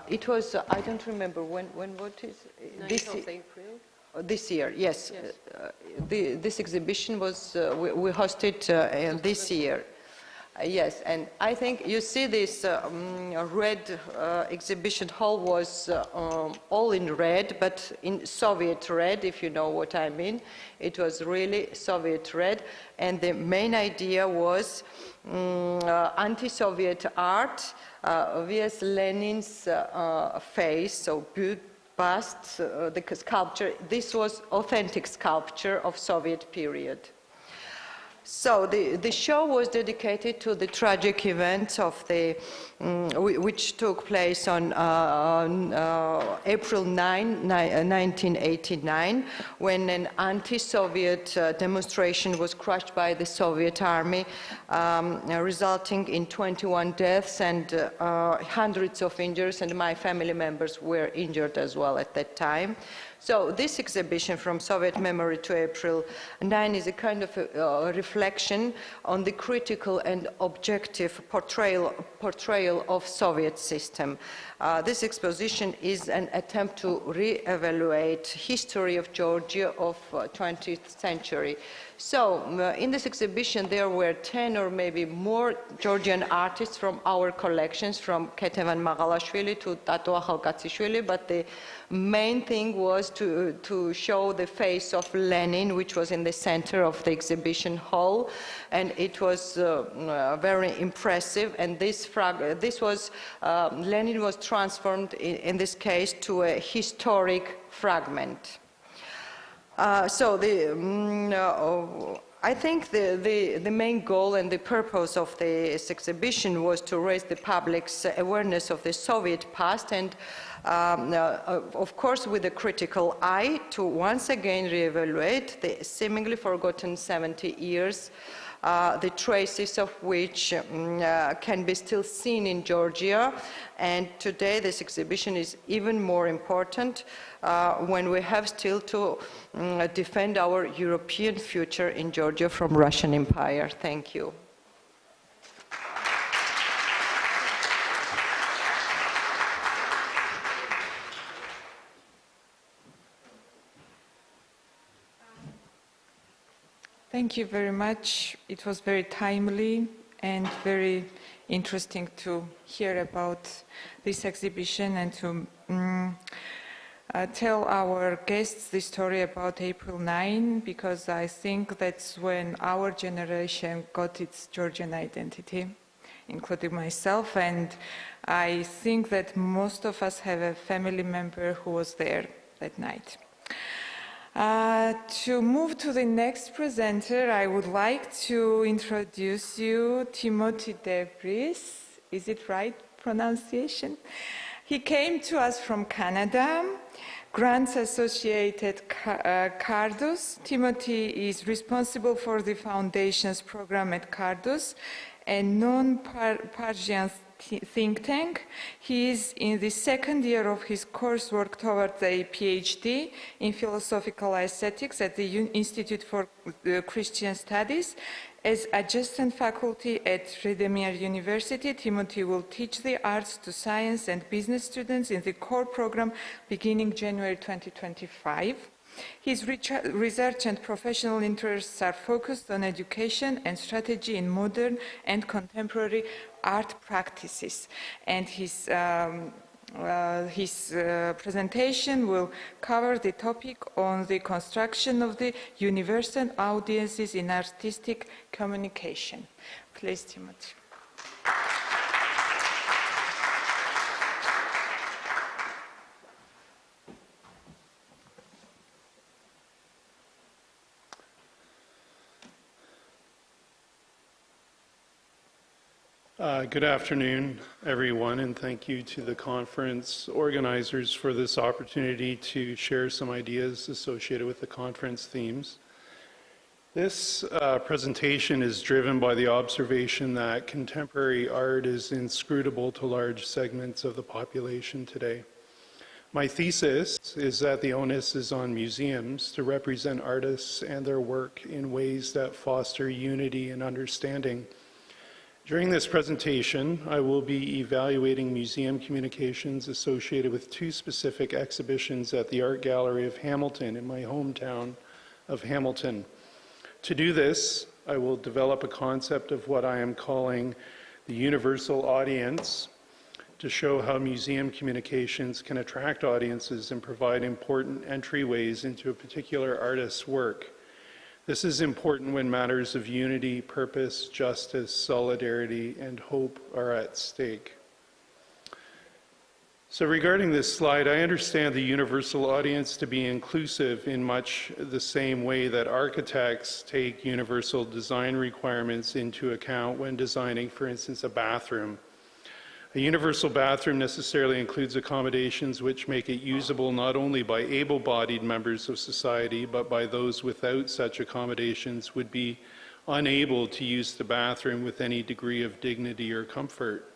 It was, I don't remember when what is this? 9th of April. This year, yes. This exhibition was, we hosted this year. Yes, and I think you see this red exhibition hall was all in red, but in Soviet red, if you know what I mean. It was really Soviet red, and the main idea was anti-Soviet art vs. Lenin's face, so bust, the sculpture. This was authentic sculpture of Soviet period. So the show was dedicated to the tragic events of which took place on April 9, 1989, when an anti-Soviet demonstration was crushed by the Soviet army, resulting in 21 deaths and hundreds of injuries, and my family members were injured as well at that time. So this exhibition, From Soviet Memory to April 9, is a kind of a reflection on the critical and objective portrayal of Soviet system. This exposition is an attempt to re-evaluate history of Georgia of 20th century. So in this exhibition there were 10 or maybe more Georgian artists from our collections, from Ketevan Magalashvili to Tato Akhalkatsishvili, but the main thing was to show the face of Lenin, which was in the center of the exhibition hall, and it was very impressive. And Lenin was transformed in this case to a historic fragment. I think the main goal and the purpose of this exhibition was to raise the public's awareness of the Soviet past, and of course with a critical eye to once again reevaluate the seemingly forgotten 70 years, the traces of which can be still seen in Georgia. And today this exhibition is even more important when we have still to defend our European future in Georgia from Russian Empire. Thank you. Thank you very much. It was very timely and very interesting to hear about this exhibition and to tell our guests the story about April 9, because I think that's when our generation got its Georgian identity, including myself, and I think that most of us have a family member who was there that night. To move to the next presenter, I would like to introduce you Timothy Debris. Is it right pronunciation? He came to us from Canada, Grants Associated Cardus. Timothy is responsible for the Foundation's program at Cardus, a non-Persian think tank. He is in the second year of his coursework towards a PhD in philosophical aesthetics at the Institute for Christian Studies. As adjunct faculty at Redemir University, Timothy will teach the arts to science and business students in the core program beginning January 2025. His research and professional interests are focused on education and strategy in modern and contemporary art practices. And his presentation will cover the topic on the construction of the universal audiences in artistic communication. Please, Timothy. Good afternoon, everyone, and thank you to the conference organizers for this opportunity to share some ideas associated with the conference themes. This presentation is driven by the observation that contemporary art is inscrutable to large segments of the population today. My thesis is that the onus is on museums to represent artists and their work in ways that foster unity and understanding. During this presentation, I will be evaluating museum communications associated with two specific exhibitions at the Art Gallery of Hamilton in my hometown of Hamilton. To do this, I will develop a concept of what I am calling the universal audience to show how museum communications can attract audiences and provide important entryways into a particular artist's work. This is important when matters of unity, purpose, justice, solidarity, and hope are at stake. So regarding this slide, I understand the universal audience to be inclusive in much the same way that architects take universal design requirements into account when designing, for instance, a bathroom. A universal bathroom necessarily includes accommodations which make it usable not only by able-bodied members of society, but by those without such accommodations would be unable to use the bathroom with any degree of dignity or comfort.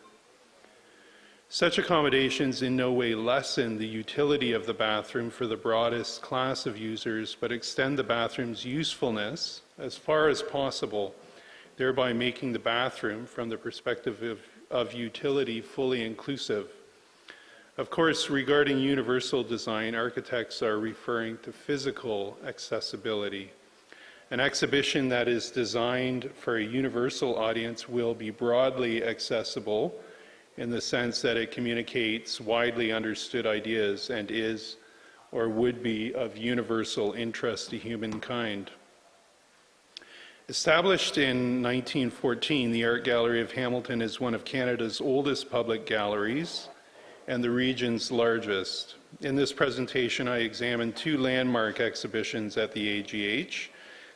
Such accommodations in no way lessen the utility of the bathroom for the broadest class of users, but extend the bathroom's usefulness as far as possible, thereby making the bathroom, from the perspective of utility, fully inclusive. Of course, regarding universal design, architects are referring to physical accessibility. An exhibition that is designed for a universal audience will be broadly accessible in the sense that it communicates widely understood ideas and is or would be of universal interest to humankind. Established in 1914, the Art Gallery of Hamilton is one of Canada's oldest public galleries and the region's largest. In this presentation, I examined two landmark exhibitions at the AGH.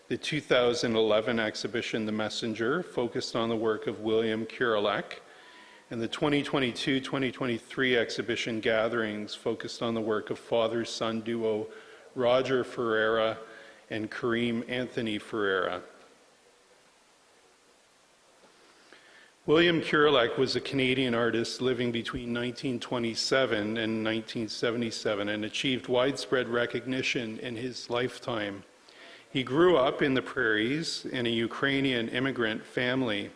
The 2011 exhibition, The Messenger, focused on the work of William Kurelek, and the 2022-2023 exhibition Gatherings focused on the work of father-son duo Roger Ferreira and Kareem Anthony Ferreira. William Kurelek was a Canadian artist living between 1927 and 1977 and achieved widespread recognition in his lifetime. He grew up in the prairies in a Ukrainian immigrant family.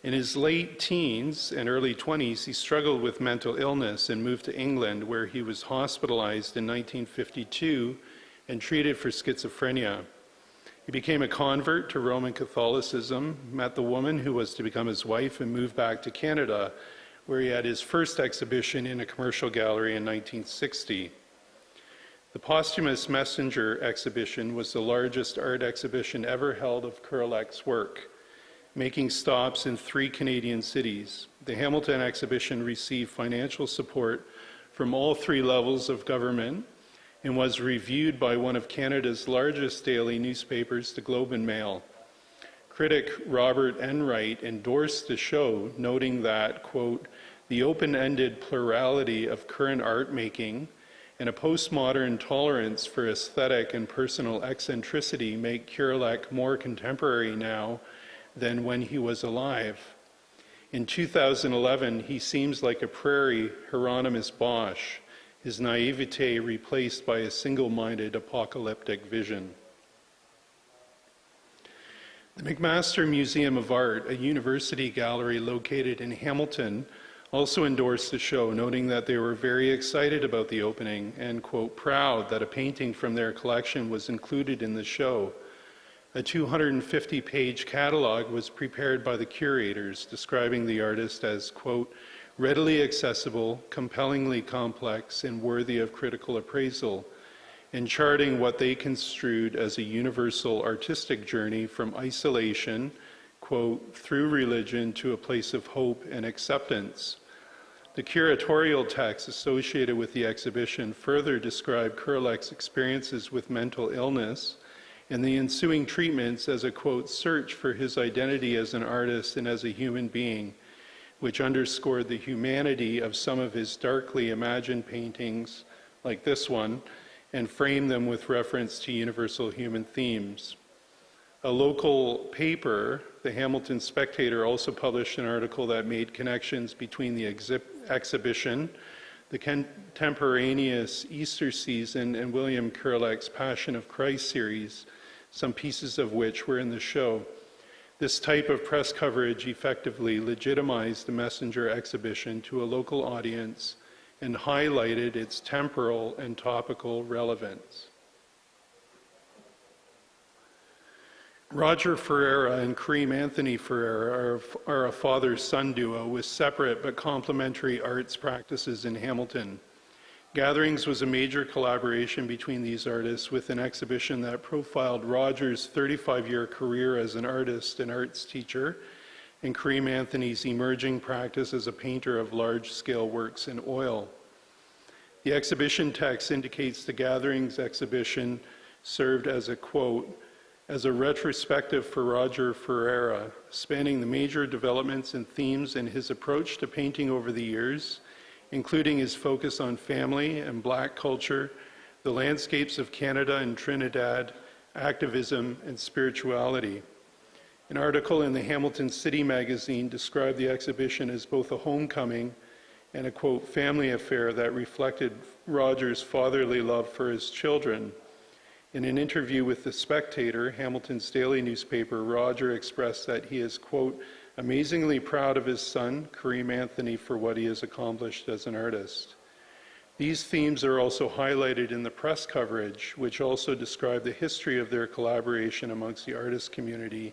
In his late teens and early 20s, he struggled with mental illness and moved to England, where he was hospitalized in 1952 and treated for schizophrenia. He became a convert to Roman Catholicism, met the woman who was to become his wife, and moved back to Canada, where he had his first exhibition in a commercial gallery in 1960. The posthumous Messenger exhibition was the largest art exhibition ever held of Kurelek's work, making stops in 3 Canadian cities. The Hamilton exhibition received financial support from all 3 levels of government and was reviewed by one of Canada's largest daily newspapers, the Globe and Mail. Critic Robert Enright endorsed the show, noting that, quote, the open-ended plurality of current art making and a postmodern tolerance for aesthetic and personal eccentricity make Kurelek more contemporary now than when he was alive. In 2011, he seems like a prairie Hieronymus Bosch, his naivete replaced by a single-minded apocalyptic vision. The McMaster Museum of Art, a university gallery located in Hamilton, also endorsed the show, noting that they were very excited about the opening and, quote, proud that a painting from their collection was included in the show. A 250-page catalog was prepared by the curators, describing the artist as, quote, readily accessible, compellingly complex, and worthy of critical appraisal, and charting what they construed as a universal artistic journey from isolation, quote, through religion to a place of hope and acceptance. The curatorial text associated with the exhibition further described Kurelek's experiences with mental illness and the ensuing treatments as a, quote, search for his identity as an artist and as a human being, which underscored the humanity of some of his darkly imagined paintings, like this one, and framed them with reference to universal human themes. A local paper, the Hamilton Spectator, also published an article that made connections between the exhibition, the contemporaneous Easter season, and William Kurelek's Passion of Christ series, some pieces of which were in the show. This type of press coverage effectively legitimized the Messenger exhibition to a local audience and highlighted its temporal and topical relevance. Roger Ferreira and Kareem Anthony Ferreira are a father-son duo with separate but complementary arts practices in Hamilton. Gatherings was a major collaboration between these artists with an exhibition that profiled Roger's 35-year career as an artist and arts teacher and Kareem Anthony's emerging practice as a painter of large-scale works in oil. The exhibition text indicates the Gatherings exhibition served as a quote, as a retrospective for Roger Ferreira, spanning the major developments and themes in his approach to painting over the years, including his focus on family and Black culture, the landscapes of Canada and Trinidad, activism, and spirituality. An article in the Hamilton City magazine described the exhibition as both a homecoming and a, quote, family affair that reflected Roger's fatherly love for his children. In an interview with The Spectator, Hamilton's daily newspaper, Roger expressed that he is, quote, amazingly proud of his son, Kareem Anthony, for what he has accomplished as an artist. These themes are also highlighted in the press coverage, which also describe the history of their collaboration amongst the artist community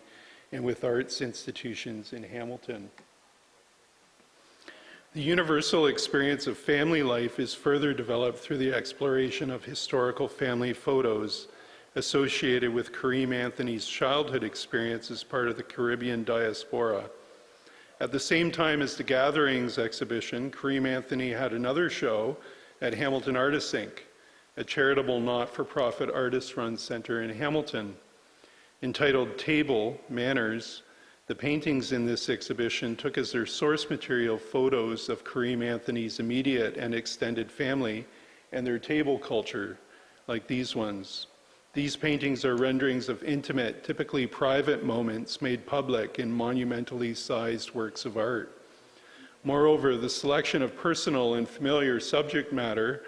and with arts institutions in Hamilton. The universal experience of family life is further developed through the exploration of historical family photos associated with Kareem Anthony's childhood experience as part of the Caribbean diaspora. At the same time as the Gatherings exhibition, Kareem Anthony had another show at Hamilton Artists Inc., a charitable not-for-profit artist-run center in Hamilton. Entitled Table, Manners, the paintings in this exhibition took as their source material photos of Kareem Anthony's immediate and extended family and their table culture, like these ones. These paintings are renderings of intimate, typically private moments made public in monumentally sized works of art. Moreover, the selection of personal and familiar subject matter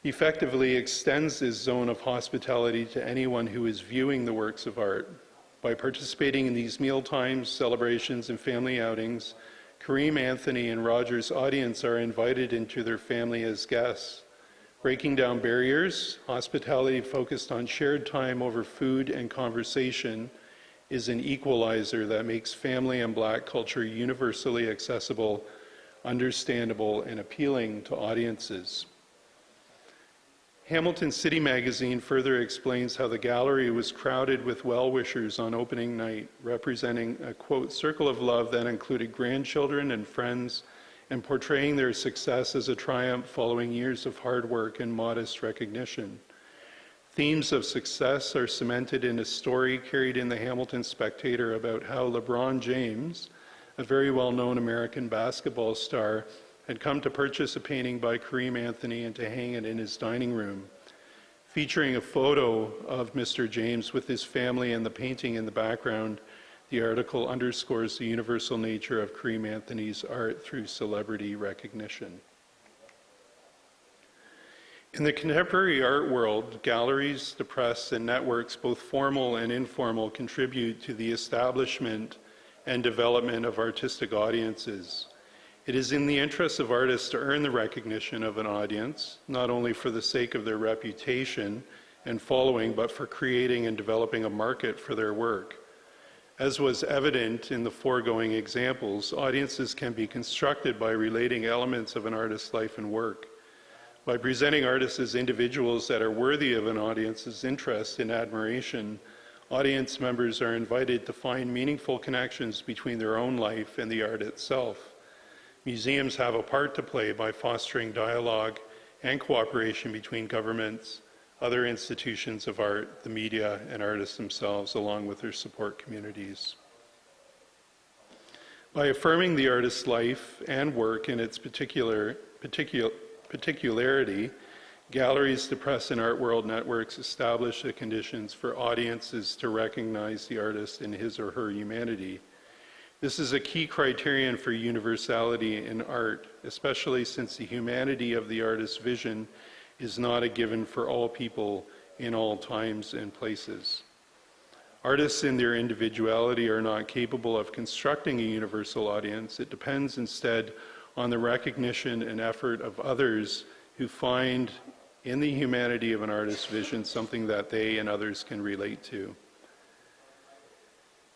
effectively extends this zone of hospitality to anyone who is viewing the works of art. By participating in these mealtimes, celebrations, and family outings, Kareem Anthony and Roger's audience are invited into their family as guests. Breaking down barriers, hospitality focused on shared time over food and conversation is an equalizer that makes family and Black culture universally accessible, understandable, and appealing to audiences. Hamilton City magazine further explains how the gallery was crowded with well-wishers on opening night, representing a, quote, circle of love that included grandchildren and friends, and portraying their success as a triumph following years of hard work and modest recognition. Themes of success are cemented in a story carried in the Hamilton Spectator about how LeBron James, a very well-known American basketball star, had come to purchase a painting by Kareem Anthony and to hang it in his dining room. Featuring a photo of Mr. James with his family and the painting in the background, the article underscores the universal nature of Kareem Anthony's art through celebrity recognition. In the contemporary art world, galleries, the press, and networks, both formal and informal, contribute to the establishment and development of artistic audiences. It is in the interest of artists to earn the recognition of an audience, not only for the sake of their reputation and following, but for creating and developing a market for their work. As was evident in the foregoing examples, audiences can be constructed by relating elements of an artist's life and work. By presenting artists as individuals that are worthy of an audience's interest and admiration, audience members are invited to find meaningful connections between their own life and the art itself. Museums have a part to play by fostering dialogue and cooperation between governments, other institutions of art, the media, and artists themselves, along with their support communities. By affirming the artist's life and work in its particularity, galleries, the press, and art world networks establish the conditions for audiences to recognize the artist in his or her humanity. This is a key criterion for universality in art, especially since the humanity of the artist's vision is not a given for all people in all times and places. Artists in their individuality are not capable of constructing a universal audience. It depends instead on the recognition and effort of others who find in the humanity of an artist's vision something that they and others can relate to.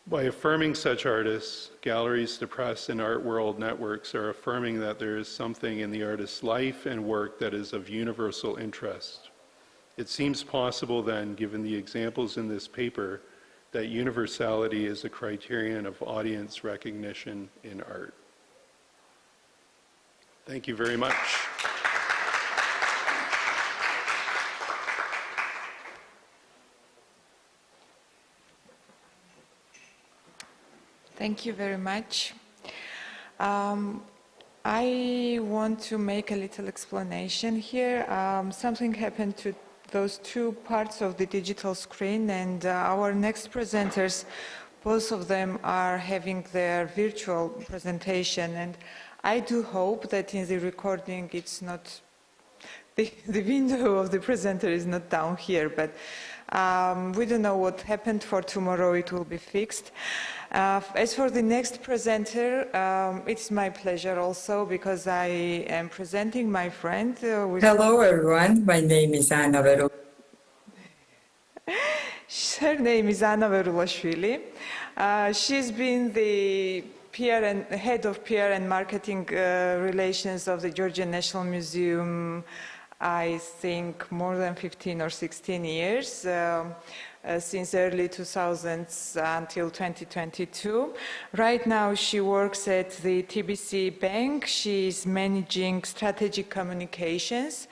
By affirming such artists, galleries, the press, and art world networks are affirming that there is something in the artist's life and work that is of universal interest. It seems possible then, given the examples in this paper, that universality is a criterion of audience recognition in art. Thank you very much. Thank you very much. I want to make a little explanation here. Something happened to those two parts of the digital screen, and our next presenters, both of them are having their virtual presentation, and I do hope that in the recording it's not, the window of the presenter is not down here, but we don't know what happened. For tomorrow it will be fixed. As for the next presenter, it's my pleasure also because I am presenting my friend. Hello everyone, my name is Anna Veru. Her name is Anna Verulashvili. She's been the head of PR and marketing relations of the Georgian National Museum, I think more than 15 or 16 years. Since early 2000s until 2022. Right now she works at the Tbilisi Bank. She's managing strategic communications,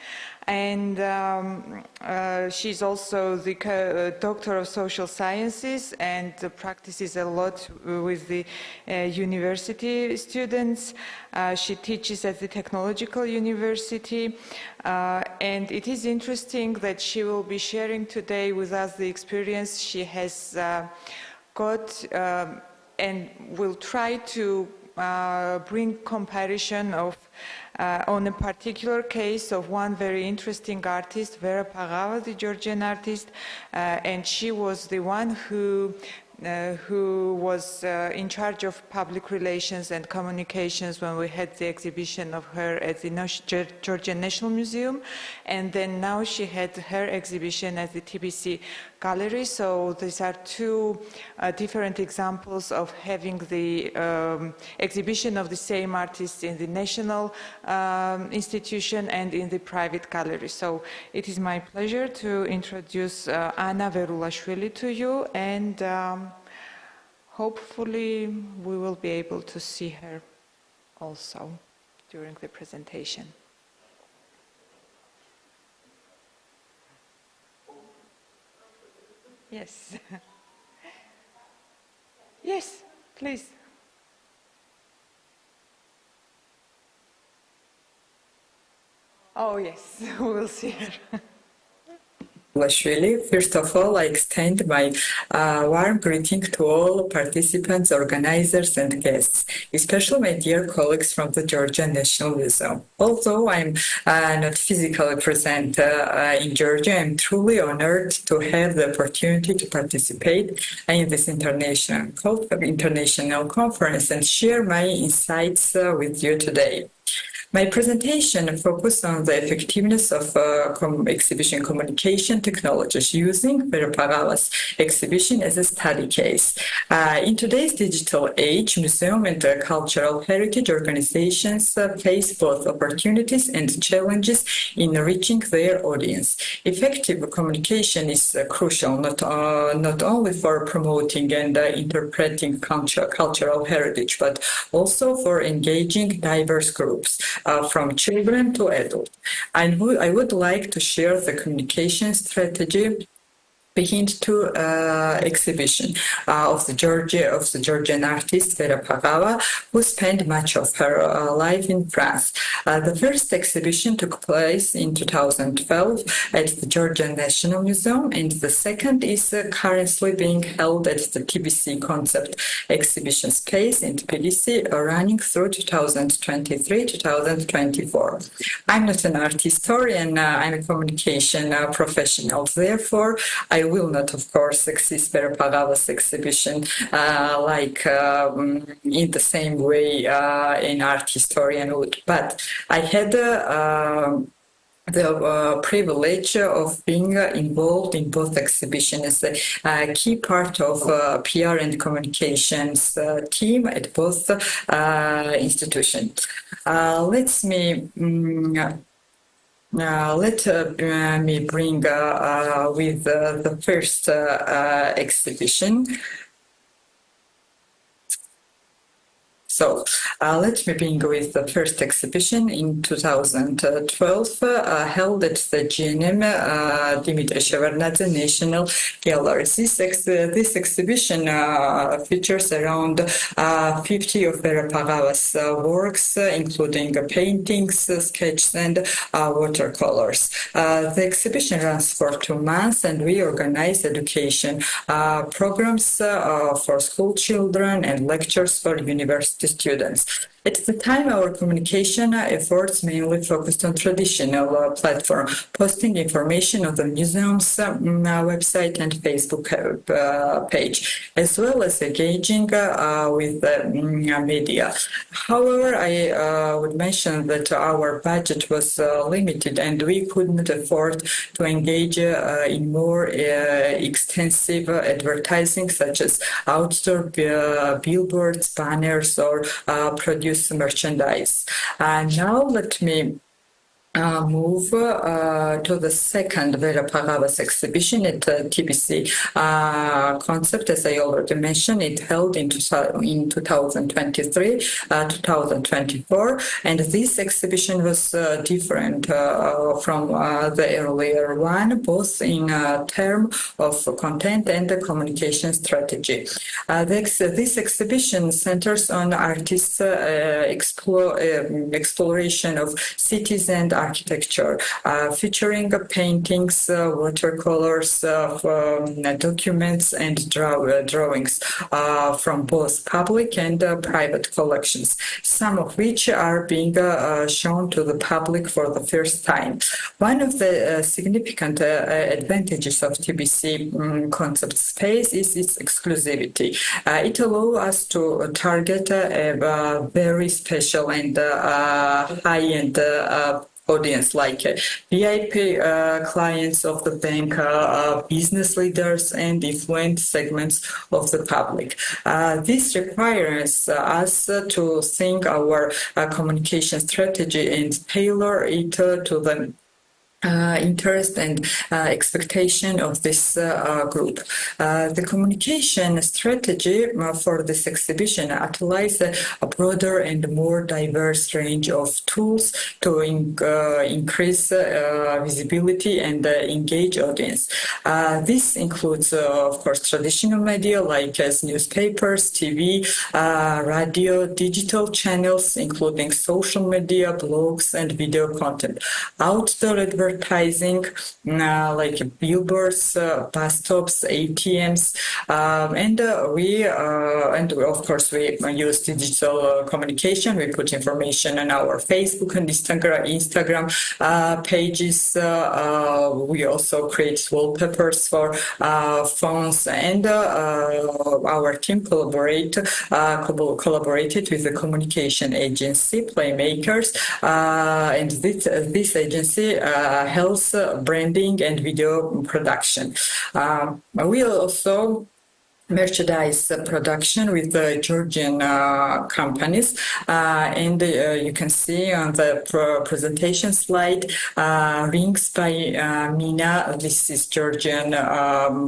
and she's also the Doctor of Social Sciences and practices a lot with the university students. She teaches at the Technological University, and it is interesting that she will be sharing today with us the experience she has got and will try to bring comparison of on a particular case of one very interesting artist, Vera Pagava, the Georgian artist, and she was the one who was in charge of public relations and communications when we had the exhibition of her at the Georgian National Museum, and then now she had her exhibition at the Tbilisi Gallery. So these are two different examples of having the exhibition of the same artists in the national institution and in the private gallery. So it is my pleasure to introduce Anna Verulashvili to you, and hopefully we will be able to see her also during the presentation. Yes. Yes, please. Oh, yes, we will see her. First of all, I extend my warm greeting to all participants, organizers, and guests, especially my dear colleagues from the Georgian National Museum. Although I'm not physically present in Georgia, I'm truly honored to have the opportunity to participate in this international conference and share my insights with you today. My presentation focused on the effectiveness of exhibition communication technologies using Vera Pagava's exhibition as a study case. In today's digital age, museum and cultural heritage organizations face both opportunities and challenges in reaching their audience. Effective communication is crucial not only for promoting and interpreting cultural heritage, but also for engaging diverse groups. From children to adults. I would like to share the communication strategy behind to exhibition of the Georgian artist Vera Pagava, who spent much of her life in France. The first exhibition took place in 2012 at the Georgian National Museum, and the second is currently being held at the Tbilisi Concept Exhibition Space in Tbilisi, running through 2023-2024. I'm not an art historian, I'm a communication professional. Therefore, I will not, of course, access Vera Pagava's exhibition in the same way an art historian would. But I had the privilege of being involved in both exhibitions as a key part of PR and communications team at both institutions. Let me bring with the first exhibition. So let me begin with the first exhibition in 2012, held at the GNM Dimitri Shevardnadze National Gallery. This exhibition features around 50 of Vera Pagava's works, including paintings, sketches, and watercolors. The exhibition runs for 2 months, and we organize education programs for school children and lectures for university students. At the time, our communication efforts mainly focused on traditional platform, posting information on the museum's website and Facebook page, as well as engaging with the media. However, I would mention that our budget was limited and we couldn't afford to engage in more extensive advertising, such as outdoor billboards, banners, or produce merchandise. Now let me move to the second Vera Pagava's exhibition at Tbilisi concept. As I already mentioned, it held in 2023, 2024, and this exhibition was different from the earlier one, both in terms of content and the communication strategy. This exhibition centers on artists' exploration of cities and architecture, featuring paintings, watercolors, documents, and drawings from both public and private collections, some of which are being shown to the public for the first time. One of the significant advantages of Tbilisi concept space is its exclusivity. It allows us to target a very special and high-end audience, like VIP clients of the bank, business leaders, and influential segments of the public. This requires us to think our communication strategy and tailor it to the interest and expectation of this group. The communication strategy for this exhibition applies a broader and more diverse range of tools to increase visibility and engage audience. This includes, of course, traditional media like newspapers, TV, radio, digital channels, including social media, blogs, and video content. Outdoor advertising, like billboards, bus stops, ATMs, and of course we use digital communication. We put information on our Facebook and Instagram pages. We also create wallpapers for phones, and our team collaborated with the communication agency Playmakers, and this agency helps branding and video production. We also merchandise production with the Georgian companies, and you can see on the presentation slide rings by Mina. This is Georgian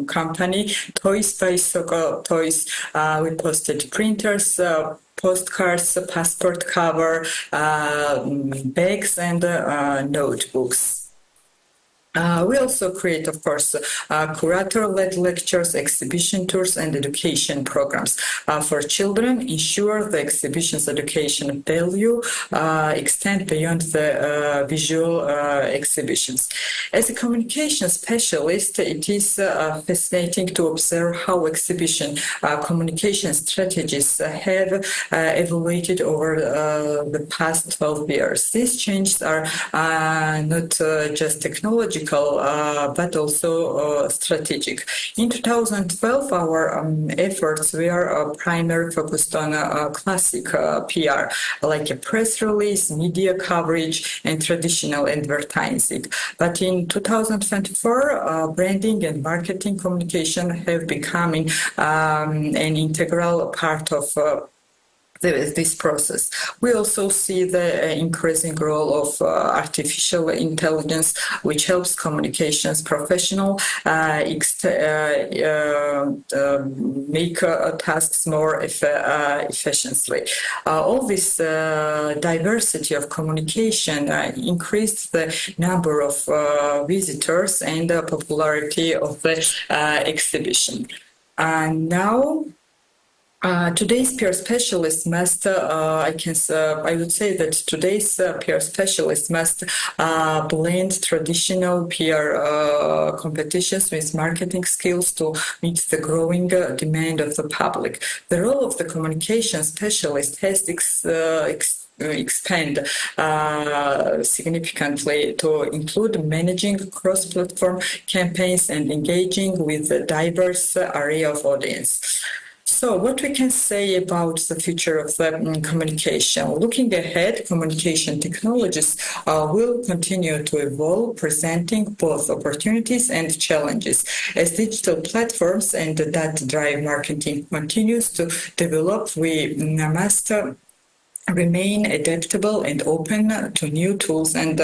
company. Toys by Soko Toys. We posted printers, postcards, passport cover, bags, and notebooks. We also create, of course, curator-led lectures, exhibition tours, and education programs for children. Ensure the exhibition's education value extend beyond the visual exhibitions. As a communication specialist, it is fascinating to observe how exhibition communication strategies have evolved over the past 12 years. These changes are not just technological, but also strategic. In 2012, our efforts were primarily focused on classic PR, like a press release, media coverage, and traditional advertising. But in 2024, branding and marketing communication have become an integral part of this process. We also see the increasing role of artificial intelligence, which helps communications professional make tasks more efficiently. All this diversity of communication increased the number of visitors and the popularity of the exhibition. And now, today's peer specialists must, I would say that today's peer specialists must blend traditional peer competitions with marketing skills to meet the growing demand of the public. The role of the communication specialist has expand significantly to include managing cross-platform campaigns and engaging with a diverse array of audience. So what we can say about the future of the communication? Looking ahead, communication technologies will continue to evolve, presenting both opportunities and challenges. As digital platforms and data-driven marketing continues to develop, we must remain adaptable and open to new tools and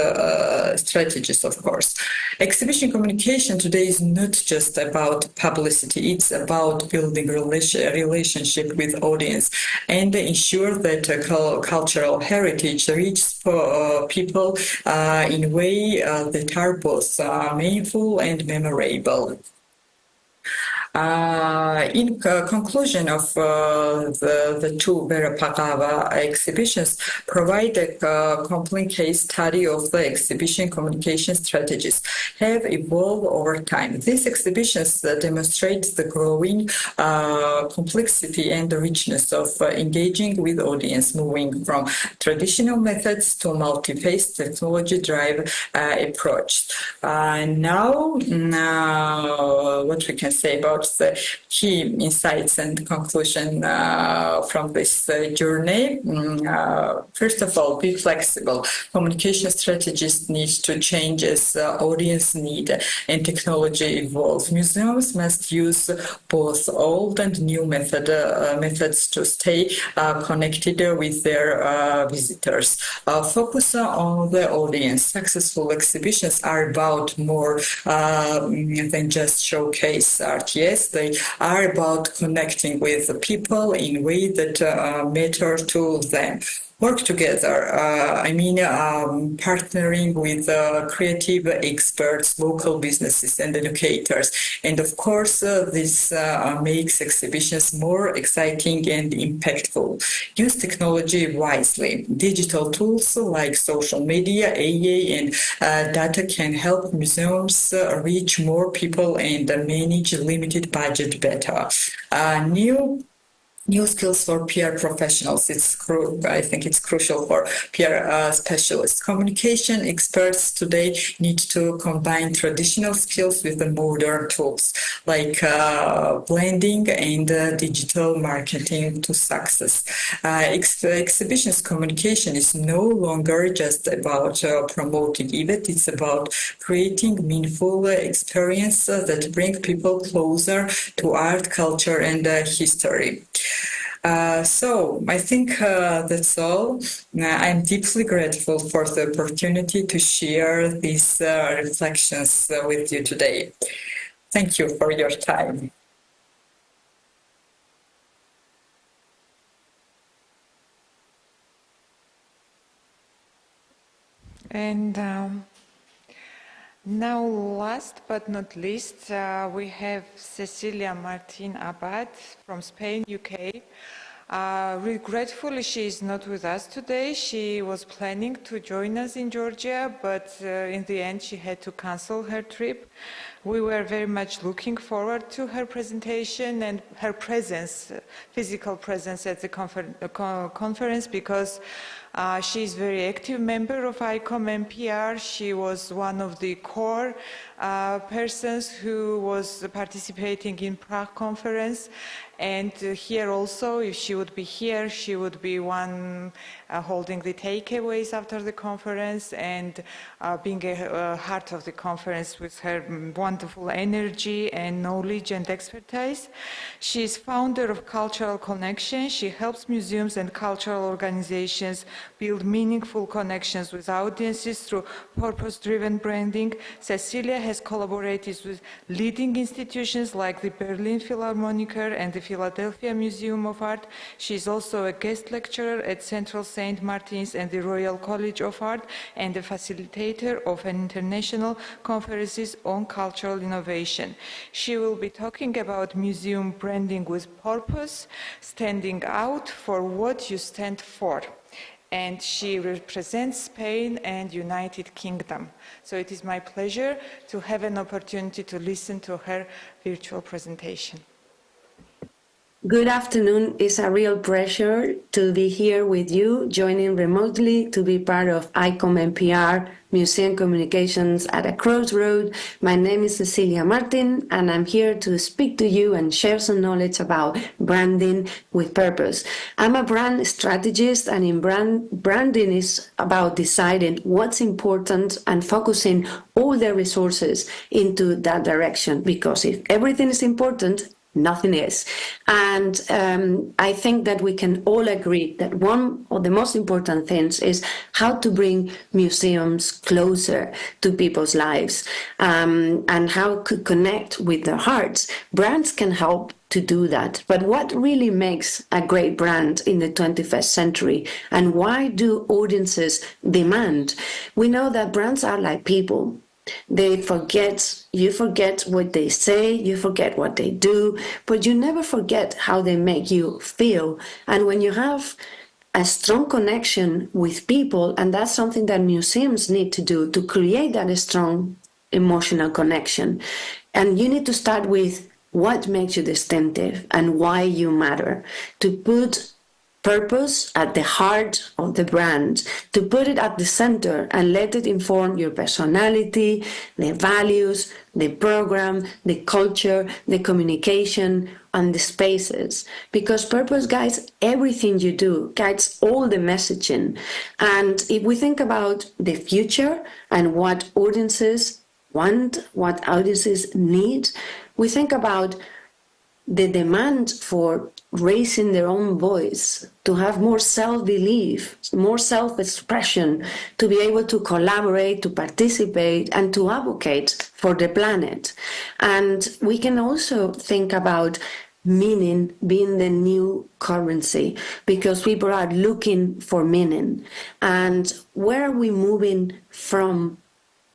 strategies, of course. Exhibition communication today is not just about publicity, it's about building relationship with audience and ensure that cultural heritage reaches people in a way that are both meaningful and memorable. In conclusion of the two Europaea exhibitions, provide a complete case study of the exhibition communication strategies have evolved over time. These exhibitions demonstrate the growing complexity and the richness of engaging with audience, moving from traditional methods to multi-phase technology-driven approach. Now, what we can say about the key insights and conclusion from this journey. First of all, be flexible. Communication strategies need to change as audience need and technology evolves. Museums must use both old and new methods to stay connected with their visitors. Focus on the audience. Successful exhibitions are about more than just showcase art. Yes, they are about connecting with the people in a way that matter to them. Work together, partnering with creative experts, local businesses and educators. And of course, this makes exhibitions more exciting and impactful. Use technology wisely. Digital tools like social media, AI and data can help museums reach more people and manage limited budget better. New skills for PR professionals. I think it's crucial for PR specialists. Communication experts today need to combine traditional skills with the modern tools like blending and digital marketing to success. Exhibitions communication is no longer just about promoting events. It's about creating meaningful experiences that bring people closer to art, culture, and history. So I think that's all. I'm deeply grateful for the opportunity to share these reflections with you today. Thank you for your time. And now, last but not least, we have Cecilia Martin Abad from Spain, UK. Regretfully, she is not with us today. She was planning to join us in Georgia, but in the end, she had to cancel her trip. We were very much looking forward to her presentation and her presence, physical presence at the conference, because She's a very active member of ICOM-MPR. She was one of the core persons who was participating in Prague conference. And here also, if she would be here, she would be one holding the takeaways after the conference and being a heart of the conference with her wonderful energy and knowledge and expertise. She is founder of Cultural Connection. She helps museums and cultural organizations build meaningful connections with audiences through purpose-driven branding. Cecilia has collaborated with leading institutions like the Berlin Philharmoniker and the Philadelphia Museum of Art. She is also a guest lecturer at Central St. Martin's and the Royal College of Art and a facilitator of an international conferences on cultural innovation. She will be talking about museum branding with purpose, standing out for what you stand for. And she represents Spain and United Kingdom. So it is my pleasure to have an opportunity to listen to her virtual presentation. Good afternoon. It's a real pleasure to be here with you, joining remotely to be part of ICOM-MPR Museum Communications at a Crossroads. My name is Cecilia Martin, and I'm here to speak to you and share some knowledge about branding with purpose. I'm a brand strategist, and in branding is about deciding what's important and focusing all the resources into that direction, because if everything is important, nothing is. And I think that we can all agree that one of the most important things is how to bring museums closer to people's lives and how to connect with their hearts. Brands can help to do that. But what really makes a great brand in the 21st century, and why do audiences demand? We know that brands are like people. You forget what they say, you forget what they do, but you never forget how they make you feel. And when you have a strong connection with people, and that's something that museums need to do to create that strong emotional connection. And you need to start with what makes you distinctive and why you matter, to put purpose at the heart of the brand, to put it at the center and let it inform your personality, the values, the program, the culture, the communication, and the spaces. Because purpose guides everything you do, guides all the messaging. And if we think about the future and what audiences want, what audiences need, we think about the demand for raising their own voice, to have more self-belief, more self-expression, to be able to collaborate, to participate, and to advocate for the planet. And we can also think about meaning being the new currency, because people are looking for meaning. And where are we moving from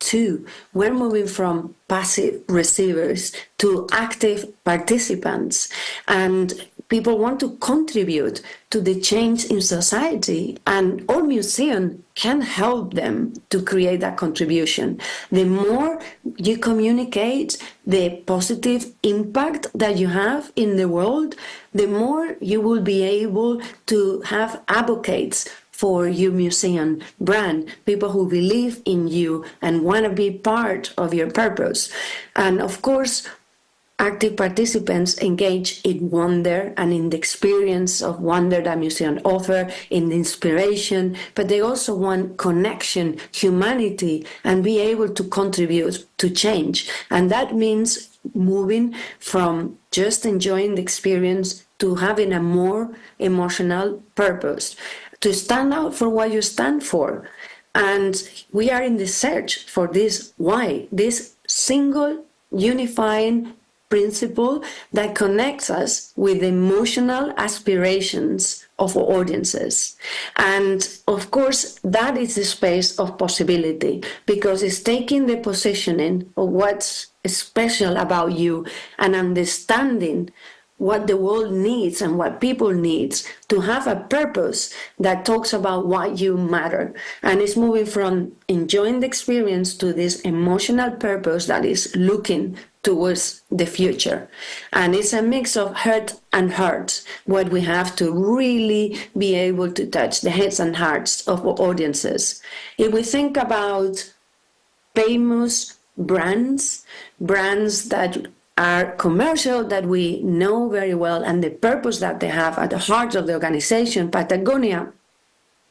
to? We're moving from passive receivers to active participants. And people want to contribute to the change in society, and our museum can help them to create that contribution. The more you communicate the positive impact that you have in the world, the more you will be able to have advocates for your museum brand, people who believe in you and want to be part of your purpose. And of course, active participants engage in wonder and in the experience of wonder that museums offer, in the inspiration, but they also want connection, humanity, and be able to contribute to change. And that means moving from just enjoying the experience to having a more emotional purpose, to stand out for what you stand for. And we are in the search for this why, this single unifying principle that connects us with the emotional aspirations of our audiences. And of course, that is the space of possibility, because it's taking the positioning of what's special about you and understanding what the world needs and what people need, to have a purpose that talks about why you matter. And it's moving from enjoying the experience to this emotional purpose that is looking towards the future. And it's a mix of heart and heart, what we have to really be able to touch the heads and hearts of our audiences. If we think about famous brands that are commercial, that we know very well, and the purpose that they have at the heart of the organization, Patagonia,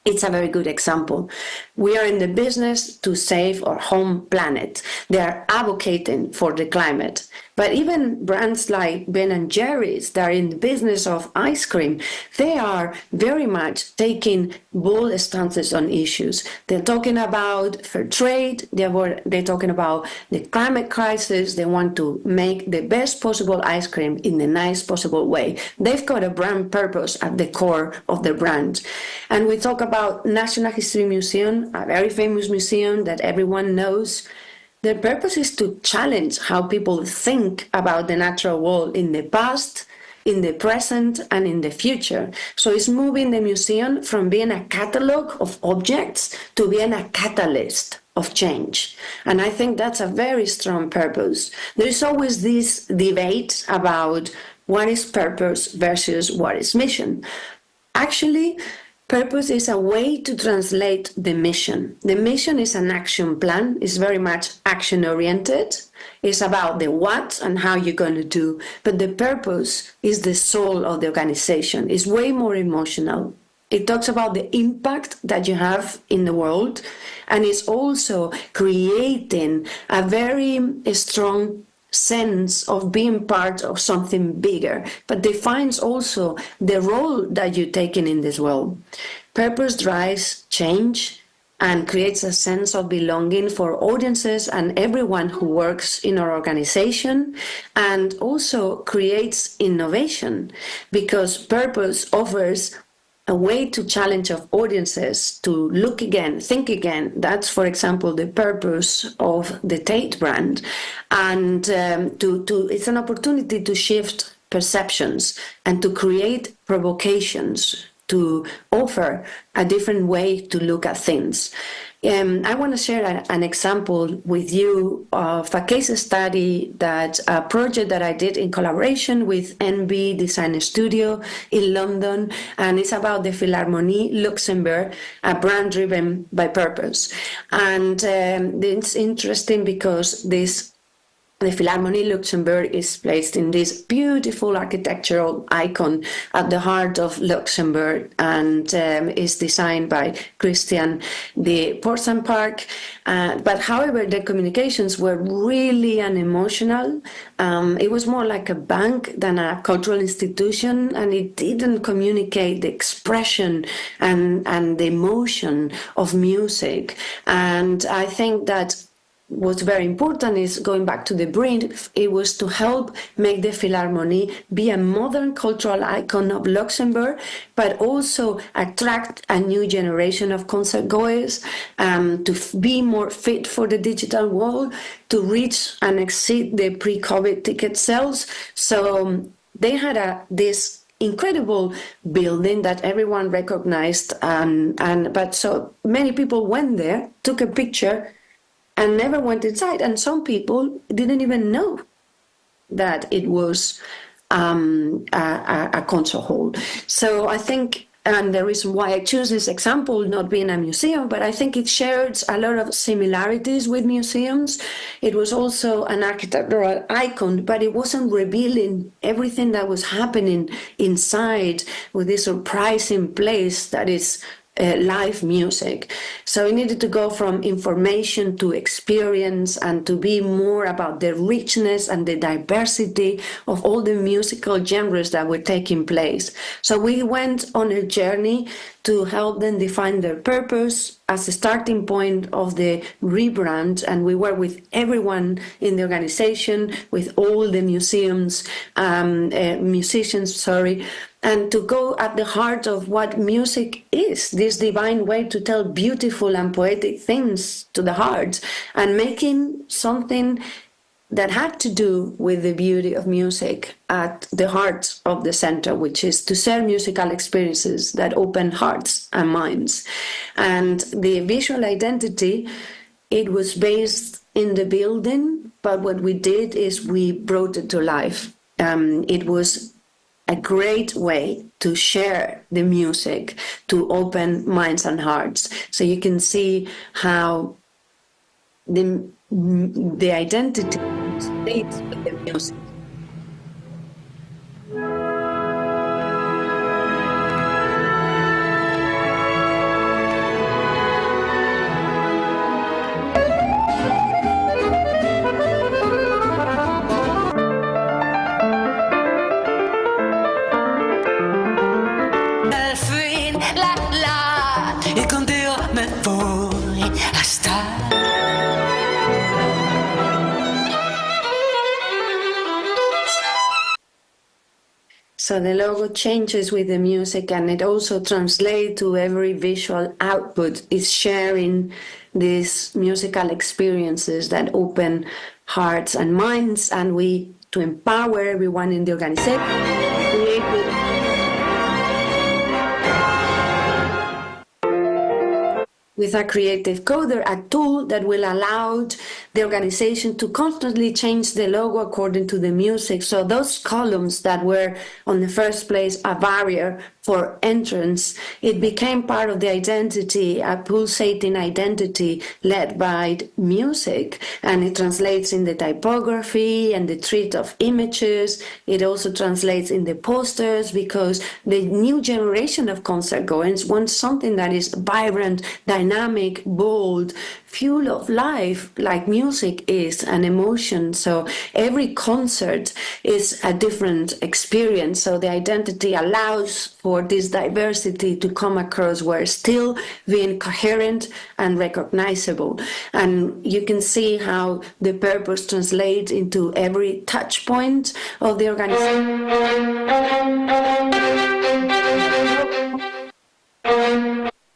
it's a very good example. We are in the business to save our home planet. They are advocating for the climate. But even brands like Ben & Jerry's that are in the business of ice cream, they are very much taking bold stances on issues. They're talking about fair trade. They're talking about the climate crisis. They want to make the best possible ice cream in the nice possible way. They've got a brand purpose at the core of the brand. And we talk about National History Museum, a very famous museum that everyone knows. Their purpose is to challenge how people think about the natural world in the past, in the present, and in the future. So it's moving the museum from being a catalog of objects to being a catalyst of change. And I think that's a very strong purpose. There is always this debate about what is purpose versus what is mission. Actually, purpose is a way to translate the mission. The mission is an action plan. It's very much action-oriented. It's about the what and how you're going to do. But the purpose is the soul of the organization. It's way more emotional. It talks about the impact that you have in the world. And it's also creating a very strong sense of being part of something bigger, but defines also the role that you're taking in this world. Purpose drives change and creates a sense of belonging for audiences and everyone who works in our organization, and also creates innovation, because purpose offers a way to challenge of audiences to look again, think again. That's, for example, the purpose of the Tate brand. And it's an opportunity to shift perceptions and to create provocations, to offer a different way to look at things. I want to share an example with you of a case study, a project that I did in collaboration with NB Design Studio in London, and it's about the Philharmonie Luxembourg, a brand driven by purpose. And it's interesting because the Philharmonie Luxembourg is placed in this beautiful architectural icon at the heart of Luxembourg, and is designed by Christian de Porzenpark. But however, the communications were really unemotional. It was more like a bank than a cultural institution, and it didn't communicate the expression and the emotion of music. And I think that what's very important is, going back to the brief, it was to help make the Philharmonie be a modern cultural icon of Luxembourg, but also attract a new generation of concert goers, to be more fit for the digital world, to reach and exceed the pre-COVID ticket sales. So they had this incredible building that everyone recognized, but so many people went there, took a picture, and never went inside. And some people didn't even know that it was a concert hall. So I think, and the reason why I choose this example, not being a museum, but I think it shares a lot of similarities with museums. It was also an architectural icon, but it wasn't revealing everything that was happening inside with this surprising place that is live music. So we needed to go from information to experience, and to be more about the richness and the diversity of all the musical genres that were taking place. So we went on a journey to help them define their purpose as a starting point of the rebrand, and we work with everyone in the organization, with all the musicians, and to go at the heart of what music is, this divine way to tell beautiful and poetic things to the heart, and making something that had to do with the beauty of music at the heart of the center, which is to share musical experiences that open hearts and minds. And the visual identity, it was based in the building, but what we did is we brought it to life. It was a great way to share the music, to open minds and hearts. So you can see how the identity stays with the music. So the logo changes with the music, and it also translates to every visual output. It's sharing these musical experiences that open hearts and minds, and we, to empower everyone in the organization, created with a creative coder, a tool that will allow the organization to constantly change the logo according to the music. So those columns that were on the first place a barrier for entrance, it became part of the identity, a pulsating identity led by music. And it translates in the typography and the treat of images. It also translates in the posters, because the new generation of concert goers wants something that is vibrant, dynamic, bold, full of life, like music is, an emotion. So every concert is a different experience. So the identity allows for this diversity to come across while still being coherent and recognizable. And you can see how the purpose translates into every touch point of the organization.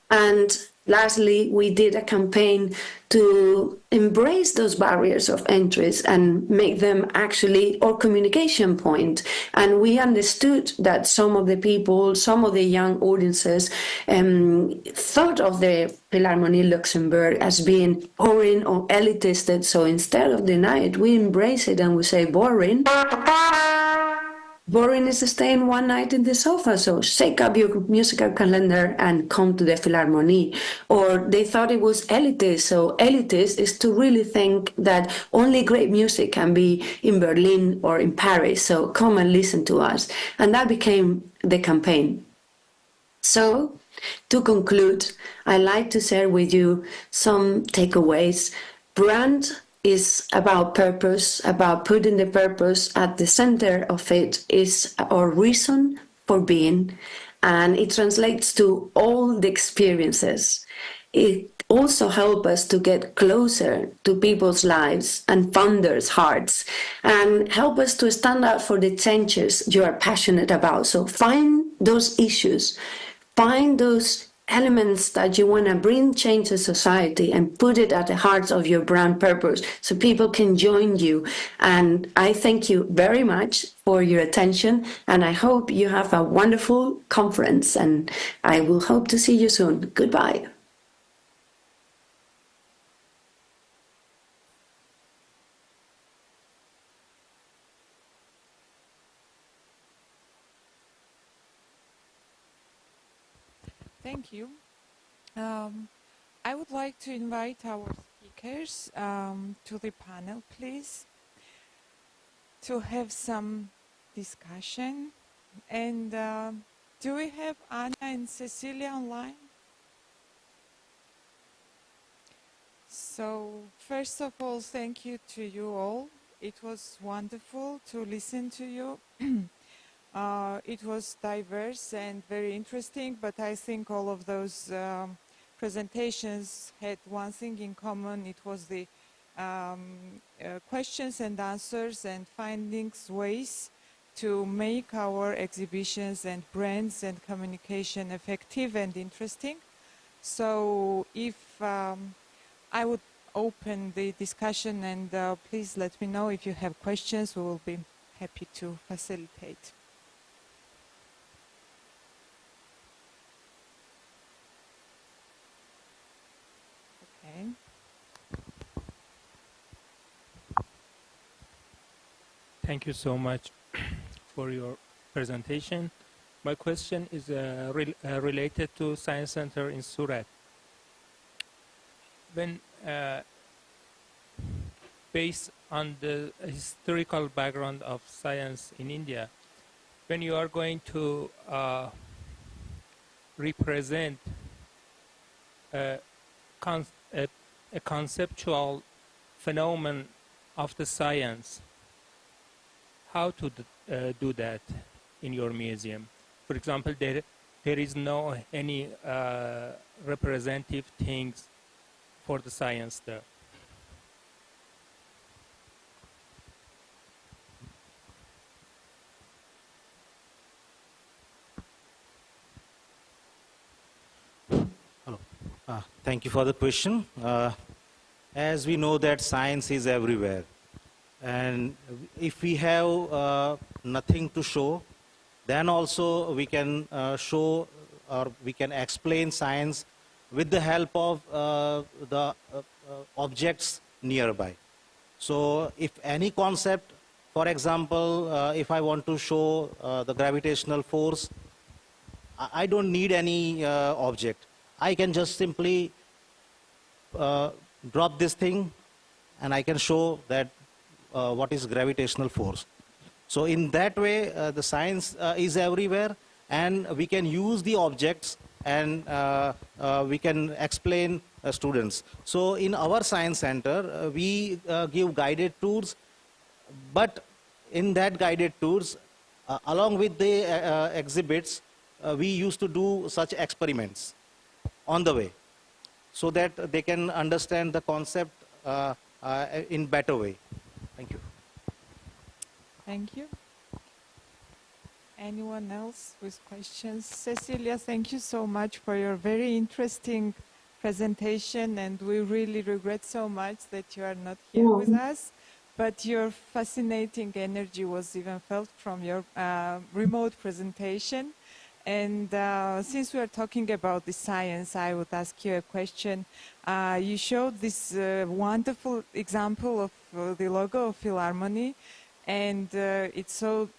And lastly, we did a campaign to embrace those barriers of entries and make them actually our communication point. And we understood that some of the people, some of the young audiences thought of the Philharmonie Luxembourg as being boring or elitist. So instead of deny it, we embrace it and we say boring. Boring is staying one night in the sofa, so shake up your musical calendar and come to the Philharmonie. Or they thought it was elitist, so elitist is to really think that only great music can be in Berlin or in Paris, so come and listen to us. And that became the campaign. So, to conclude, I'd like to share with you some takeaways. Brand is about purpose, about putting the purpose at the center of it, is our reason for being, and it translates to all the experiences. It also helps us to get closer to people's lives and founders' hearts, and help us to stand up for the changes you are passionate about. So find those issues, find those elements that you want to bring change to society and put it at the heart of your brand purpose so people can join you. And I thank you very much for your attention, and I hope you have a wonderful conference, and I will hope to see you soon. Goodbye. Thank you. I would like to invite our speakers to the panel, please, to have some discussion. And do we have Anna and Cecilia online? So, first of all, thank you to you all. It was wonderful to listen to you. It was diverse and very interesting, but I think all of those presentations had one thing in common. It was the questions and answers and findings, ways to make our exhibitions and brands and communication effective and interesting. So if I would open the discussion, and please let me know if you have questions. We will be happy to facilitate. Okay. Thank you so much for your presentation. My question is related to Science Center in Surat. When based on the historical background of science in India, when you are going to represent a conceptual phenomenon of the science, how to do that in your museum? For example, there is no any representative things for the science there. Hello. Thank you for the question. As we know that science is everywhere, and if we have nothing to show, then also we can show or we can explain science with the help of the objects nearby. So if any concept, for example, if I want to show the gravitational force, I don't need any object. I can just simply drop this thing and I can show that what is gravitational force. So in that way, the science is everywhere, and we can use the objects and we can explain students. So in our science center, we give guided tours, but in that guided tours, along with the exhibits, we used to do such experiments on the way, so that they can understand the concept in better way. Thank you. Thank you. Anyone else with questions? Cecilia, thank you so much for your very interesting presentation, and we really regret so much that you are not here with us, but your fascinating energy was even felt from your remote presentation. And since we are talking about the science, I would ask you a question. You showed this wonderful example of the logo of Philharmony, and it's so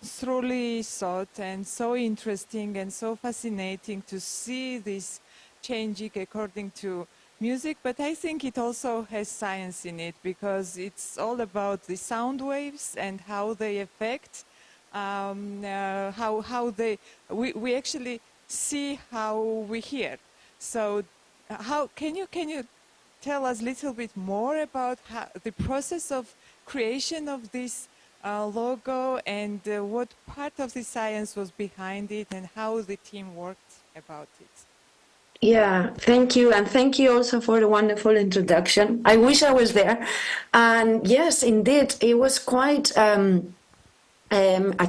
thoroughly thought and so interesting and so fascinating to see this changing according to music, but I think it also has science in it, because it's all about the sound waves and how they affect, how they, we actually see how we hear. So how can you tell us a little bit more about the process of creation of this logo, and what part of the science was behind it, and how the team worked about it? Yeah, thank you. And thank you also for the wonderful introduction. I wish I was there. And yes, indeed, it was quite a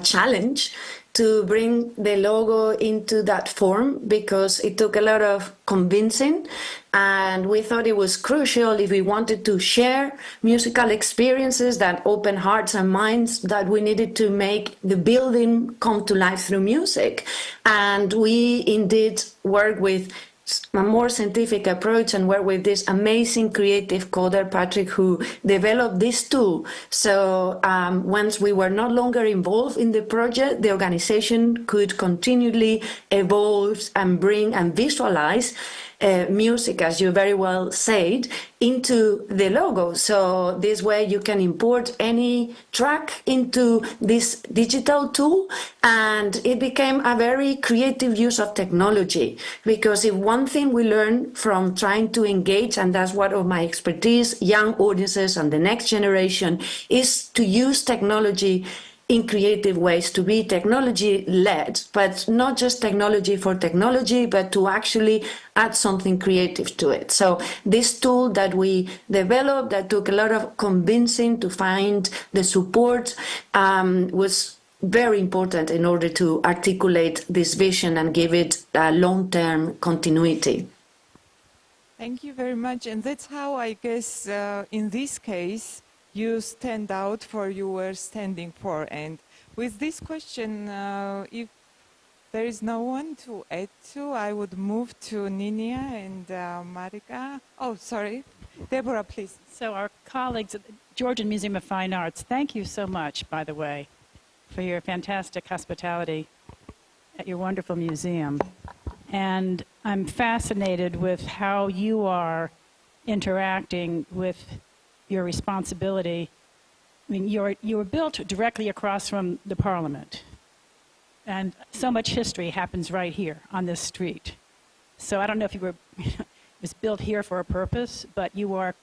challenge to bring the logo into that form, because it took a lot of convincing, and we thought it was crucial if we wanted to share musical experiences that open hearts and minds, that we needed to make the building come to life through music. And we indeed work with a more scientific approach and work with this amazing creative coder, Patrick, who developed this tool. So once we were no longer involved in the project, the organization could continually evolve and bring and visualize music, as you very well said, into the logo. So this way you can import any track into this digital tool, and it became a very creative use of technology. Because if one thing we learned from trying to engage, and that's one of my expertise, young audiences and the next generation, is to use technology in creative ways, to be technology-led, but not just technology for technology, but to actually add something creative to it. So this tool that we developed, that took a lot of convincing to find the support, was very important in order to articulate this vision and give it a long-term continuity. Thank you very much. And that's how I guess in this case you stand out for you were standing for. And with this question, if there is no one to add to, I would move to Ninia and Marika. Oh, sorry. Deborah, please. So our colleagues at the Georgian Museum of Fine Arts, thank you so much, by the way, for your fantastic hospitality at your wonderful museum. And I'm fascinated with how you are interacting with your responsibility. I mean, you were built directly across from the Parliament. And so much history happens right here on this street. So I don't know if it was built here for a purpose, but you are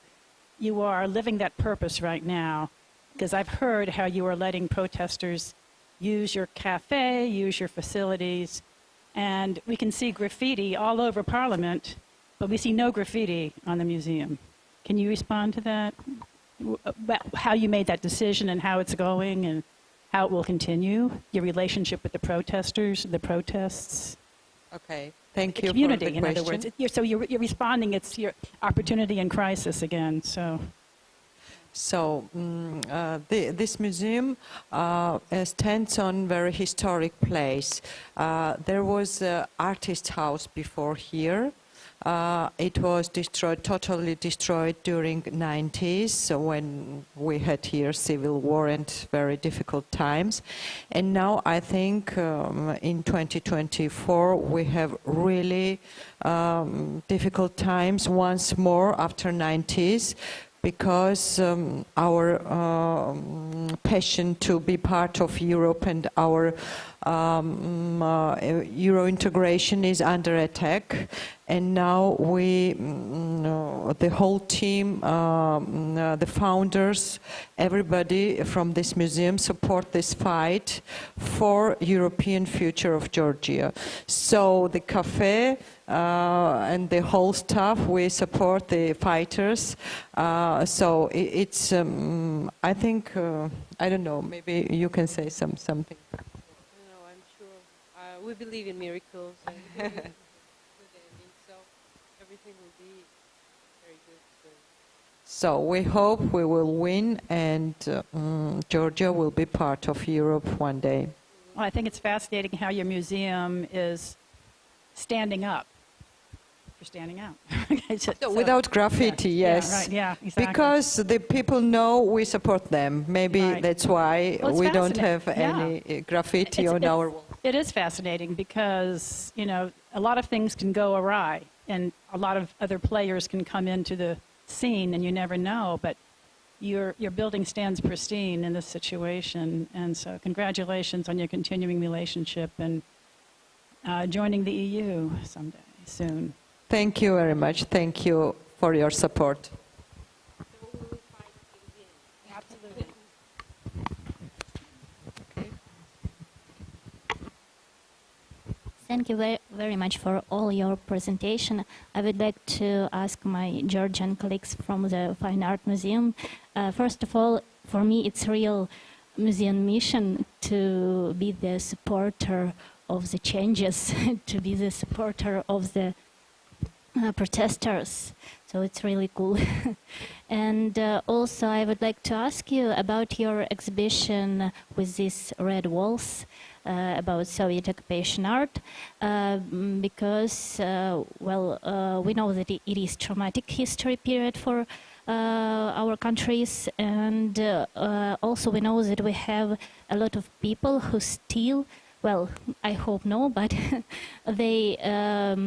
living that purpose right now, because I've heard how you are letting protesters use your cafe, use your facilities, and we can see graffiti all over Parliament, but we see no graffiti on the museum. Can you respond to that? How you made that decision and how it's going and how it will continue, your relationship with the protesters, the protests? Okay, thank you community, for the in question. other words. So you're responding, it's your opportunity in crisis again, so. So this museum stands on a very historic place. There was an artist house before here. It was destroyed, totally destroyed during the 90s when we had here civil war and very difficult times. And now I think in 2024 we have really difficult times once more after 90s, because our passion to be part of Europe and our Euro integration is under attack. And now we, the whole team, the founders, everybody from this museum support this fight for European future of Georgia. So the cafe and the whole staff, we support the fighters. So it's, I think, I don't know, maybe you can say something. No, I'm sure. We believe in miracles. And so everything will be very good soon. So we hope we will win and Georgia will be part of Europe one day. Well, I think it's fascinating how your museum is standing up. You're standing out. So without graffiti, yeah, yes. Yeah, right, yeah, exactly. Because the people know we support them. Maybe Right. that's why Well, it's we don't have fascinating. any graffiti on our wall. It is fascinating because, you know, a lot of things can go awry and a lot of other players can come into the scene and you never know, but your building stands pristine in this situation. And so congratulations on your continuing relationship and joining the EU someday, soon. Thank you very much. Thank you for your support. Absolutely. Thank you very, very much for all your presentation. I would like to ask my Georgian colleagues from the Fine Art Museum. First of all, for me, it's a real museum mission to be the supporter of the changes, to be the supporter of the protesters. So it's really cool. And also I would like to ask you about your exhibition with these red walls about Soviet occupation art, because, we know that it is traumatic history period for our countries, and also we know that we have a lot of people who still, well, I hope no, but they have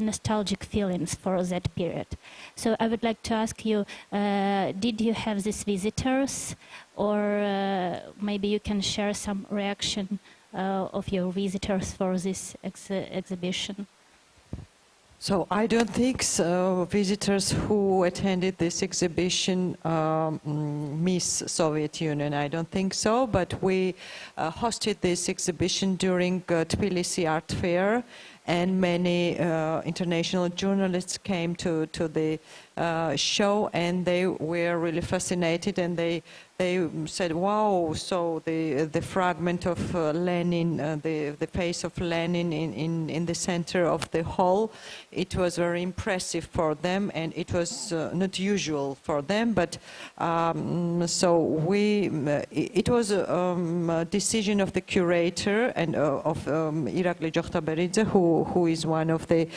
nostalgic feelings for that period. So I would like to ask you, did you have these visitors, or maybe you can share some reaction of your visitors for this exhibition? So I don't think visitors who attended this exhibition miss Soviet Union. I don't think so, but we hosted this exhibition during Tbilisi Art Fair, and many international journalists came to the show, and they were really fascinated, and they said, wow, so the fragment of Lenin, the face of Lenin in the center of the hall, it was very impressive for them, and it was not usual for them, but so it was a decision of the curator and of Irakli Joktaberidze, who is one of the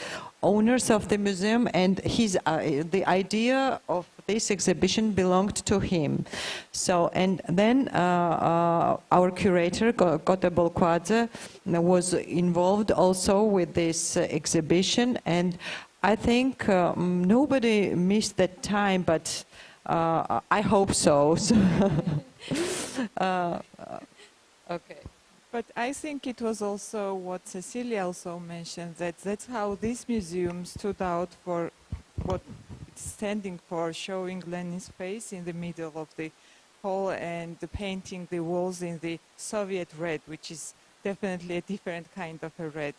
owners of the museum, and the idea of this exhibition belonged to him. So, and then our curator, Kote Bolkwadze, was involved also with this exhibition, and I think nobody missed that time, but I hope so. Okay. But I think it was also what Cecilia also mentioned, that that's how this museum stood out for what it's standing for, showing Lenin's face in the middle of the hall and painting the walls in the Soviet red, which is definitely a different kind of a red.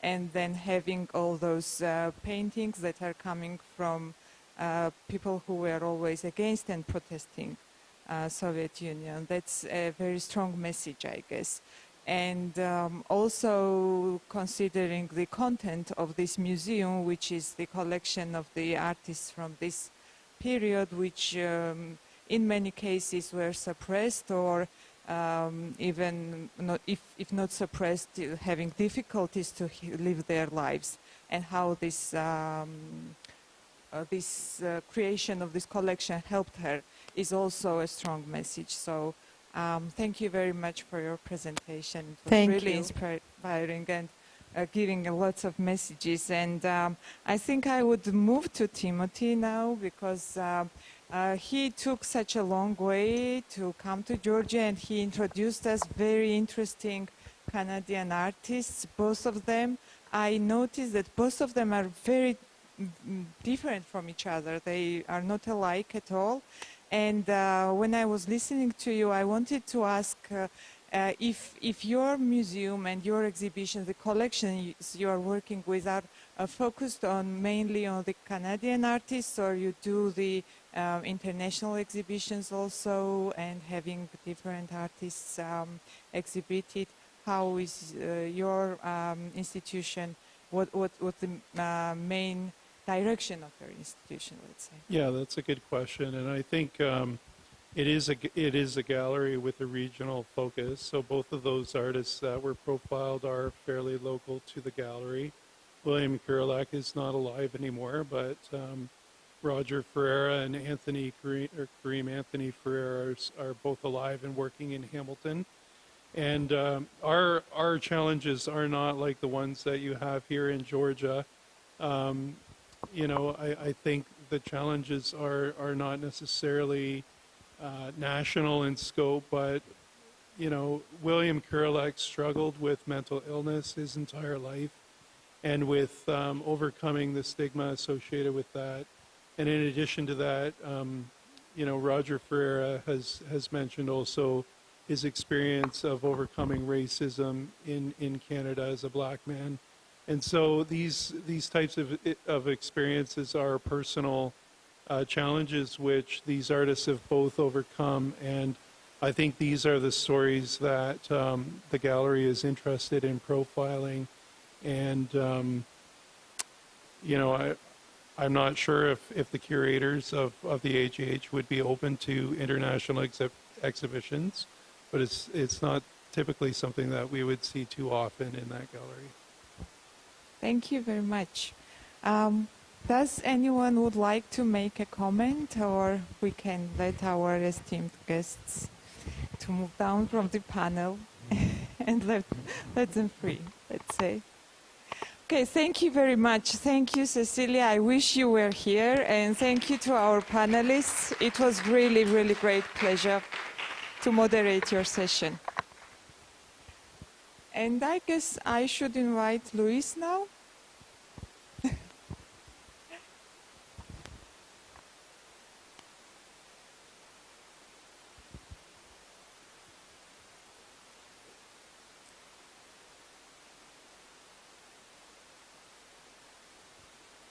And then having all those paintings that are coming from people who were always against and protesting Soviet Union. That's a very strong message, I guess. And also considering the content of this museum, which is the collection of the artists from this period, which in many cases were suppressed or even not, if not suppressed, having difficulties to live their lives, and how this creation of this collection helped her is also a strong message. So thank you very much for your presentation. It was really inspiring and giving lots of messages. And I think I would move to Timothy now, because he took such a long way to come to Georgia, and he introduced us very interesting Canadian artists, both of them. I noticed that both of them are very different from each other. They are not alike at all. And when I was listening to you, I wanted to ask if your museum and your exhibition, the collections you are working with, are focused on mainly on the Canadian artists, or you do the international exhibitions also, and having different artists exhibited. How is your institution? What the main direction of your institution, let's say? Yeah, that's a good question, and I think it is a gallery with a regional focus. So both of those artists that were profiled are fairly local to the gallery. William Kurelak is not alive anymore, but Roger Ferreira and Kareem Anthony Ferreira are both alive and working in Hamilton. And our challenges are not like the ones that you have here in Georgia. You know, I think the challenges are not necessarily national in scope, but, you know, William Kurelak struggled with mental illness his entire life, and with overcoming the stigma associated with that. And in addition to that, you know, Roger Ferreira has mentioned also his experience of overcoming racism in Canada as a black man. And so these types of experiences are personal challenges which these artists have both overcome, and I think these are the stories that the gallery is interested in profiling. And you know, I'm not sure if the curators of the AGH would be open to international exhibitions, but it's not typically something that we would see too often in that gallery. Thank you very much. Does anyone would like to make a comment, or we can let our esteemed guests to move down from the panel and let them free, let's say. Okay, thank you very much. Thank you, Cecilia. I wish you were here, and thank you to our panelists. It was really, really great pleasure to moderate your session. And I guess I should invite Luis now.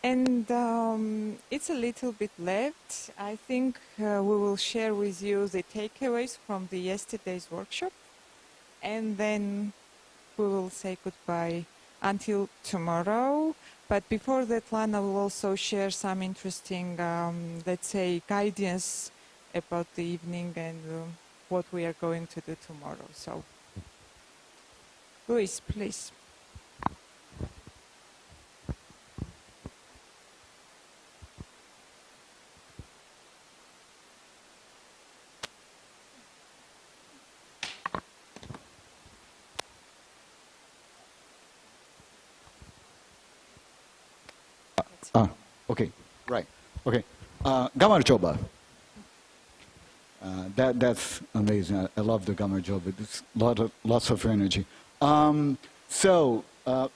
And it's a little bit left. I think we will share with you the takeaways from the yesterday's workshop. And then we will say goodbye until tomorrow. But before that one, I will also share some interesting, let's say, guidance about the evening and what we are going to do tomorrow. So, Luis, please. Okay, right. Okay, gamarjoba. That's amazing. I love the gamarjoba. It's lots of energy.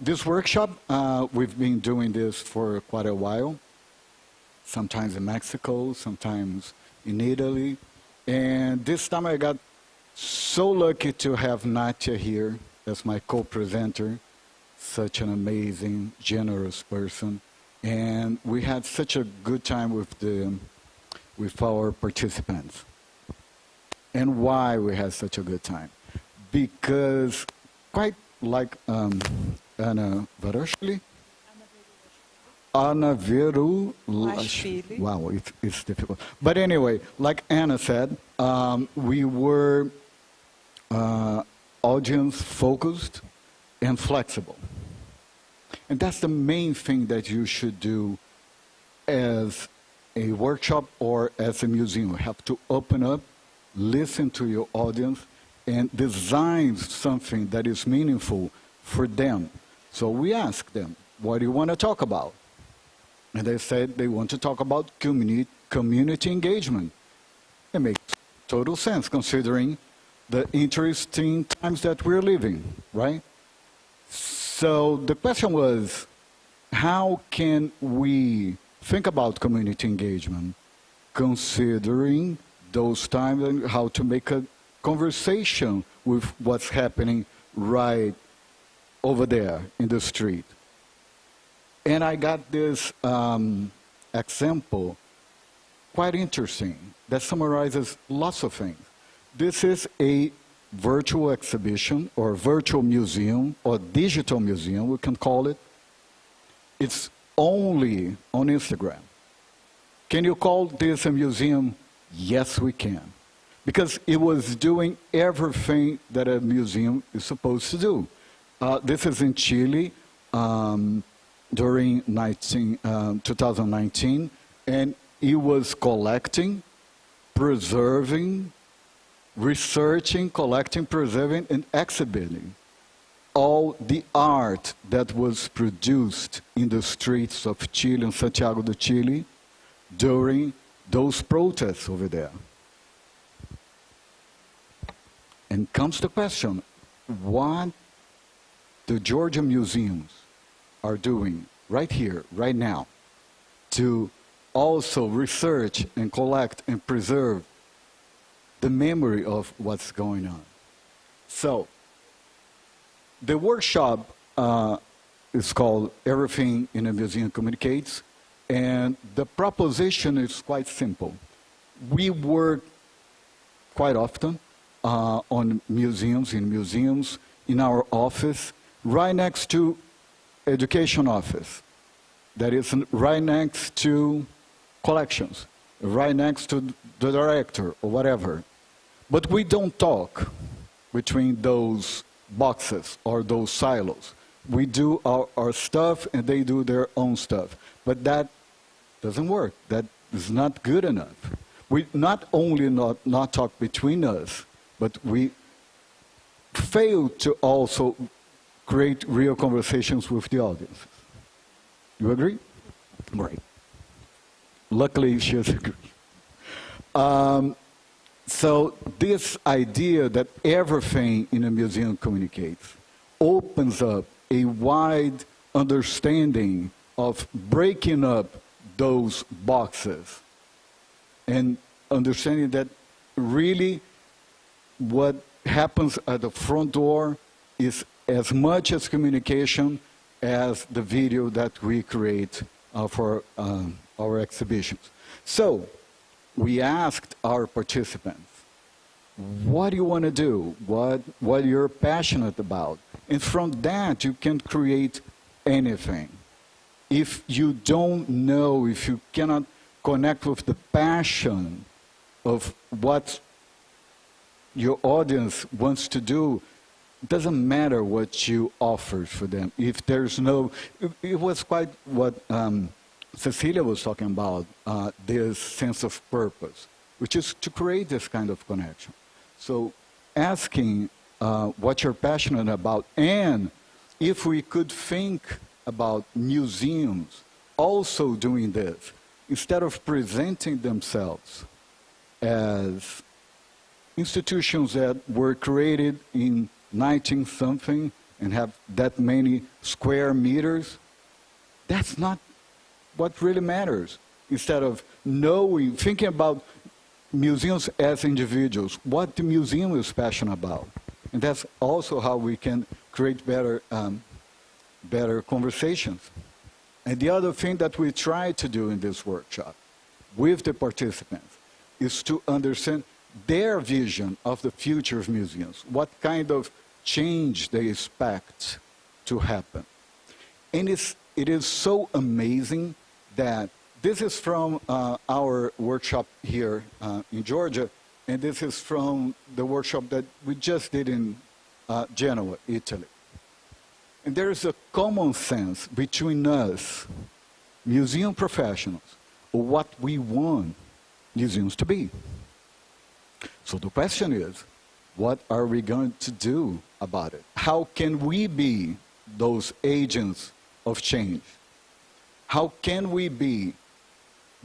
This workshop, we've been doing this for quite a while. Sometimes in Mexico, sometimes in Italy, and this time I got so lucky to have Natia here as my co-presenter. Such an amazing, generous person. And we had such a good time with our participants. And why we had such a good time? Because quite like Anna Varoshvili, Anna Verulashvili. Wow, it's difficult. But anyway, like Anna said, we were audience focused and flexible. And that's the main thing that you should do as a workshop or as a museum. You have to open up, listen to your audience, and design something that is meaningful for them. So we asked them, what do you want to talk about? And they said they want to talk about community engagement. It makes total sense considering the interesting times that we're living, right? So the question was, how can we think about community engagement considering those times and how to make a conversation with what's happening right over there in the street? And I got this example, quite interesting, that summarizes lots of things. This is a virtual exhibition or virtual museum or digital museum, we can call it. It's only on Instagram. Can you call this a museum? Yes, we can. Because it was doing everything that a museum is supposed to do. This is in Chile during 2019, and it was collecting, preserving, researching, collecting, preserving, and exhibiting all the art that was produced in the streets of Chile and Santiago de Chile during those protests over there. And comes the question, what the Georgian museums are doing right here, right now, to also research and collect and preserve the memory of what's going on. So, the workshop is called Everything in a Museum Communicates, and the proposition is quite simple. We work quite often on museums, in our office, right next to education office, that is right next to collections, right next to the director or whatever. But we don't talk between those boxes or those silos. We do our stuff and they do their own stuff. But that doesn't work. That is not good enough. We not only not talk between us, but we fail to also create real conversations with the audiences. You agree? Right. Luckily, she has agreed. So this idea that everything in a museum communicates opens up a wide understanding of breaking up those boxes and understanding that really what happens at the front door is as much as communication as the video that we create for our exhibitions. So we asked our participants, what do you want to do? What you're passionate about? And from that, you can create anything. If you don't know, if you cannot connect with the passion of what your audience wants to do, it doesn't matter what you offer for them. If there's no, it was quite what Cecilia was talking about, this sense of purpose, which is to create this kind of connection. So asking what you're passionate about, and if we could think about museums also doing this, instead of presenting themselves as institutions that were created in 19-something and have that many square meters, that's not what really matters. Instead of knowing, thinking about museums as individuals, what the museum is passionate about. And that's also how we can create better conversations. And the other thing that we try to do in this workshop with the participants is to understand their vision of the future of museums, what kind of change they expect to happen. And it is so amazing that this is from our workshop here in Georgia, and this is from the workshop that we just did in Genoa, Italy. And there is a common sense between us, museum professionals, of what we want museums to be. So the question is, what are we going to do about it? How can we be those agents of change? How can we be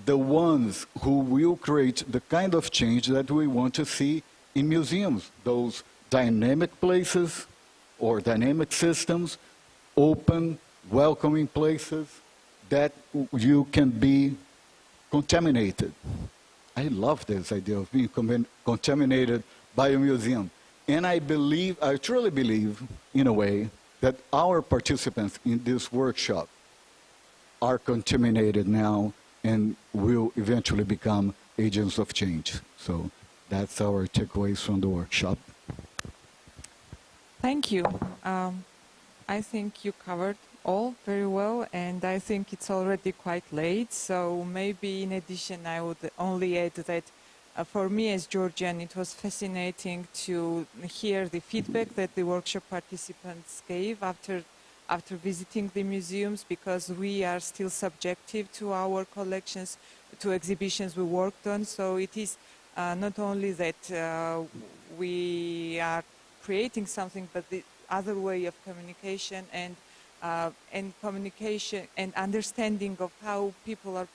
the ones who will create the kind of change that we want to see in museums, those dynamic places or dynamic systems, open, welcoming places that you can be contaminated. I love this idea of being contaminated by a museum. And I truly believe, in a way, that our participants in this workshop are contaminated now and will eventually become agents of change. So that's our takeaways from the workshop. Thank you. I think you covered all very well, and I think it's already quite late. So maybe in addition, I would only add that for me as Georgian, it was fascinating to hear the feedback that the workshop participants gave after visiting the museums, because we are still subjective to our collections, to exhibitions we worked on. So it is not only that we are creating something, but the other way of communication and communication and understanding of how people are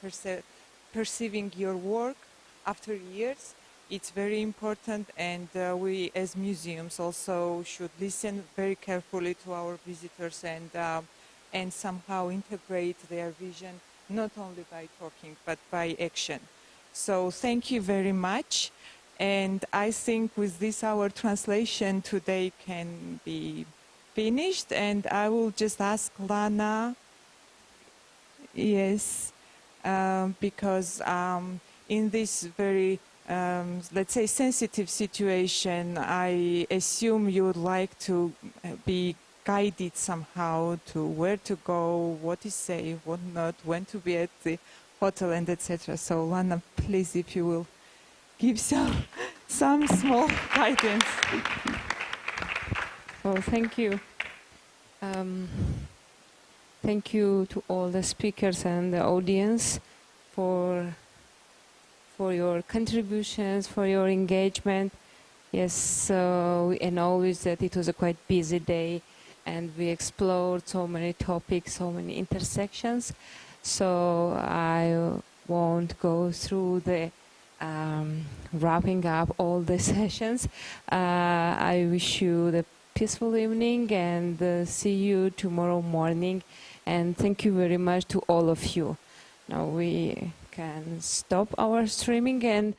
perceiving your work after years. It's very important, and we as museums also should listen very carefully to our visitors and somehow integrate their vision, not only by talking, but by action. So thank you very much. And I think with this, our translation today can be finished. And I will just ask Lana, yes, because in this very let's say sensitive situation, I assume you would like to be guided somehow to where to go, what is safe, what not, when to be at the hotel, and etc. So Lana, please, if you will give some small guidance. Well, thank you. Thank you to all the speakers and the audience for your contributions, for your engagement. Yes, we acknowledge that it was a quite busy day and we explored so many topics, so many intersections. So I won't go through the wrapping up all the sessions. I wish you the peaceful evening and see you tomorrow morning. And thank you very much to all of you. Now we can stop our streaming and